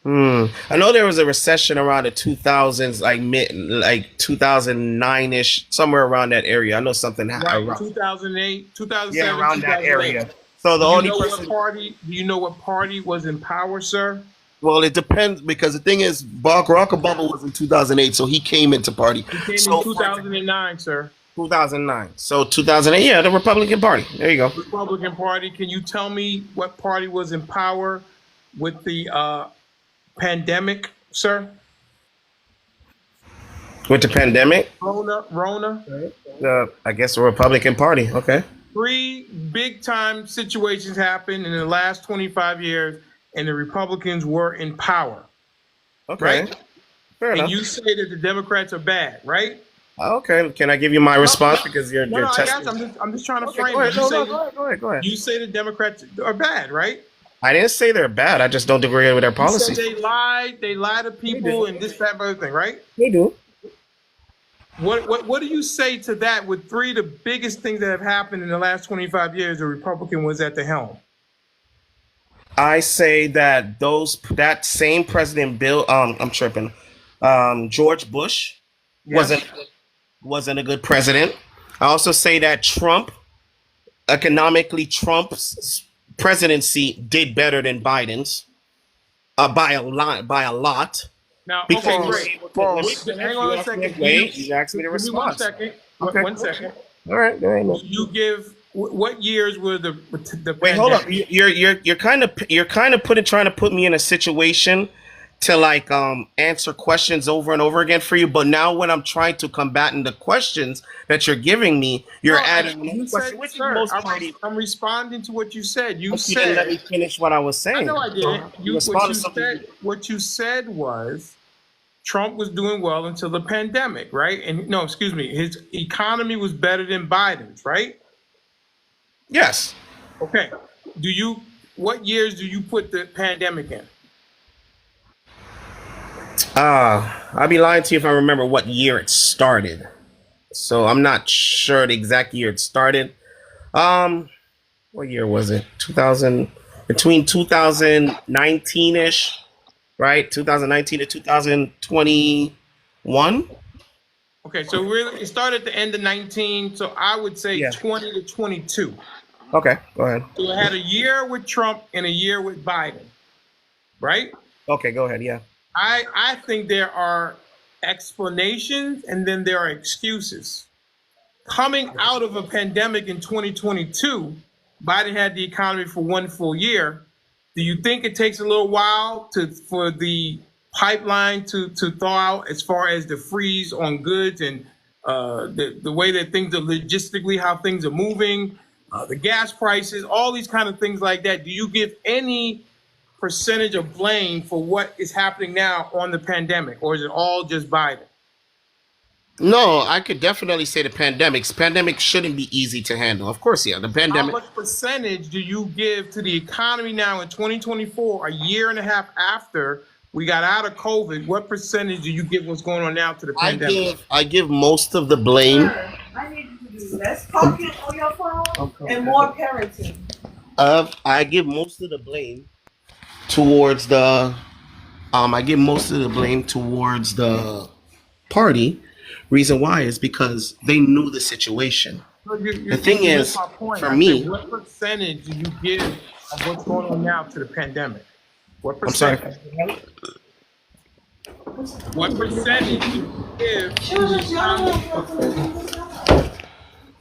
S21: I know there was a recession around the 2000s, like 2009-ish, somewhere around that area. I know something happened.
S2: Right, 2008, 2007,
S21: yeah, around that area. So
S2: do you know what party was in power, sir?
S21: Well, it depends, because the thing is, Barack Obama was in 2008, so he came into party.
S2: He came in 2009, sir.
S21: 2009. So 2008, yeah, the Republican Party. There you go.
S2: Republican Party. Can you tell me what party was in power with the pandemic, sir?
S21: With the pandemic?
S2: Rona.
S21: I guess the Republican Party. Okay.
S2: 3 big time situations happened in the last 25 years, and the Republicans were in power.
S21: Okay.
S2: Right?
S21: Fair enough.
S2: And you say that the Democrats are bad, right?
S21: Okay. Can I give you my response? Because you're
S2: testing. I'm just trying to frame it.
S21: Go ahead.
S2: You say the Democrats are bad, right?
S21: I didn't say they're bad. I just don't agree with their policies.
S2: You said they lie to people and this, that, and other thing, right?
S21: They do.
S2: What do you say to that? With 3 of the biggest things that have happened in the last 25 years, the Republican was at the helm.
S21: I say that that same President I'm tripping. George Bush wasn't a good president. I also say that Trump's presidency did better than Biden's by a lot.
S2: Now, okay, great. Hang on a second.
S21: Wait, you asked me to respond.
S2: 1 second.
S21: Okay.
S2: 1 second.
S21: All right.
S2: You give what years were the
S21: Wait, hold up. You're kind of trying to put me in a situation to answer questions over and over again for you, but now when I'm trying to combat the questions that you're giving me, you're adding
S2: you
S21: question,
S2: which is most I'm responding to what you said. You
S21: said, didn't let me finish what I was saying.
S2: I know I did. What you said was Trump was doing well until the pandemic, right? And no, excuse me, his economy was better than Biden's, right?
S21: Yes.
S2: Okay. What years do you put the pandemic in?
S21: I'd be lying to you if I remember what year it started. So I'm not sure the exact year it started. What year was it? Between 2019-ish, right? 2019 to 2021.
S2: Okay, so really, it started at the end of 19, so I would say 20 to 22.
S21: Okay, go ahead.
S2: So it had a year with Trump and a year with Biden, right?
S21: Okay, go ahead. Yeah.
S2: I think there are explanations and then there are excuses. Coming out of a pandemic in 2022, Biden had the economy for 1 full year. Do you think it takes a little while for the pipeline to thaw out as far as the freeze on goods and the way that things are logistically, how things are moving, the gas prices, all these kind of things like that? Do you give any percentage of blame for what is happening now on the pandemic, or is it all just Biden?
S21: No, I could definitely say the pandemic shouldn't be easy to handle. Of course, yeah, the pandemic.
S2: How much percentage do you give to the economy now in 2024, a year and a half after we got out of COVID? What percentage do you give what's going on now to the pandemic?
S21: I give most of the blame.
S7: I need you to do less talking on your phone and more parenting.
S21: I give most of the blame towards the. I give most of the blame towards the party. Reason why is because they knew the situation. The thing is, for me,
S2: what percentage do you give of what's going on now to the pandemic? What
S21: I'm sorry.
S2: percentage? What percentage do you give?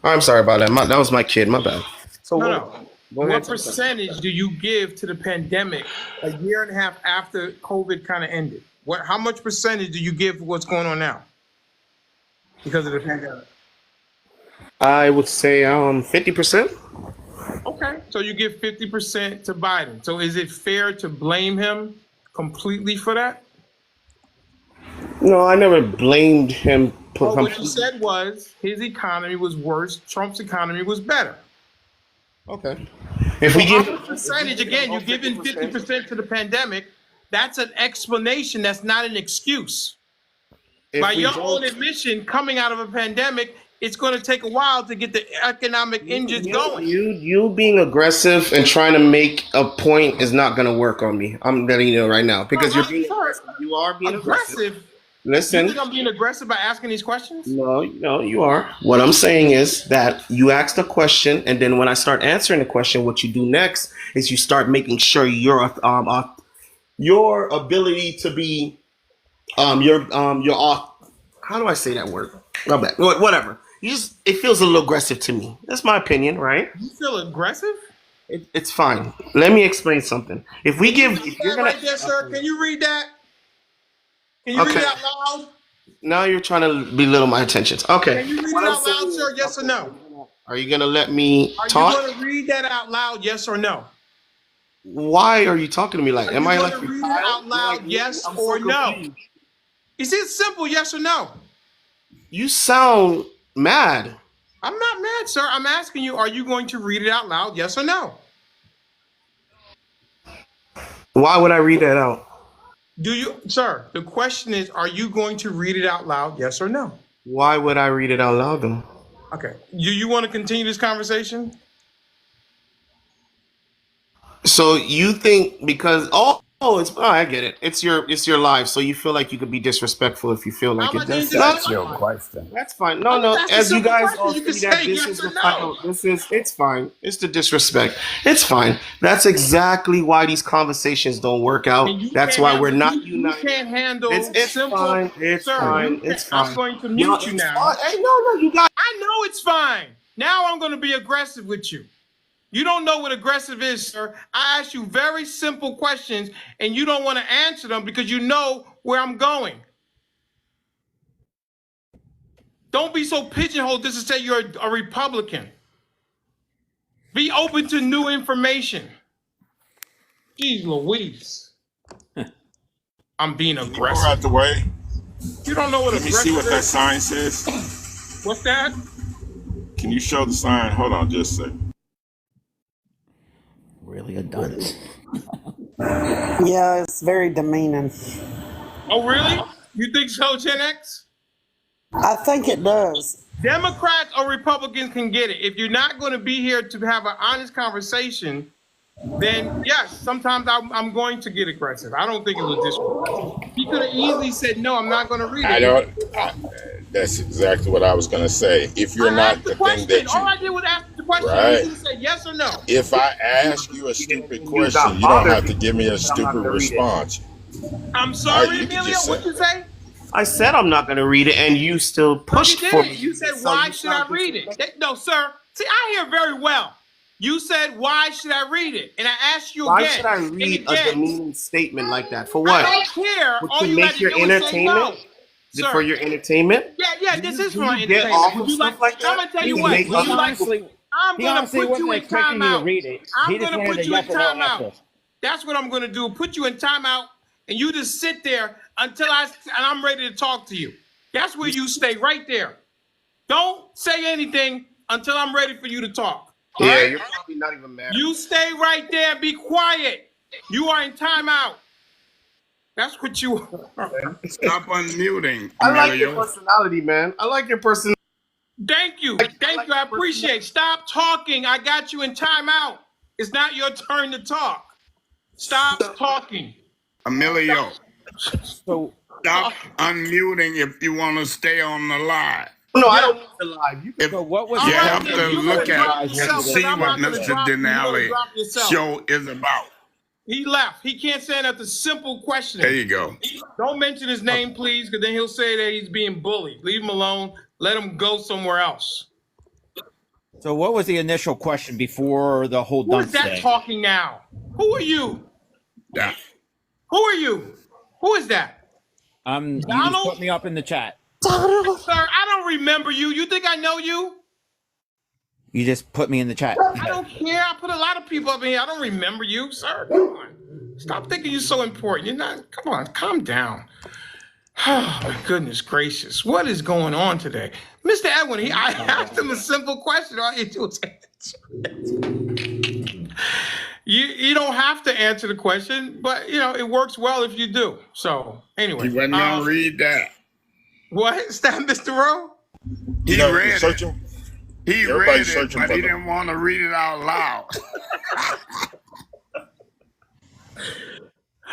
S21: I'm sorry about that. That was my kid. My bad. So
S2: no. What percentage do you give to the pandemic a year and a half after COVID kind of ended? How much percentage do you give for what's going on now because of the pandemic?
S21: I would say 50%.
S2: Okay, so you give 50% to Biden. So is it fair to blame him completely for that?
S21: No, I never blamed him.
S2: What you said was his economy was worse, Trump's economy was better.
S21: Okay. If we give
S2: a percentage, again, you're giving 50% to the pandemic, that's an explanation, that's not an excuse. By your own admission, coming out of a pandemic, it's going to take a while to get the economic engines going.
S21: You being aggressive and trying to make a point is not going to work on me. I'm letting you know right now because you're being aggressive. You are being aggressive. Listen.
S2: You think I'm being aggressive by asking these questions?
S21: No, you are. What I'm saying is that you asked a question, and then when I start answering the question, what you do next is you start making sure your ability to be how do I say that word? My bad. Whatever. It feels a little aggressive to me. That's my opinion, right?
S2: You feel aggressive?
S21: It's fine. Let me explain something. If we give, if you're gonna,
S2: right there, sir. Can you read that? Can you read it out loud?
S21: Now you're trying to belittle my intentions. Okay.
S2: Can you read it out loud, sir? Yes or no?
S21: Are you gonna let me talk?
S2: Are you gonna read that out loud? Yes or no?
S21: Why are you talking to me like?
S2: Am I like? Read it out loud? Yes or no? Is it simple? Yes or no?
S21: You sound mad.
S2: I'm not mad, sir. I'm asking you, are you going to read it out loud? Yes or no?
S21: Why would I read that out?
S2: Do you, sir? The question is, are you going to read it out loud? Yes or no?
S21: Why would I read it out loud then?
S2: Okay. Do you want to continue this conversation?
S21: So you think because I get it. It's your life, so you feel like you could be disrespectful if you feel like it.
S16: That's your question.
S21: That's fine. No. As you guys all see that it's fine. It's the disrespect. It's fine. That's exactly why these conversations don't work out. That's why we're not united.
S2: You can't handle
S21: it's
S2: simple.
S21: Fine. It's fine. It's fine.
S2: I'm going to mute you now.
S21: Hey, no, you got.
S2: I know it's fine. Now I'm going to be aggressive with you. You don't know what aggressive is, sir. I ask you very simple questions, and you don't want to answer them because you know where I'm going. Don't be so pigeonholed just to say you're a Republican. Be open to new information. Jeez Louise. I'm being aggressive.
S20: Go out the way.
S2: You don't know what aggressive is?
S20: Let me see what that sign says.
S2: What's that?
S20: Can you show the sign? Hold on just a second.
S6: Really a dunce.
S18: Yeah, it's very demeaning.
S2: Oh, really? You think so, Gen X?
S18: I think it does.
S2: Democrats or Republicans can get it. If you're not going to be here to have an honest conversation, then yes, sometimes I'm going to get aggressive. I don't think it was disrespectful. He could have easily said, no, I'm not going to read it.
S20: That's exactly what I was going to say. If you're
S2: I
S20: not
S2: asked the
S20: the thing
S2: question.
S20: that
S2: All
S20: you,
S2: I did was ask the question, and you
S20: right?
S2: should have said yes or no.
S20: If I ask you a stupid
S14: You
S20: question,
S14: got
S20: you don't
S14: bothered
S20: have to
S14: because
S20: give me a
S14: I said I'm not
S20: stupid
S14: going to read it.
S20: response.
S2: I'm
S20: All right,
S2: sorry,
S20: you can
S2: Emilio.
S20: just say,
S2: What you say?
S21: I said I'm not going to read it, and you still
S2: No, you
S21: pushed for
S2: didn't.
S21: me.
S2: You said,
S21: So
S2: why
S21: you
S2: should I
S21: sound
S2: read it?
S21: disrespectful.
S2: No, sir. See, I hear very well. You said, why should I read it? And I asked you
S21: Why
S2: again
S21: should I
S2: and
S21: read a
S2: again.
S21: demeaning statement like that? For
S2: I
S21: what?
S2: don't care. All
S21: To
S2: you had
S21: make
S2: to
S21: your
S2: do is say
S21: entertainment?
S2: no,
S21: For
S2: sir.
S21: your entertainment?
S2: Yeah, this is
S21: Do
S2: for my
S21: you get
S2: entertainment.
S21: off
S2: Would
S21: of
S2: you like,
S21: stuff like
S2: I'm
S21: that?
S2: going to tell you
S21: To
S2: what.
S21: make
S2: Would
S21: other
S2: you like,
S21: people...
S2: I'm
S6: he
S2: going to
S6: honestly
S2: put
S6: wasn't
S2: you in
S6: expecting you to
S2: timeout.
S6: read it. He
S2: I'm
S6: just
S2: going to
S6: wanted a
S2: put you in
S6: yes or no
S2: timeout.
S6: answer.
S2: That's what I'm going to do. Put you in timeout, and you just sit there until I'm ready to talk to you. That's where you stay right there. Don't say anything until I'm ready for you to talk. All
S21: Yeah,
S2: right?
S21: you're probably not even married.
S2: You stay right there and be quiet. You are in timeout. That's what you are.
S1: Stop unmuting,
S21: I like your
S1: Emilio.
S21: personality, man. I like your personality.
S2: Thank you. Thank you. I appreciate it. Stop talking. I got you in timeout. It's not your turn to talk. Stop talking.
S1: Emilio,
S6: So
S1: stop unmuting if you want to stay on the line.
S21: No, I
S2: Yeah.
S21: don't need to lie. You can
S1: If
S6: so what was
S2: All
S6: the
S1: you
S2: right,
S1: have
S6: question
S1: to
S2: then you
S1: look
S2: can
S6: before you
S1: at
S2: drop
S6: guys went
S1: and
S6: to
S2: yourself
S6: the
S2: because
S1: see
S2: I'm
S1: what
S2: not going to
S1: Mr.
S6: conversation?
S2: drop you. You're going to
S1: Denali
S2: drop yourself.
S1: show is about.
S2: He left. He can't say that. The simple questioning.
S1: There you go.
S2: Don't mention his name, please, because then he'll say that he's being bullied. Leave him alone. Let him go somewhere else.
S6: So what was the initial question before the whole
S2: Who
S6: dump
S2: is that
S6: stage?
S2: talking now? Who are you?
S1: Yeah.
S2: Who are you? Who is that?
S6: You just
S2: Donald?
S6: put me up in the chat.
S2: Sir, I don't remember you. You think I know you?
S6: You just put me in the chat.
S2: I don't care. I put a lot of people up in here. I don't remember you, sir. Come on. Stop thinking you're so important. You're not. Come on, calm down. Oh, my goodness gracious. What is going on today? Mr. Edwin, I asked him a simple question. All you do is answer. You don't have to answer the question, but it works well if you do. So anyway.
S1: He wasn't going to read that.
S2: What? Is that Mr. Rowe?
S1: He
S20: you're
S1: read it.
S20: searching.
S1: He read
S20: Everybody's
S1: it,
S20: searching
S1: but
S20: for
S1: he
S20: them.
S1: didn't want to read it out loud.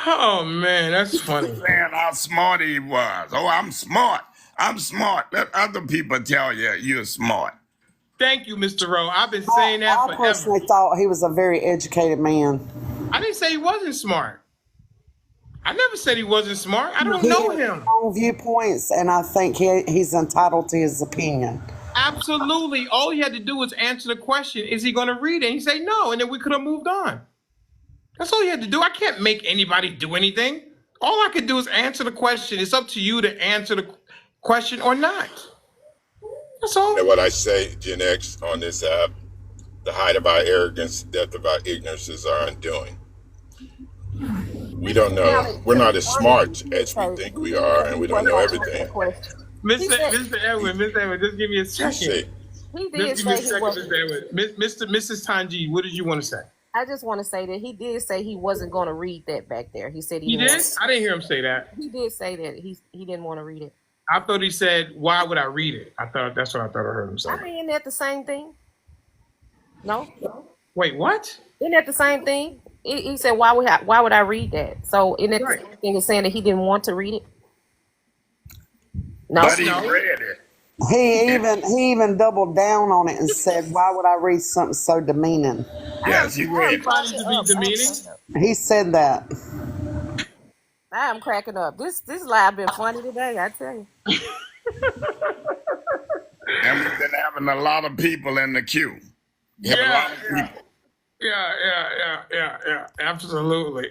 S2: Oh, man, that's funny.
S1: Saying how smart he was. Oh, I'm smart. I'm smart. Let other people tell you you're smart.
S2: Thank you, Mr. Rowe. I've been saying that
S18: I
S2: forever.
S18: personally thought he was a very educated man.
S2: I didn't say he wasn't smart. I never said he wasn't smart. I don't
S18: He
S2: know
S18: has
S2: him.
S18: strong viewpoints, and I think he's entitled to his opinion.
S2: Absolutely. All he had to do was answer the question, is he going to read it? And he said no, and then we could have moved on. That's all you had to do. I can't make anybody do anything. All I could do is answer the question. It's up to you to answer the question or not. That's all.
S20: You know what I say, Gen X, on this app? The height of our arrogance, the depth of our ignorance is our undoing. We don't know. We're not as smart as we think we are, and we don't know everything.
S2: Mr. Edwin, just give me a second.
S20: See,
S7: He
S2: Just
S7: did
S2: give me a
S7: say he
S2: second,
S7: wasn't.
S2: Mr. Edwin. Mrs. Tanji, what did you want to say?
S7: I just want to say that he did say he wasn't going to read that back there. He said
S2: He
S7: didn't
S2: did?
S7: want
S2: I didn't hear him say that.
S7: He did say that he didn't want to read it.
S2: I thought he said, why would I read it? That's what I thought I heard him say.
S7: I mean, isn't that the same thing? No?
S2: Wait, what?
S7: Isn't that the same thing? He said, why would I read that? So isn't that the same thing as saying that he didn't want to read it? No.
S1: But he read it.
S18: He even doubled down on it and said, "Why would I read something so demeaning?"
S1: Yes, he read it.
S2: To be demeaning?
S18: He said that.
S7: I'm cracking up. This live been funny today, I tell you.
S1: And we've been having a lot of people in the queue. You have a lot of people.
S2: Yeah, absolutely.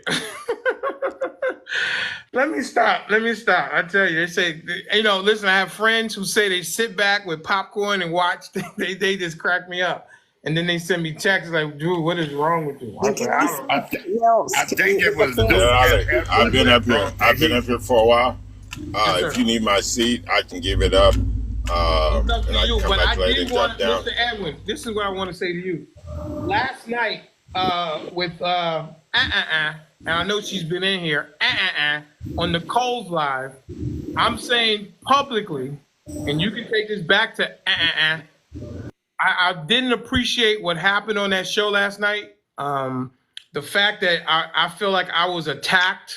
S2: Let me stop. I tell you, they say, listen, I have friends who say they sit back with popcorn and watch. They just crack me up. And then they send me texts like, dude, what is wrong with you? I
S1: think it was
S20: Denali, I've been up here. I've been up here for a while. If you need my seat, I can give it up.
S2: It's up to
S20: and I
S2: you,
S20: can come
S2: but
S20: back
S2: I
S20: later
S2: did
S20: and
S2: want,
S20: drop down.
S2: Mr. Edwin, this is what I want to say to you. Last night, with and I know she's been in here, on Nicole's live, I'm saying publicly, and you can take this back to I didn't appreciate what happened on that show last night. The fact that I feel like I was attacked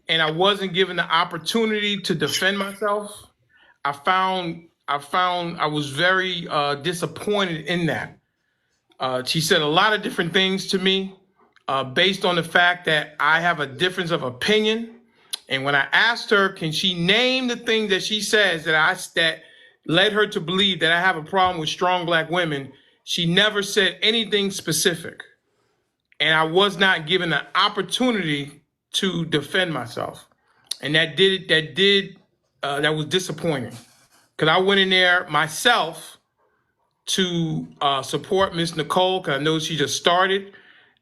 S2: and I wasn't given the opportunity to defend myself. I found I was very disappointed in that. She said a lot of different things to me based on the fact that I have a difference of opinion. And when I asked her, can she name the things that she says that led her to believe that I have a problem with strong black women, she never said anything specific. And I was not given the opportunity to defend myself. And that was disappointing. Because I went in there myself to support Miss Nicole, because I know she just started,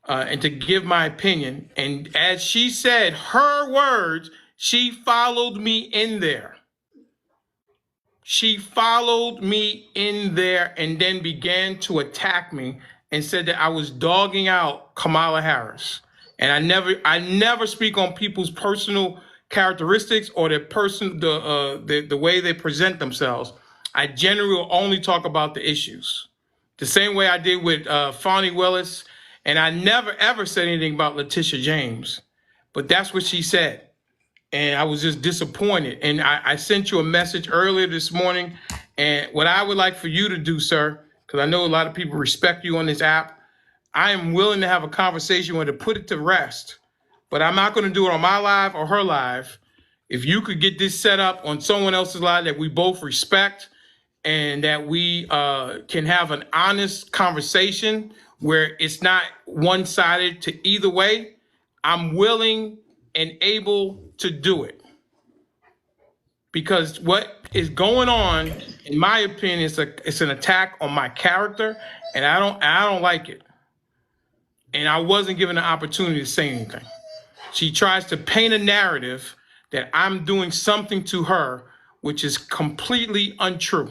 S2: and to give my opinion. And as she said, her words, she followed me in there. She followed me in there and then began to attack me and said that I was dogging out Kamala Harris. And I never speak on people's personal characteristics or the way they present themselves. I generally will only talk about the issues. The same way I did with Fonnie Willis, and I never ever said anything about Letitia James, but that's what she said. And I was just disappointed. And I sent you a message earlier this morning. And what I would like for you to do, sir, because I know a lot of people respect you on this app, I am willing to have a conversation with her to put it to rest. But I'm not going to do it on my live or her live. If you could get this set up on someone else's live that we both respect and that we can have an honest conversation where it's not one-sided to either way, I'm willing and able to do it. Because what is going on, in my opinion, it's an attack on my character, and I don't like it. And I wasn't given the opportunity to say anything. She tries to paint a narrative that I'm doing something to her, which is completely untrue.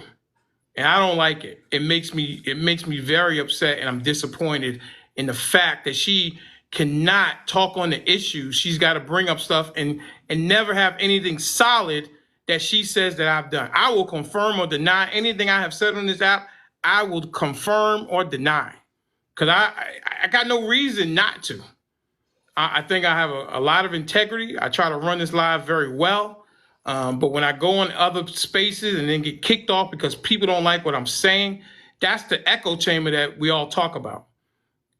S2: And I don't like it. It makes me very upset, and I'm disappointed in the fact that she cannot talk on the issue. She's got to bring up stuff and never have anything solid that she says that I've done. I will confirm or deny anything I have said on this app. I will confirm or deny, because I got no reason not to. I think I have a lot of integrity. I try to run this live very well. But when I go on other spaces and then get kicked off because people don't like what I'm saying, that's the echo chamber that we all talk about.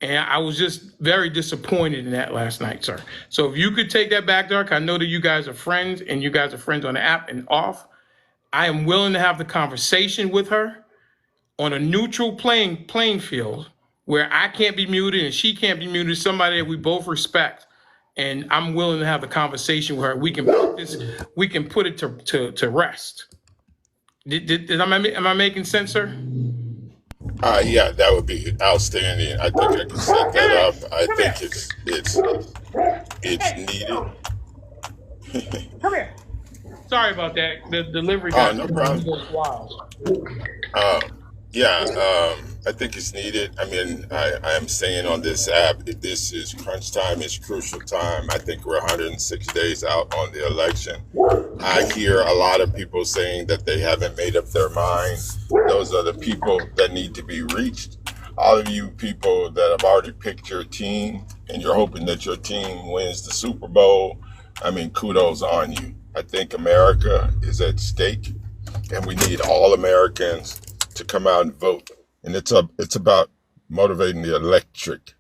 S2: And I was just very disappointed in that last night, sir. So if you could take that back, Dark, I know that you guys are friends and you guys are friends on the app and off. I am willing to have the conversation with her on a neutral playing field where I can't be muted and she can't be muted, somebody that we both respect. And I'm willing to have the conversation with her. We can put it to rest. Am I making sense, sir?
S20: Yeah, that would be outstanding. I think I can set that up. I think it's needed.
S2: Come here. Sorry about that. The delivery
S20: guy. No problem. I think it's needed. I mean, I am saying on this app, if this is crunch time, it's crucial time. I think we're 106 days out on the election. I hear a lot of people saying that they haven't made up their mind. Those are the people that need to be reached. All of you people that have already picked your team and you're hoping that your team wins the Super Bowl, I mean, kudos on you. I think America is at stake, and we need all Americans to come out and vote. And it's about motivating the electric,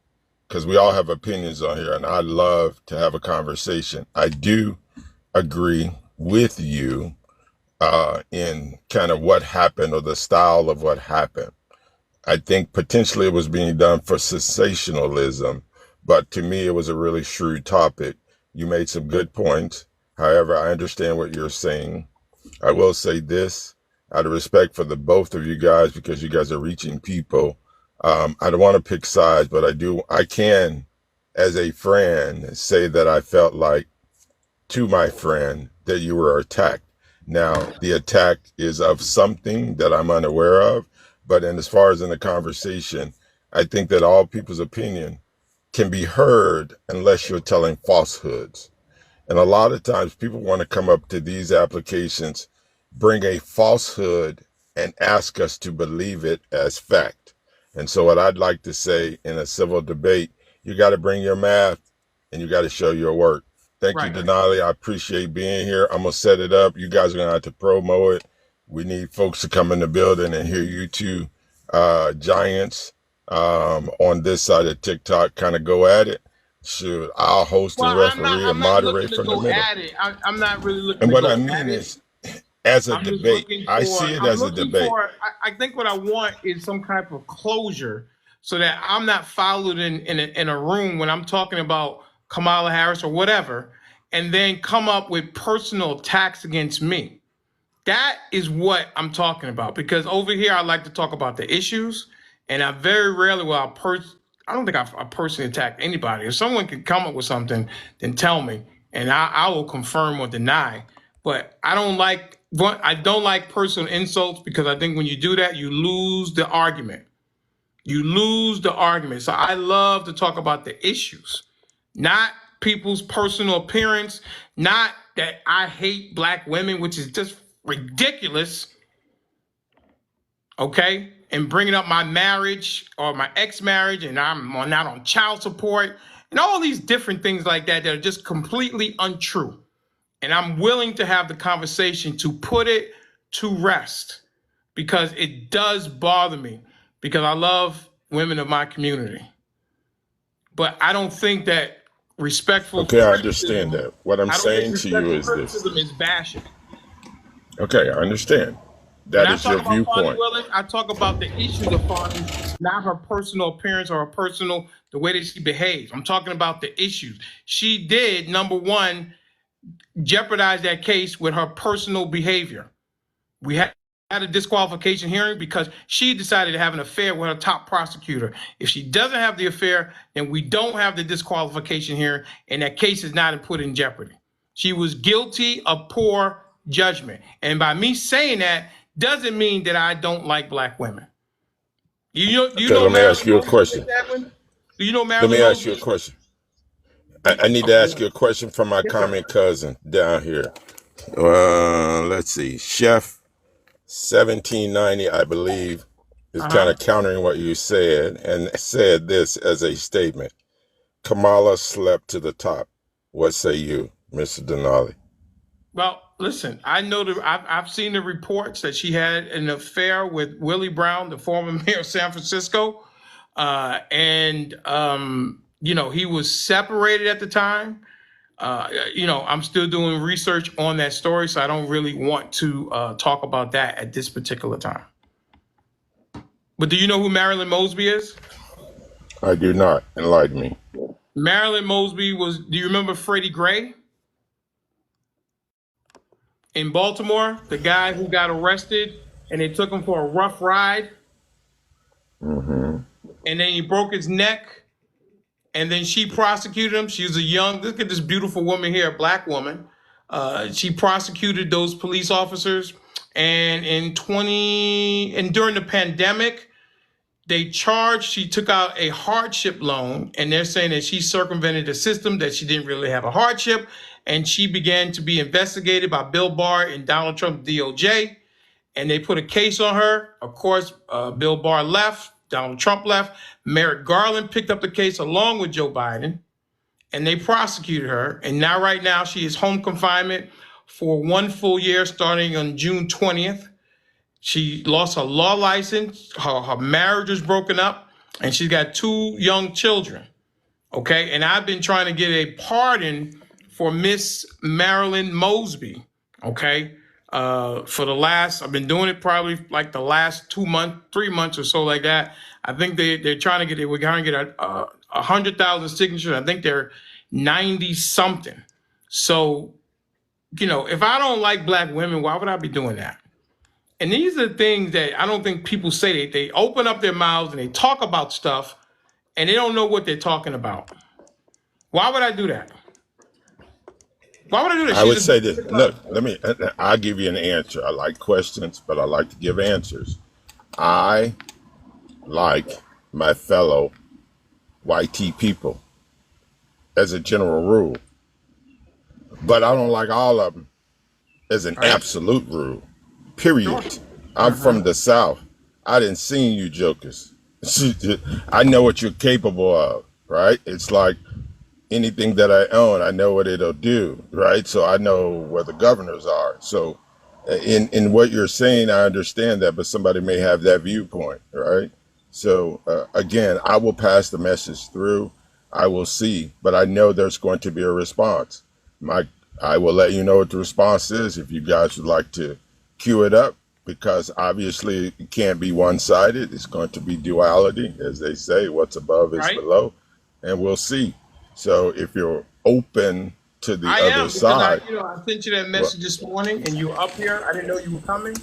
S20: because we all have opinions on here, and I love to have a conversation. I do agree with you in kind of what happened or the style of what happened. I think potentially it was being done for sensationalism, but to me, it was a really shrewd topic. You made some good points. However, I understand what you're saying. I will say this, out of respect for the both of you guys, because you guys are reaching people. I don't want to pick sides, but I can, as a friend, say that I felt like, to my friend, that you were attacked. Now, the attack is of something that I'm unaware of, but as far as in the conversation, I think that all people's opinion can be heard unless you're telling falsehoods. And a lot of times people want to come up to these applications, bring a falsehood, and ask us to believe it as fact. And so what I'd like to say in a civil debate, you got to bring your math and you got to show your work. Thank you, Denali. I appreciate being here. I'm going to set it up. You guys are going to have to promo it. We need folks to come in the building and hear you two giants on this side of TikTok kind of go at it. Should I'll host
S2: Well,
S20: and referee and
S2: I'm not looking
S20: moderate
S2: to
S20: from the
S2: go
S20: middle.
S2: at it. I'm not really looking
S20: And
S2: to
S20: what
S2: go
S20: I
S2: at
S20: mean
S2: it.
S20: is, as a
S2: I'm just
S20: debate,
S2: looking
S20: I
S2: for.
S20: see it
S2: I'm
S20: as a
S2: looking
S20: debate.
S2: for. I think what I want is some type of closure, so that I'm not followed in a room when I'm talking about Kamala Harris or whatever, and then come up with personal attacks against me. That is what I'm talking about. Because over here, I like to talk about the issues, and I very rarely will I don't think I personally attack anybody. If someone can come up with something, then tell me, and I will confirm or deny. But I don't like personal insults, because I think when you do that, you lose the argument. You lose the argument. So I love to talk about the issues, not people's personal appearance, not that I hate black women, which is just ridiculous, okay? And bringing up my marriage or my ex-marriage, and I'm not on child support, and all these different things like that are just completely untrue. And I'm willing to have the conversation to put it to rest, because it does bother me, because I love women of my community. But I don't think that respectful
S20: Okay, I understand
S2: criticism,
S20: that. What I'm
S2: I don't think
S20: saying to you
S2: respectful
S20: is this.
S2: criticism is bashing.
S20: Okay, I understand.
S2: When
S20: That
S2: I
S20: is
S2: talk
S20: your
S2: about Fonnie
S20: viewpoint.
S2: Willis, I talk about the issues of Fonnie, not her personal appearance or the way that she behaves. I'm talking about the issues. She did, number one, jeopardize that case with her personal behavior. We had a disqualification hearing because she decided to have an affair with her top prosecutor. If she doesn't have the affair, then we don't have the disqualification hearing, and that case is not put in jeopardy. She was guilty of poor judgment. And by me saying that doesn't mean that I don't like black women. Do you
S20: Okay,
S2: know
S20: let me ask
S2: Marilyn
S20: you a
S2: Mosby,
S20: question.
S2: Mr. Edwin? Do you know
S20: Let me
S2: Marilyn
S20: ask you a
S2: Mosby?
S20: question. I need to
S2: Okay.
S20: ask you a question from my
S2: Yes, sir.
S20: common cousin down here. Let's see. Chef 1790, I believe, is kind
S2: Uh-huh.
S20: of countering what you said and said this as a statement. Kamala slept to the top. What say you, Mr. Denali?
S2: Well, listen, I know I've seen the reports that she had an affair with Willie Brown, the former mayor of San Francisco. He was separated at the time. I'm still doing research on that story, so I don't really want to talk about that at this particular time. But do you know who Marilyn Mosby is?
S20: I do not. Enlighten me.
S2: Marilyn Mosby do you remember Freddie Gray in Baltimore? The guy who got arrested and they took him for a rough ride.
S20: Mm-hmm.
S2: And then he broke his neck, and then she prosecuted him. She was look at this beautiful woman here, a black woman. She prosecuted those police officers, and during the pandemic, she took out a hardship loan, and they're saying that she circumvented the system, that she didn't really have a hardship, and she began to be investigated by Bill Barr and Donald Trump DOJ. And they put a case on her. Of course, Bill Barr left, Donald Trump left. Merrick Garland picked up the case along with Joe Biden, and they prosecuted her. And now, right now, she is home confinement for 1 full year starting on June 20th. She lost her law license, her marriage was broken up, and she's got 2 young children. Okay, and I've been trying to get a pardon for Miss Marilyn Mosby. Okay, I've been doing it probably like the last 2 months, 3 months or so, like that. I think we're trying to get 100,000 signatures. I think they're 90 something. So, if I don't like black women, why would I be doing that? And these are things that I don't think people say. They open up their mouths and they talk about stuff, and they don't know what they're talking about. Why would I do that? Why would I do that?
S20: I would say this. Look, I'll give you an answer. I like questions, but I like to give answers. I like my fellow YT people as a general rule, but I don't like all of them as an absolute rule, period. I'm from the South. I didn't see you jokers. I know what you're capable of, right? It's like anything that I own, I know what it'll do, right? So I know where the governors are. So in what you're saying, I understand that, but somebody may have that viewpoint, right? So again, I will pass the message through. I will see, but I know there's going to be a response. I will let you know what the response is if you guys would like to cue it up, because obviously it can't be one-sided. It's going to be duality, as they say. What's above is
S2: Right?
S20: below, and we'll see. So if you're open to the
S2: I
S20: other
S2: am, because
S20: side,
S2: I sent you that
S20: well,
S2: message this morning, and you were up here. I didn't know you were coming,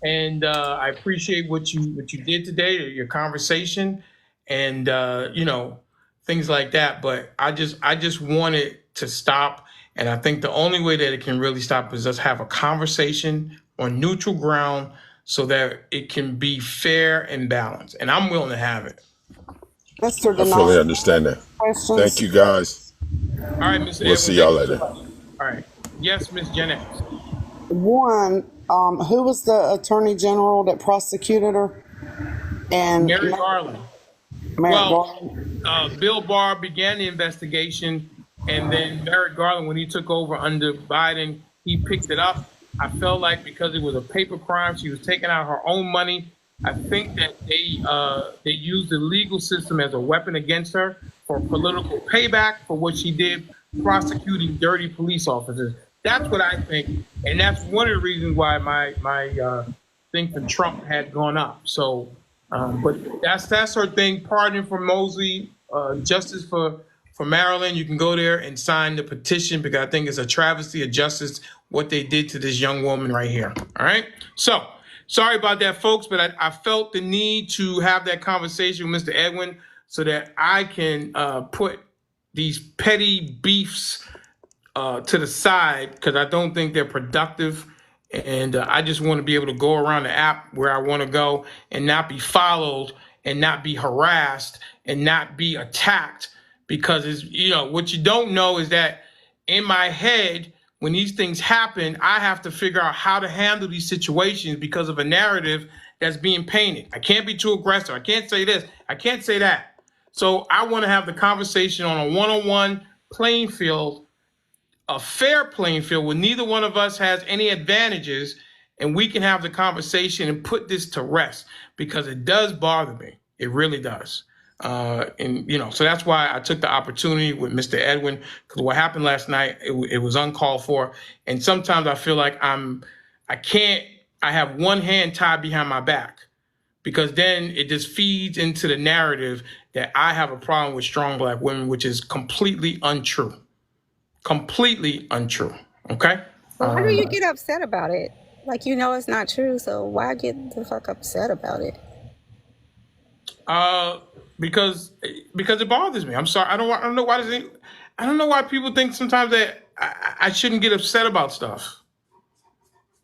S2: and I appreciate what you did today, your conversation, and things like that. But I just wanted to stop, and I think the only way that it can really stop is us have a conversation on neutral ground, so that it can be fair and balanced. And I'm willing to have it.
S18: Mr.
S20: I fully
S18: Denali,
S20: understand that. Thank
S18: questions?
S20: you, guys.
S2: All right, Mr.
S20: We'll
S2: Edwin,
S20: see
S2: thank
S20: y'all
S2: you so
S20: later.
S2: much. All right. Yes, Miss Gen X.
S18: One, who was the attorney general that prosecuted her? And
S2: Merrick Garland.
S18: Merrick
S2: Well,
S18: Garland.
S2: Bill Barr began the investigation, and then Merrick Garland, when he took over under Biden, he picked it up. I felt like because it was a paper crime, she was taking out her own money. I think that they used the legal system as a weapon against her for political payback for what she did prosecuting dirty police officers. That's what I think, and that's one of the reasons why my thing for Trump had gone up. So, but that's her thing. Pardon for Mosley, justice for Maryland. You can go there and sign the petition, because I think it's a travesty of justice what they did to this young woman right here. All right. So sorry about that, folks, but I felt the need to have that conversation with Mr. Edwin so that I can put these petty beefs to the side, because I don't think they're productive. And I just want to be able to go around the app where I want to go and not be followed and not be harassed and not be attacked, because it's, what you don't know is that in my head, when these things happen, I have to figure out how to handle these situations because of a narrative that's being painted. I can't be too aggressive. I can't say this. I can't say that. So I want to have the conversation on a one-on-one playing field, a fair playing field where neither one of us has any advantages, and we can have the conversation and put this to rest, because it does bother me. It really does. So that's why I took the opportunity with Mr. Edwin, because what happened last night, it was uncalled for. And sometimes I feel like I have one hand tied behind my back, because then it just feeds into the narrative that I have a problem with strong black women, which is completely untrue. Completely untrue. Okay.
S5: Why do you get upset about it? Like, it's not true, so why get the fuck upset about it?
S2: Because it bothers me. I'm sorry. I don't know why I don't know why people think sometimes that I shouldn't get upset about stuff.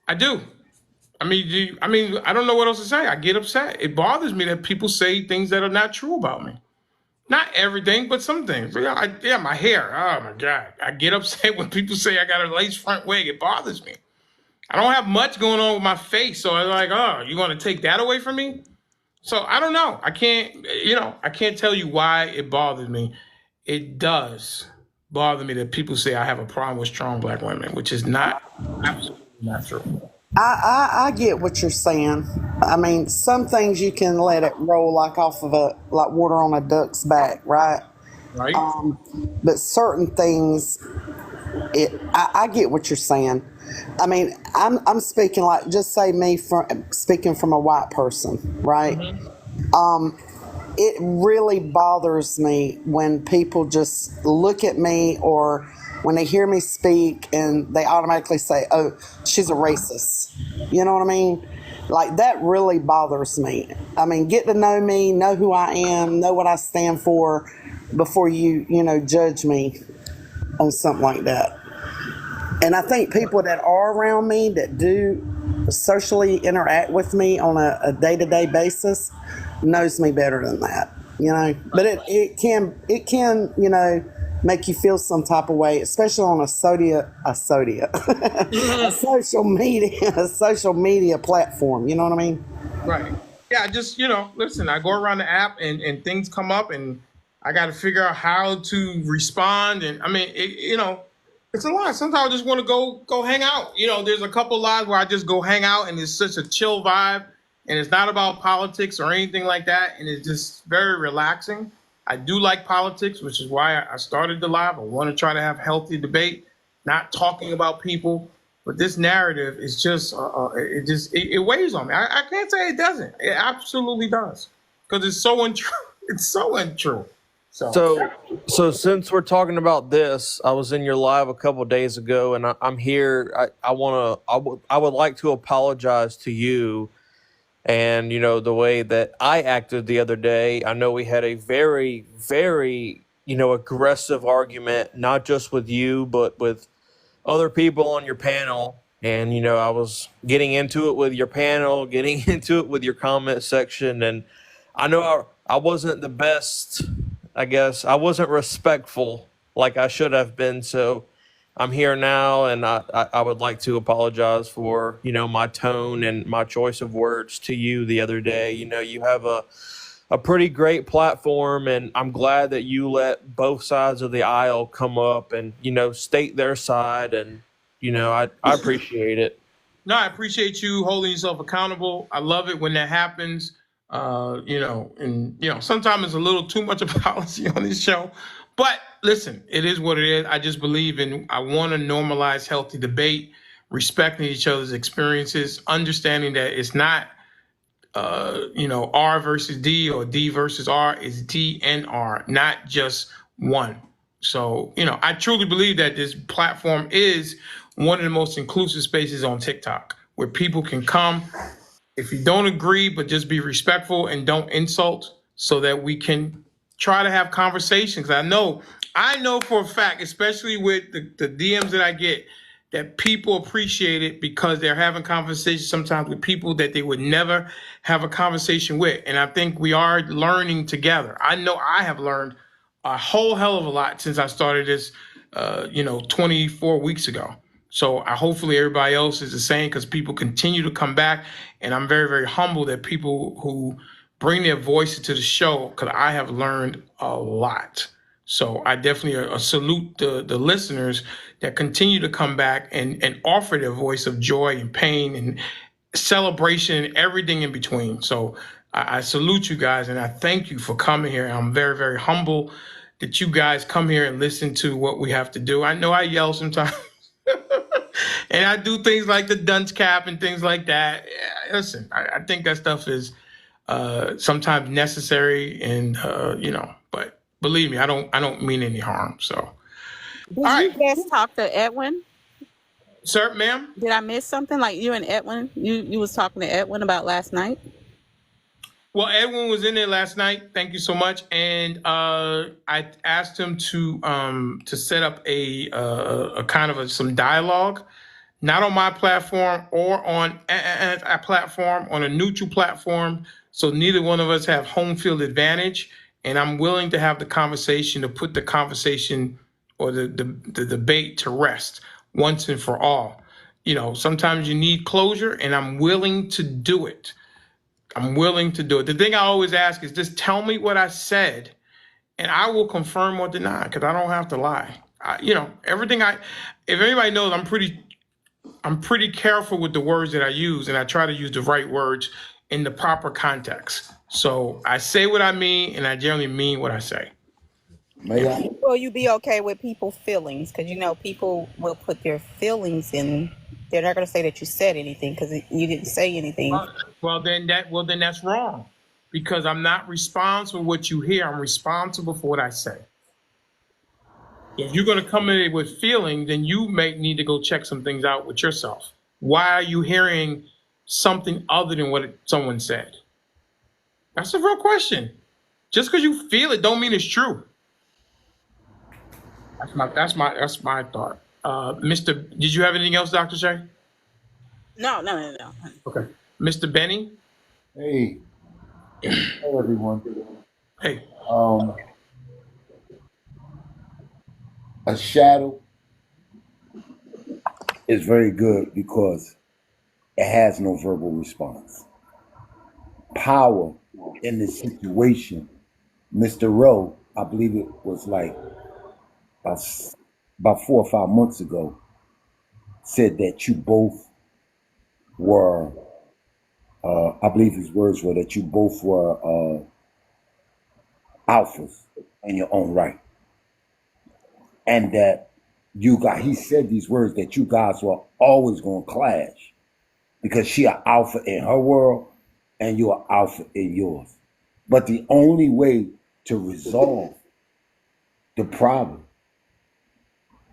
S2: I do. I mean, I don't know what else to say. I get upset. It bothers me that people say things that are not true about me. Not everything, but some things. My hair. Oh my God. I get upset when people say I got a lace front wig. It bothers me. I don't have much going on with my face, so I'm like, oh, you want to take that away from me? So I don't know. I can't tell you why it bothers me. It does bother me that people say I have a problem with strong black women, which is absolutely not true.
S18: I get what you're saying. I mean, some things you can let it roll like off of like water on a duck's back, right?
S2: Right.
S18: But certain things, I get what you're saying. I mean, I'm speaking like, just say me speaking from a white person, right? Mm-hmm. It really bothers me when people just look at me, or when they hear me speak and they automatically say, oh, she's a racist. You know what I mean? Like, that really bothers me. I mean, get to know me, know who I am, know what I stand for before you judge me on something like that. And I think people that are around me that do socially interact with me on a day-to-day basis knows me better than that, But it can make you feel some type of way, especially on a social media platform. You know what I mean?
S2: Right. Yeah. Just listen. I go around the app and things come up, and I got to figure out how to respond. And I mean, It's a lot. Sometimes I just want to go hang out. You know, there's a couple lives where I just go hang out and it's such a chill vibe and it's not about politics or anything like that. And it's just very relaxing. I do like politics, which is why I started the live. I want to try to have healthy debate, not talking about people. But this narrative is just, it weighs on me. I can't say it doesn't. It absolutely does. Because it's so untrue. It's so untrue.
S3: So since we're talking about this, I was in your live a couple of days ago, and I'm here. I would like to apologize to you, and the way that I acted the other day. I know we had a very, very aggressive argument, not just with you, but with other people on your panel. And I was getting into it with your panel, getting into it with your comment section, and I know I wasn't the best. I guess I wasn't respectful like I should have been. So I'm here now, and I would like to apologize for my tone and my choice of words to you the other day. You have a pretty great platform, and I'm glad that you let both sides of the aisle come up and state their side, and I appreciate it.
S2: No, I appreciate you holding yourself accountable. I love it when that happens. Sometimes it's a little too much of policy on this show, but listen, it is what it is. I just believe I want to normalize healthy debate, respecting each other's experiences, understanding that it's not, R versus D or D versus R. It's D and R, not just one. So, I truly believe that this platform is one of the most inclusive spaces on TikTok where people can come if you don't agree, but just be respectful and don't insult so that we can try to have conversations. I know for a fact, especially with the DMs that I get, that people appreciate it because they're having conversations sometimes with people that they would never have a conversation with. And I think we are learning together. I know I have learned a whole hell of a lot since I started this, 24 weeks ago. So hopefully everybody else is the same because people continue to come back. And I'm very, very humble that people who bring their voice to the show, because I have learned a lot. So I definitely salute the listeners that continue to come back and offer their voice of joy and pain and celebration and everything in between. So I salute you guys and I thank you for coming here. I'm very, very humble that you guys come here and listen to what we have to do. I know I yell sometimes. And I do things like the dunce cap and things like that. Yeah, listen, I think that stuff is sometimes necessary, and but believe me, I don't mean any harm. So,
S5: Did you guys talk to Edwin?
S2: Sir, ma'am?
S5: Did I miss something? Like you and Edwin, you was talking to Edwin about last night?
S2: Well, Edwin was in there last night. Thank you so much. And I asked him to set up a kind of some dialogue, not on my platform or on a platform, on a neutral platform. So neither one of us have home field advantage. And I'm willing to have the conversation, to put the conversation or the debate to rest once and for all. Sometimes you need closure, and I'm willing to do it. I'm willing to do it. The thing I always ask is just tell me what I said, and I will confirm or deny, because I don't have to lie. Everything if anybody knows, I'm pretty careful with the words that I use, and I try to use the right words in the proper context. So I say what I mean, and I generally mean what I say.
S5: Will you be okay with people's feelings? Because people will put their feelings in. They're not going to say that you said anything because you didn't say anything.
S2: Well, then that's wrong, because I'm not responsible for what you hear. I'm responsible for what I say. If you're going to come in with feelings, then you may need to go check some things out with yourself. Why are you hearing something other than what someone said? That's a real question. Just because you feel it don't mean it's true. That's my thought. Did you have anything else, Dr. Shay?
S5: No.
S2: Okay. Mr. Benny?
S22: Hey. Hello, everyone.
S2: Hey.
S22: A shadow is very good because it has no verbal response. Power in this situation, Mr. Rowe, I believe it was like about about 4 or 5 months ago said that you both were, I believe his words were that you both were alphas in your own right. And that he said these words that you guys were always going to clash because she an alpha in her world and you're an alpha in yours. But the only way to resolve the problem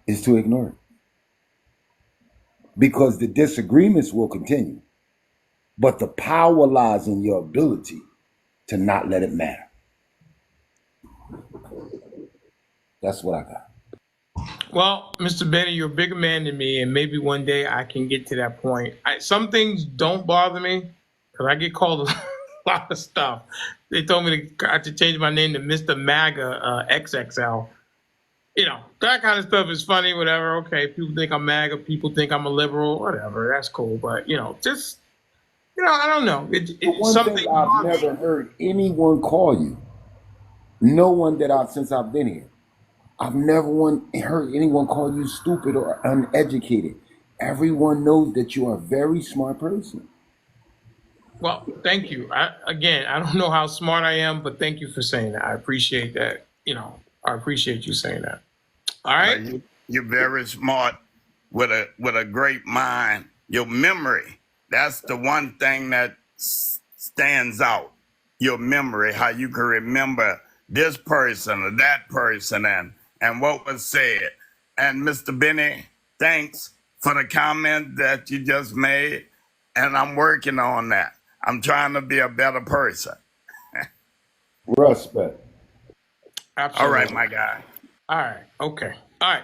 S22: is to ignore it. Because the disagreements will continue. But the power lies in your ability to not let it matter. That's what I got.
S2: Well, Mr. Benny, you're a bigger man than me, and maybe one day I can get to that point. Some things don't bother me because I get called a lot of stuff. They told me I have to change my name to Mr. MAGA XXL. You know, that kind of stuff is funny, whatever. Okay, people think I'm MAGA, people think I'm a liberal, whatever. That's cool. But, just, I don't know.
S22: One thing I've never heard anyone call you, no one since I've been here, I've never heard anyone call you stupid or uneducated. Everyone knows that you are a very smart person.
S2: Well, thank you. I don't know how smart I am, but thank you for saying that. I appreciate that. I appreciate you saying that. All right.
S1: You're very smart with a great mind. Your memory, that's the one thing that stands out. Your memory, how you can remember this person or that person and what was said. And Mr. Benny, thanks for the comment that you just made. And I'm working on that. I'm trying to be a better person.
S22: Respect.
S2: Absolutely.
S1: All right, my guy.
S2: All right. Okay. All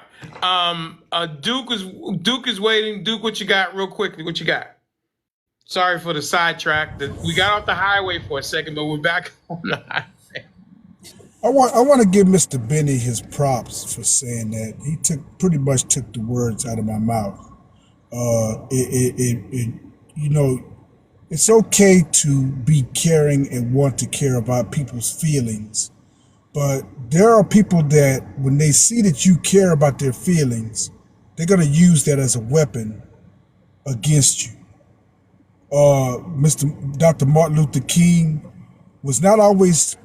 S2: right. Duke is waiting. Duke, what you got real quickly? What you got? Sorry for the sidetrack. We got off the highway for a second, but we're back on the highway.
S8: I want to give Mr. Benny his props for saying that. He pretty much took the words out of my mouth. It's okay to be caring and want to care about people's feelings, but there are people that when they see that you care about their feelings, they're going to use that as a weapon against you. Dr. Martin Luther King was not always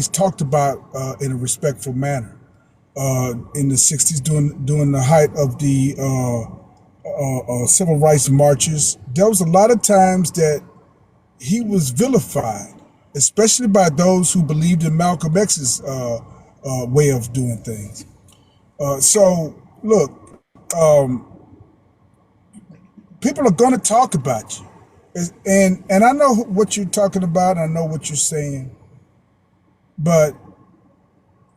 S8: talked about in a respectful manner. In the 60s, during the height of the civil rights marches, there was a lot of times that he was vilified, especially by those who believed in Malcolm X's way of doing things. So, look, people are going to talk about you. And I know what you're talking about. I know what you're saying. But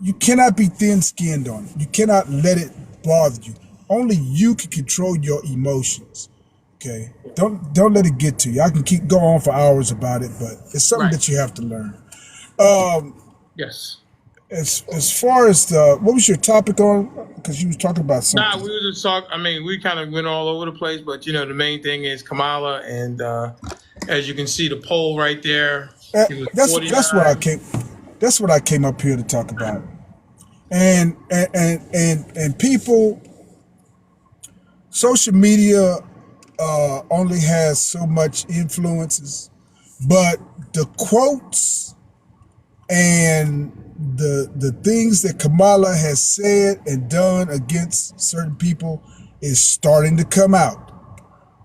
S8: you cannot be thin-skinned on it. You cannot let it bother you. Only you can control your emotions. Okay? Don't let it get to you. I can keep going on for hours about it, but it's something that you have to learn.
S2: Yes.
S8: As far as what was your topic on? Because you was talking about something.
S2: Nah, we were just talking. I mean, we kind of went all over the place, but the main thing is Kamala, and as you can see, the poll right there.
S8: That's what I came. That's what I came up here to talk about. And people, social media only has so much influences, but the quotes and the things that Kamala has said and done against certain people is starting to come out.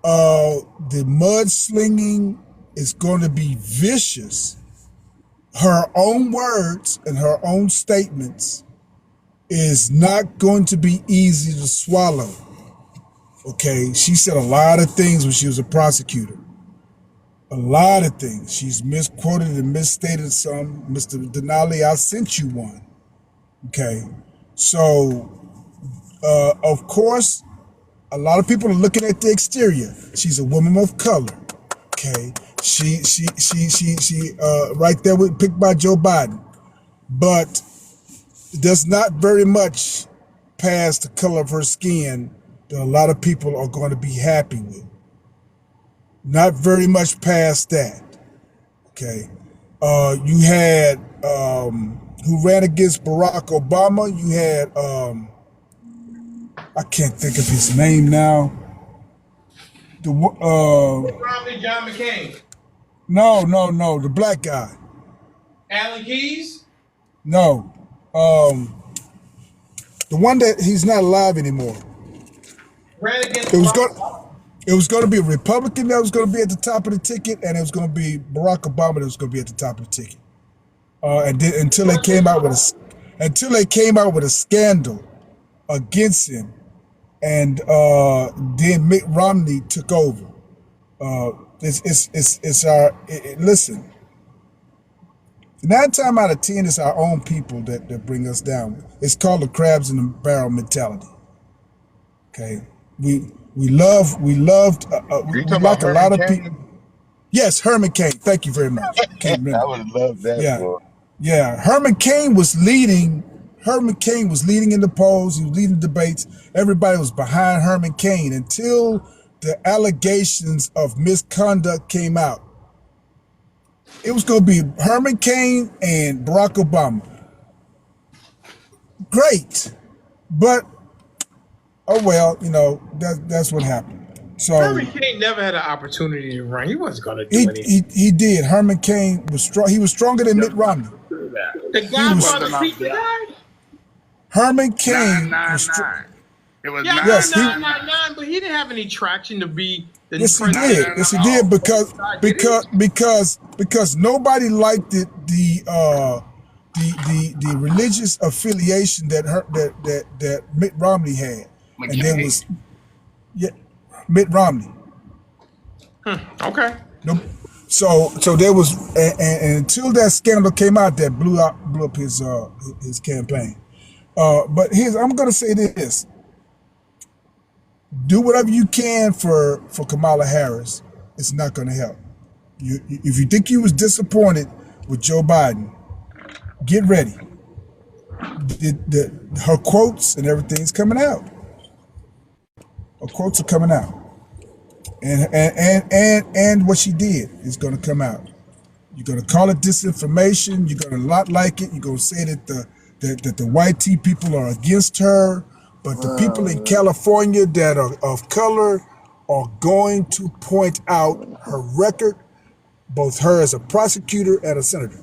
S8: The mudslinging is going to be vicious. Her own words and her own statements is not going to be easy to swallow. Okay, she said a lot of things when she was a prosecutor. A lot of things. She's misquoted and misstated some. Mr. Denali, I sent you one. Okay, so of course, a lot of people are looking at the exterior. She's a woman of color. Okay, she right there picked by Joe Biden, but there's not very much past the color of her skin that a lot of people are going to be happy with. Not very much past that. Okay. You had who ran against Barack Obama. You had I can't think of his name now.
S2: Romney, John McCain.
S8: No, the black guy.
S2: Alan Keyes?
S8: No. The one that he's not alive anymore.
S2: Ran against
S8: It was going to be a Republican that was going to be at the top of the ticket, and it was going to be Barack Obama that was going to be at the top of the ticket. Until they came out with a scandal against him, and then Mitt Romney took over. Listen. 9 times out of 10, it's our own people that bring us down. It's called the crabs in the barrel mentality. Okay, we loved we like a lot of people. Yes, Herman Cain. Thank you very much. Can't remember.
S10: I would love that. Boy.
S8: Yeah. Herman Cain was leading in the polls. He was leading debates. Everybody was behind Herman Cain until the allegations of misconduct came out. It was going to be Herman Cain and Barack Obama. Great, but oh well, that's what happened. So
S2: Herman Cain never had an opportunity to run. He wasn't going to do anything.
S8: He did. Herman Cain was strong. He was stronger than Mitt Romney.
S2: The Godfather Pizza guy?
S8: Herman Cain was
S1: It was
S2: 999, but he didn't have any traction to be the
S8: Yes, he did. Yes, he did because nobody liked the religious affiliation that Mitt Romney had, and there was Mitt Romney.
S2: Okay.
S8: So there was, and until that scandal came out, that blew up his campaign. But I'm going to say this. Do whatever you can for Kamala Harris. It's not going to help. If you think you was disappointed with Joe Biden, get ready. Her quotes and everything's coming out. Her quotes are coming out, and what she did is going to come out. You're going to call it disinformation. You're going to not like it. You're going to say that the white tea people are against her. But the people in California that are of color are going to point out her record, both her as a prosecutor and a senator.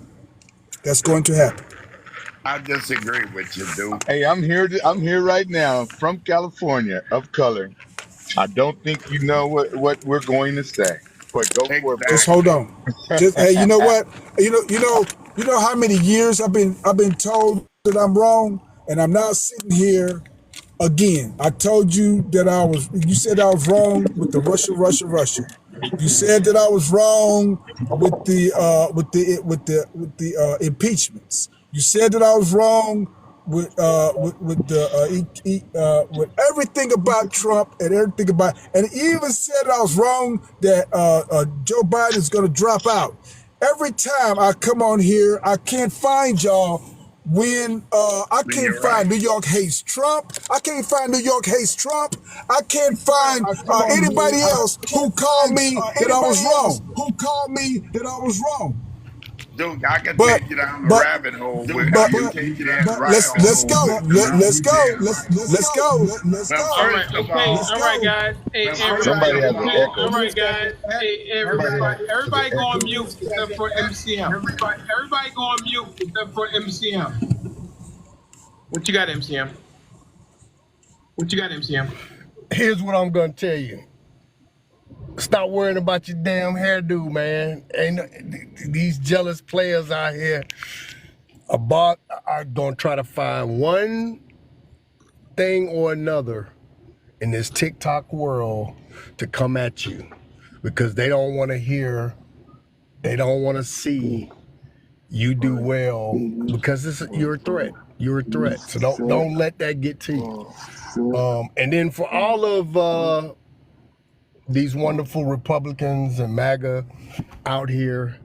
S8: That's going to happen.
S1: I disagree with you, dude.
S10: Hey, I'm here right now from California, of color. I don't think you know what we're going to say, but go for it.
S8: Just hold on. Hey, you know what? You know how many years I've been told that I'm wrong, and I'm now sitting here. Again, I told you that you said I was wrong with the Russia. You said that I was wrong with the impeachments. You said that I was wrong with everything about Trump and everything about, and even said I was wrong that Joe Biden is going to drop out. Every time I come on here, I can't find y'all. When I can't find New York hates Trump, I can't find New York hates Trump. I can't find anybody else who called me that I was wrong.
S1: Dude, I can take you down the rabbit hole. Let's
S8: go.
S2: All right, guys. Hey,
S10: somebody has an echo.
S2: All right, guys. Hey, everybody go on mute except for MCM. Everybody go on mute except for MCM. What you got, MCM?
S19: Here's what I'm gonna tell you. Stop worrying about your damn hairdo, man. Ain't these jealous players out here are gonna try to find one thing or another in this TikTok world to come at you because they don't want to hear, they don't want to see you do well because you're a threat. You're a threat. So don't let that get to you. And then for all of these wonderful Republicans and MAGA out here,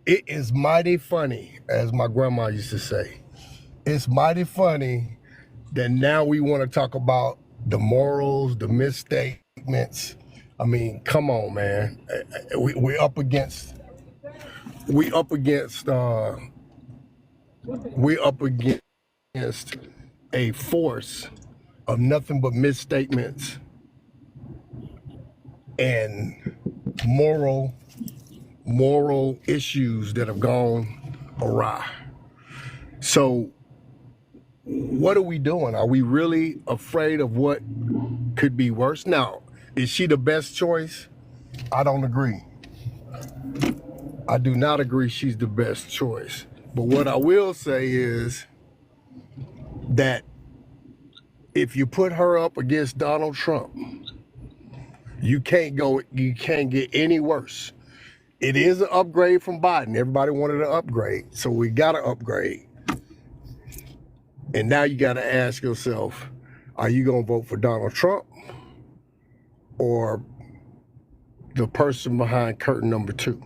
S19: it is mighty funny, as my grandma used to say. It's mighty funny that now we want to talk about the morals, the misstatements. I mean, come on, man. We're up against a force of nothing but misstatements and moral issues that have gone awry. So what are we doing? Are we really afraid of what could be worse? Now, is she the best choice? I don't agree. I do not agree she's the best choice. But what I will say is that if you put her up against Donald Trump, you can't get any worse. It is an upgrade from Biden. Everybody wanted an upgrade, so we got to upgrade. And now you got to ask yourself, are you going to vote for Donald Trump or the person behind curtain number 2?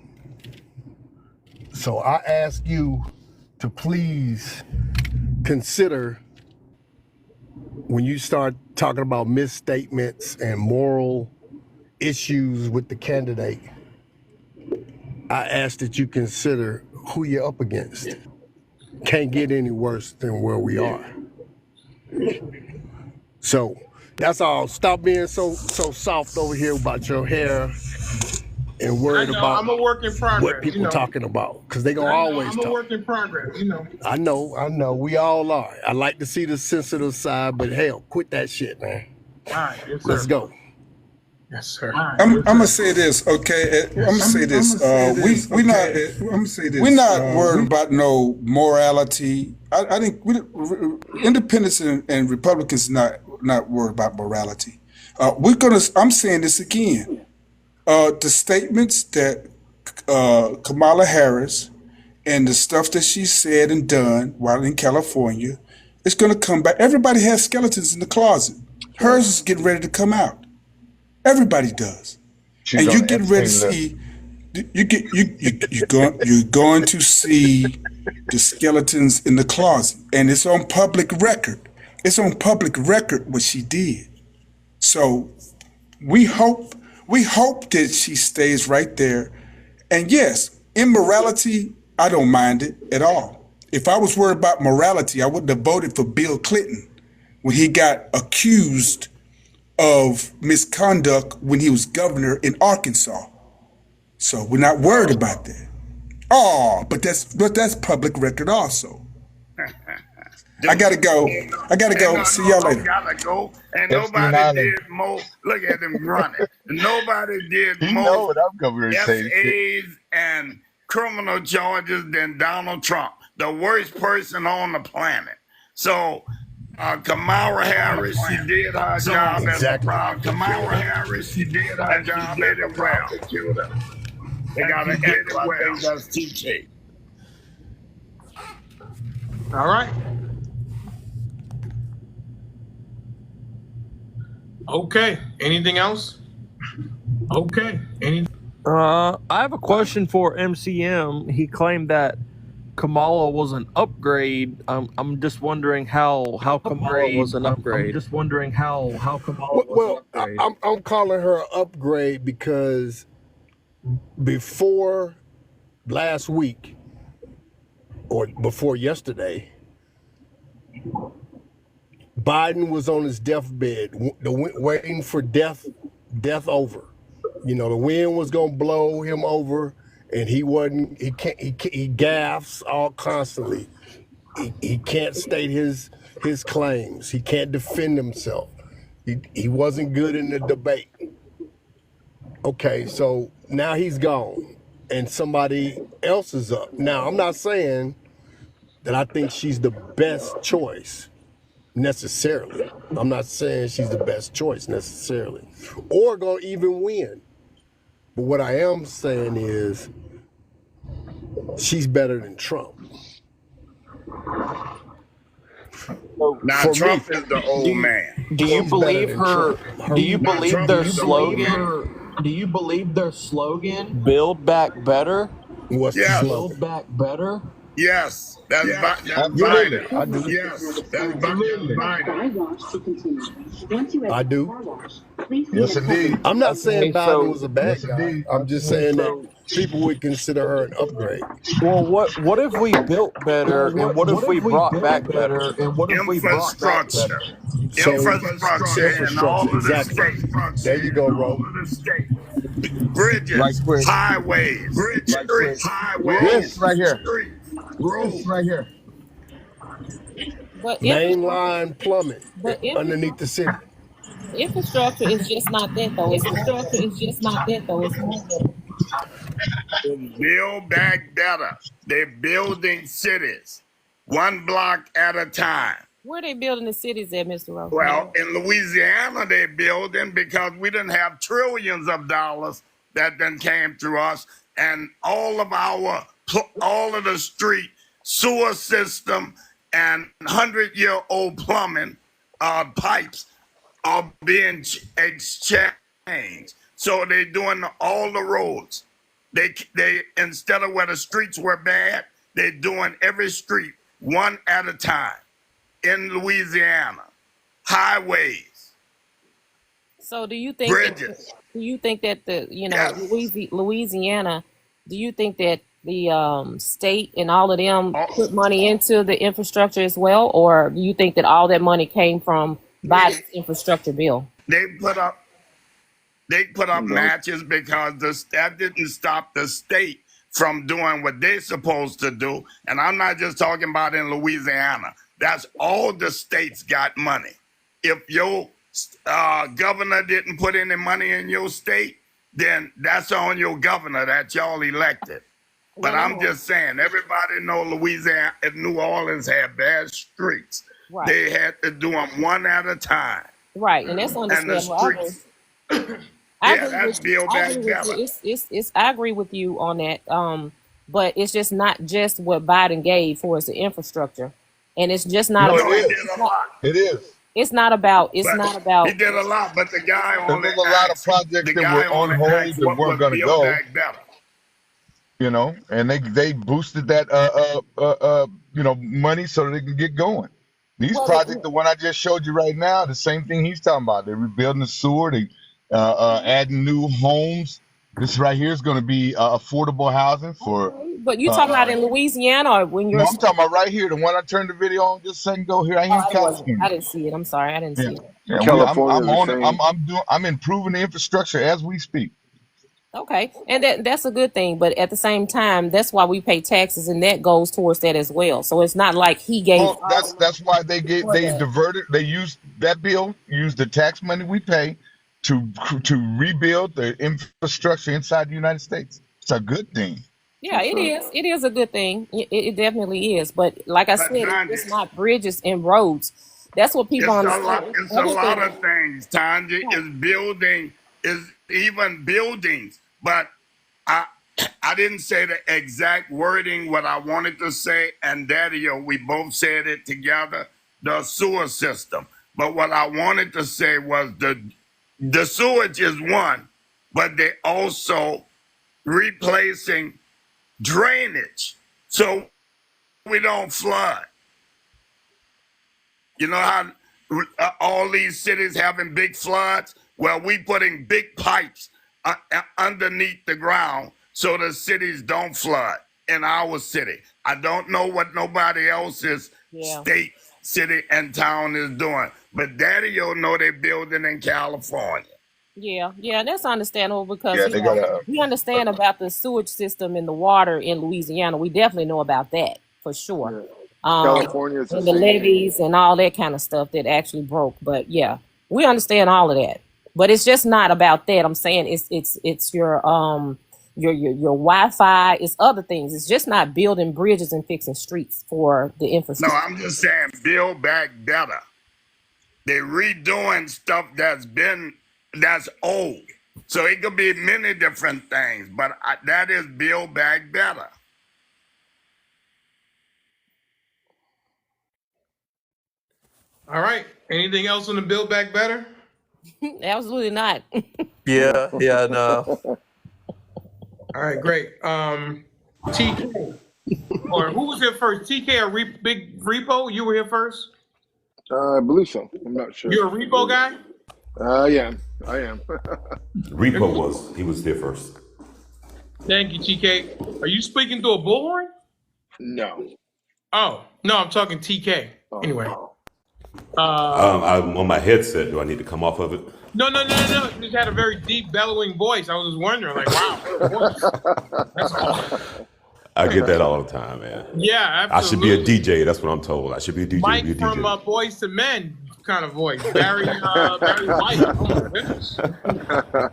S19: So I ask you to please consider, when you start talking about misstatements and moral issues with the candidate, I ask that you consider who you're up against. Can't get any worse than where we are. So that's all. Stop being so soft over here about your hair and worried about
S2: I'm a work in progress,
S19: what people talking about, because they gonna always
S2: I'm
S19: talk.
S2: a work in progress,
S19: I know, we all are. I like to see the sensitive side, but hell, quit that shit, man.
S2: All right, yes,
S19: Let's
S2: sir.
S19: go.
S2: Yes, sir.
S8: I'm gonna say this, okay? I'm gonna say this. We're not worried about no morality. I think independents and Republicans not worried about morality. I'm saying this again. The statements that Kamala Harris and the stuff that she said and done while in California, it's gonna come back. Everybody has skeletons in the closet. Hers is getting ready to come out. Everybody does. And you get ready to see, you're going to see the skeletons in the closet, and it's on public record. It's on public record what she did. So we hope that she stays right there. And yes, immorality, I don't mind it at all. If I was worried about morality, I wouldn't have voted for Bill Clinton when he got accused of misconduct when he was governor in Arkansas. So we're not worried about that. Oh, but that's public record also. I gotta go. See y'all later.
S1: Gotta go. And nobody did more. Look at him running. Nobody did more
S10: know what I'm going to say.
S1: SAs and criminal charges than Donald Trump, the worst person on the planet. So Kamala Harris, she did her job as a prosecutor. Kamala Harris, she did her job as a prosecutor. They got to get it well. That's TK.
S2: All right. Okay. Anything else? Okay.
S3: I have a question for MCM. He claimed that Kamala was an upgrade. I'm just wondering how Kamala was an upgrade. I'm just wondering how Kamala was an upgrade.
S19: I'm calling her an upgrade because before last week or before yesterday, Biden was on his deathbed, waiting for death over. You know, the wind was gonna blow him over, and he gaffes all constantly. He can't state his claims. He can't defend himself. He wasn't good in the debate. Okay, so now he's gone, and somebody else is up. Now, I'm not saying that I think she's the best choice necessarily. I'm not saying she's the best choice necessarily, or gonna even win. But what I am saying is she's better than Trump.
S1: Now Trump is the old man.
S3: Do you believe her? Do you believe their slogan? Do you believe their slogan? Build back better.
S19: What's the slogan?
S3: Build back better.
S1: Yes, that's Biden.
S19: I do.
S1: Yes, that's Biden.
S19: I do. Yes, indeed. I'm not saying Biden was a bad guy. I'm just saying that people would consider her an upgrade.
S3: Well, what if we built better, and what if we brought back better?
S1: Infrastructure.
S19: So
S1: Infrastructure in all
S19: infrastructure,
S1: of the
S19: exactly.
S1: states.
S19: There you go, Ro. Right
S1: Bridges,
S19: quick.
S1: highways, streets,
S10: This right
S1: roads.
S10: here. This right here.
S7: But
S19: Mainline plumbing
S7: but
S19: underneath the city.
S7: infrastructure is just not that though. It's more than that.
S1: Build back better. They're building cities one block at a time.
S7: Where they building the cities at, Mr. Rowe?
S1: Well, in Louisiana, they're building because we didn't have trillions of dollars that then came through us, and all of the street sewer system and 100-year-old plumbing pipes are being exchanged. So they're doing all the roads. They instead of where the streets were bad, they're doing every street one at a time in Louisiana. Highways.
S7: So do you think
S1: bridges?
S7: That the Louisiana? Do you think that the state and all of them put money into the infrastructure as well, or do you think that all that money came from Biden's infrastructure bill?
S1: They put up matches because that didn't stop the state from doing what they're supposed to do. And I'm not just talking about in Louisiana. That's all the states got money. If your governor didn't put any money in your state, then that's on your governor that y'all elected. But I'm just saying, everybody know Louisiana and New Orleans had bad streets.
S7: Right.
S1: They had to do them one at a time.
S7: Right, and that's understandable. I agree with you on that. But it's just not just what Biden gave for us the infrastructure, and it's just not.
S10: It is.
S7: It's not about. He
S1: did a lot, but the guy only
S10: There's a lot of projects that were on hold that weren't going to go. You know, and they boosted that money so they can get going. These projects, the one I just showed you right now, the same thing he's talking about. They're rebuilding the sewer, they adding new homes. This right here is going to be affordable housing for.
S7: But you talking about in Louisiana, or when you're?
S10: No, I'm talking about right here, the one I turned the video on just a second ago here. I
S7: didn't see it. I'm sorry, I didn't see it.
S10: Yeah, I'm on it. I'm improving the infrastructure as we speak.
S7: Okay, and that's a good thing, but at the same time, that's why we pay taxes, and that goes towards that as well. So it's not like he gave.
S10: Well, that's why they diverted. They used that bill, used the tax money we pay to rebuild the infrastructure inside the United States. It's a good thing.
S7: Yeah, it is. It is a good thing. It definitely is. But like I said, it's not bridges and roads. That's what people understand.
S1: It's a lot of things. Tanya is even buildings. But I didn't say the exact wording what I wanted to say, and Daddy-O, we both said it together, the sewer system. But what I wanted to say was the sewage is one, but they also replacing drainage so we don't flood. You know how all these cities having big floods? Well, we putting big pipes underneath the ground so the cities don't flood in our city. I don't know what nobody else's state, city, and town is doing, but Daddy-O know they building in California.
S7: Yeah, that's understandable because we understand about the sewage system and the water in Louisiana. We definitely know about that for sure.
S9: California
S7: and the levees and all that kind of stuff that actually broke. But yeah, we understand all of that. But it's just not about that. I'm saying it's your Wi-Fi, it's other things. It's just not building bridges and fixing streets for the infrastructure.
S1: No, I'm just saying build back better. They're redoing stuff that's old. So it could be many different things, but that is build back better.
S2: All right. Anything else on the Build Back Better?
S7: Absolutely not.
S3: Yeah, no.
S2: All right, great. TK, or who was here first? TK or Big Repo? You were here first?
S9: I believe so. I'm not sure.
S2: You're a Repo guy?
S9: Yeah, I am.
S17: Repo was there first.
S2: Thank you, TK. Are you speaking through a bullhorn?
S9: No.
S2: Oh, no, I'm talking TK. Anyway.
S12: I'm on my headset. Do I need to come off of it?
S2: No. You just had a very deep, bellowing voice. I was just wondering, like, wow, what voice? That's all.
S12: I get that all the time, man.
S2: Yeah,
S12: I should be a
S2: absolutely.
S12: DJ. That's what I'm told. I should be a DJ.
S2: Mike
S12: Be a
S2: from
S12: DJ.
S2: Boys to Men kind of voice. Barry White. Oh my goodness.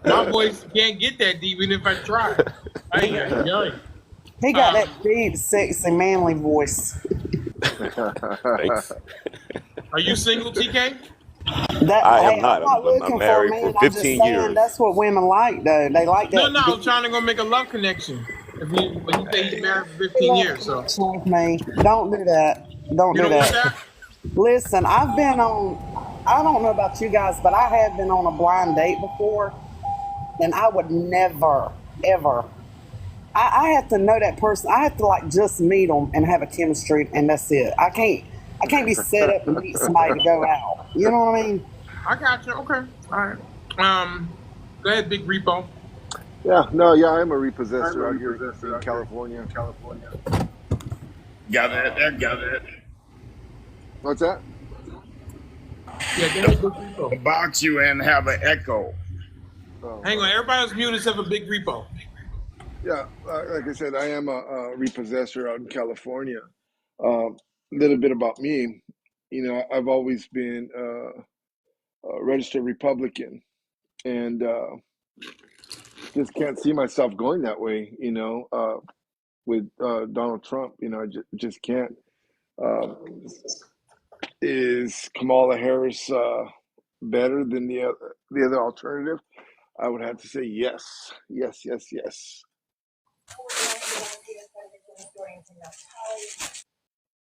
S2: My voice can't get that deep even if I try.
S18: He got that deep, sexy, manly voice.
S12: Thanks.
S2: Are you single, TK?
S12: I am
S18: I'm
S12: not.
S18: not looking
S12: I'm
S18: for a
S12: married
S18: man.
S12: for
S18: I'm just
S12: 15
S18: saying
S12: years.
S18: that's what women like, though. They like that.
S2: No, I'm trying to go make a love connection. But he said he's married for 15
S18: Love
S2: years, so.
S18: connection with me. Don't do that. Don't
S2: You
S18: do
S2: don't want
S18: that.
S2: that?
S18: Listen, I've been on, I don't know about you guys, but I have been on a blind date before, and I would never, ever. I have to know that person. I have to like just meet them and have a chemistry, and that's it. I can't be set up to meet somebody to go out. You know what I mean?
S2: I got you. Okay. All right. Go ahead, Big Repo.
S9: I'm a repossessor out here in California.
S1: Got it.
S9: What's that?
S2: Yeah, go ahead, Big Repo.
S1: About you and have an echo.
S2: Hang on, everybody else muted except for Big Repo.
S9: Yeah, like I said, I am a repossessor out in California. A little bit about me. You know, I've always been a registered Republican, and just can't see myself going that way. You know, with Donald Trump. You know, I just can't. Is Kamala Harris better than the other alternative? I would have to say yes.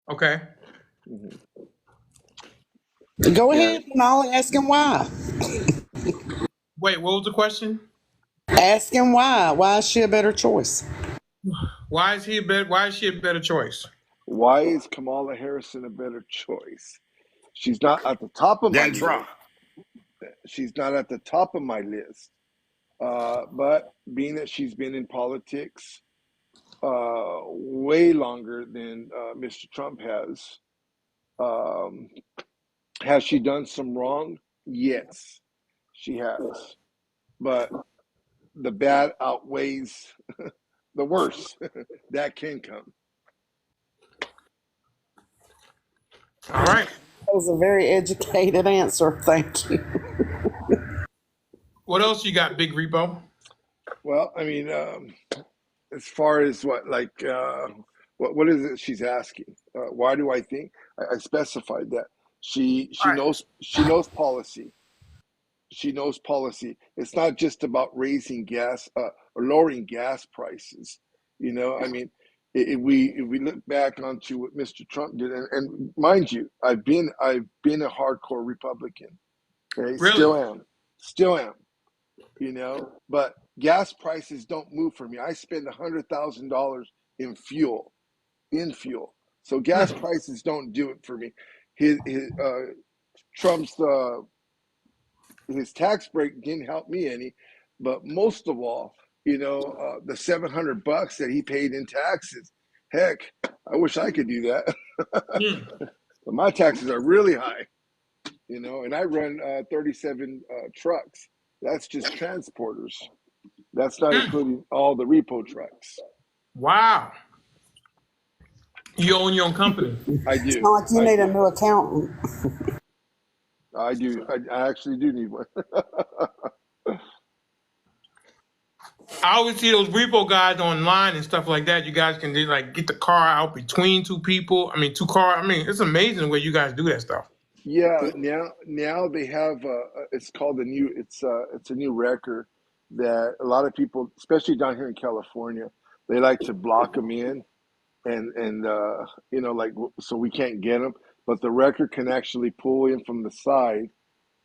S2: Okay.
S18: Go ahead, Denali. Ask him why.
S2: Wait, what was the question?
S18: Ask him why. Why is she a better choice?
S2: Why is she a better choice?
S9: Why is Kamala Harris a better choice? She's not at the top of my list. She's not at the top of my list. But being that she's been in politics way longer than Mr. Trump has she done some wrong? Yes, she has. But the bad outweighs the worse that can come.
S2: All right.
S18: That was a very educated answer. Thank you.
S2: What else you got, Big Repo?
S9: Well, I mean, as far as what is it she's asking? Why do I think I specified that she knows policy. She knows policy. It's not just about raising gas or lowering gas prices. You know, I mean, if we look back onto what Mr. Trump did, and mind you, I've been a hardcore Republican. Okay,
S2: really?
S9: still am. You know, but gas prices don't move for me. I spend $100,000 in fuel, so gas prices don't do it for me. Trump's his tax break didn't help me any, but most of all, you know, the $700 that he paid in taxes. Heck, I wish I could do that. But my taxes are really high, you know, and I run 37 trucks. That's just transporters. That's not including all the repo trucks.
S2: Wow. You own your own company.
S9: I do.
S18: It's not like you need a new accountant.
S9: I do. I actually do need one.
S2: I always see those repo guys online and stuff like that. You guys can like get the car out between two people. I mean, two cars. I mean, it's amazing the way you guys do that stuff.
S9: Yeah, now they have it's called it's a new record that a lot of people, especially down here in California, they like to block them in and you know, like, so we can't get them, but the record can actually pull in from the side,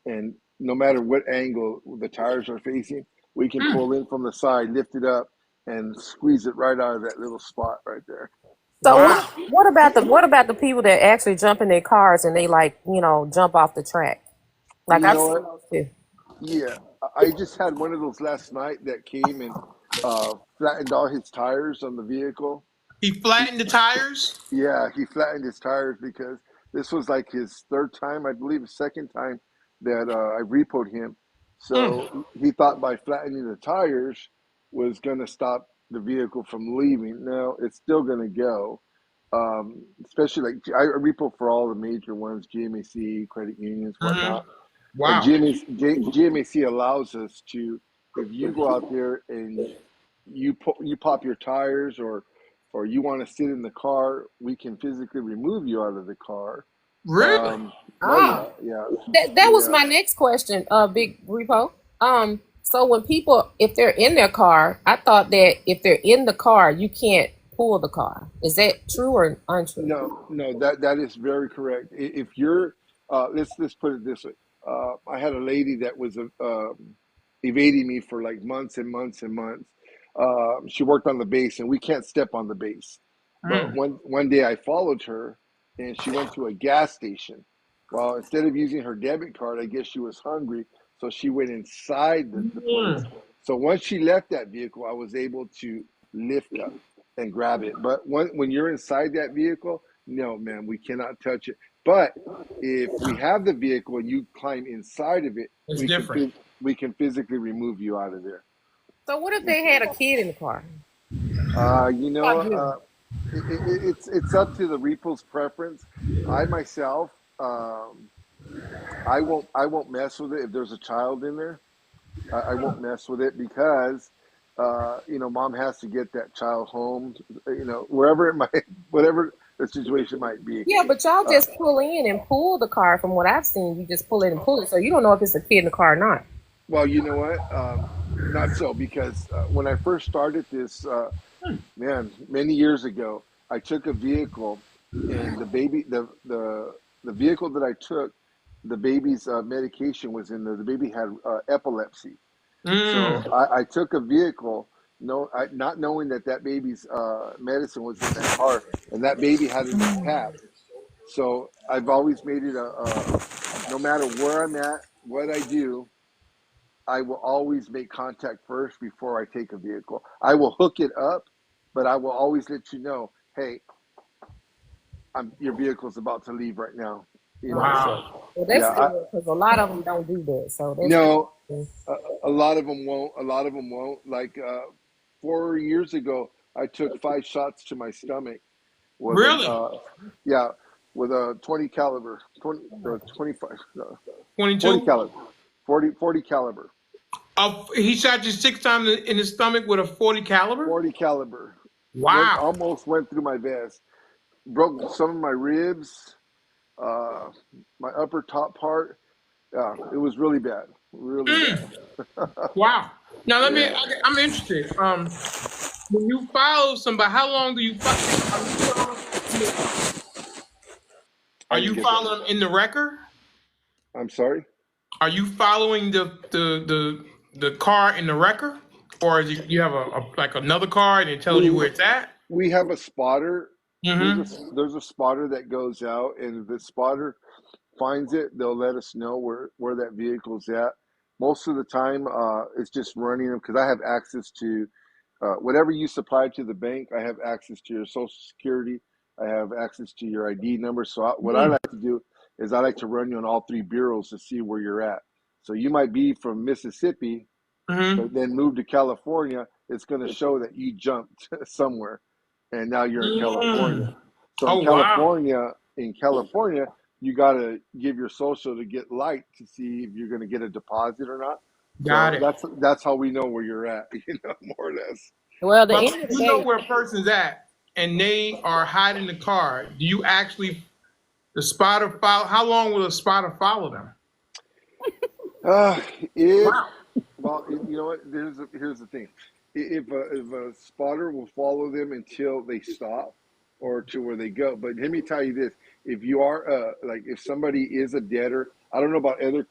S9: and no matter what angle the tires are facing, we can pull in from the side, lift it up, and squeeze it right out of that little spot right there.
S7: So what about the people that actually jump in their cars and they like, you know, jump off the track? Like I've seen those too.
S9: Yeah, I just had one of those last night that came and flattened all his tires on the vehicle.
S2: He flattened the tires.
S9: Yeah, he flattened his tires because this was like his third time, I believe, his second time that I repoed him. So he thought by flattening the tires was going to stop the vehicle from leaving. No, it's still going to go. Especially like I repo for all the major ones, GMAC, credit unions, whatnot. And
S2: Wow.
S9: GMAC allows us to, if you go out there and you pop your tires or you want to sit in the car, we can physically remove you out of the car.
S2: Really?
S9: Yeah.
S7: That was my next question, Big Repo. So when people, if they're in their car, I thought that if they're in the car, you can't pull the car. Is that true or untrue?
S9: No, that is very correct. If you're, let's put it this way. I had a lady that was evading me for like months and months and months. She worked on the base, and we can't step on the base. But one day I followed her, and she went to a gas station. Well, instead of using her debit card, I guess she was hungry, so she went inside the place. So once she left that vehicle, I was able to lift up and grab it. But when you're inside that vehicle, no, man, we cannot touch it. But if we have the vehicle and you climb inside of it,
S2: It's different.
S9: we can physically remove you out of there.
S7: So what if they had a kid in the car?
S9: It's up to the repo's preference. I myself, I won't mess with it if there's a child in there. I won't mess with it because mom has to get that child home, wherever it might, whatever the situation might be.
S7: Yeah, but y'all just pull in and pull the car. From what I've seen, you just pull in and pull it, so you don't know if it's a kid in the car or not.
S9: Well, you know what? Not so, because when I first started this, many years ago, I took a vehicle, and the vehicle that I took, the baby's medication was in there. The baby had epilepsy. So I took a vehicle, not knowing that baby's medicine was in that car, and that baby had an attack. So I've always made it no matter where I'm at, what I do, I will always make contact first before I take a vehicle. I will hook it up, but I will always let you know, hey, your vehicle's about to leave right now.
S7: Wow. Well, that's good, because a lot of them don't do that. So
S9: a lot of them won't. A lot of them won't. Like 4 years ago, I took 5 shots to my stomach.
S2: Really?
S9: With a 20 caliber, 25,
S2: 22
S9: caliber, 40 caliber.
S2: He shot you 6 times in the stomach with a 40 caliber?
S9: 40 caliber.
S2: Wow.
S9: Almost went through my vest. Broke some of my ribs, my upper top part. It was really bad. Really bad.
S2: Wow. Now I'm interested. When you follow somebody, how long do you follow? Are you following them in the record?
S9: I'm sorry?
S2: Are you following the car in the record? Or you have like another car and it tells you where it's at?
S9: We have a spotter. There's a spotter that goes out, and if the spotter finds it, they'll let us know where that vehicle's at. Most of the time, it's just running them, because I have access to whatever you supply to the bank. I have access to your Social Security. I have access to your ID number. So what I like to do is I like to run you on all 3 bureaus to see where you're at. So you might be from Mississippi, but then move to California. It's going to show that you jumped somewhere, and now you're in California. So in California, you got to give your social to get light to see if you're going to get a deposit or not.
S2: Got it.
S9: That's how we know where you're at, more or less.
S7: Well,
S2: you know where a person's at, and they are hiding the car. Do you actually, the spotter follow? How long will a spotter follow them?
S9: Well, you know what? Here's the thing. If a spotter will follow them until they stop or to where they go. But let me tell you this: if you are if somebody is a debtor, I don't know about other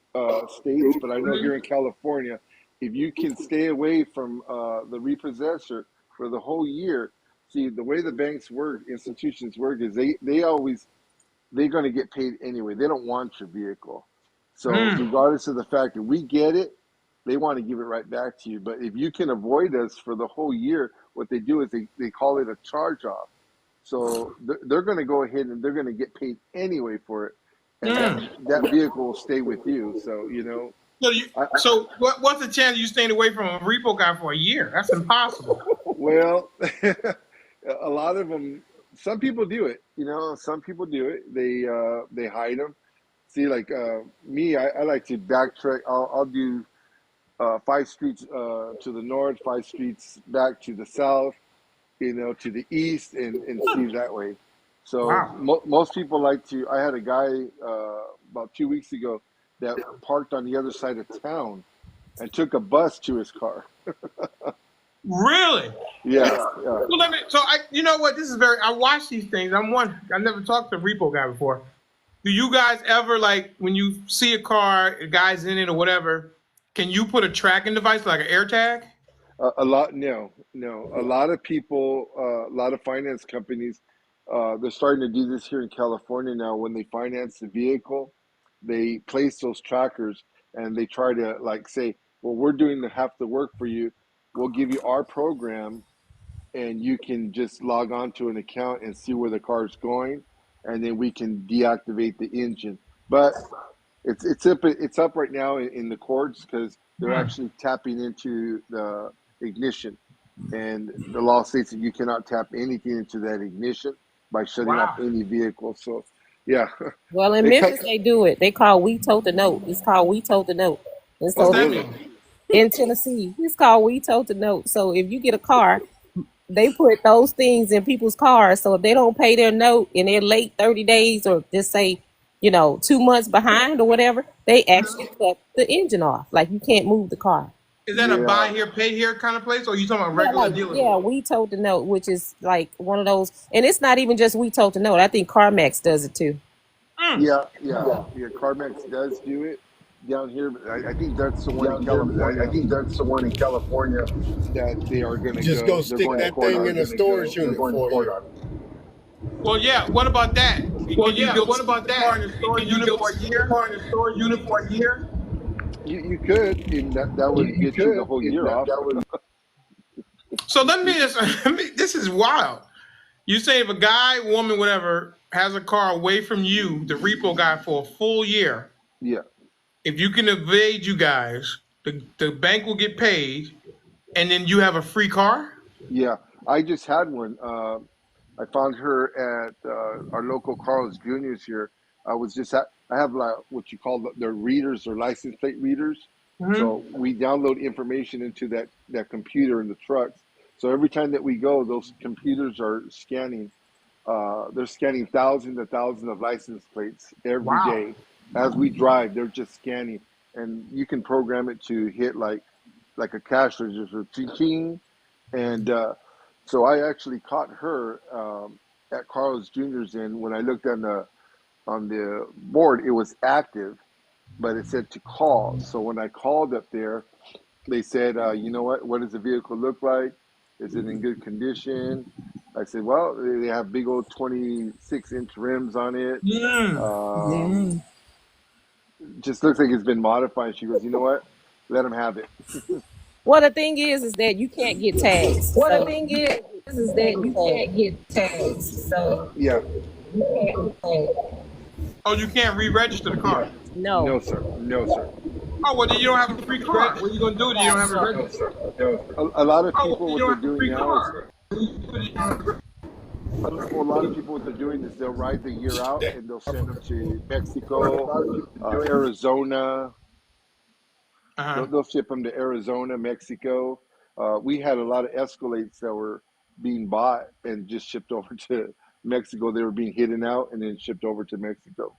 S9: states, but I know here in California, if you can stay away from the repossessor for the whole year. See, the way the banks work, institutions work, is they're going to get paid anyway. They don't want your vehicle. So regardless of the fact that we get it, they want to give it right back to you. But if you can avoid us for the whole year, what they do is they call it a charge off. So they're going to go ahead and they're going to get paid anyway for it, and that vehicle will stay with you. So
S2: So what's the chance of you staying away from a repo guy for a year? That's impossible.
S9: well, a lot of them. Some people do it. Some people do it. They hide them. See, like me, I like to backtrack. I'll do 5 streets to the north, 5 streets back to the south, to the east, and see that way. So
S2: Wow.
S9: most people like to. I had a guy about 2 weeks ago that parked on the other side of town and took a bus to his car.
S2: Really?
S9: Yeah.
S2: Well, you know what? This is I watch these things. I never talked to a repo guy before. Do you guys ever, like, when you see a car, a guy's in it or whatever, can you put a tracking device like an AirTag?
S9: A lot, no. A lot of people, a lot of finance companies, they're starting to do this here in California now. When they finance the vehicle, they place those trackers and they try to like say, well, we're doing half the work for you. We'll give you our program and you can just log on to an account and see where the car's going, and then we can deactivate the engine. But it's up right now in the courts because they're actually tapping into the ignition, and the law states that you cannot tap anything into that ignition by shutting off any vehicle. So, yeah.
S7: Well, in Memphis, they do it. They call We Tote the Note. It's called We Tote the Note. And so in Tennessee, it's called We Tote the Note. So if you get a car, they put those things in people's cars. So if they don't pay their note and they're late 30 days or just say, 2 months behind or whatever, they actually cut the engine off. Like you can't move the car.
S2: Is that a buy here, pay here kind of place, or are you talking about regular dealers?
S7: Yeah, We Tote the Note, which is like one of those, and it's not even just We Tote the Note. I think CarMax does it too.
S9: Yeah. CarMax does do it down here, but I think that's the one in California. That they are going to
S19: just go stick that thing in a storage unit for you.
S2: Well, yeah. What about that? What about that? Car in the storage unit for a year.
S9: You could, and that would get you the whole year off.
S2: So let me this is wild. You say if a guy, woman, whatever, has a car away from you, the repo guy, for a full year.
S9: Yeah.
S2: If you can evade you guys, the bank will get paid, and then you have a free car?
S9: Yeah. I just had one. I found her at our local Carl's Jr.'s here. I have like what you call their readers or license plate readers. Mm-hmm. So we download information into that computer in the trucks. So every time that we go, those computers are scanning. They're scanning thousands and thousands of license plates every day. As we drive, they're just scanning, and you can program it to hit like a cash register, ching, and so I actually caught her at Carl's Jr.'s, and when I looked on the board, it was active, but it said to call. So when I called up there, they said, you know what does the vehicle look like? Is it in good condition? I said, well, they have big old 26-inch rims on it. Just looks like it's been modified. She goes, you know what? Let them have it.
S7: Well, the thing is that you can't get tags.
S2: Well,
S7: so.
S2: the thing is that you can't get tags. So
S9: yeah.
S2: Oh, you can't re-register the car?
S7: No.
S9: No, sir.
S2: Oh, well, then you don't have a free car. What are you going to do if you don't have a register?
S9: A lot of people, what they're doing now is... A lot of people, what they're doing is they'll ride the year out and they'll send them to Mexico, Arizona. They'll ship them to Arizona, Mexico. We had a lot of Escalades that were being bought and just shipped over to Mexico. They were being hidden out and then shipped over to Mexico.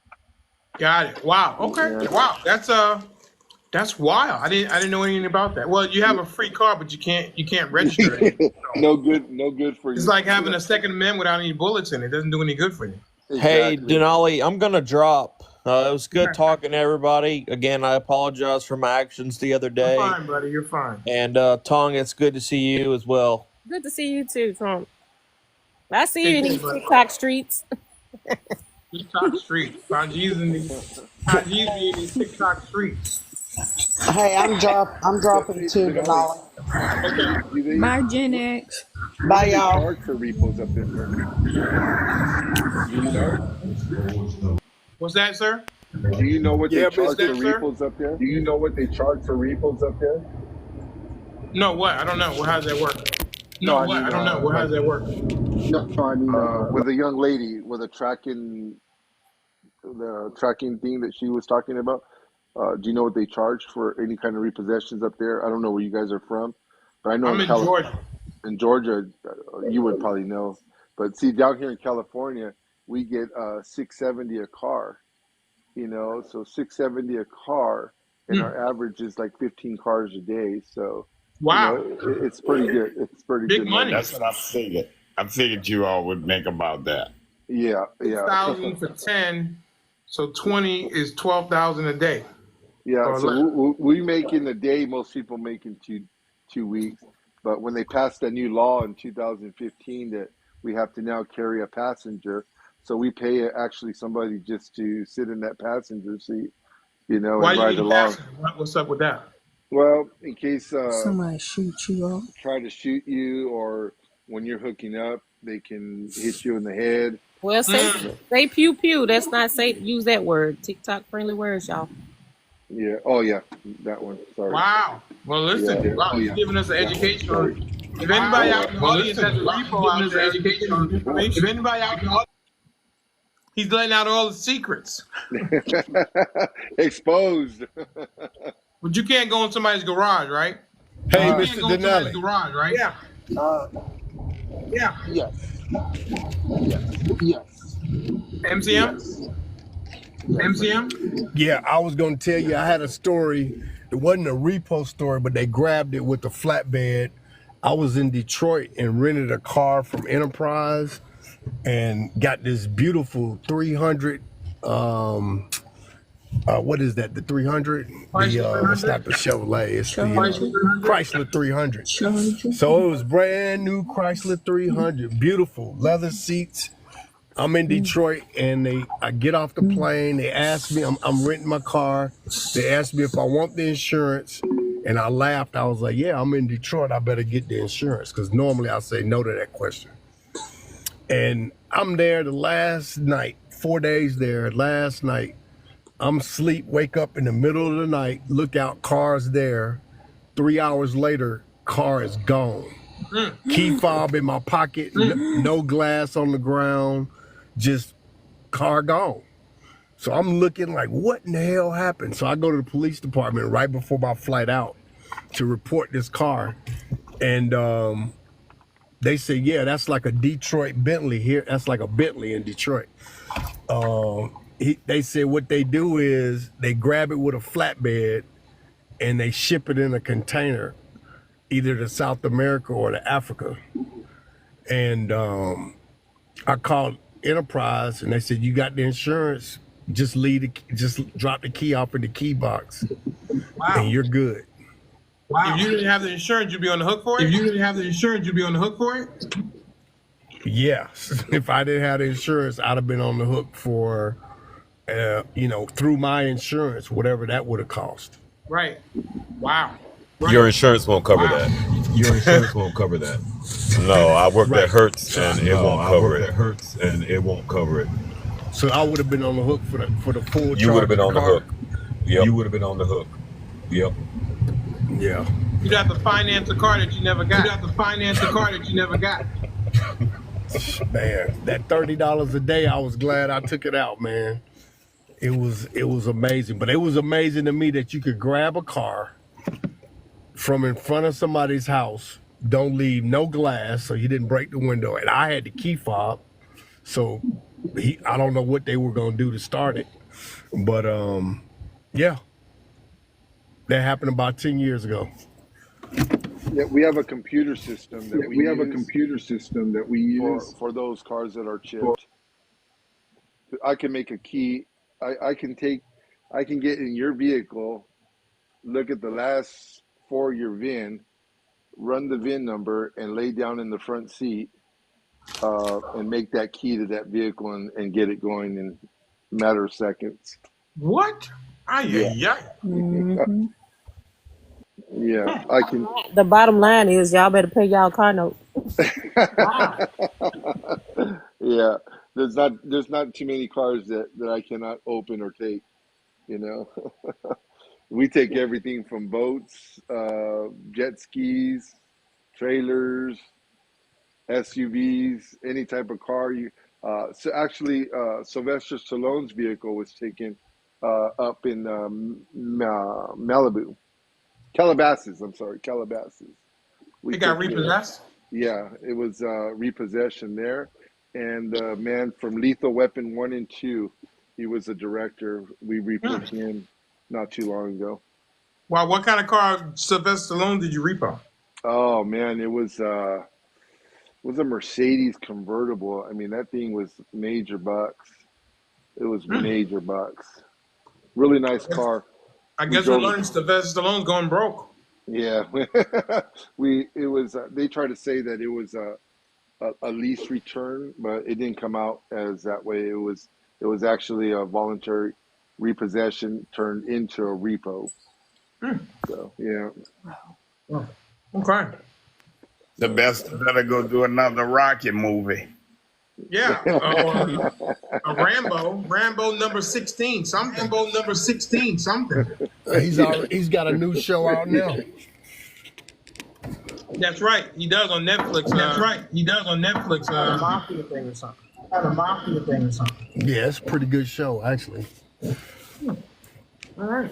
S2: Got it. Wow. Okay. Yeah. Wow. That's wild. I didn't know anything about that. Well, you have a free car, but you can't register it.
S9: No good for you.
S2: It's like having a Second Amendment without any bullets in it. It doesn't do any good for you.
S3: Exactly. Hey, Denali, I'm gonna drop. It was good talking to everybody. Again, I apologize for my actions the other day.
S2: You're fine, buddy. You're fine.
S3: And Tong, it's good to see you as well.
S7: Good to see you too, Trump. I see you in these TikTok streets.
S2: TikTok streets. Found Jesus in these TikTok streets.
S18: Hey, I'm
S9: So,
S18: dropping
S9: hey,
S18: too,
S9: Denali,
S18: Denali.
S9: do they?
S5: Bye, Gen
S9: What
S5: X.
S9: what
S18: Bye,
S9: do they
S18: y'all.
S9: charge for repos up there? Do you know?
S2: What's that, sir?
S9: Do you know what they
S19: Yeah,
S2: What's
S9: charge
S19: Mister.
S2: that,
S9: for
S2: sir?
S9: repos up there?
S19: Do you know what they charge for repos up there?
S2: No, what? I don't know. Well, how does that work?
S9: No, I
S2: I
S9: mean,
S2: don't know. Well, how
S9: like
S2: does that work?
S19: No, I mean,
S9: with a young lady with a tracking, the tracking thing that she was talking about. Do you know what they charge for any kind of repossessions up there? I don't know where you guys are from, but I know
S2: I'm in Georgia.
S9: In Georgia, you would probably know. But see, down here in California, we get 670 a car. You know, so 670 a car, and
S2: Hmm.
S9: our average is like 15 cars a day. So, you know,
S2: Wow.
S9: it's pretty good. It's pretty
S2: Big
S9: good
S2: money.
S1: That's
S9: numbers.
S1: what I figured. I figured you all would make about that.
S9: Yeah, yeah.
S2: 6,000 for 10. So 20 is 12,000 a day.
S9: Yeah,
S2: Or
S9: so
S2: less.
S9: we make in a day. Most people make in 2 weeks. But when they passed that new law in 2015 that we have to now carry a passenger, so we pay actually somebody just to sit in that passenger seat, you know,
S2: Why
S9: and
S2: do you
S9: ride
S2: need a
S9: along.
S2: passenger? What's up with that?
S9: Well, in case
S11: Somebody shoot you up.
S9: try to shoot you, or when you're hooking up, they can hit you in the head.
S7: Well,
S9: You know.
S7: say pew pew. That's not safe. Use that word. TikTok friendly words, y'all.
S9: Yeah. Oh, yeah. That one. Sorry.
S2: Wow. Well,
S9: Yeah.
S2: listen. Wow,
S9: Oh,
S2: he's
S9: yeah.
S2: giving us an
S9: That one.
S2: education
S9: Sorry.
S2: on. If anybody
S9: Yeah.
S2: out in the audience has a repo out there, he's giving you information. He's letting out all the secrets.
S9: Exposed.
S2: But you can't go in somebody's garage, right?
S19: hey,
S2: You can't
S19: Mister
S2: go in somebody's
S19: Denali.
S2: garage, right? Yeah.
S16: Uh,
S2: Yeah.
S16: yes, yes,
S2: MCM?
S16: yes,
S2: MCM?
S19: Yeah, I was gonna tell you I had a story. It wasn't a repo story, but they grabbed it with a flatbed. I was in Detroit and rented a car from Enterprise and got this beautiful 300. What is that? The 300? The
S2: Chrysler
S19: it's not
S2: 300?
S19: the Chevrolet. It's the
S2: Chrysler 300?
S19: Chrysler 300. So it was brand new Chrysler 300, beautiful leather seats. I'm in Detroit, and I get off the plane. They ask me, I'm renting my car. They asked me if I want the insurance, and I laughed. I was like, "Yeah, I'm in Detroit. I better get the insurance," because normally I say no to that question. And I'm there the last night, 4 days there. Last night, I'm asleep. Wake up in the middle of the night. Look out, car's there. 3 hours later, car is gone. Key fob in my pocket, no glass on the ground, just car gone. So I'm looking like, what in the hell happened? So I go to the police department right before my flight out to report this car. And they say, yeah, that's like a Detroit Bentley here. That's like a Bentley in Detroit. They said what they do is they grab it with a flatbed and they ship it in a container, either to South America or to Africa. And I called Enterprise and they said, you got the insurance, just drop the key off in the key box and you're good.
S2: Wow. If you didn't have the insurance, you'd be on the hook for it?
S19: Yeah. If I didn't have the insurance, I'd have been on the hook for, through my insurance, whatever that would have cost.
S2: Right. Wow.
S12: Your insurance won't cover that.
S14: Your insurance won't cover that.
S12: No, I worked at Hertz
S19: So
S12: and it won't cover it.
S14: Hurts and it won't cover it.
S19: So I would have been on the hook for the full
S12: You would have
S19: charge
S12: been
S19: of
S12: on the
S19: car.
S12: hook. Yep.
S14: You would have been on the hook. Yep.
S19: Yeah.
S2: You'd have to finance a car that you never got.
S19: Man, that $30 a day, I was glad I took it out, man. It was amazing. But it was amazing to me that you could grab a car from in front of somebody's house, don't leave no glass, so you didn't break the window. And I had the key fob, so I don't know what they were gonna do to start it. But yeah. That happened about 10 years ago.
S9: Yeah, we have a computer system that we use for those cars that are chipped. I can make a key. I can get in your vehicle, look at the last 4 of your VIN, run the VIN number, and lay down in the front seat, and make that key to that vehicle and get it going in a matter of seconds.
S2: What? Yeah.
S4: Mm-hmm.
S9: Yeah, I can.
S7: The bottom line is y'all better pay y'all car note.
S9: Yeah, there's not too many cars that I cannot open or take. You know, we take everything from boats, jet skis, trailers, SUVs, any type of car. So actually, Sylvester Stallone's vehicle was taken up in Malibu, Calabasas. I'm sorry, Calabasas. We
S2: It got
S9: took it.
S2: repossessed.
S9: Yeah, it was repossession there, and the man from Lethal Weapon 1 and 2, he was the director. We repoed him not too long ago.
S2: Wow, what kind of car, Sylvester Stallone, did you repo?
S9: Oh man, it was a Mercedes convertible. I mean, that thing was major bucks. It was major bucks. Really nice car.
S2: I
S9: We
S2: guess we're
S9: drove it.
S2: learning Sylvester Stallone's going broke.
S9: Yeah, it was. They tried to say that it was a lease return, but it didn't come out as that way. It was actually a voluntary repossession turned into a repo. So yeah.
S2: Oh, okay.
S1: The best better go do another Rocky movie.
S2: Yeah. A Rambo number 16, something.
S19: He's got a new show out now.
S2: That's right. He does on Netflix. A mafia thing or something.
S19: Yeah, it's a pretty good show, actually.
S2: All right.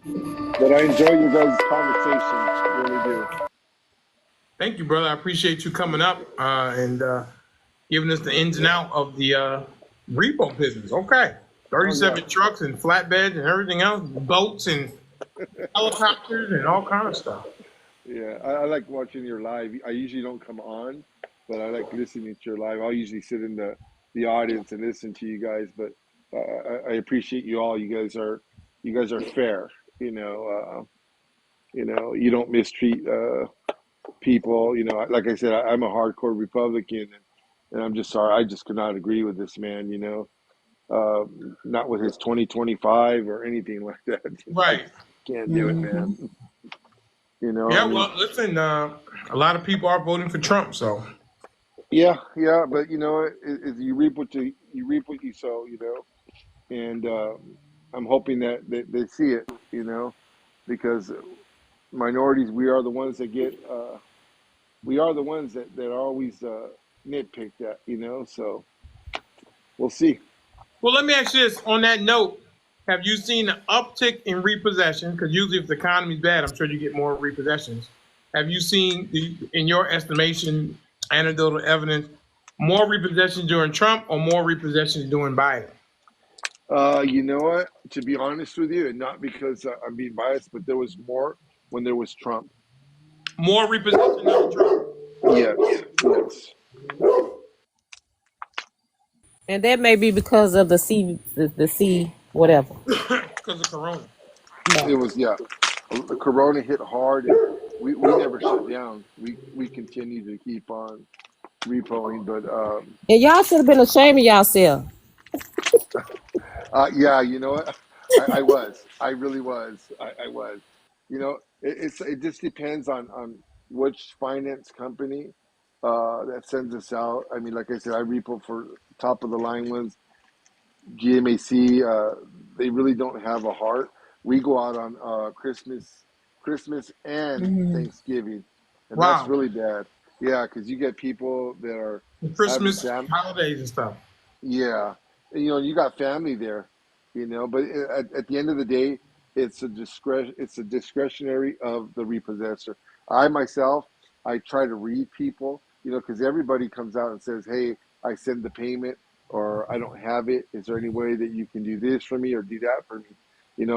S9: But I enjoy you guys' conversation. Really do.
S2: Thank you, brother. I appreciate you coming up and giving us the ins and out of the repo business. Okay. 37 trucks and flatbeds and everything else, boats and helicopters and all kind of stuff.
S9: Yeah, I like watching your live. I usually don't come on, but I like listening to your live. I'll usually sit in the audience and listen to you guys. But I appreciate you all. You guys are fair. You don't mistreat people. Like I said, I'm a hardcore Republican, and I'm just sorry. I just could not agree with this man. Not with his 2025 or anything like that.
S2: Right.
S9: Can't do it, man.
S2: Yeah, well, listen, a lot of people are voting for Trump, so.
S9: Yeah, but you reap what you sow, and I'm hoping that they see it, because minorities, we are the ones that are always nitpicked at, so we'll see.
S2: Well, let me ask you this. On that note, have you seen an uptick in repossession? Because usually if the economy's bad, I'm sure you get more repossessions. Have you seen, in your estimation, anecdotal evidence, more repossessions during Trump or more repossessions during Biden?
S9: You know what? To be honest with you, and not because I'm being biased, but there was more when there was Trump.
S2: More repossession than Trump?
S9: Yes.
S7: And that may be because of the C whatever.
S2: Because of Corona.
S9: It was, the Corona hit hard, and we never shut down. We continue to keep on repoing, but
S7: and y'all should have been ashamed of yourself.
S9: yeah, you know what? I really was. I was. It just depends on which finance company that sends us out. I mean, like I said, I repo for top of the line ones. GMAC, they really don't have a heart. We go out on Christmas and Thanksgiving, and that's really bad. Yeah, because you get people that are
S2: Christmas, holidays and stuff.
S9: Yeah, and, you got family there, But at the end of the day, it's a discretionary of the repossessor. I myself, I try to read people, because everybody comes out and says, "Hey, I send the payment," or "I don't have it. Is there any way that you can do this for me or do that for me?"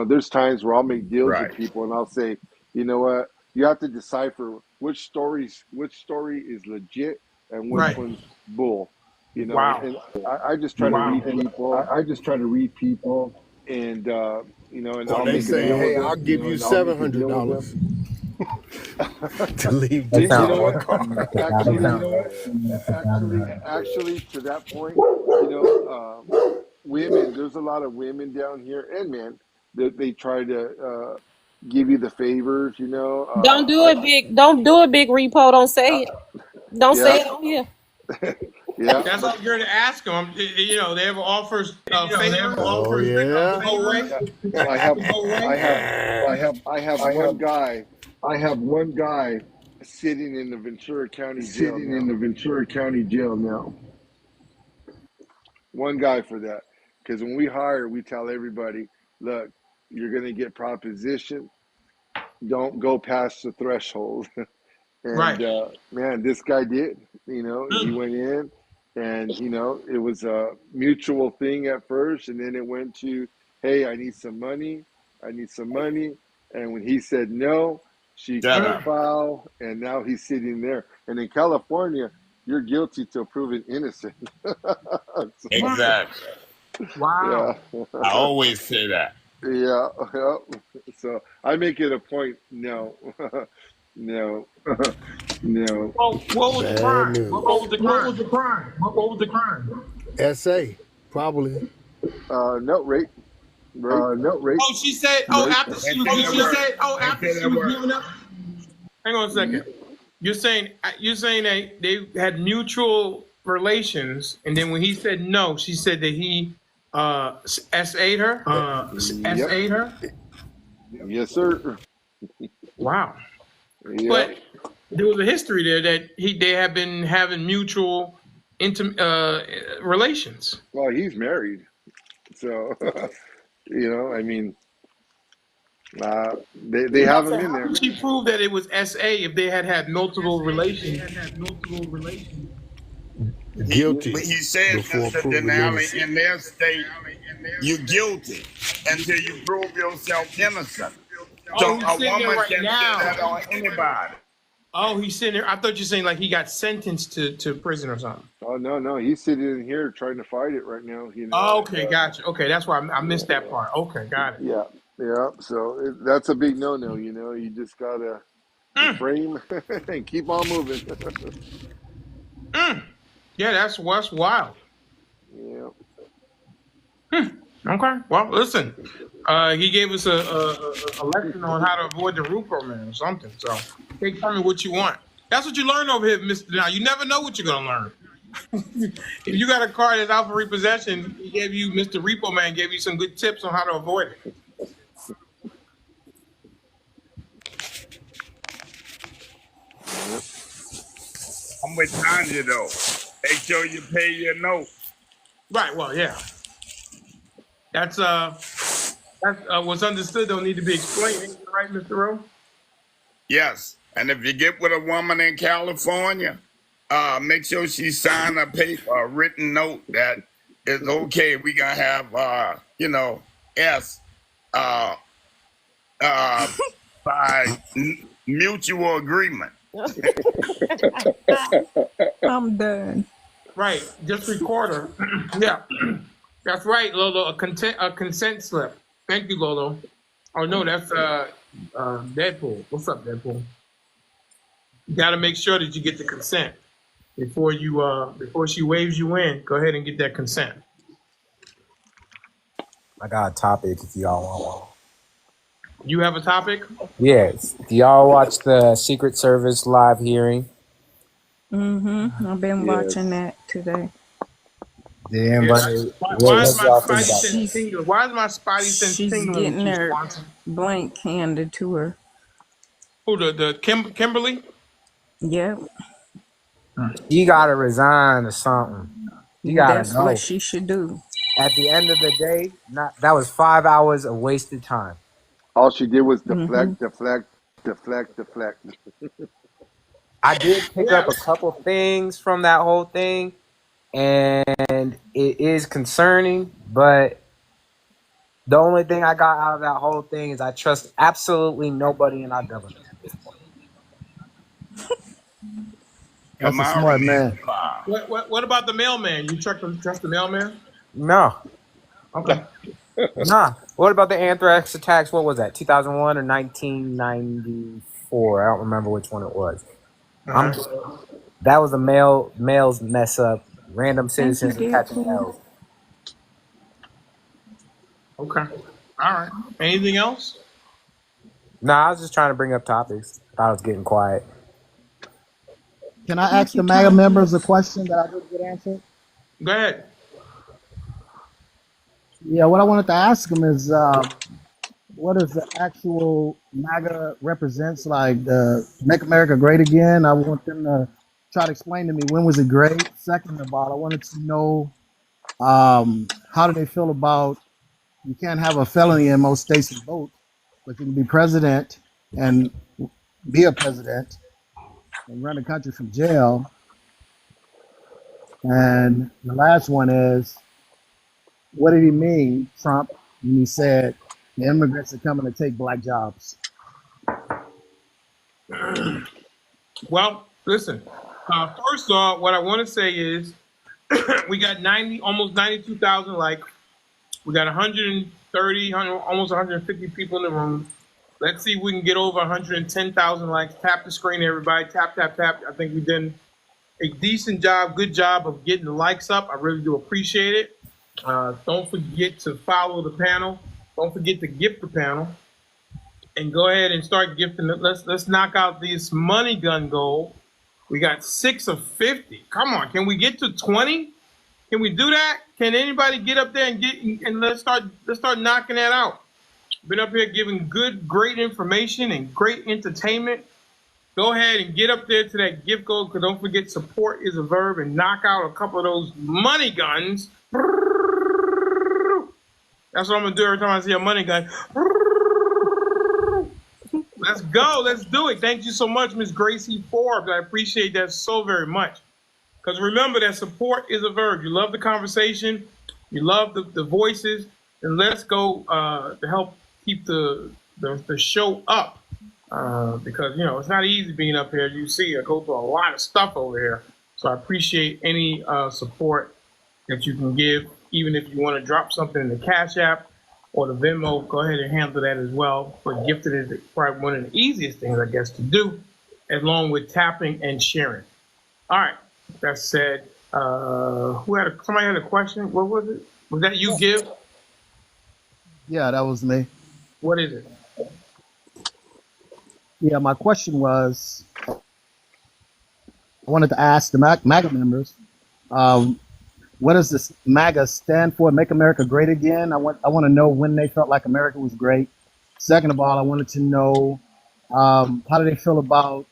S9: There's times where I'll make deals with people and I'll say, "You know what? You have to decipher which story is legit and which one's bull." And I just try to read people. I just try to read people, and and
S19: Or
S9: I'll
S19: they
S9: make
S19: say,
S9: a deal
S19: "Hey,
S9: with
S19: I'll
S9: them.
S19: give you $700 to leave
S9: You
S19: this
S9: know what?
S19: car."
S9: Actually, to that point, women. There's a lot of women down here and men that they try to give you the favors. You know,
S7: Don't do it, big. Don't do it, big repo. Don't say it. Don't say
S9: yeah,
S7: it on here.
S9: yeah,
S2: That's what
S9: but
S2: I'm going to ask them. You know, they ever offer favors
S19: Oh
S2: to
S19: yeah.
S2: go away?
S9: yeah. I have, I have, I have one guy sitting in the Ventura County jail now. One guy for that. Because when we hire, we tell everybody, look, you're going to get proposition. Don't go past the threshold.
S2: Right.
S9: And man, this guy did. You know, he went in, and you know, it was a mutual thing at first, and then it went to, hey, I need some money. I need some money. And when he said no, she
S1: Shut
S9: cut
S1: up.
S9: foul, and now he's sitting there. And in California, you're guilty till proven innocent. So,
S1: Exactly.
S9: yeah.
S2: Wow.
S1: I always say that.
S9: Yeah, yeah. So I make it a point. No, no, no.
S2: Well, what was the
S19: Bad
S2: crime?
S19: news.
S2: What was the crime? What was the crime?
S19: SA probably.
S9: No, rape, rape,
S2: Oh, she said. Oh,
S9: rape.
S2: after
S1: Ain't say that word. Ain't
S2: after
S1: say
S2: she
S1: that
S2: was
S1: word.
S2: giving up. Hang on a second. You're saying that they had mutual relations, and then when he said no, she said that he SA'd her.
S9: Yep.
S2: SA'd her.
S9: Yes, sir.
S2: Wow.
S9: Yep.
S2: But there was a history there that they have been having mutual relations.
S9: Well, he's married, so you know. I mean, they have him in
S2: How
S9: there.
S2: did she prove that it was SA if they had multiple relations?
S19: Guilty
S1: But he said,
S19: before
S1: Mr.
S19: proven
S1: Denali,
S19: innocent.
S1: in their state, you're guilty until you prove yourself innocent.
S2: Oh,
S1: So
S2: he's
S1: a
S2: sitting there
S1: woman
S2: right
S1: can say
S2: now.
S1: that on anybody.
S2: Oh, he's sitting there. I thought you were saying like he got sentenced to prison or something.
S9: Oh no, he's sitting in here trying to fight it right now. You know.
S2: Oh,
S9: And,
S2: okay, gotcha. Okay, that's why I missed that part. Okay, got it.
S9: yeah, yeah. So that's a big no-no. You know, you just gotta refrain and keep on moving.
S2: Yeah, that's what's wild.
S9: Yeah.
S2: Okay, well, listen, he gave us a lesson on how to avoid the Ruco man or something. So, hey, tell me what you want. That's what you learn over here, Mr. Now, you never know what you're gonna learn. If you got a car that's out for repossession, he gave you Mr. Repo Man gave you some good tips on how to avoid it.
S1: I'm with Tanya though. Make sure you pay your note.
S2: Right. Well, yeah. That's what's understood don't need to be explained, right, Mr. Rowe?
S1: Yes. And if you get with a woman in California, make sure she sign a paper, a written note that is okay. We gonna have S by mutual agreement.
S5: I'm done.
S2: Right. Just record her. Yeah. That's right, Lolo. A consent slip. Thank you, Lolo. Oh no, that's Deadpool. What's up, Deadpool? You got to make sure that you get the consent before she waves you in. Go ahead and get that consent.
S13: I got a topic if y'all want one.
S2: You have a topic?
S13: Yes. Do y'all watch the Secret Service live hearing?
S5: I've been watching that today.
S13: Did anybody,
S2: Why is my
S13: y'all
S2: spidey
S13: think about
S2: sense tingling? Why is my spidey sense
S5: She's
S2: tingling?
S5: getting her blank handed to her.
S2: Who, the Kimberly?
S5: Yep.
S13: You gotta resign or something. You gotta
S5: That's
S13: go.
S5: what she should do.
S13: At the end of the day, that was 5 hours of wasted time.
S9: All she did was deflect.
S13: I did pick up a couple things from that whole thing, and it is concerning, but the only thing I got out of that whole thing is I trust absolutely nobody in our government at this point.
S19: That's a smart man.
S2: What about the mailman? You trust the mailman?
S13: No.
S2: Okay.
S13: Nah. What about the anthrax attacks? What was that? 2001 or 1994? I don't remember which one it was. That was a mail's mess up. Random citizens catching L's.
S2: Okay. All right. Anything else?
S13: No, I was just trying to bring up topics. I was getting quiet.
S15: Can I ask
S5: Matthew
S15: the MAGA
S5: Todd,
S15: members a
S5: please.
S15: question that I didn't get answered?
S2: Go ahead.
S15: Yeah, what I wanted to ask them is, what does the actual MAGA represents? Like, Make America Great Again. I want them to try to explain to me when was it great. Second of all, I wanted to know how do they feel about you can't have a felony in most states and vote, but you can be president and be a president and run the country from jail. And the last one is, what did he mean, Trump, when he said the immigrants are coming to take black jobs?
S2: Well, listen. First off, what I want to say is we got almost 92,000 likes. We got 130, almost 150 people in the room. Let's see if we can get over 110,000 likes. Tap the screen, everybody. Tap, tap, tap. I think we did a decent job, good job of getting the likes up. I really do appreciate it. Don't forget to follow the panel. Don't forget to gift the panel. And go ahead and start gifting it. Let's knock out this money gun goal. We got 6 of 50. Come on, can we get to 20? Can we do that? Can anybody get up there and let's start knocking that out? Been up here giving great information and great entertainment. Go ahead and get up there to that gift goal, because don't forget, support is a verb, and knock out a couple of those money guns. That's what I'm gonna do every time I see a money gun. Let's go. Let's do it. Thank you so much, Miss Gracie Forbes. I appreciate that so very much. Because remember that support is a verb. You love the conversation. You love the voices. And let's go to help keep the show up. Because, it's not easy being up here. You see, I go through a lot of stuff over here. So I appreciate any support that you can give. Even if you want to drop something in the Cash App or the Venmo, go ahead and handle that as well. But gifting is probably one of the easiest things, I guess, to do, along with tapping and sharing. All right. That said, somebody had a question? What was it? Was that you, Give?
S15: Yeah, that was me.
S2: What is it?
S15: Yeah, my question was, I wanted to ask the MAGA members, what does this MAGA stand for? Make America Great Again. I want to know when they felt like America was great. Second of all, I wanted to know how do they feel about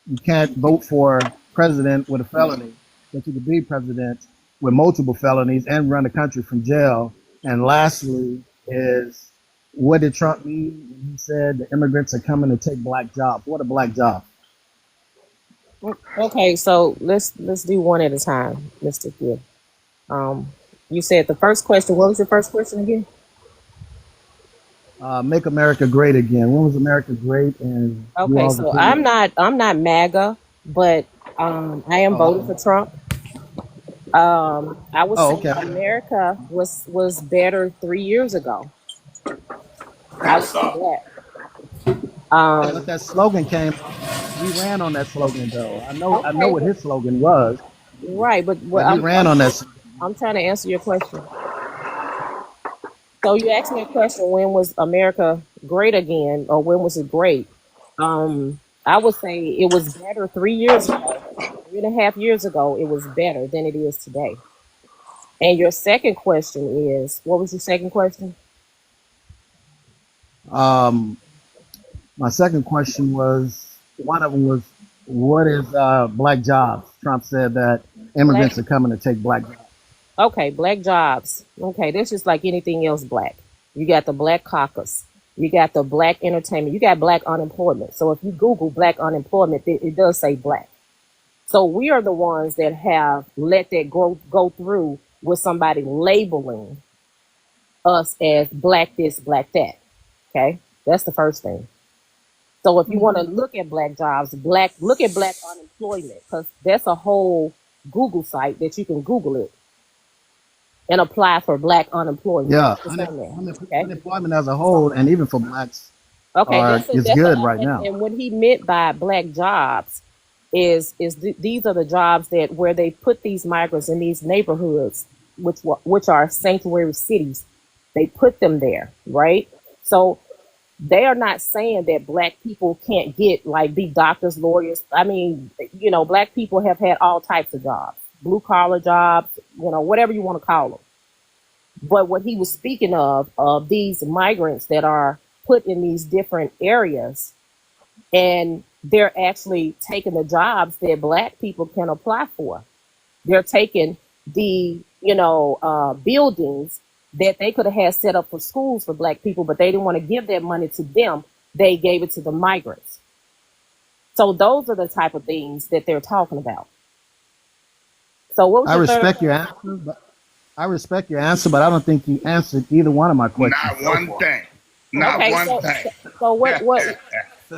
S15: you can't vote for president with a felony, but you could be president with multiple felonies and run the country from jail. And lastly is, what did Trump mean when he said the immigrants are coming to take black jobs? What are black jobs?
S7: Okay, so let's do one at a time, Mr. Gibb. You said the first question. What was your first question again?
S15: Make America Great Again. When was America great? And
S7: okay, so I'm not MAGA, but I am voting for Trump. I would say America was better 3 years ago. I would say that.
S15: But that slogan came. We ran on that slogan, though. I know what his slogan was.
S7: Right, but
S15: he ran on that.
S7: I'm trying to answer your question. So you asked me a question: when was America great again, or when was it great? I would say it was better 3 years ago, 3.5 years ago. It was better than it is today. And your second question is, what was your second question?
S15: My second question was, one of them was, what is black jobs? Trump said that immigrants are coming to take black jobs.
S7: Okay, black jobs. Okay, that's just like anything else black. You got the black caucus. You got the black entertainment. You got black unemployment. So if you Google black unemployment, it does say black. So we are the ones that have let that go through with somebody labeling us as black this, black that. Okay, that's the first thing. So if you want to look at black jobs, look at black unemployment, because that's a whole Google site that you can Google it and apply for black unemployment.
S15: Yeah, unemployment as a whole, and even for blacks, it's good right now.
S7: And what he meant by black jobs is these are the jobs that where they put these migrants in these neighborhoods, which are sanctuary cities, They put them there, right? So they are not saying that black people can't get like be doctors, lawyers. I mean, black people have had all types of jobs, blue collar jobs, whatever you want to call them. But what he was speaking of these migrants that are put in these different areas, and they're actually taking the jobs that black people can apply for. They're taking the, buildings that they could have had set up for schools for black people, but they didn't want to give that money to them. They gave it to the migrants. So those are the type of things that they're talking about. So what was
S15: I
S7: your
S15: respect
S7: third
S15: your answer, but I don't think you answered either one of my questions.
S1: Not one thing. Not
S7: Okay,
S1: one
S7: so
S1: thing.
S7: so what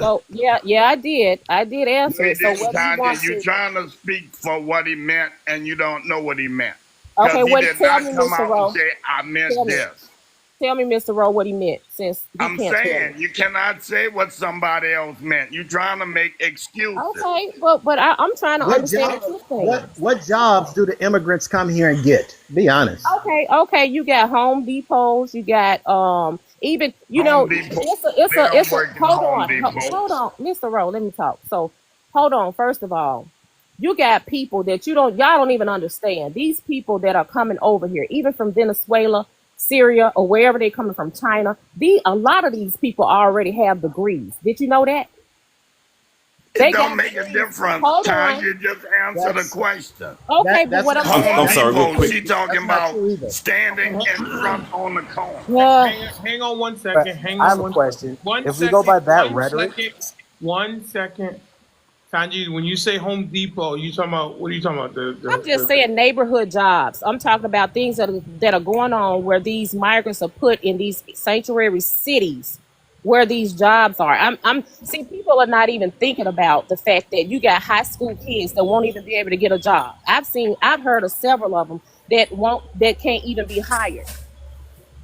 S7: so yeah, I did answer it. So what do you
S1: Tanya,
S7: want
S1: you
S7: to
S1: trying to speak for what he meant, and you don't know what he meant.
S7: Okay,
S1: Because he
S7: what
S1: did
S7: tell
S1: not
S7: me,
S1: come
S7: Mr.
S1: out and
S7: Rowe.
S1: say, I meant
S7: Tell me.
S1: this.
S7: Tell me, Mr. Rowe, what he meant, since he
S1: I'm
S7: can't tell me.
S1: saying you cannot say what somebody else meant. You're trying to make excuses.
S7: Okay, but I'm trying to
S15: What
S7: understand
S15: job?
S7: what you're saying.
S15: What jobs do the immigrants come here and get? Be honest.
S7: Okay, you got Home Depots, you got even
S1: Home Depot. They don't
S7: it's a
S1: work in
S7: hold
S1: Home
S7: on,
S1: Depot.
S7: hold on, Mr. Rowe, let me talk. So hold on, first of all, you got people that y'all don't even understand. These people that are coming over here, even from Venezuela, Syria, or wherever they're coming from, China, a lot of these people already have degrees. Did you know that?
S1: It don't make a difference.
S7: Hold
S1: Tanya,
S7: on.
S1: you just answer the question.
S7: Okay, but what I'm
S12: I'm sorry, real quick.
S1: She talking about standing in front on the corner.
S2: Hang on 1 second. Hang
S13: I
S2: on
S13: have a
S2: one
S13: question.
S2: One
S13: If we go by
S2: second,
S13: that
S2: 1
S13: rhetoric,
S2: second, 1 second. Tanji, when you say Home Depot, you talking about what are you talking about?
S7: I'm just saying neighborhood jobs. I'm talking about things that are going on where these migrants are put in these sanctuary cities where these jobs are. I'm see, people are not even thinking about the fact that you got high school kids that won't even be able to get a job. I've heard of several of them that can't even be hired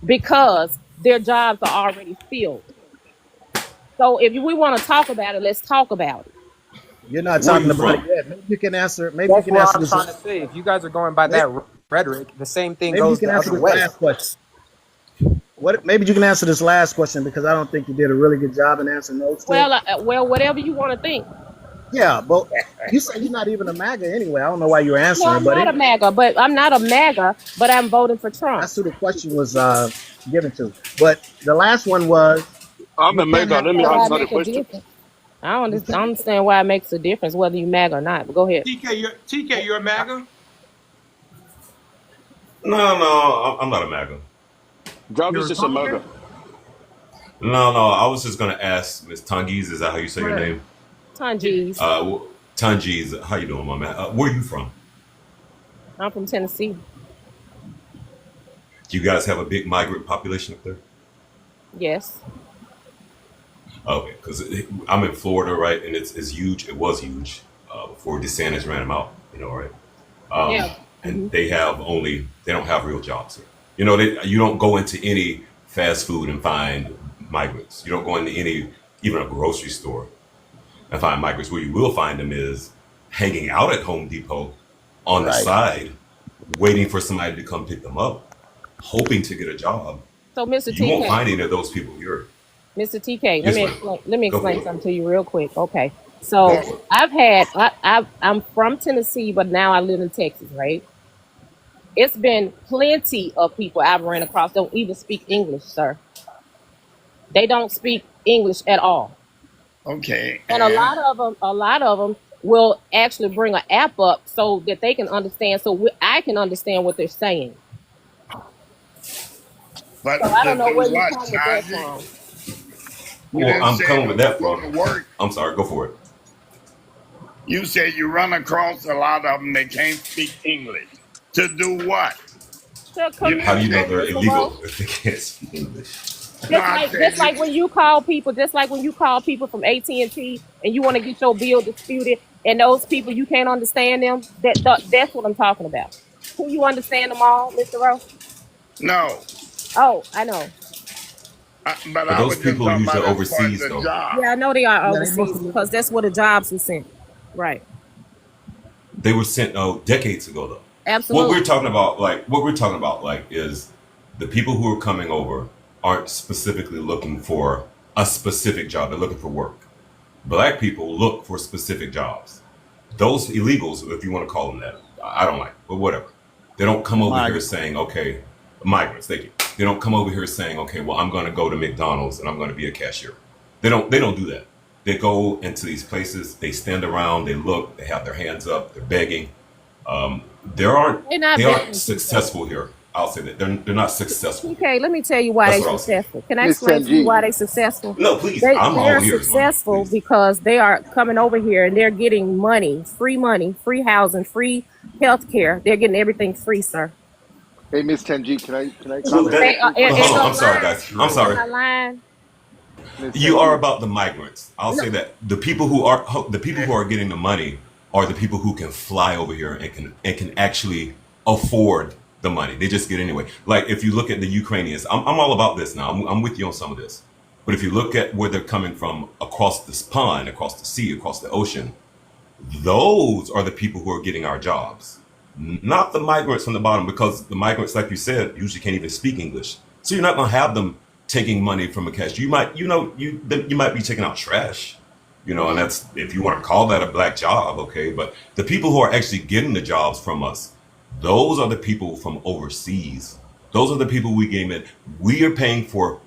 S7: because their jobs are already filled. So if we want to talk about it, let's talk about it.
S15: You're not
S12: Where are
S15: talking
S12: you
S15: about it
S12: from?
S15: yet. Maybe you can answer. Maybe you
S13: that's
S15: can
S13: what
S15: answer
S13: I'm
S15: this.
S13: trying to say. If you guys are going by that rhetoric, the same thing
S15: Maybe you
S13: goes
S15: can
S13: the
S15: answer
S13: other
S15: this
S13: way.
S15: last question. Maybe you can answer this last question because I don't think you did a really good job in answering those two.
S7: Well, whatever you want to think.
S15: Yeah, but you say you're not even a MAGA anyway. I don't know why you're
S7: No,
S15: answering,
S7: I'm
S15: but
S7: not a
S15: anyway,
S7: MAGA, but I'm voting for Trump.
S15: that's who the question was given to. But the last one was,
S17: I'm
S15: you
S17: a
S15: can't
S17: mega.
S15: have
S17: Let me
S7: Why it
S17: answer the
S7: make a
S17: question.
S7: difference? I don't understand why it makes a difference whether you MAGA or not. But go ahead.
S2: TK, you're a MAGA?
S12: No, I'm not a MAGA.
S17: Jarvis
S2: You're a
S17: is a mega.
S2: Republican?
S12: No, I was just gonna ask Miss Tungies. Is that how you say your
S2: Right.
S12: name?
S7: Tanjeez.
S12: Tungies. How you doing, my man? Where you from?
S7: I'm from Tennessee.
S12: Do you guys have a big migrant population up there?
S7: Yes.
S12: Okay, because I'm in Florida, right, and it's huge. It was huge before DeSantis ran them out. Right?
S7: Yeah.
S12: And they don't have real jobs here. You don't go into any fast food and find migrants. You don't go into even a grocery store and find migrants. Where you will find them is hanging out at Home Depot on the side, waiting for somebody to come pick them up, hoping to get a job.
S7: So, Mr.
S12: You won't find
S7: TK,
S12: any of those people here.
S7: Mr. TK,
S12: Yes, ma'am.
S7: let me
S12: Go for
S7: explain
S12: it.
S7: something to you real quick. Okay.
S12: Go
S7: So
S12: for it.
S7: I'm from Tennessee, but now I live in Texas, right? It's been plenty of people I've ran across don't even speak English, sir. They don't speak English at all.
S1: Okay.
S7: And a lot of them will actually bring an app up so that they can understand, I can understand what they're saying.
S1: But
S7: So I
S1: to
S7: don't know
S1: do
S7: where you
S1: what,
S7: come with that
S1: Tanya?
S7: from.
S1: You
S12: Well,
S1: didn't
S12: I'm
S1: say
S12: coming with that
S1: go
S12: from.
S1: to work.
S12: I'm sorry. Go for it.
S1: You say you run across a lot of them that can't speak English. To do what?
S7: To
S1: You
S12: How do
S1: didn't
S12: you know
S1: say.
S12: they're
S7: communicate, Mr. Rowe.
S12: illegal if they can't speak English?
S1: No, I said
S7: Just like when you call people, from AT&T and you want to get your bill disputed, and those people you can't understand them. That's what I'm talking about. Can you understand them all, Mr. Rowe?
S1: no.
S7: Oh, I know.
S1: But
S12: But
S1: I
S12: those
S1: was just
S12: people are
S1: talking
S12: usually
S1: about as far as
S12: overseas,
S1: the
S12: though.
S1: job.
S7: Yeah, I know they are
S15: yeah, they
S7: overseas
S15: mostly.
S7: because that's where the jobs were sent. Right.
S12: They were sent decades ago, though. What
S7: Absolutely.
S12: we're talking about, like, is the people who are coming over aren't specifically looking for a specific job. They're looking for work. Black people look for specific jobs. Those illegals, if you want to call them that, I don't like, but whatever. They don't come over here saying, okay, migrants, thank you. They don't come over here saying, okay, well, I'm going to go to McDonald's and I'm going to be a cashier. They don't do that. They go into these places, they stand around, they look, they have their hands up, they're begging. They aren't successful here. I'll say that they're not successful.
S7: Okay, let me tell you why they're successful. Can I explain to you why they're successful?
S12: No, please.
S7: I'm all ears. They're successful because they are coming over here and they're getting money, free housing, free health care. They're getting everything free, sir.
S9: Hey, Miss Tenji, can I
S12: comment? I'm sorry, guys. I'm sorry. You are about the migrants. I'll say that the people who are getting the money are the people who can fly over here and can actually afford the money. They just get anyway. Like if you look at the Ukrainians, I'm all about this now. I'm with you on some of this. But if you look at where they're coming from across this pond, across the sea, across the ocean, those are the people who are getting our jobs. Not the migrants from the bottom, because the migrants, like you said, usually can't even speak English. So you're not going to have them taking money from a cash. You might be taking out trash, and that's, if you want to call that a black job, okay. But the people who are actually getting the jobs from us, those are the people from overseas. Those are the people we came in. We are paying for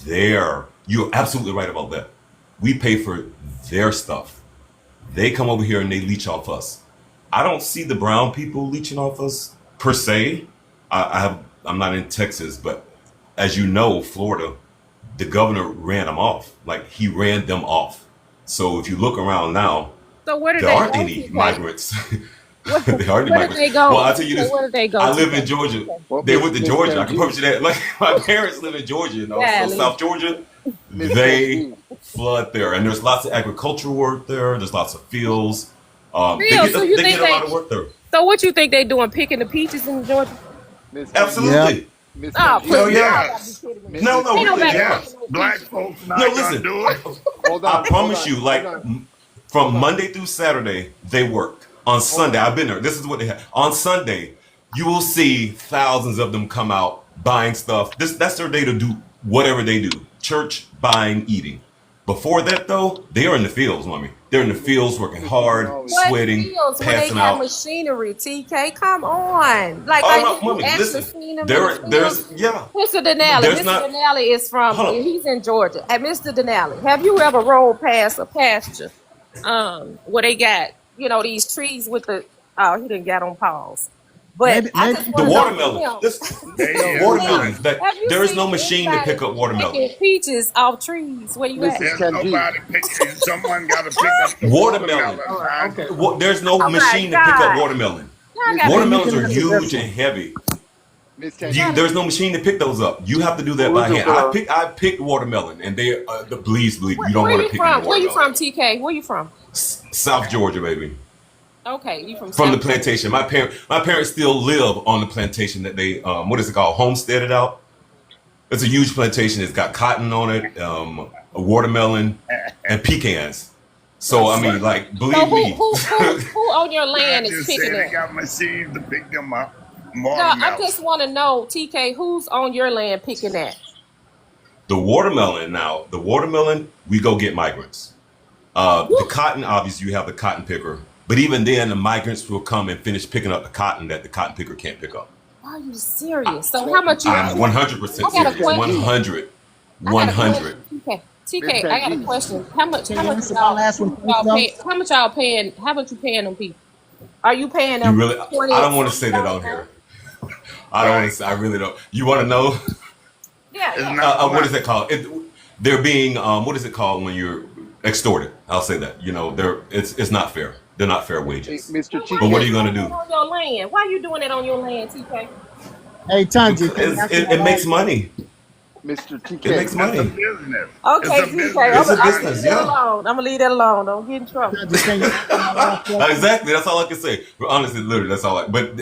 S12: you're absolutely right about that. We pay for their stuff. They come over here and they leech off us. I don't see the brown people leeching off us per se. I'm not in Texas, but as you know, Florida, the governor ran them off. Like he ran them off. So if you look around now,
S7: so where
S12: there aren't any migrants. There aren't any migrants.
S7: They go?
S12: Well, I'll tell you this.
S7: Where did they go?
S12: I live in Georgia. They went to Georgia. I can promise you that. Like my parents live in Georgia, so South Georgia. They flood there, and there's lots of agricultural work there. There's lots of fields. They get a lot of work there.
S7: So what you think they doing? Picking the peaches in Georgia?
S12: Absolutely.
S7: Oh,
S12: please. Yes. No,
S1: yes. Black folks not gonna do it.
S12: I promise you, like from Monday through Saturday, they work. On Sunday, I've been there. This is what they have. On Sunday, you will see thousands of them come out buying stuff. That's their day to do whatever they do. Church, buying, eating. Before that, though, they are in the fields, mommy. They're in the fields working hard, sweating, passing out.
S7: Machinery, TK, come on. Like,
S12: mommy, listen. Mr.
S7: Denali. Mr. Denali is he's in Georgia. And Mr. Denali, have you ever rolled past a pasture where they got, these trees with he didn't get on pause. But
S12: the watermelon. Watermelon. There is no machine to pick up watermelon.
S7: Peaches off trees. Where you at?
S1: There's nobody picking. Someone got to pick up the
S12: watermelon. Okay. There's no machine to pick up watermelon. Watermelons are huge and heavy. There's no machine to pick those up. You have to do that by hand. I picked watermelon, and they please believe you don't want to pick watermelon.
S7: Where you from, TK? Where you from?
S12: South Georgia, baby.
S7: Okay, you
S12: from the plantation. My parents still live on the plantation that they what is it called? Homesteaded out. It's a huge plantation. It's got cotton on it, a watermelon, and pecans. So I mean, like, believe me.
S7: Who on your land is picking it?
S1: They got machines to pick them up.
S7: No, I just want to know, TK, who's on your land picking that?
S12: The watermelon, we go get migrants. The cotton, obviously, you have the cotton picker. But even then, the migrants will come and finish picking up the cotton that the cotton picker can't pick up.
S7: Are you serious? So how much you?
S12: I'm 100% serious. 100.
S7: TK, I got a question. How much y'all paying? How much you paying them people? Are you paying them?
S12: I don't want to say that on here. I really don't. You want to know?
S7: Yeah.
S12: What is it called? They're being what is it called when you're extorted? I'll say that. It's not fair. They're not fair wages.
S9: Hey, Mr. TK.
S12: But what are you gonna do?
S7: On your land. Why are you doing it on your land, TK?
S15: Hey, Tanji,
S12: it makes money.
S9: Mr. TK.
S12: It makes money.
S1: It's a business.
S7: Okay, TK.
S12: It's a business.
S7: I'm gonna leave that alone. Don't get in trouble.
S12: Exactly. That's all I can say. Honestly, literally, that's all. But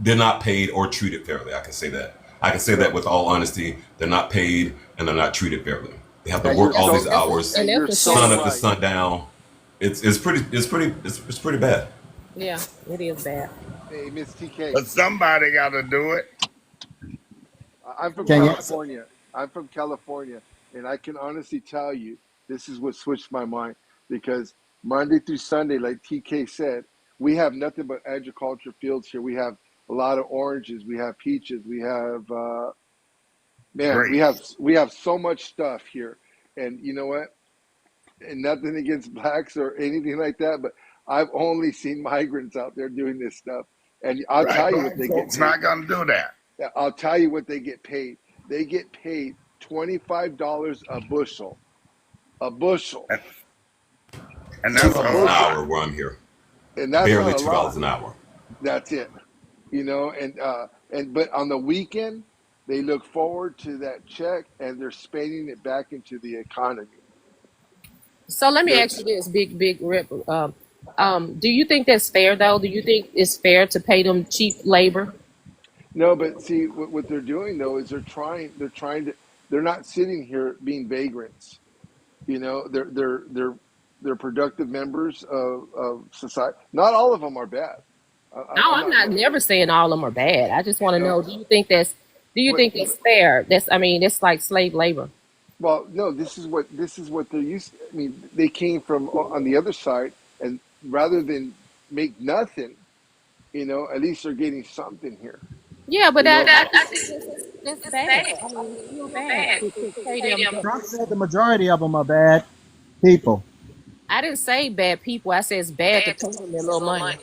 S12: they're not paid or treated fairly. I can say that. I can say that with all honesty. They're not paid and they're not treated fairly. They have to work all these hours, sun up to sundown. It's pretty bad.
S7: Yeah, it is bad.
S9: Hey, Miss TK.
S1: But somebody got to do it.
S9: I'm from
S15: Can you?
S9: California. I'm from California, and I can honestly tell you, this is what switched my mind because Monday through Sunday, like TK said, we have nothing but agriculture fields here. We have a lot of oranges, we have peaches, we have man,
S1: Great.
S9: we have so much stuff here. And you know what? And nothing against blacks or anything like that, but I've only seen migrants out there doing this stuff. And I'll
S1: Right.
S9: tell you what
S1: Black
S9: they get
S1: folks
S9: paid.
S1: not gonna do that.
S9: I'll tell you what they get paid. They get paid $25 a bushel. A bushel.
S1: And
S12: $2
S1: that's
S9: A
S1: a
S12: an
S9: bushel.
S1: lot.
S12: hour where I'm here.
S9: And that's not
S12: Barely
S9: a
S12: $2
S9: lot.
S12: an hour.
S9: That's it. You know, and but on the weekend, they look forward to that check and they're spending it back into the economy.
S7: So let me
S9: They're,
S7: ask you this, big rip. Do you think that's fair though? Do you think it's fair to pay them cheap labor?
S9: no, but see what they're doing though is they're not sitting here being vagrants. You know, they're productive members of society. Not all of them are bad.
S7: No,
S9: I'm
S7: I'm
S9: not.
S7: not never saying all of them are bad. I just want to
S9: No,
S7: know, do you
S9: what?
S7: think that's fair? I mean, it's like slave labor.
S9: Well, no. This is what they're used. I mean, they came from on the other side, and rather than make nothing, you know, at least they're getting something here.
S7: Yeah, but
S9: You know,
S7: I just think that's bad. I mean, it's still bad to pay them.
S15: Trump said the majority of them are bad people.
S7: I didn't say bad people. I said it's bad to pay them their little money.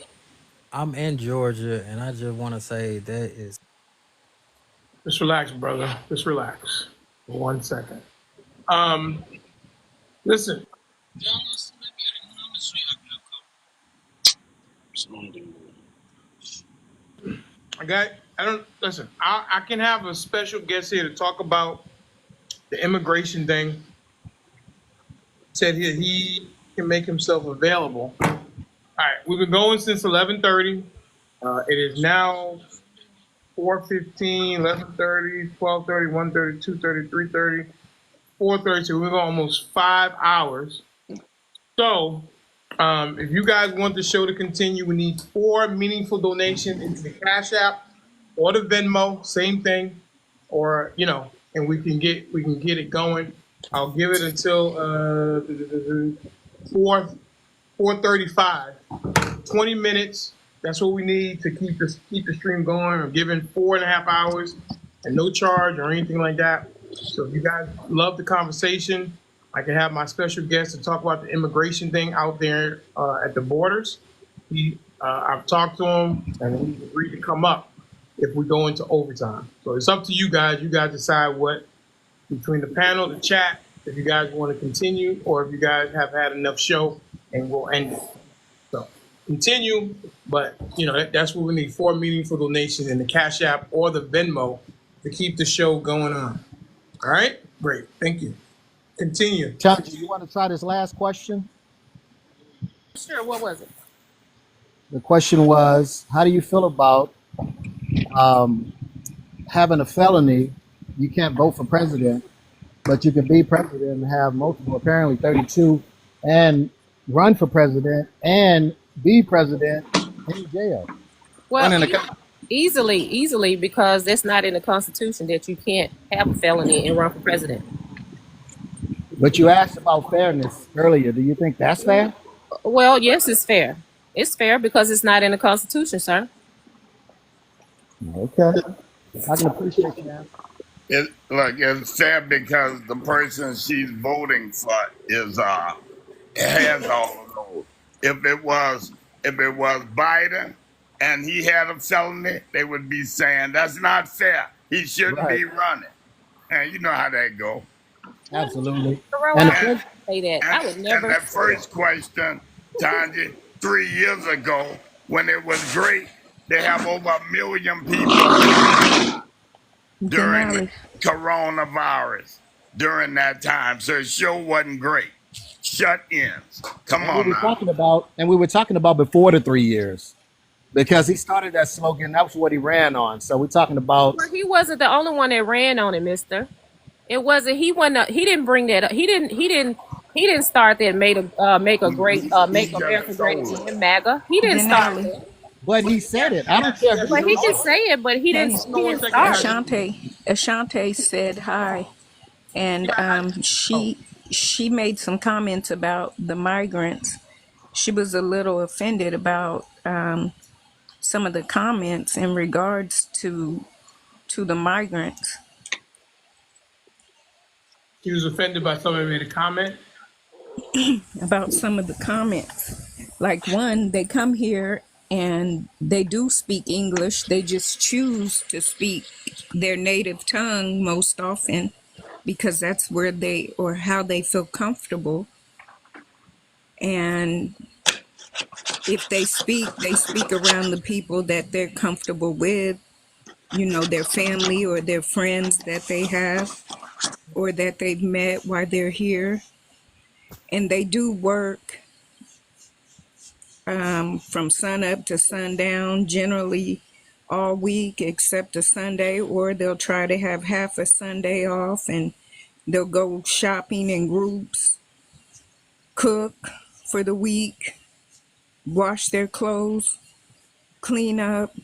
S17: I'm in Georgia, and I just want to say that is.
S2: Just relax, brother. Just relax for 1 second. Listen. I don't listen. I can have a special guest here to talk about the immigration thing. Said he can make himself available. All right, we've been going since 11:30. It is now 4:15, 11:30, 12:30, 1:30, 2:30, 3:30, 4:30. So we're going almost 5 hours. So if you guys want the show to continue, we need 4 meaningful donations into the Cash App or the Venmo, same thing, or and we can get it going. I'll give it until 4:35. 20 minutes. That's what we need to keep the stream going. I'm giving 4.5 hours and no charge or anything like that. So if you guys love the conversation, I can have my special guest to talk about the immigration thing out there at the borders. I've talked to him and he's agreed to come up if we go into overtime. So it's up to you guys. You guys decide what between the panel, the chat, if you guys want to continue or if you guys have had enough show and we'll end it. So continue, but that's what we need: 4 meaningful donations in the Cash App or the Venmo to keep the show going on. All right, great, thank you. Continue.
S15: Chachi, you want to try this last question?
S7: Sure. What was it?
S15: The question was, how do you feel about having a felony? You can't vote for president, but you can be president and have multiple, apparently 32, and run for president and be president in jail.
S7: Well, easily, because that's not in the Constitution that you can't have a felony and run for president.
S15: But you asked about fairness earlier. Do you think that's fair?
S7: Well, yes, it's fair. It's fair because it's not in the Constitution, sir.
S15: Okay. I can appreciate you.
S1: It's sad because the person she's voting for has all of those. If it was Biden and he had a felony, they would be saying that's not fair. He shouldn't be running. And you know how that go.
S15: Absolutely.
S7: And I would never.
S1: And that first question, Tanya, 3 years ago, when it was great, they have over 1 million people during coronavirus during that time. So it sure wasn't great. Shut-ins. Come on now.
S15: We were talking about before the 3 years, because he started that slogan. That was what he ran on. So we're talking about.
S7: Well, he wasn't the only one that ran on it, Mister. It wasn't. He wasn't. He didn't bring that up. He didn't start that. Make America great again. MAGA. He didn't start that.
S15: But he said it. I don't care.
S7: But he can say it. But he didn't start it.
S5: Shantae.
S6: Ashante said hi, and she made some comments about the migrants. She was a little offended about some of the comments in regards to the migrants.
S2: She was offended by somebody made a comment
S6: About some of the comments. Like one, they come here and they do speak English. They just choose to speak their native tongue most often because that's where they or how they feel comfortable. And if they speak around the people that they're comfortable with, you know, their family or their friends that they have or that they've met while they're here. And they do work from sun up to sundown, generally all week except a Sunday, or they'll try to have half a Sunday off and they'll go shopping in groups, cook for the week, wash their clothes, clean up.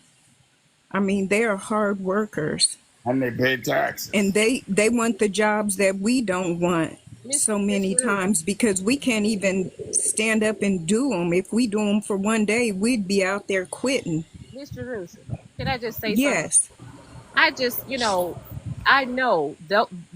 S6: I mean, they are hard workers.
S1: And they pay taxes.
S6: And they want the jobs that we don't want so many times because we can't even stand up and do them. If we do them for one day, we'd be out there quitting.
S7: Mr. Russo, can I just say something?
S6: Yes.
S7: I just, I know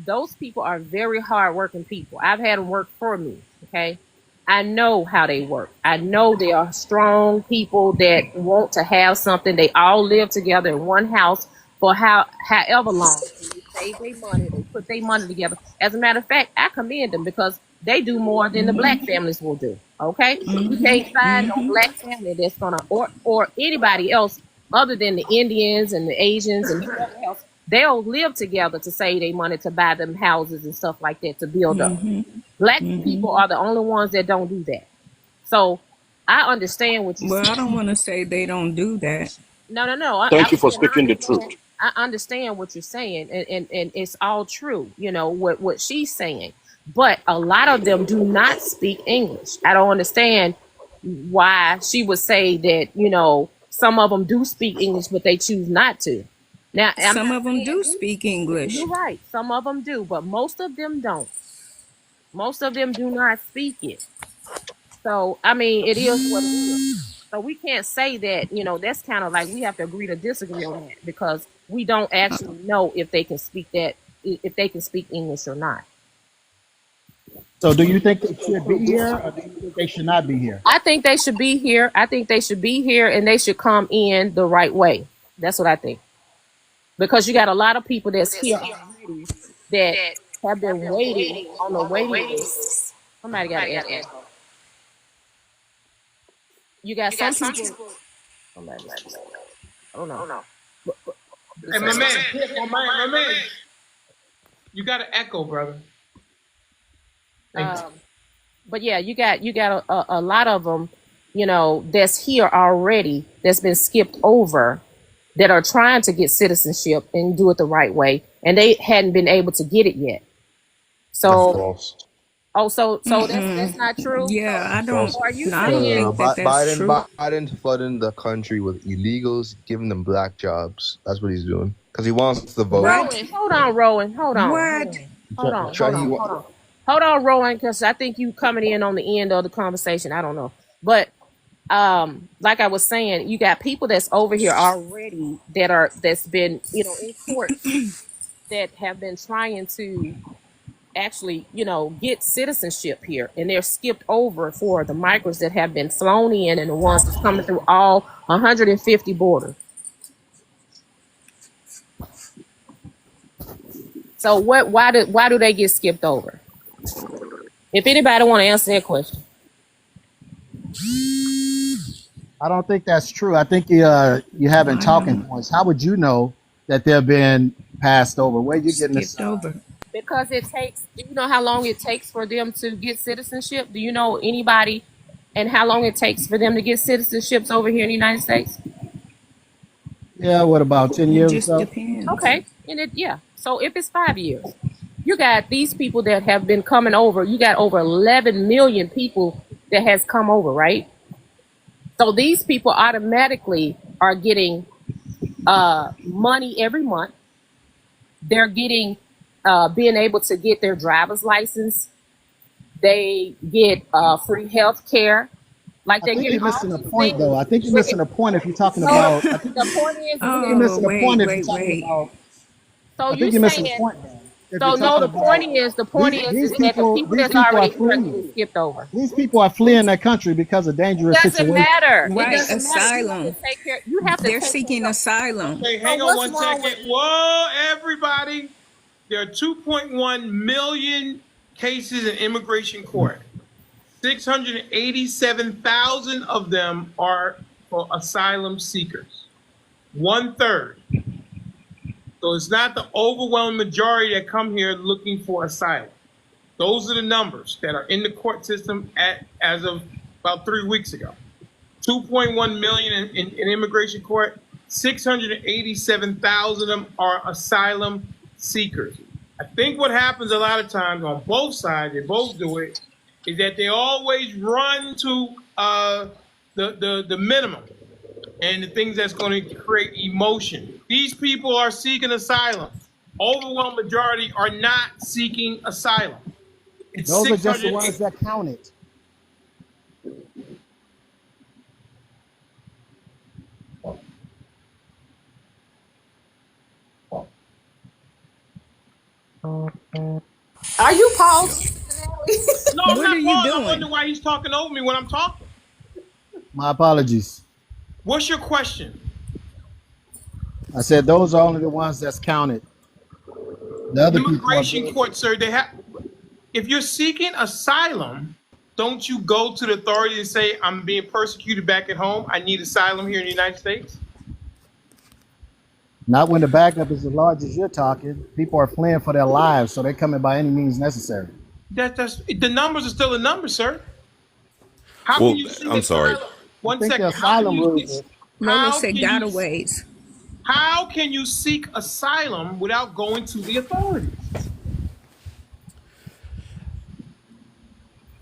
S7: those people are very hardworking people. I've had them work for me. Okay. I know how they work. I know they are strong people that want to have something. They all live together in one house for however long. They save their money. They put their money together. As a matter of fact, I commend them because they do more than the black families will do. Okay. You can't find no black family that's gonna or anybody else other than the Indians and the Asians and whoever else, they'll live together to save their money to buy them houses and stuff like that to build up. Black people are the only ones that don't do that. So I understand what you're saying.
S6: Well, I don't want to say they don't do that.
S7: No.
S21: Thank you for speaking the truth.
S7: I understand what you're saying, and it's all true, what she's saying. But a lot of them do not speak English. I don't understand why she would say that, some of them do speak English, but they choose not to. Now,
S6: some of them do speak English.
S7: You're right. Some of them do, but most of them don't. Most of them do not speak it. So, I mean, it is what it is. So we can't say that, that's kind of like we have to agree to disagree on that because we don't actually know if they can speak English or not.
S15: So do you think they should be here or do you think they should not be here?
S7: I think they should be here. I think they should be here and they should come in the right way. That's what I think. Because you got a lot of people that's here already that have been waiting on the waiting list. Somebody got to ask. You got some people. I don't know.
S2: Hey, my man. You got to echo, brother.
S7: But yeah, you got a lot of them, that's here already, that's been skipped over, that are trying to get citizenship and do it the right way, and they hadn't been able to get it yet. So, that's not true.
S6: Yeah, I don't.
S7: So are you
S6: I don't think that that's true.
S23: Biden's flooding the country with illegals, giving them black jobs. That's what he's doing because he wants the vote.
S7: Rowan, hold on.
S6: What?
S7: Hold on, Rowan, because I think you coming in on the end of the conversation. I don't know, but like I was saying, you got people that's over here already that's been in court that have been trying to actually get citizenship here, and they're skipped over for the migrants that have been flown in and the ones that's coming through all 150 borders. So why do they get skipped over? If anybody want to answer that question.
S15: I don't think that's true. I think you having talking points. How would you know that they're being passed over? Where you getting this
S6: over?
S7: Because it takes. Do you know how long it takes for them to get citizenship? Do you know anybody, and how long it takes for them to get citizenships over here in the United States?
S15: Yeah, what about 10 years?
S6: It just depends.
S7: Okay, So if it's 5 years, you got these people that have been coming over. You got over 11 million people that has come over, right? So these people automatically are getting money every month. they're getting, being able to get their driver's license. They get free health care. Like
S15: I
S7: they're
S15: think you're
S7: getting all
S15: missing a
S7: these
S15: point, though. I think you're
S7: things.
S15: missing a point if you're talking
S7: No,
S15: about.
S7: the point is
S15: I think you're
S7: that,
S6: Oh,
S15: missing a point
S6: wait,
S15: if you're
S6: wait,
S15: talking
S6: wait.
S15: about.
S7: so
S15: I
S7: you
S15: think you're missing a
S7: saying,
S15: point, though. If you're
S7: so no,
S15: talking
S7: the point
S15: about
S7: is, is that the people
S15: these
S7: that's
S15: people are
S7: already here are getting
S15: fleeing.
S7: skipped over.
S15: These people are fleeing their country because of
S7: It
S15: dangerous
S7: doesn't
S15: situations.
S7: matter. It
S6: Right,
S7: doesn't matter.
S6: asylum.
S7: You have to
S6: They're
S7: take care
S6: seeking
S7: of.
S6: asylum.
S2: Okay,
S7: So
S2: hang on
S7: what's
S2: one
S7: wrong with
S2: second. Whoa, everybody. There are 2.1 million cases in immigration court. 687,000 of them are for asylum seekers. 1/3. So it's not the overwhelming majority that come here looking for asylum. Those are the numbers that are in the court system as of about 3 weeks ago. 2.1 million in immigration court. 687,000 of them are asylum seekers. I think what happens a lot of times on both sides, they both do it, is that they always run to the minimum and the things that's going to create emotion. These people are seeking asylum. Overwhelming majority are not seeking asylum. It's
S15: Those are just the
S2: 600.
S15: ones that counted.
S7: Are you paused?
S2: No, I'm
S6: What
S2: not
S6: are you
S2: paused. I
S6: doing?
S2: wonder why he's talking over me when I'm talking.
S15: My apologies.
S2: What's your question?
S15: I said those are only the ones that's counted. The other people are
S2: Immigration
S15: being.
S2: court, sir, they have. If you're seeking asylum, don't you go to the authority and say, I'm being persecuted back at home, I need asylum here in the United States?
S15: Not when the backup is as large as you're talking. People are fleeing for their lives, so they're coming by any means necessary.
S2: That's the numbers are still a number, sir. How can
S12: Well,
S2: you seek
S12: I'm sorry.
S2: asylum?
S15: I
S2: One
S15: think the
S2: second. How can
S15: asylum
S2: you
S15: rules.
S2: seek,
S6: Lola
S2: how
S6: said
S2: can you
S6: gotaways.
S2: how can you seek asylum without going to the authorities?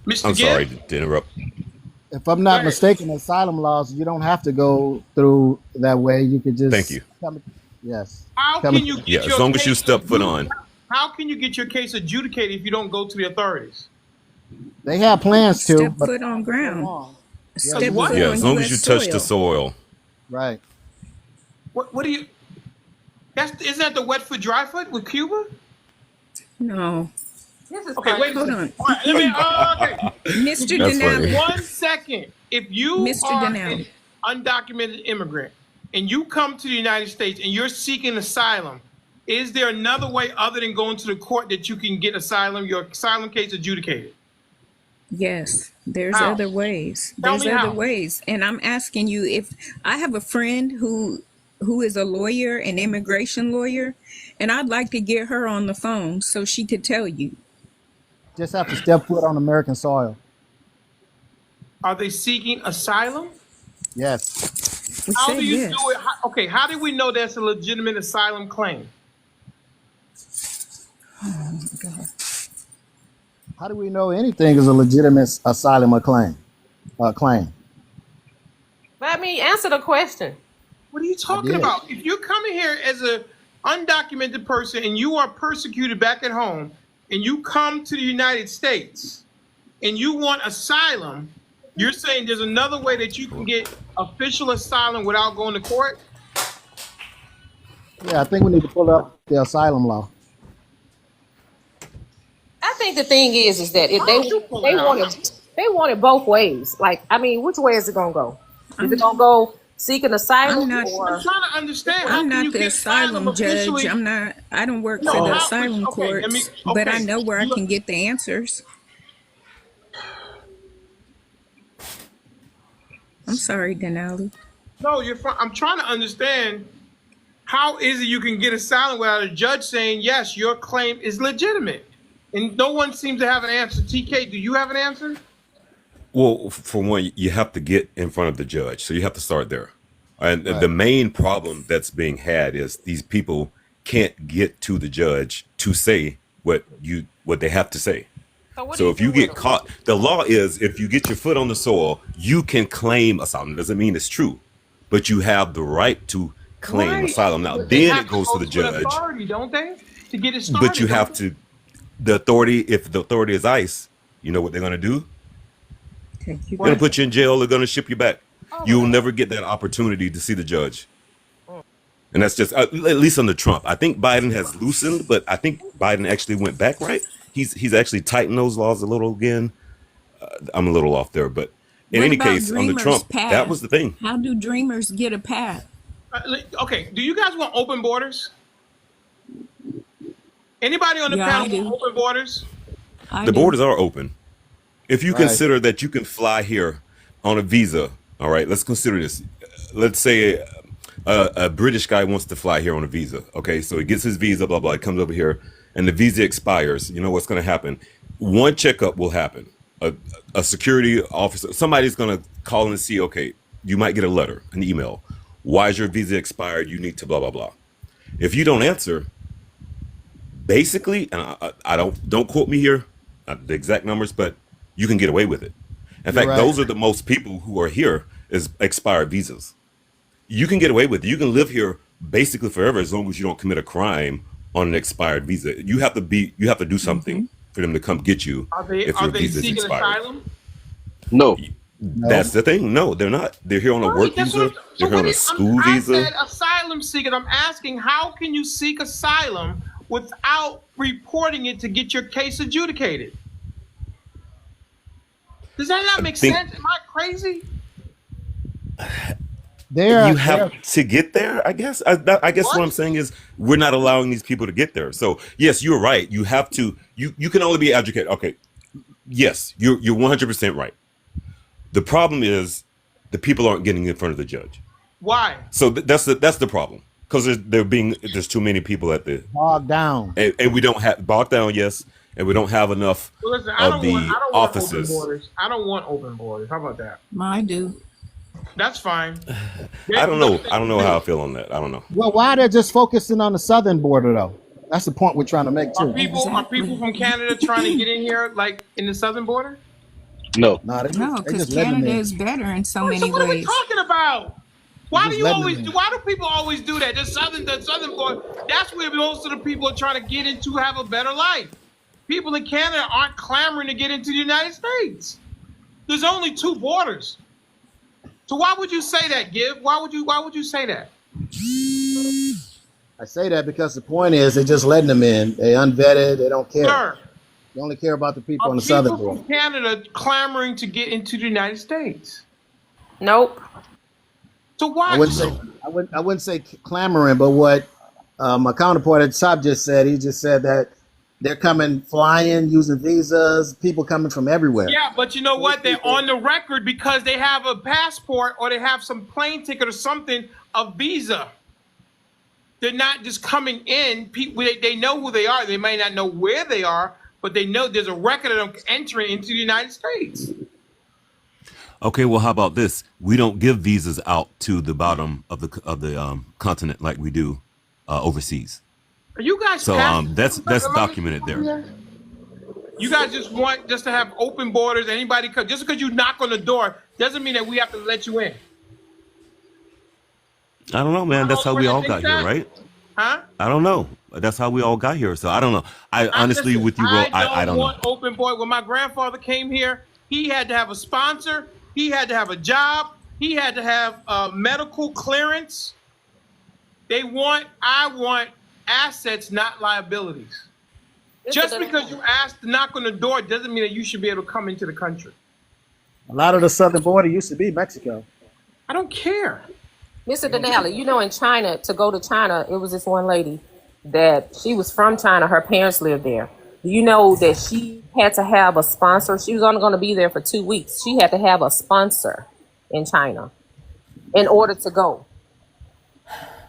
S2: Mr.
S12: I'm sorry
S2: Gibbs?
S12: to interrupt.
S15: If I'm
S2: Go
S15: not
S2: ahead.
S15: mistaken, asylum laws, you don't have to go through that way. You could just.
S12: Thank you.
S15: Yes.
S2: How
S15: Come-
S2: can you get
S12: Yeah,
S2: your
S12: as long as you
S2: case
S12: step foot on.
S2: adjudicated? How can you get your case adjudicated if you don't go to the authorities?
S15: They have plans to,
S6: Step
S15: but
S6: foot on ground.
S15: Yeah,
S6: Step
S2: what?
S6: foot
S12: Yeah,
S6: on
S12: as long as
S6: U.S.
S12: you touch the
S6: soil.
S12: soil.
S15: right.
S2: What do you? Isn't that the wet foot, dry foot with Cuba?
S6: No.
S2: Okay, wait a
S6: Hold
S2: second.
S6: on.
S2: All right, let me. Okay,
S6: Mr.
S12: That's funny.
S6: Denali.
S2: 1 second. If you
S6: Mr.
S2: are
S6: Denali.
S2: an undocumented immigrant and you come to the United States and you're seeking asylum, is there another way other than going to the court that you can get asylum, your asylum case adjudicated?
S6: Yes, there's
S2: How?
S6: other ways.
S2: Tell
S6: There's
S2: me
S6: other
S2: how.
S6: ways. And I'm asking you, if I have a friend who is a lawyer, an immigration lawyer, and I'd like to get her on the phone so she could tell you.
S15: Just have to step foot on American soil.
S2: Are they seeking asylum?
S15: Yes.
S6: We
S2: How
S6: said
S2: do you
S6: yes.
S2: do it? How do we know that's a legitimate asylum claim?
S6: Oh my God.
S15: How do we know anything is a legitimate asylum or claim?
S7: Let me answer the question.
S2: What are you talking
S15: did.
S2: about? If you're coming here as an undocumented person and you are persecuted back at home and you come to the United States and you want asylum, you're saying there's another way that you can get official asylum without going to court?
S15: Yeah, I think we need to pull up the asylum law.
S7: I think the thing is that if
S2: Why don't you pull it out?
S7: they want it both ways. Like, I mean, which way is it gonna go? Is it gonna go seeking asylum
S6: I'm not-
S7: or?
S2: I'm trying to understand. How
S6: I'm
S2: can you
S6: not the
S2: get
S6: asylum judge.
S2: officially?
S6: I don't work
S2: No,
S6: for the
S2: how-
S6: asylum
S2: okay, let me-
S6: courts, but I
S2: okay,
S6: know where I
S2: you-
S6: can get the answers. I'm sorry, Denali.
S2: No, you're fine. I'm trying to understand how is it you can get asylum without a judge saying, yes, your claim is legitimate? And no one seems to have an answer. TK, do you have an answer?
S12: Well, for one, you have to get in front of the judge, so you have to start there. And
S15: Right.
S12: the main problem that's being had is these people can't get to the judge to say what they have to say. So if you get caught, the law is if you get your foot on the soil, you can claim asylum. Doesn't mean it's true, but you have the right to claim
S2: Right.
S12: asylum. Now,
S2: But they
S12: then
S2: have
S12: it
S2: to
S12: goes
S2: go
S12: to the
S2: to an
S12: judge.
S2: authority, don't they? To get it
S12: But
S2: started.
S12: you have to, the authority, if the authority is ICE, you know what they're going to do?
S6: Take you
S12: They're going to
S6: back.
S12: put you in jail. They're going to ship you back.
S7: Oh
S12: You'll
S7: Lord.
S12: never get that opportunity to see the judge. And that's just, at least under Trump. I think Biden has loosened, but I think Biden actually went back, right? He's actually tightened those laws a little again. I'm a little off there, but in
S6: What
S12: any
S6: about
S12: case, under
S6: Dreamers
S12: Trump, that
S6: path?
S12: was the thing.
S6: How do Dreamers get a path?
S2: Okay, do you guys want open borders? Anybody on the
S6: Yeah, I
S2: panel want
S6: do.
S2: open borders?
S6: I
S12: The
S6: do.
S12: borders are open. If you
S14: Right.
S12: consider that you can fly here on a visa, all right, let's consider this. Let's say a British guy wants to fly here on a visa. Okay, so he gets his visa, blah, blah, he comes over here, and the visa expires. You know what's going to happen? One checkup will happen. A security officer, somebody's going to call and see, okay, you might get a letter, an email. Why is your visa expired? You need to blah, blah, blah. If you don't answer, basically, and I don't quote me here, the exact numbers, but you can get away with it. In
S14: You're
S12: fact,
S14: right.
S12: those are the most people who are here is expired visas. You can get away with it. You can live here basically forever as long as you don't commit a crime on an expired visa. You have to do something for them to come get you
S2: Are they
S12: if your visa is
S2: seeking
S12: expired.
S2: asylum?
S23: No.
S12: That's the thing. No, they're not. They're here on a work
S2: That's
S12: visa.
S2: what,
S12: They're here on a school
S2: I
S12: visa.
S2: said asylum seekers. I'm asking, how can you seek asylum without reporting it to get your case adjudicated? Does that not make sense? Am I crazy?
S15: There,
S12: You have to get there, I guess. I guess what I'm saying is we're not allowing these people to get there. So yes, you're right. You have to. You can only be educated. Okay. Yes, you're 100% right. The problem is the people aren't getting in front of the judge.
S2: Why?
S12: So that's the problem, because there's too many people at the
S15: bogged down.
S12: and we don't have bogged down. Yes, and we don't have enough
S2: Well, listen, I
S12: of
S2: don't
S12: the
S2: want open
S12: offices.
S2: borders. I don't want open borders. How about that?
S6: I do.
S2: That's fine.
S12: I don't know. I don't know how I feel on that. I don't know.
S15: Well, why they're just focusing on the southern border though? That's the point we're trying to make too.
S2: Are people from Canada trying to get in here, like in the southern border?
S23: No.
S15: No, they
S6: No,
S15: they
S6: because
S15: just letting them
S6: Canada
S15: in.
S6: is better in so
S2: So
S6: many
S2: what are we
S6: ways.
S2: talking about? Why
S15: just
S2: do you
S15: letting
S2: always
S15: them
S2: do?
S15: in.
S2: Why do people always do that? The southern border. That's where most of the people are trying to get into, have a better life. People in Canada aren't clamoring to get into the United States. There's only two borders. So why would you say that, Give? Why would you say that?
S15: I say that because the point is they're just letting them in. They unvetted. They don't care.
S2: Sir,
S15: They only care about the people
S2: are
S15: on the southern
S2: people
S15: border.
S2: from Canada clamoring to get into the United States?
S7: Nope.
S2: So why?
S15: I wouldn't say clamoring, but what my counterpart at the top just said, he just said that they're coming flying, using visas, people coming from everywhere.
S2: Yeah, but you know what? They're on the record because they have a passport or they have some plane ticket or something, a visa. They're not just coming in. People, they know who they are. They may not know where they are, but they know there's a record of them entering into the United States.
S12: Okay, well, how about this? We don't give visas out to the bottom of the continent like we do overseas.
S2: Are you guys?
S12: So that's
S2: Am I
S12: documented there.
S2: You guys just want to have open borders. Anybody come, just because you knock on the door doesn't mean that we have to let you in.
S12: I don't know, man. That's how we all got here, right?
S2: Huh?
S12: I don't know. That's how we all got here. So I don't know. I honestly,
S2: Listen,
S12: with you, bro, I don't know.
S2: want open border. When my grandfather came here, he had to have a sponsor. He had to have a job. He had to have medical clearance. I want assets, not liabilities. Just because you asked to knock on the door doesn't mean that you should be able to come into the country.
S15: A lot of the southern border used to be Mexico.
S2: I don't care.
S7: Mr. Denali, you know, in China, to go to China, it was this one lady that she was from China. Her parents lived there. Do you know that she had to have a sponsor? She was only going to be there for 2 weeks. She had to have a sponsor in China in order to go.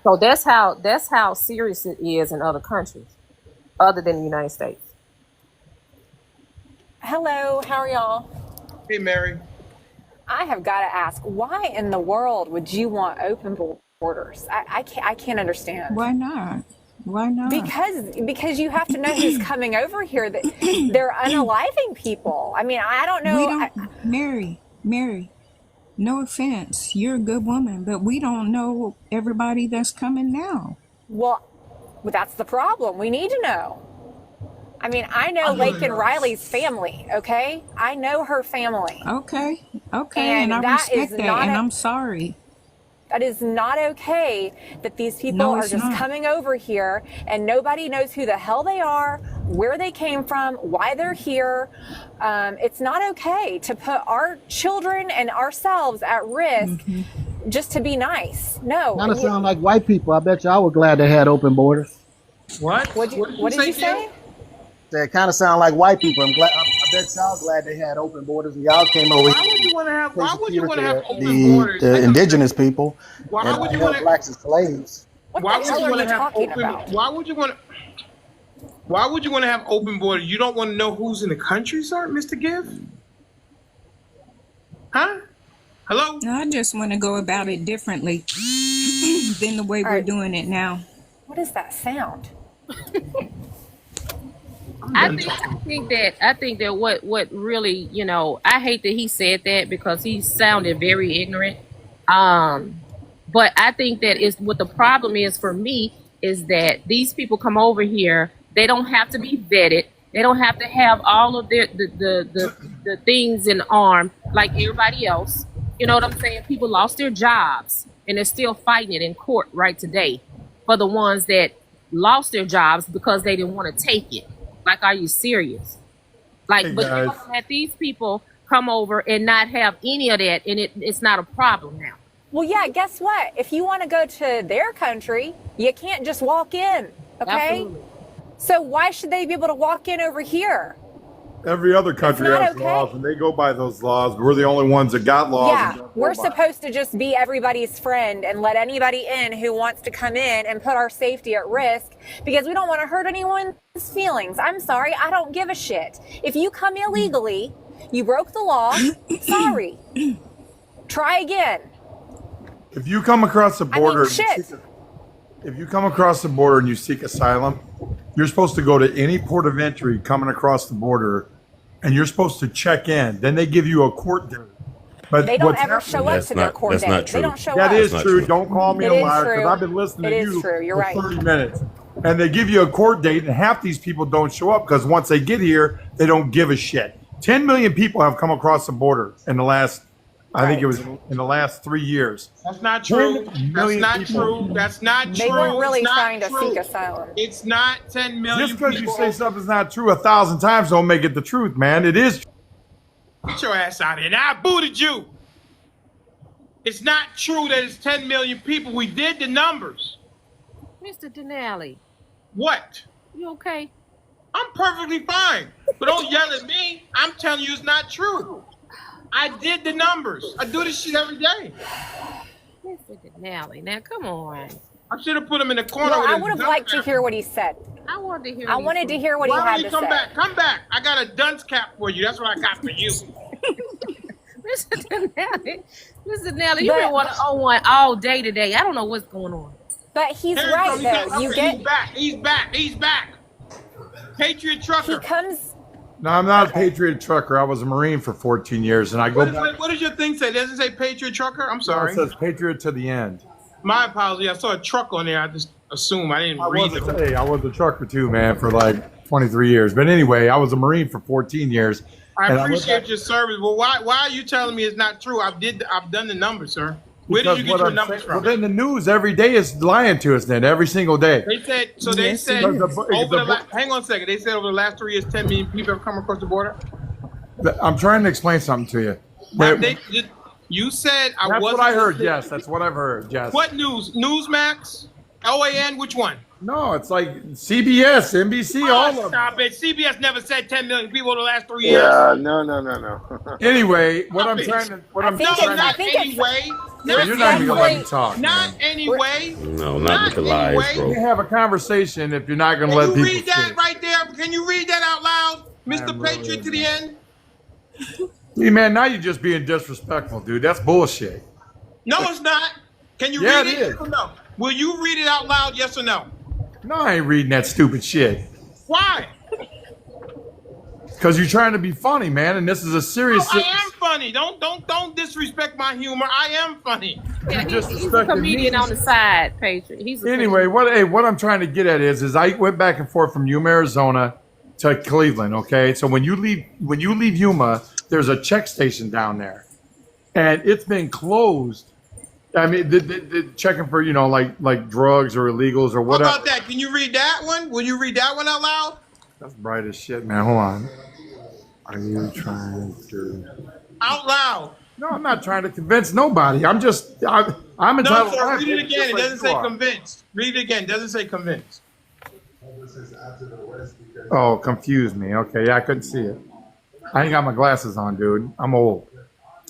S7: So that's how serious it is in other countries, other than the United States.
S20: Hello, how are y'all?
S2: Hey, Mary.
S20: I have got to ask, why in the world would you want open borders? I can't understand.
S6: Why not? Why not?
S20: Because you have to know who's coming over here. That they're unaliving people. I mean, I don't know.
S6: We don't, Mary, No offense, you're a good woman, but we don't know everybody that's coming now.
S20: Well, that's the problem. We need to know. I mean, I know Lake and Riley's family, okay? I know her family.
S6: Okay,
S20: And
S6: and I
S20: that is
S6: respect that,
S20: not
S6: and I'm sorry.
S20: that is not okay that these people
S6: No,
S20: are
S6: it's
S20: just
S6: not.
S20: coming over here and nobody knows who the hell they are, where they came from, why they're here. It's not okay to put our children and ourselves at risk just to be nice. No.
S15: Kind of sound like white people. I bet y'all were glad they had open borders.
S2: What?
S20: What did you say?
S15: They kind of sound like white people. I bet y'all glad they had open borders, and y'all came over
S2: Why
S15: here.
S2: would you want to have? Why would you want to have open
S15: the
S2: borders?
S15: indigenous people
S2: Why
S15: and
S2: would you
S15: held
S2: want to?
S15: blacks as slaves?
S2: Why would you want to have open? Why would you want to? Why would you want to have open borders? You don't want to know who's in the country, sir, Mr. Giff? Huh? Hello?
S6: No, I just want to go about it differently than the way we're doing it now.
S20: What is that sound?
S7: I think that what really, you know, I hate that he said that because he sounded very ignorant. But I think that is what the problem is for me is that these people come over here. They don't have to be vetted. They don't have to have all of the things in arm like everybody else. You know what I'm saying? People lost their jobs and they're still fighting it in court right today for the ones that lost their jobs because they didn't want to take it. Like, are you serious? Like,
S2: Hey,
S7: but you
S2: guys.
S7: don't let these people come over and not have any of that, and it's not a problem now.
S20: Well, yeah, guess what? If you want to go to their country, you can't just walk in, okay?
S7: Absolutely.
S20: So why should they be able to walk in over here?
S8: Every other country
S20: It's not
S8: has
S20: okay.
S8: laws, and they go by those laws. We're the only ones that got laws. and
S20: Yeah,
S8: don't
S20: we're
S8: go by.
S20: supposed to just be everybody's friend and let anybody in who wants to come in and put our safety at risk because we don't want to hurt anyone's feelings. I'm sorry, I don't give a shit. If you come illegally, you broke the law, sorry. Try again.
S8: If you come across the border,
S20: shit.
S8: if you come across the border and you seek asylum, you're supposed to go to any port of entry coming across the border, and you're supposed to check in. Then they give you a court date. But
S20: They don't
S8: what's
S20: ever
S8: happening-
S20: show up to their court date. They don't show
S8: That
S20: up.
S8: is true. Don't call me
S20: It
S8: a
S20: is
S8: liar because
S20: true.
S8: I've been listening
S20: It
S8: to
S20: is
S8: you
S20: true. You're
S8: for
S20: right.
S8: 30 minutes. And they give you a court date, and half these people don't show up because once they get here, they don't give a shit. 10 million people have come across the border in the last, I think it was in the last 3 years.
S2: That's not true.
S8: 10
S2: That's
S8: million
S2: not
S8: people.
S2: true. That's not true.
S20: They weren't really
S2: It's not
S20: trying to
S2: true.
S20: seek asylum.
S2: It's not 10 million
S8: Just because you
S2: people.
S8: say something's not true 1,000 times don't make it the truth, man. It is.
S2: Get your ass out of here. Now I booted you. It's not true that it's 10 million people. We did the numbers.
S7: Mr. Denali,
S2: What?
S7: you okay?
S2: I'm perfectly fine. But don't yell at me. I'm telling you it's not true. I did the numbers. I do this shit every day.
S7: Mr. Denali, now come on.
S2: I should have put him in the corner.
S20: Well,
S2: with
S20: I
S2: his
S20: would have
S2: dunce
S20: liked to
S2: cap.
S20: hear what he said.
S7: I wanted to hear.
S20: I wanted to hear what he
S2: Why
S20: had
S2: don't
S20: to
S2: you come
S20: say.
S2: back? Come back. I got a dunce cap for you. That's what I got for you.
S7: Mr. Denali, Mr. Denali, you
S20: But-
S7: been wanting to own one all day today. I don't know what's going on.
S20: But he's
S2: There you
S20: right,
S2: go. He got-
S20: though. You
S2: He's
S20: get
S2: back. He's back. He's back. Patriot trucker.
S20: he comes.
S8: No, I'm not a Patriot trucker. I was a Marine for 14 years, and I go back.
S2: What does your thing say? Does it say Patriot trucker? I'm sorry.
S8: It says Patriot to the end.
S2: My apology. I saw a truck on there. I just assumed I didn't
S8: I
S2: read
S8: was,
S2: it.
S8: I was a trucker too, man, for like 23 years. But anyway, I was a Marine for 14 years.
S2: I
S8: and went
S2: appreciate
S8: back-
S2: your service, but why are you telling me it's not true? I've done the numbers, sir. Where did
S8: because
S2: you get
S8: what
S2: your
S8: I'm
S2: numbers
S8: saying-
S2: from?
S8: Well, then the news every day is lying to us. Then every single day.
S2: They said so. They
S6: Yes,
S2: said
S6: it is.
S2: hang on a second. They said over the last 3 years, 10 million people have come across the border.
S8: I'm trying to explain something to you.
S2: You said I
S8: That's
S2: wasn't.
S8: what I heard. Yes, that's what I've heard. Yes.
S2: What news? Newsmax, OAN, which one?
S8: No, it's like CBS, NBC, all of them.
S2: Stop it. CBS never said 10 million people in the last 3 years.
S9: Yeah, no.
S8: Anyway, what
S2: Stop
S8: I'm
S2: it.
S8: trying to, what
S20: I
S8: I'm
S20: think
S8: trying
S20: it's- I
S8: to,
S20: think it's-
S2: Anyway.
S8: you're not even gonna let me talk.
S2: Not
S8: man.
S2: anyway.
S12: No, not with the lies,
S2: anyway.
S12: bro.
S8: We have a conversation if you're not gonna
S2: Can
S8: let
S2: you
S8: people
S2: read that
S8: speak.
S2: right there? Can you read that out loud, Mr.
S8: I'm really
S2: Patriot to the end?
S8: See, man, now you're just being disrespectful, dude. That's bullshit.
S2: No, it's not. Can you
S8: Yeah,
S2: read
S8: it
S2: it?
S8: is.
S2: Yes or no? Will you read it out loud? Yes or no?
S8: No, I ain't reading that stupid shit.
S2: Why?
S8: Because you're trying to be funny, man, and this is a serious.
S2: I am funny. Don't disrespect my humor. I am funny.
S7: Yeah, he's a comedian on the side, Patriot.
S8: Anyway, what I'm trying to get at is I went back and forth from Yuma, Arizona, to Cleveland. Okay, so when you leave Yuma, there's a check station down there, and it's been closed. I mean, the checking for like drugs or illegals or whatever.
S2: How about that? Can you read that one? Will you read that one out loud?
S8: That's bright as shit, man. Hold on. Are you trying to?
S2: Out loud.
S8: No, I'm not trying to convince nobody. I'm entitled.
S2: No, sir, read it again. It doesn't say convinced. Read it again. It doesn't say convinced.
S8: Oh, confused me. Okay, yeah, I couldn't see it. I ain't got my glasses on, dude. I'm old.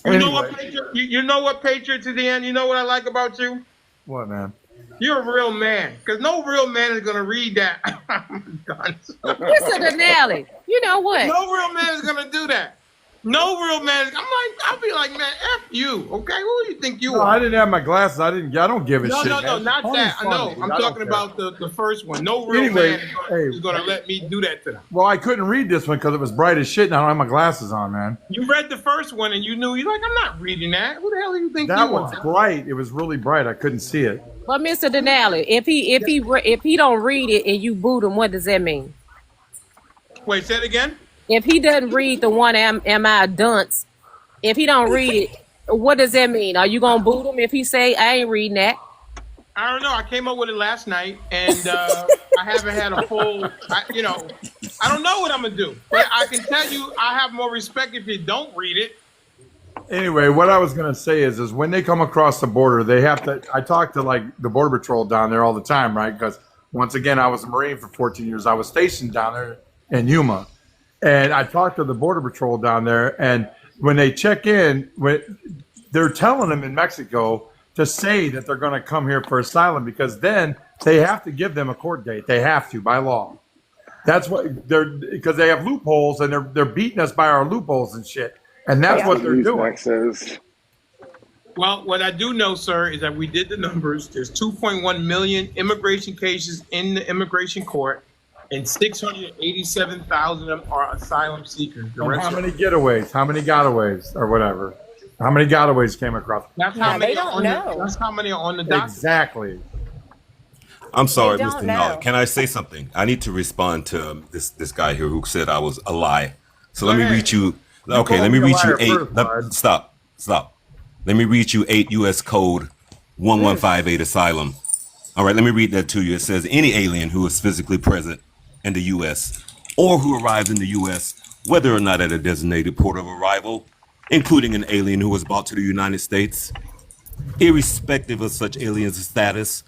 S2: You know what, Patriot? You know what, Patriot, to the end? You know what I like about you?
S8: What, man?
S2: You're a real man. Because no real man is going to read that. I'm done.
S7: Mr. Denali, you know what?
S2: No real man is going to do that. No real man. I'll be like, man, F you, okay? Who do you think you are?
S8: I didn't have my glasses. I don't give a shit.
S2: No, not that. I know. I'm talking about the first one. No real man is going to let me do that to them.
S8: Well, I couldn't read this one because it was bright as shit and I don't have my glasses on, man.
S2: You read the first one and you knew. You're like, I'm not reading that. Who the hell do you think
S8: that
S2: you
S8: one's
S2: are?
S8: bright. It was really bright. I couldn't see it.
S7: But Mr. Denali, if he don't read it and you boot him, what does that mean?
S2: Wait, say it again?
S7: If he doesn't read the one, am I a dunce? If he don't read it, what does that mean? Are you gonna boot him if he say I ain't reading that?
S2: I don't know. I came up with it last night, and I haven't had a full. I don't know what I'm gonna do, but I can tell you, I have more respect if you don't read it.
S8: Anyway, what I was gonna say is when they come across the border, they have to. I talk to like the Border Patrol down there all the time, right? Because once again, I was a Marine for 14 years. I was stationed down there in Yuma. And I talked to the Border Patrol down there, and when they check in, they're telling them in Mexico to say that they're going to come here for asylum because then they have to give them a court date. They have to by law. That's what because they have loopholes and they're beating us by our loopholes and shit. And that's what they're doing.
S2: Well, what I do know, sir, is that we did the numbers. There's 2.1 million immigration cases in the immigration court. And 687,000 of them are asylum seekers.
S8: And how many getaways? How many gotaways or whatever? How many gotaways came across?
S2: That's how many that's how many are on the docket.
S8: Exactly.
S12: I'm sorry, Mr. Denali. Can I say something? I need to respond to this guy here who said I was a lie. So let me read you. Okay, let me read you 8. Stop. Let me read you 8 U.S. Code 1158 asylum. All right, let me read that to you. It says any alien who is physically present in the U.S. or who arrives in the U.S., whether or not at a designated port of arrival, including an alien who was brought to the United States, irrespective of such alien's status,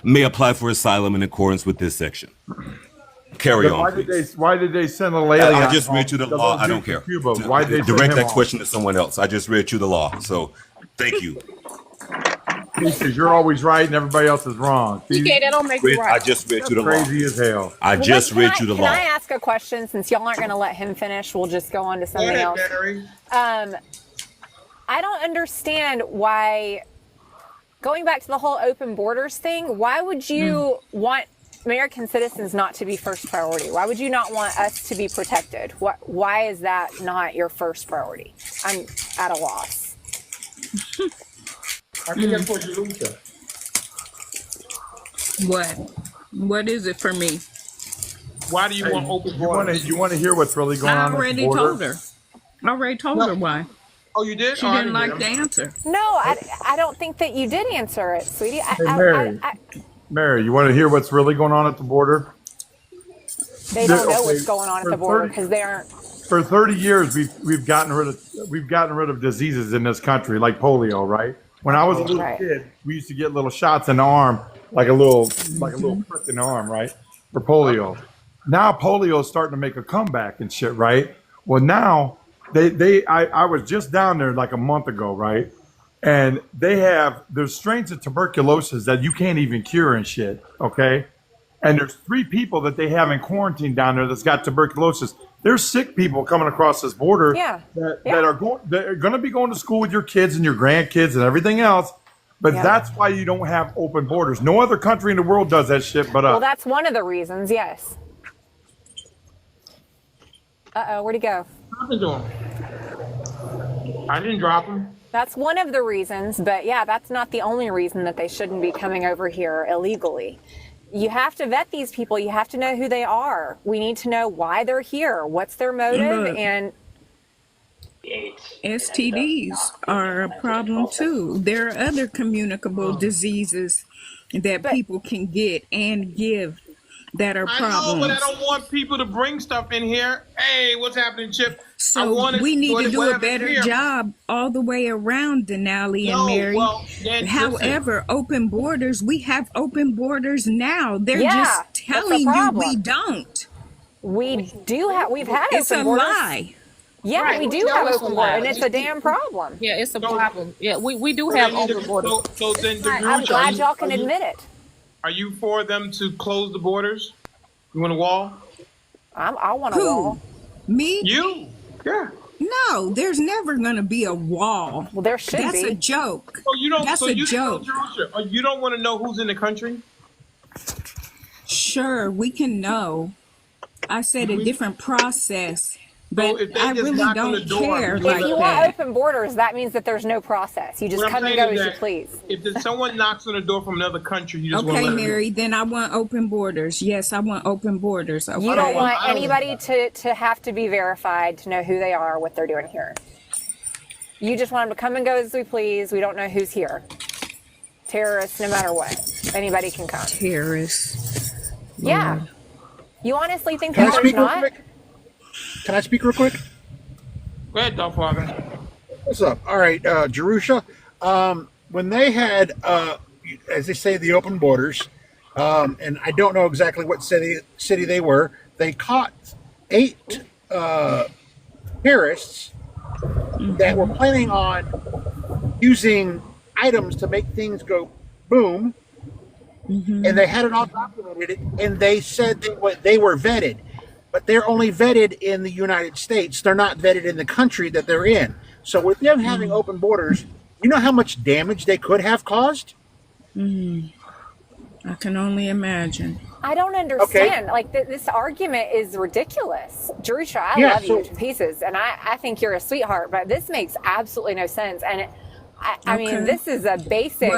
S12: may apply for asylum in accordance with this section. Carry on, please.
S8: Why did they send a alien?
S12: I just read you the law. I don't care.
S8: Why did they
S12: direct that question to someone else? I just read you the law. So thank you.
S8: Because you're always right and everybody else is wrong.
S7: PK, that don't make you right.
S12: I just read you the law.
S8: Crazy as hell.
S12: I just read you the law.
S20: Can I ask a question? Since y'all aren't going to let him finish, we'll just go on to something else. I don't understand why, going back to the whole open borders thing, why would you want American citizens not to be first priority? Why would you not want us to be protected? Why is that not your first priority? I'm at a loss.
S2: I think that's what you lose.
S6: What is it for me?
S2: Why do you want open borders?
S8: You want to hear what's really going on?
S6: I already told her. Why.
S2: Oh, you did?
S6: She didn't like the answer.
S20: No, I don't think that you did answer it, sweetie.
S8: Mary, you want to hear what's really going on at the border?
S20: They don't know what's going on at the border because they aren't.
S8: For 30 years, we've gotten rid of diseases in this country like polio, right? When I was a little kid, we used to get little shots in the arm, like a little prick in the arm, right, for polio. Now polio is starting to make a comeback and shit, right? Well, now I was just down there like a month ago, right? And there's strains of tuberculosis that you can't even cure and shit, okay? And there's 3 people that they have in quarantine down there that's got tuberculosis. There's sick people coming across this border that are going to be going to school with your kids and your grandkids and everything else. But that's why you don't have open borders. No other country in the world does that shit but us.
S20: Well, that's one of the reasons, yes. Uh-oh, where'd he go?
S2: What happened to him? I didn't drop him.
S20: That's one of the reasons, but yeah, that's not the only reason that they shouldn't be coming over here illegally. You have to vet these people. You have to know who they are. We need to know why they're here. What's their motive?
S6: Look.
S20: And
S6: STDs are a problem too. There are other communicable diseases that people can get and give that are problems.
S2: I know, but I don't want people to bring stuff in here. Hey, what's happening, Chip?
S6: So we need to do a better job all the way around, Denali and Mary.
S2: Well,
S6: however, open borders, we have open borders now. They're just telling you we don't.
S20: We do have, we've had
S6: it's
S20: open
S6: a
S20: borders.
S6: lie.
S20: Yeah,
S7: Right,
S20: we
S7: we
S20: do
S7: know
S20: have
S7: it's a
S20: open
S7: lie.
S20: borders, and it's a damn problem.
S7: Yeah, it's a problem. Yeah, we do
S2: So
S7: have
S2: they need to-
S7: open borders.
S2: So then,
S20: I'm glad y'all can admit it.
S2: Are you for them to close the borders? You want a wall?
S20: I want a wall.
S6: Me?
S2: You? Yeah.
S6: No, there's never going to be a wall.
S20: Well, there should
S6: That's
S20: be.
S6: a joke.
S2: So you don't.
S6: That's
S2: so
S6: a
S2: you
S6: joke.
S2: You don't want to know who's in the country?
S6: Sure, we can know. I said a different process, but
S2: if they
S6: I
S2: just
S6: really
S2: knock on the
S6: don't
S2: door,
S6: care
S2: if
S6: like
S20: If you want
S6: that.
S20: open borders, that means that there's no process. You just
S2: What I'm
S20: come and
S2: saying
S20: go
S2: is
S20: as you
S2: that
S20: please.
S2: If someone knocks on the door from another country, you just want to
S6: Okay,
S2: let them in.
S6: Mary, then I want open borders. Yes, I want open borders. Okay.
S20: You don't want anybody to have to be verified to know who they are, what they're doing here. You just want them to come and go as we please. We don't know who's here. Terrorists, no matter what. Anybody can come.
S6: Terrorists.
S20: Yeah. You honestly think
S16: Can I
S20: that there's
S16: speak real
S20: not?
S16: quick? Can I speak real quick?
S2: Go ahead, Dogfather.
S16: What's up? All right, Jerusha. When they had, as they say, the open borders, and I don't know exactly what city they were, they caught 8 terrorists that were planning on using items to make things go boom, and they had it all documented, and they said they were vetted, but they're only vetted in the United States. They're not vetted in the country that they're in. So with them having open borders, you know how much damage they could have caused?
S6: I can only imagine.
S20: I don't understand. Like, this argument is ridiculous. Jerusha, I
S16: Yeah,
S20: love
S16: so-
S20: you to pieces, and I think you're a sweetheart, but this makes absolutely no sense. And I mean,
S6: Okay.
S20: this is a basic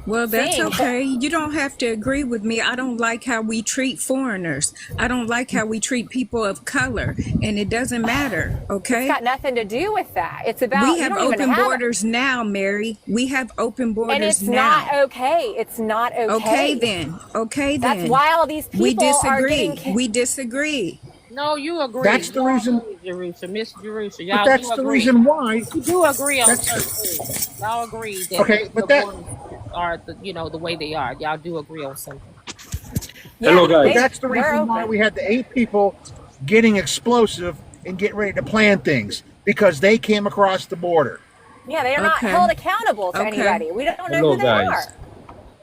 S6: Well, that's
S20: thing.
S6: okay. You don't have to agree with me. I don't like how we treat foreigners. I don't like how we treat people of color, and it doesn't matter, okay?
S20: It's got nothing to do with that. It's about
S6: We
S20: you
S6: have
S20: don't even
S6: open
S20: have it.
S6: borders now, Mary. We have open borders
S20: And it's
S6: now.
S20: not okay. It's not okay.
S6: Okay then. Okay then.
S20: That's why all these people
S6: we disagree.
S20: are getting
S6: We disagree.
S7: No, you agree.
S16: That's the reason.
S7: Jerusha, Miss Jerusha,
S16: But
S7: y'all
S16: that's
S7: do
S16: the
S7: agree.
S16: reason why.
S7: You do agree on
S16: That's-
S7: certain things. Y'all agree that
S16: Okay, but that-
S7: borders are the way they are. Y'all do agree on something.
S16: Hello,
S20: guys.
S16: But that's the
S20: They're
S16: reason why
S20: open.
S16: we had the 8 people getting explosive and getting ready to plan things, because they came across the border.
S20: Yeah, they are not
S6: Okay.
S20: held accountable to
S6: Okay.
S20: anybody. We don't know
S3: Hello,
S20: who they
S3: guys.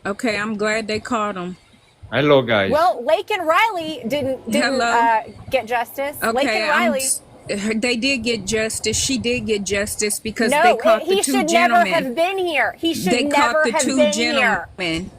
S20: are.
S6: Okay, I'm glad they caught them.
S3: Hello, guys.
S20: Well, Lake and Riley didn't
S6: Hello?
S20: get justice. Lake
S6: Okay,
S20: and Riley.
S6: they did get justice. She did get justice because
S20: No,
S6: they caught
S20: he
S6: the 2
S20: should
S6: gentlemen.
S20: never have been here. He should
S6: They
S20: never
S6: caught the
S20: have
S6: 2
S20: been here.
S6: gentlemen.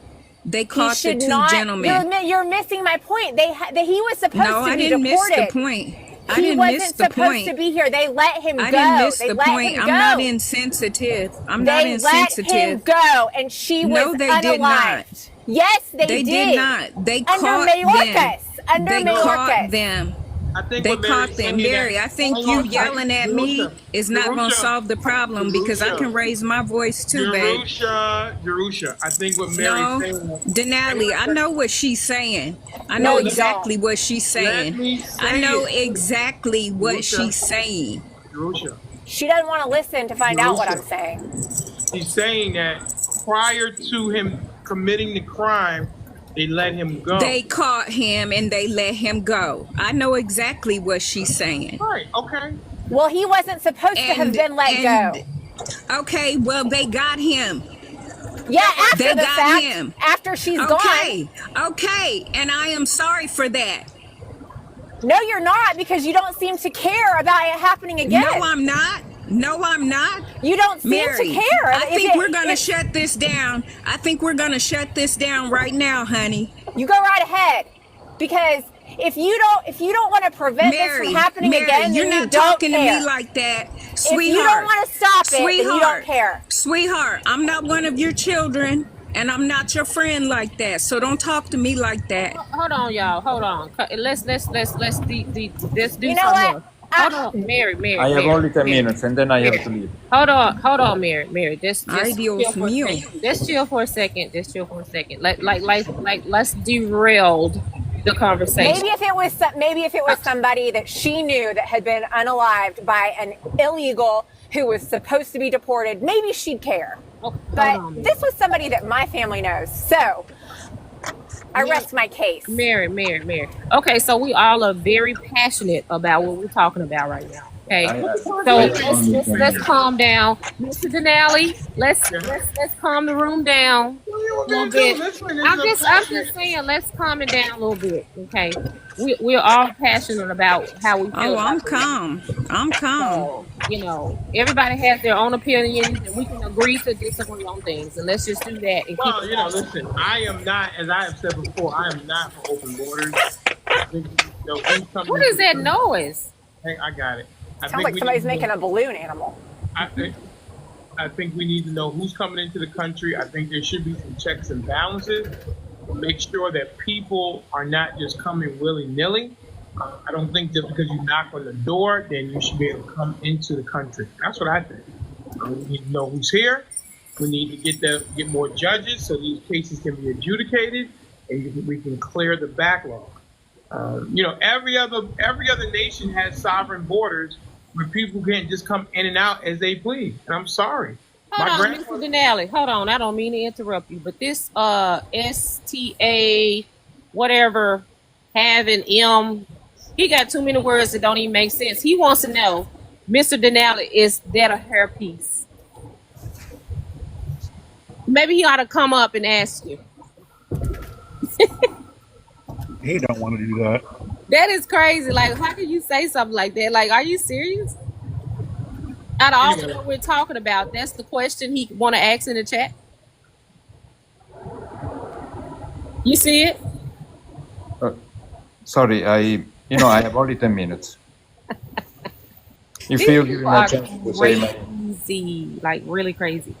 S6: They
S20: He
S6: caught the
S20: should
S6: 2
S20: not.
S6: gentlemen.
S20: You're missing my point. He was supposed
S6: No,
S20: to
S6: I
S20: be
S6: didn't miss
S20: deported.
S6: the point. I
S20: He
S6: didn't
S20: wasn't
S6: miss the
S20: supposed
S6: point.
S20: to be here. They let him
S6: I
S20: go.
S6: didn't miss
S20: They
S6: the
S20: let
S6: point.
S20: him
S6: I'm
S20: go.
S6: not insensitive. I'm not
S20: They let
S6: insensitive.
S20: him go, and she was
S6: No, they did not.
S20: unalived. Yes, they
S6: did not. They
S20: under
S6: caught
S20: Mayorkas.
S6: them.
S20: Under
S6: They
S20: Mayorkas.
S6: caught them.
S2: I think
S6: They
S2: what Mary's
S6: caught them.
S2: saying is
S6: Mary,
S2: that-
S6: I think
S2: Hold
S6: you
S2: on,
S6: yelling at me
S2: Jerusha,
S6: is not going to
S2: Jerusha,
S6: solve the problem because I can raise my voice too, babe.
S2: Jerusha, I think what Mary's
S6: No,
S2: saying.
S6: Denali, I know what she's saying. I
S20: No,
S6: know
S20: you
S6: exactly
S20: don't.
S6: what she's
S2: Let
S6: saying.
S2: me
S6: I
S2: say
S6: know
S2: it.
S6: exactly what
S2: Jerusha.
S6: she's saying.
S2: Jerusha,
S20: She doesn't want to listen to find out what I'm
S2: Jerusha.
S20: saying.
S2: he's saying that prior to him committing the crime, they let him go.
S6: They caught him and they let him go. I know exactly what she's saying.
S2: Right, okay.
S20: Well, he wasn't supposed to have been let go.
S6: Okay, well, they got him.
S20: Yeah, after
S6: They
S20: the
S6: got
S20: fact,
S6: him.
S20: after she's
S6: Okay,
S20: gone.
S6: okay, and I am sorry for that.
S20: No, you're not, because you don't seem to care about it happening again.
S6: No, I'm not. No, I'm not.
S20: You don't seem
S6: Mary,
S20: to care.
S6: I
S20: If
S6: think
S20: it-
S6: we're going to
S20: if-
S6: shut this down. I think we're going to shut this down right now, honey.
S20: You go right ahead, because If you don't want to prevent this from happening again,
S6: you're
S20: then you
S6: not
S20: don't
S6: talking
S20: care.
S6: to me like that,
S20: If you don't
S6: sweetheart.
S20: want to stop it, then you don't care.
S6: Sweetheart, I'm not one of your children, and I'm not your friend like that. So don't talk to me like that.
S7: Hold on, y'all. Hold on. Let's do
S20: You know
S7: something
S20: what?
S7: else. Hold on, Mary.
S10: I have only 10
S7: Mary.
S10: minutes and then I have to leave.
S7: Hold on, Mary. Just
S6: Ay, Dios
S7: chill for a
S6: mío.
S7: second. Just chill for a second. Let's derailed the conversation.
S20: Maybe if it was somebody that she knew that had been unalived by an illegal who was supposed to be deported, maybe she'd care. But this was somebody that my family knows. So I rest my case.
S7: Mary. Okay, so we all are very passionate about what we're talking about right now. Okay, so let's calm down, Mr. Denali. Let's calm the room down a little bit. I'm just saying, let's calm it down a little bit. Okay, we're all passionate about how we feel.
S6: I'm calm.
S7: So, everybody has their own opinions, and we can agree to disagree on things. And let's just do that. And
S2: Well, listen, I am not, as I have said before, I am not for open borders.
S7: What is that noise?
S2: Hey, I got it.
S20: Sounds like somebody's making a balloon animal.
S2: I think we need to know who's coming into the country. I think there should be some checks and balances to make sure that people are not just coming willy-nilly. I don't think just because you knock on the door, then you should be able to come into the country. That's what I think. We need to know who's here. We need to get more judges so these cases can be adjudicated and we can clear the backlog. Every other nation has sovereign borders where people can't just come in and out as they please. And I'm sorry.
S7: Hold on, Mr. Denali. Hold on. I don't mean to interrupt you, but this STA whatever having M, he got too many words that don't even make sense. He wants to know, Mr. Denali, is that a hairpiece? Maybe he ought to come up and ask you.
S16: He don't want to do that.
S7: That is crazy. Like, how can you say something like that? Like, are you serious? Out of all of what we're talking about, that's the question he want to ask in the chat. You see it?
S10: Sorry, I have only 10 minutes. If you give me a chance to say my...
S7: Crazy, like really crazy.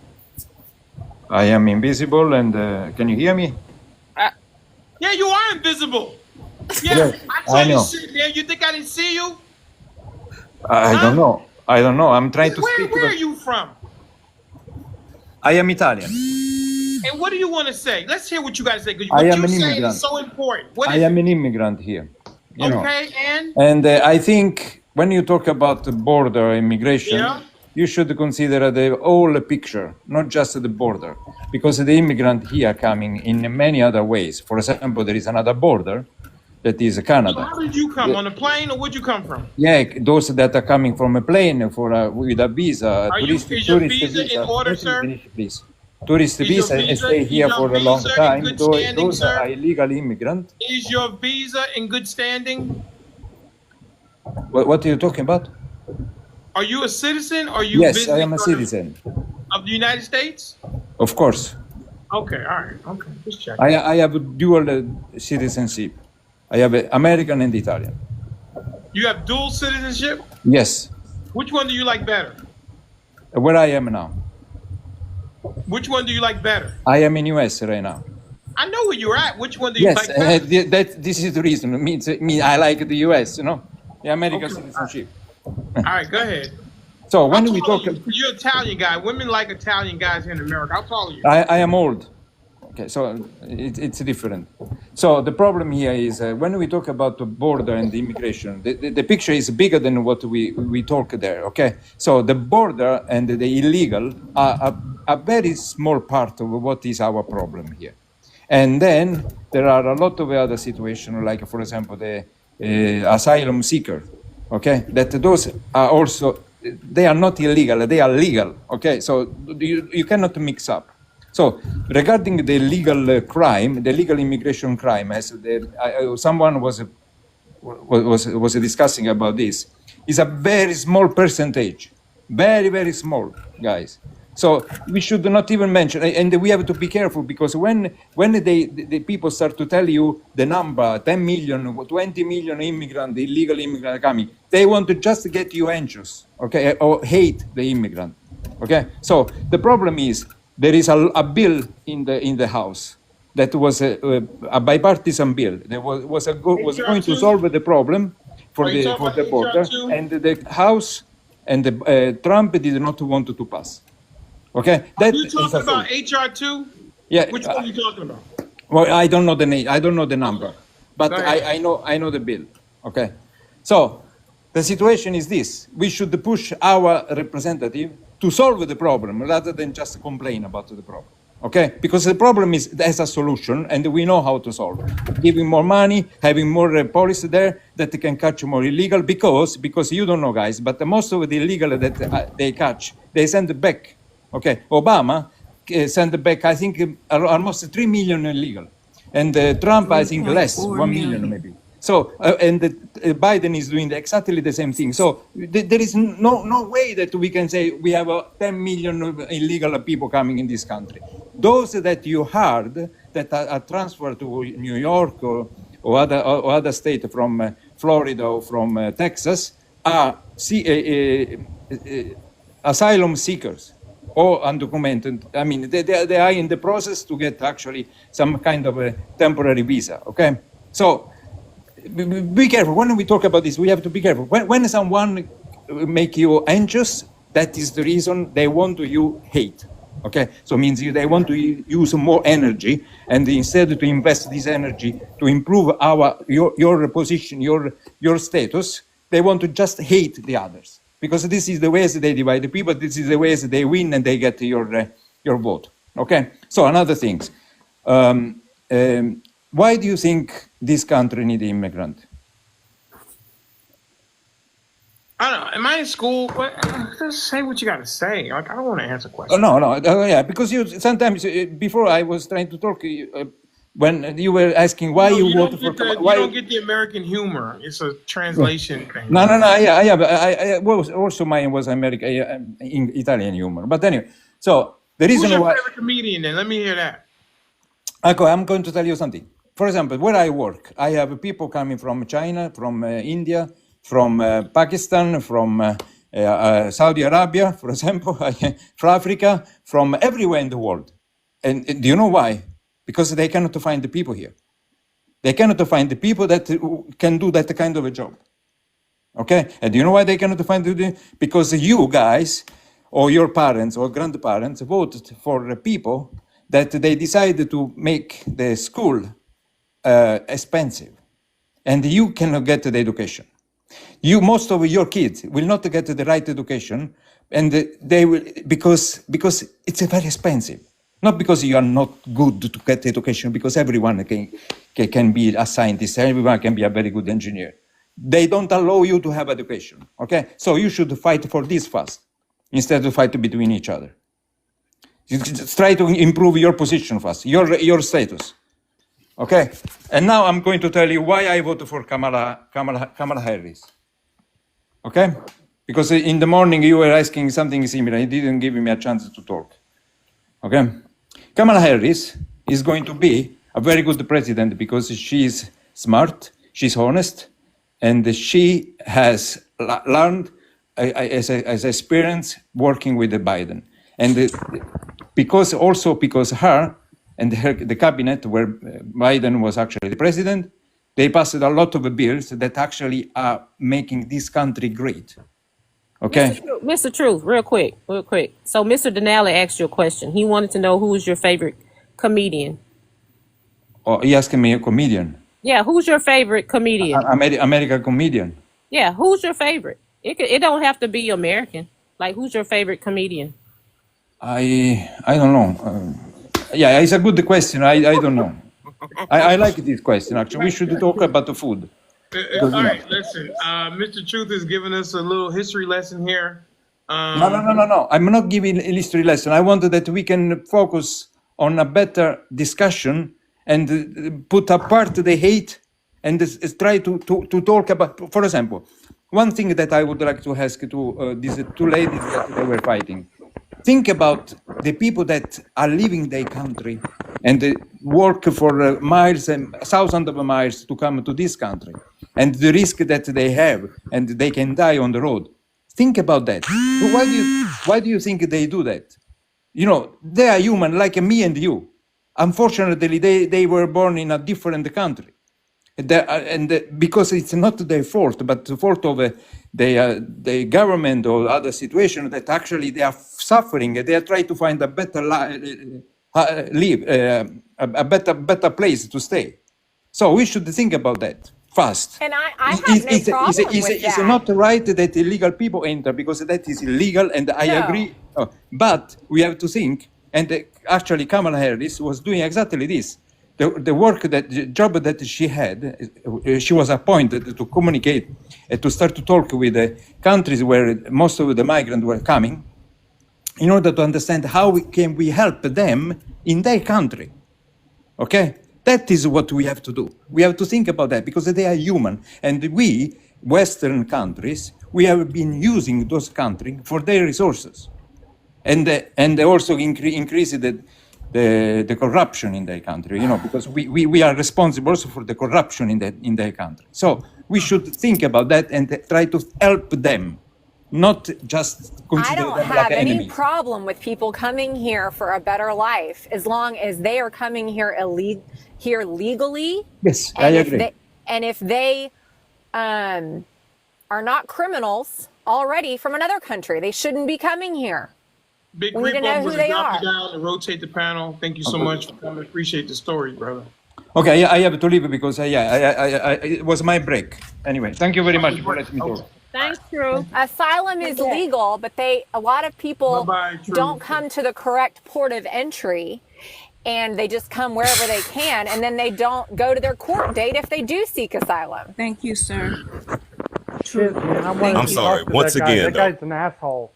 S10: I am invisible and can you hear me?
S2: Yeah, you are invisible. Yeah,
S10: Yes,
S2: I saw
S10: I
S2: you
S10: know.
S2: sitting there. You think I didn't see you?
S10: I don't know. I'm trying to speak.
S2: Where are you from?
S10: I am Italian.
S2: And what do you want to say? Let's hear what you got to say, because
S10: I
S2: what
S10: am
S2: you're
S10: an
S2: saying
S10: immigrant.
S2: is so important. What
S10: I
S2: is
S10: am
S2: it?
S10: an immigrant here.
S2: Okay,
S10: And I think when you talk about the border immigration, you should consider the whole picture, not just the border, because the immigrant here coming in many other ways. For example, there is another border that is
S2: So
S10: Canada.
S2: how did you come? On a plane, or where'd you come from?
S10: Yeah, those that are coming from a plane with a visa,
S2: Is your visa in order, sir?
S10: please. Tourist
S2: Is your
S10: visa and
S2: visa-
S10: stay
S2: is
S10: here
S2: your
S10: for a long
S2: visa in
S10: time.
S2: good
S10: Those
S2: standing, sir?
S10: are illegal immigrants.
S2: Is your visa in good standing?
S10: What are you talking about?
S2: Are you a citizen? Or are you
S10: Yes, I
S2: visiting
S10: am a citizen.
S2: of the United States?
S10: Of course.
S2: Okay, all right, okay, just check.
S10: I have a dual citizenship. I have American and Italian.
S2: You have dual citizenship?
S10: Yes,
S2: Which one do you like better?
S10: where I am now.
S2: Which one do you like better?
S10: I am in US right now.
S2: I know where you're at. Which one do you
S10: Yes,
S2: like better?
S10: this is the reason. I like the US, the American citizenship.
S2: All right, go ahead.
S10: So when we talk,
S2: You're Italian guy. Women like Italian guys here in America. How tall are you?
S10: I am old. Okay, so it's different. So the problem here is when we talk about the border and the immigration, the picture is bigger than what we talk there. Okay, so the border and the illegal are a very small part of what is our problem here. And then there are a lot of other situations, like for example the asylum seeker. Okay, that those are also, they are not illegal, they are legal. Okay, so you cannot mix up. So regarding the legal crime, the legal immigration crime, as someone was discussing about this, is a very small percentage, very, very small, guys. So we should not even mention, and we have to be careful, because when the people start to tell you the number, 10 million, 20 million immigrants, illegal immigrants coming, they want to just get you anxious, okay, or hate the immigrant, okay? So the problem is there is a bill in the House that was a bipartisan bill that was going to solve the problem for the border, and the House and Trump did not want to pass. Okay,
S2: Are you talking about HR2?
S10: Yeah.
S2: Which one are you talking about?
S10: Well, I don't know the name. I don't know the number, but I know the bill. Okay, so the situation is this: we should push our representative to solve the problem rather than just complain about the problem. Okay, because the problem has a solution, and we know how to solve it. Giving more money, having more police there that can catch more illegal. Because you don't know, guys, but most of the illegal that they catch, they send back. Okay, Obama sent back, I think, almost 3 million illegal, and Trump, I think, less, 1 million maybe. So, and Biden is doing exactly the same thing. So there is no way that we can say we have 10 million illegal people coming in this country. Those that you heard that are transferred to New York or other state from Florida or from Texas are asylum seekers or undocumented. I mean, they are in the process to get actually some kind of a temporary visa, okay? So be careful. When we talk about this, we have to be careful. When someone make you anxious, that is the reason they want you hate, okay? So it means they want to use more energy, and instead to invest this energy to improve your position, your status, they want to just hate the others. Because this is the ways they divide the people, this is the ways they win and they get your vote. Okay? So another thing. Why do you think this country needs immigrants?
S2: I don't know. Am I in school? Just say what you got to say. Like, I don't want to answer questions.
S10: Yeah, because you sometimes, before I was trying to talk, when you were asking why you voted for Kamala,
S2: you don't get the American humor. It's a translation thing.
S10: No. Yeah, but I was also mine was Italian humor. But anyway, so the reason
S2: why. Who's your
S10: why.
S2: favorite comedian? Then let me hear that.
S10: Okay, I'm going to tell you something. For example, where I work, I have people coming from China, from India, from Pakistan, from Saudi Arabia, for example, from Africa, from everywhere in the world. And do you know why? Because they cannot find the people here. They cannot find the people that can do that kind of a job. Okay? And do you know why they cannot find it? Because you guys, or your parents or grandparents, voted for people that they decided to make the school expensive. And you cannot get the education. Most of your kids will not get the right education, and they will because it's very expensive. Not because you are not good to get education, because everyone can be a scientist, everyone can be a very good engineer. They don't allow you to have education, okay? So you should fight for this first, instead of fight between each other. You just try to improve your position first, your status, okay? And now I'm going to tell you why I voted for Kamala Harris, okay? Because in the morning you were asking something similar, you didn't give me a chance to talk, okay? Kamala Harris is going to be a very good president because she's smart, she's honest, and she has learned as experience working with the Biden. And because her and the cabinet where Biden was actually the president, they passed a lot of bills that actually are making this country great. Okay.
S7: Mr. Truth, real quick. So Mr. Denali asked you a question. He wanted to know who was your favorite comedian.
S10: Oh, he asked me a comedian.
S7: Yeah, who's your favorite comedian?
S10: American comedian.
S7: Yeah, who's your favorite? It don't have to be American. Like, who's your favorite comedian?
S10: I don't know. Yeah, it's a good question. I don't know. I like this question, actually. We should talk about the food.
S2: All right, listen. Mr. Truth is giving us a little history lesson here.
S10: No. I'm not giving a history lesson. I wanted that we can focus on a better discussion and put apart the hate and try to talk about, for example, one thing that I would like to ask to these two ladies that they were fighting. think about the people that are leaving their country and work for miles and thousands of miles to come to this country, and the risk that they have, and they can die on the road. Think about that. Why do you think they do that? You know, they are human like me and you. Unfortunately, they were born in a different country. Because it's not their fault, but the fault of the government or other situation that actually they are suffering. They are trying to find a better a better place to stay. So we should think about that fast.
S20: And I have no problem with
S10: It's
S20: that.
S10: not right that illegal people enter, because that is illegal, and I agree. But we have to think, and actually Kamala Harris was doing exactly this. The job that she had, she was appointed to communicate, to start to talk with the countries where most of the migrants were coming, in order to understand how we help them in their country. Okay? That is what we have to do. We have to think about that, because they are human. And we, Western countries, we have been using those countries for their resources. And also increase the corruption in their country, because we are responsible also for the corruption in their country. So we should think about that and try to help them, not just consider them like enemies.
S20: I don't have any problem with people coming here for a better life, as long as they are coming here legally.
S10: Yes,
S20: and
S10: I agree.
S20: If they are not criminals already from another country, they shouldn't be coming here.
S2: Big
S20: We need to know who they are.
S2: Down and rotate the panel. Thank you so much for coming. Appreciate the story, brother.
S10: Okay, I have to leave because it was my break. Anyway, thank you very much for letting me talk.
S20: Thanks, Drew. Asylum is legal, but a lot of people don't come to the correct port of entry, and they just come wherever they can, and then they don't go to their court date if they do seek asylum.
S6: Thank you, sir.
S18: True.
S12: I'm sorry. Once again,
S18: that guy's an asshole.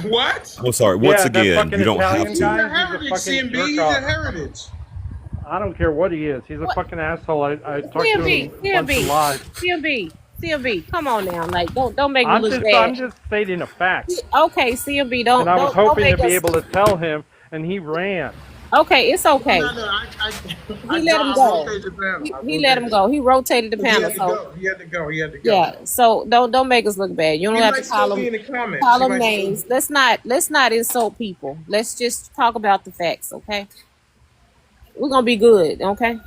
S2: What?
S12: I'm sorry. Once again, you don't have
S2: He's
S12: to.
S2: a heritage, CMB. He's a heritage.
S18: I don't care what he is. He's a fucking asshole. I talked to him a bunch of lies.
S7: CMB, come on now. Like, don't make me look bad.
S18: I'm just stating a fact.
S7: Okay, CMB, don't.
S18: And I was hoping to be
S7: us...
S18: able to tell him, and he ran.
S7: Okay, it's okay.
S2: No,
S7: He let him go. He let him go. He rotated the panel.
S2: He had to go.
S7: Yeah. So don't make us look bad. You don't have to call them names. Let's not insult people. Let's just talk about the facts, okay? We're gonna be good, okay?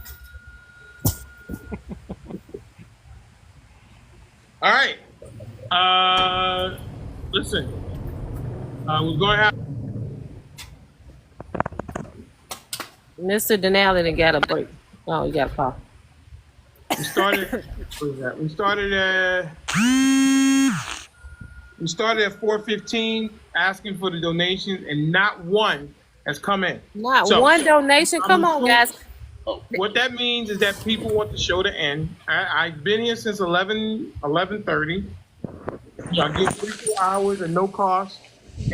S2: All right. Listen. We're going to have
S7: Mr.Denali done got a break. Oh, you got a call.
S2: We started. We started at 4:15 asking for the donations, and not one has come in.
S7: Not one donation. Come on, guys.
S2: What that means is that people want the show to end. I've been here since 11:30. I get 3 hours at no cost,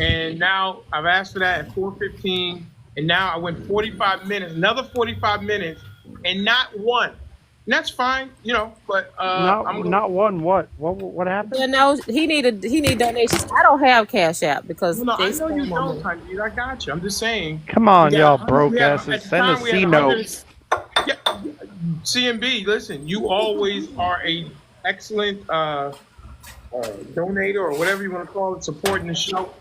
S2: and now I've asked for that at 4:15. And now I went 45 minutes, another 45 minutes, and not one. And that's fine, but
S18: not one. What happened?
S7: You know, he need donations. I don't have Cash App because
S2: no, I know you don't, honey. I got you. I'm just saying.
S18: Come on, y'all broke asses. Send a C note.
S2: Yeah, CMB, listen, you always are a excellent donator or whatever you want to call it, supporting the show.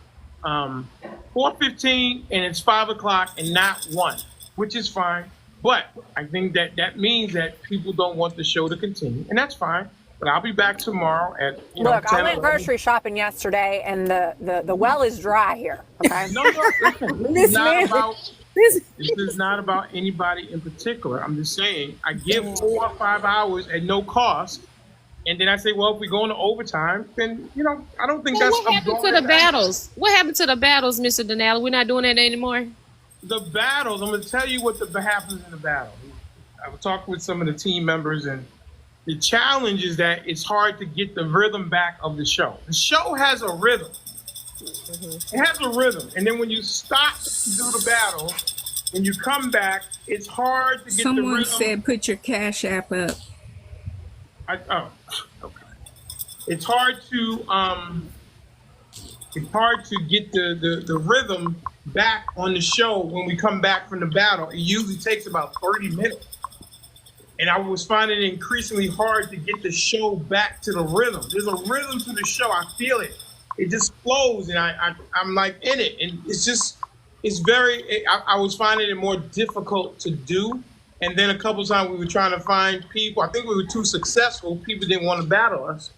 S2: 4:15 and it's 5 o'clock and not one, which is fine. But I think that means that people don't want the show to continue, and that's fine. But I'll be back tomorrow at
S20: Look,
S2: 10,
S20: I went grocery shopping yesterday, and the well is dry here. Okay.
S2: No, listen, this is not about anybody in particular. I'm just saying I give 4 or 5 hours at no cost. And then I say, well, if we go into overtime, then, I don't think that's...
S7: What happened to the battles? What happened to the battles, Mr. Denali? We're not doing that anymore?
S2: The battles, I'm going to tell you what happens in the battle. I was talking with some of the team members, and the challenge is that it's hard to get the rhythm back of the show. The show has a rhythm. It has a rhythm. And then when you stop to do the battle, when you come back, it's hard to get the rhythm.
S6: Someone said put your Cash App up.
S2: Okay. It's hard to it's hard to get the rhythm back on the show when we come back from the battle. It usually takes about 30 minutes. And I was finding it increasingly hard to get the show back to the rhythm. There's a rhythm to the show. I feel it. It just flows, and I'm like in it. And I was finding it more difficult to do. And then a couple of times we were trying to find people. I think we were too successful. People didn't want to battle us.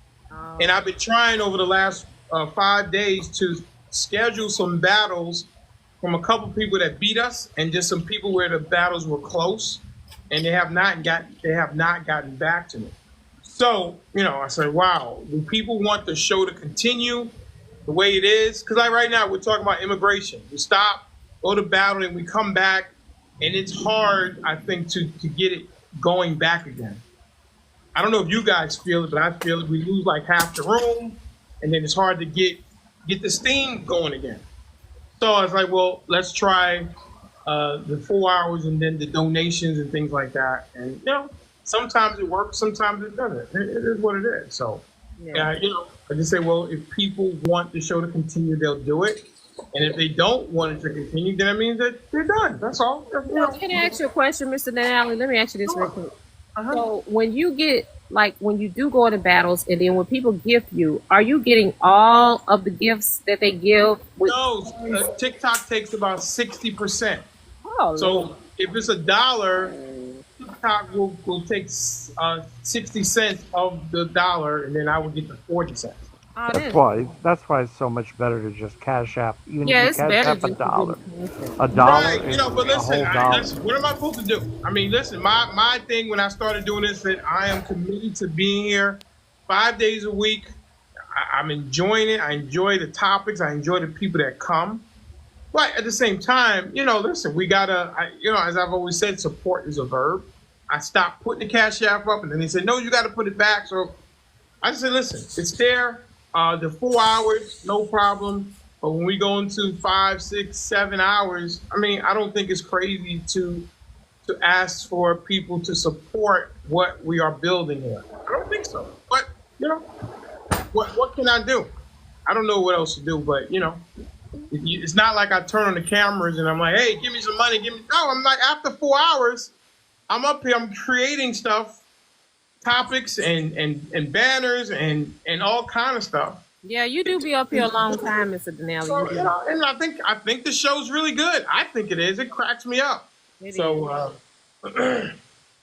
S2: And I've been trying over the last 5 days to schedule some battles from a couple people that beat us and just some people where the battles were close. And they have not gotten back to me. So, I said, wow, do people want the show to continue the way it is? Because right now we're talking about immigration. We stop, go to battle, and we come back, and it's hard, I think, to get it going back again. I don't know if you guys feel it, but I feel it. We lose like half the room, and then it's hard to get the steam going again. So I was like, well, let's try the 4 hours and then the donations and things like that. And, sometimes it works, sometimes it doesn't. It is what it is. So, I just say, well, if people want the show to continue, they'll do it. And if they don't want it to continue, then that means that they're done. That's all.
S7: Can I ask you a question, Mr. Denali? Let me ask you this real quick. So when you do go into battles and then when people gift you, are you getting all of the gifts that they give?
S2: No, TikTok takes about 60%.
S7: Oh,
S2: so if it's $1, TikTok will take 60 cents of the dollar, and then I will get the 40 cents.
S18: That's why it's so much better to just cash app. Even if you
S7: it's
S18: cash
S7: better
S18: app
S7: just
S18: a dollar.
S7: A
S18: dollar
S2: Right,
S18: is
S2: but listen,
S18: a whole dollar.
S2: what am I supposed to do? I mean, listen, my thing when I started doing this, that I am committed to being here 5 days a week. I'm enjoying it. I enjoy the topics. I enjoy the people that come. But at the same time, listen, we gotta, as I've always said, support is a verb. I stopped putting the cash app up, and then they said, no, you got to put it back. So I just said, listen, it's there. The 4 hours, no problem. But when we go into 5, 6, 7 hours, I mean, I don't think it's crazy to ask for people to support what we are building here. I don't think so. But, what can I do? I don't know what else to do, but, it's not like I turn on the cameras and I'm like, hey, give me some money. No, I'm like, after 4 hours, I'm up here, I'm creating stuff, topics and banners and all kind of stuff.
S7: Yeah, you do be up here a long time, Mr. Denali.
S2: So, and I think the show's really good. I think it is. It cracks me up. So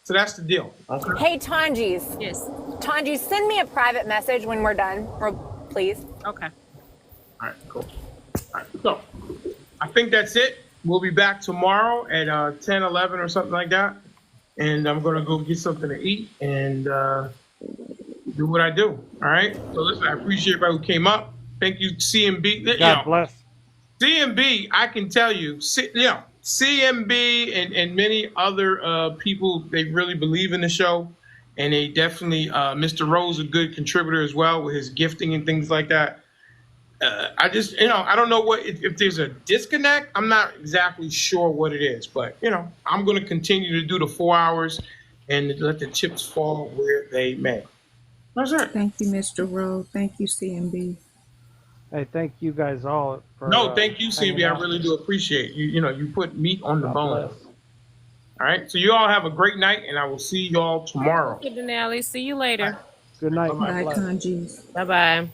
S2: that's the deal. Okay.
S20: Hey, Tanjis.
S7: Yes.
S20: Tanjis, send me a private message when we're done, please.
S7: Okay.
S2: All right, cool. All right, so I think that's it. We'll be back tomorrow at 10, 11 or something like that. And I'm going to go get something to eat and do what I do. All right? So listen, I appreciate everybody who came up. Thank you, CMB.
S18: God bless.
S2: CMB, I can tell you, CMB and many other people, they really believe in the show. And they definitely, Mr. Rose, a good contributor as well with his gifting and things like that. I just, I don't know if there's a disconnect. I'm not exactly sure what it is, but, I'm going to continue to do the 4 hours and let the chips fall where they may. That's it.
S6: Thank you, Mr. Rowe. Thank you, CMB.
S18: Hey, thank you guys all for.
S2: No, thank you, CMB. I really do appreciate you. You put meat on the bone.
S18: Bless.
S2: All right. So you all have a great night, and I will see you all tomorrow.
S7: Mr. Denali, see you later.
S18: Good night.
S6: Bye, Kanji.
S7: Bye-bye.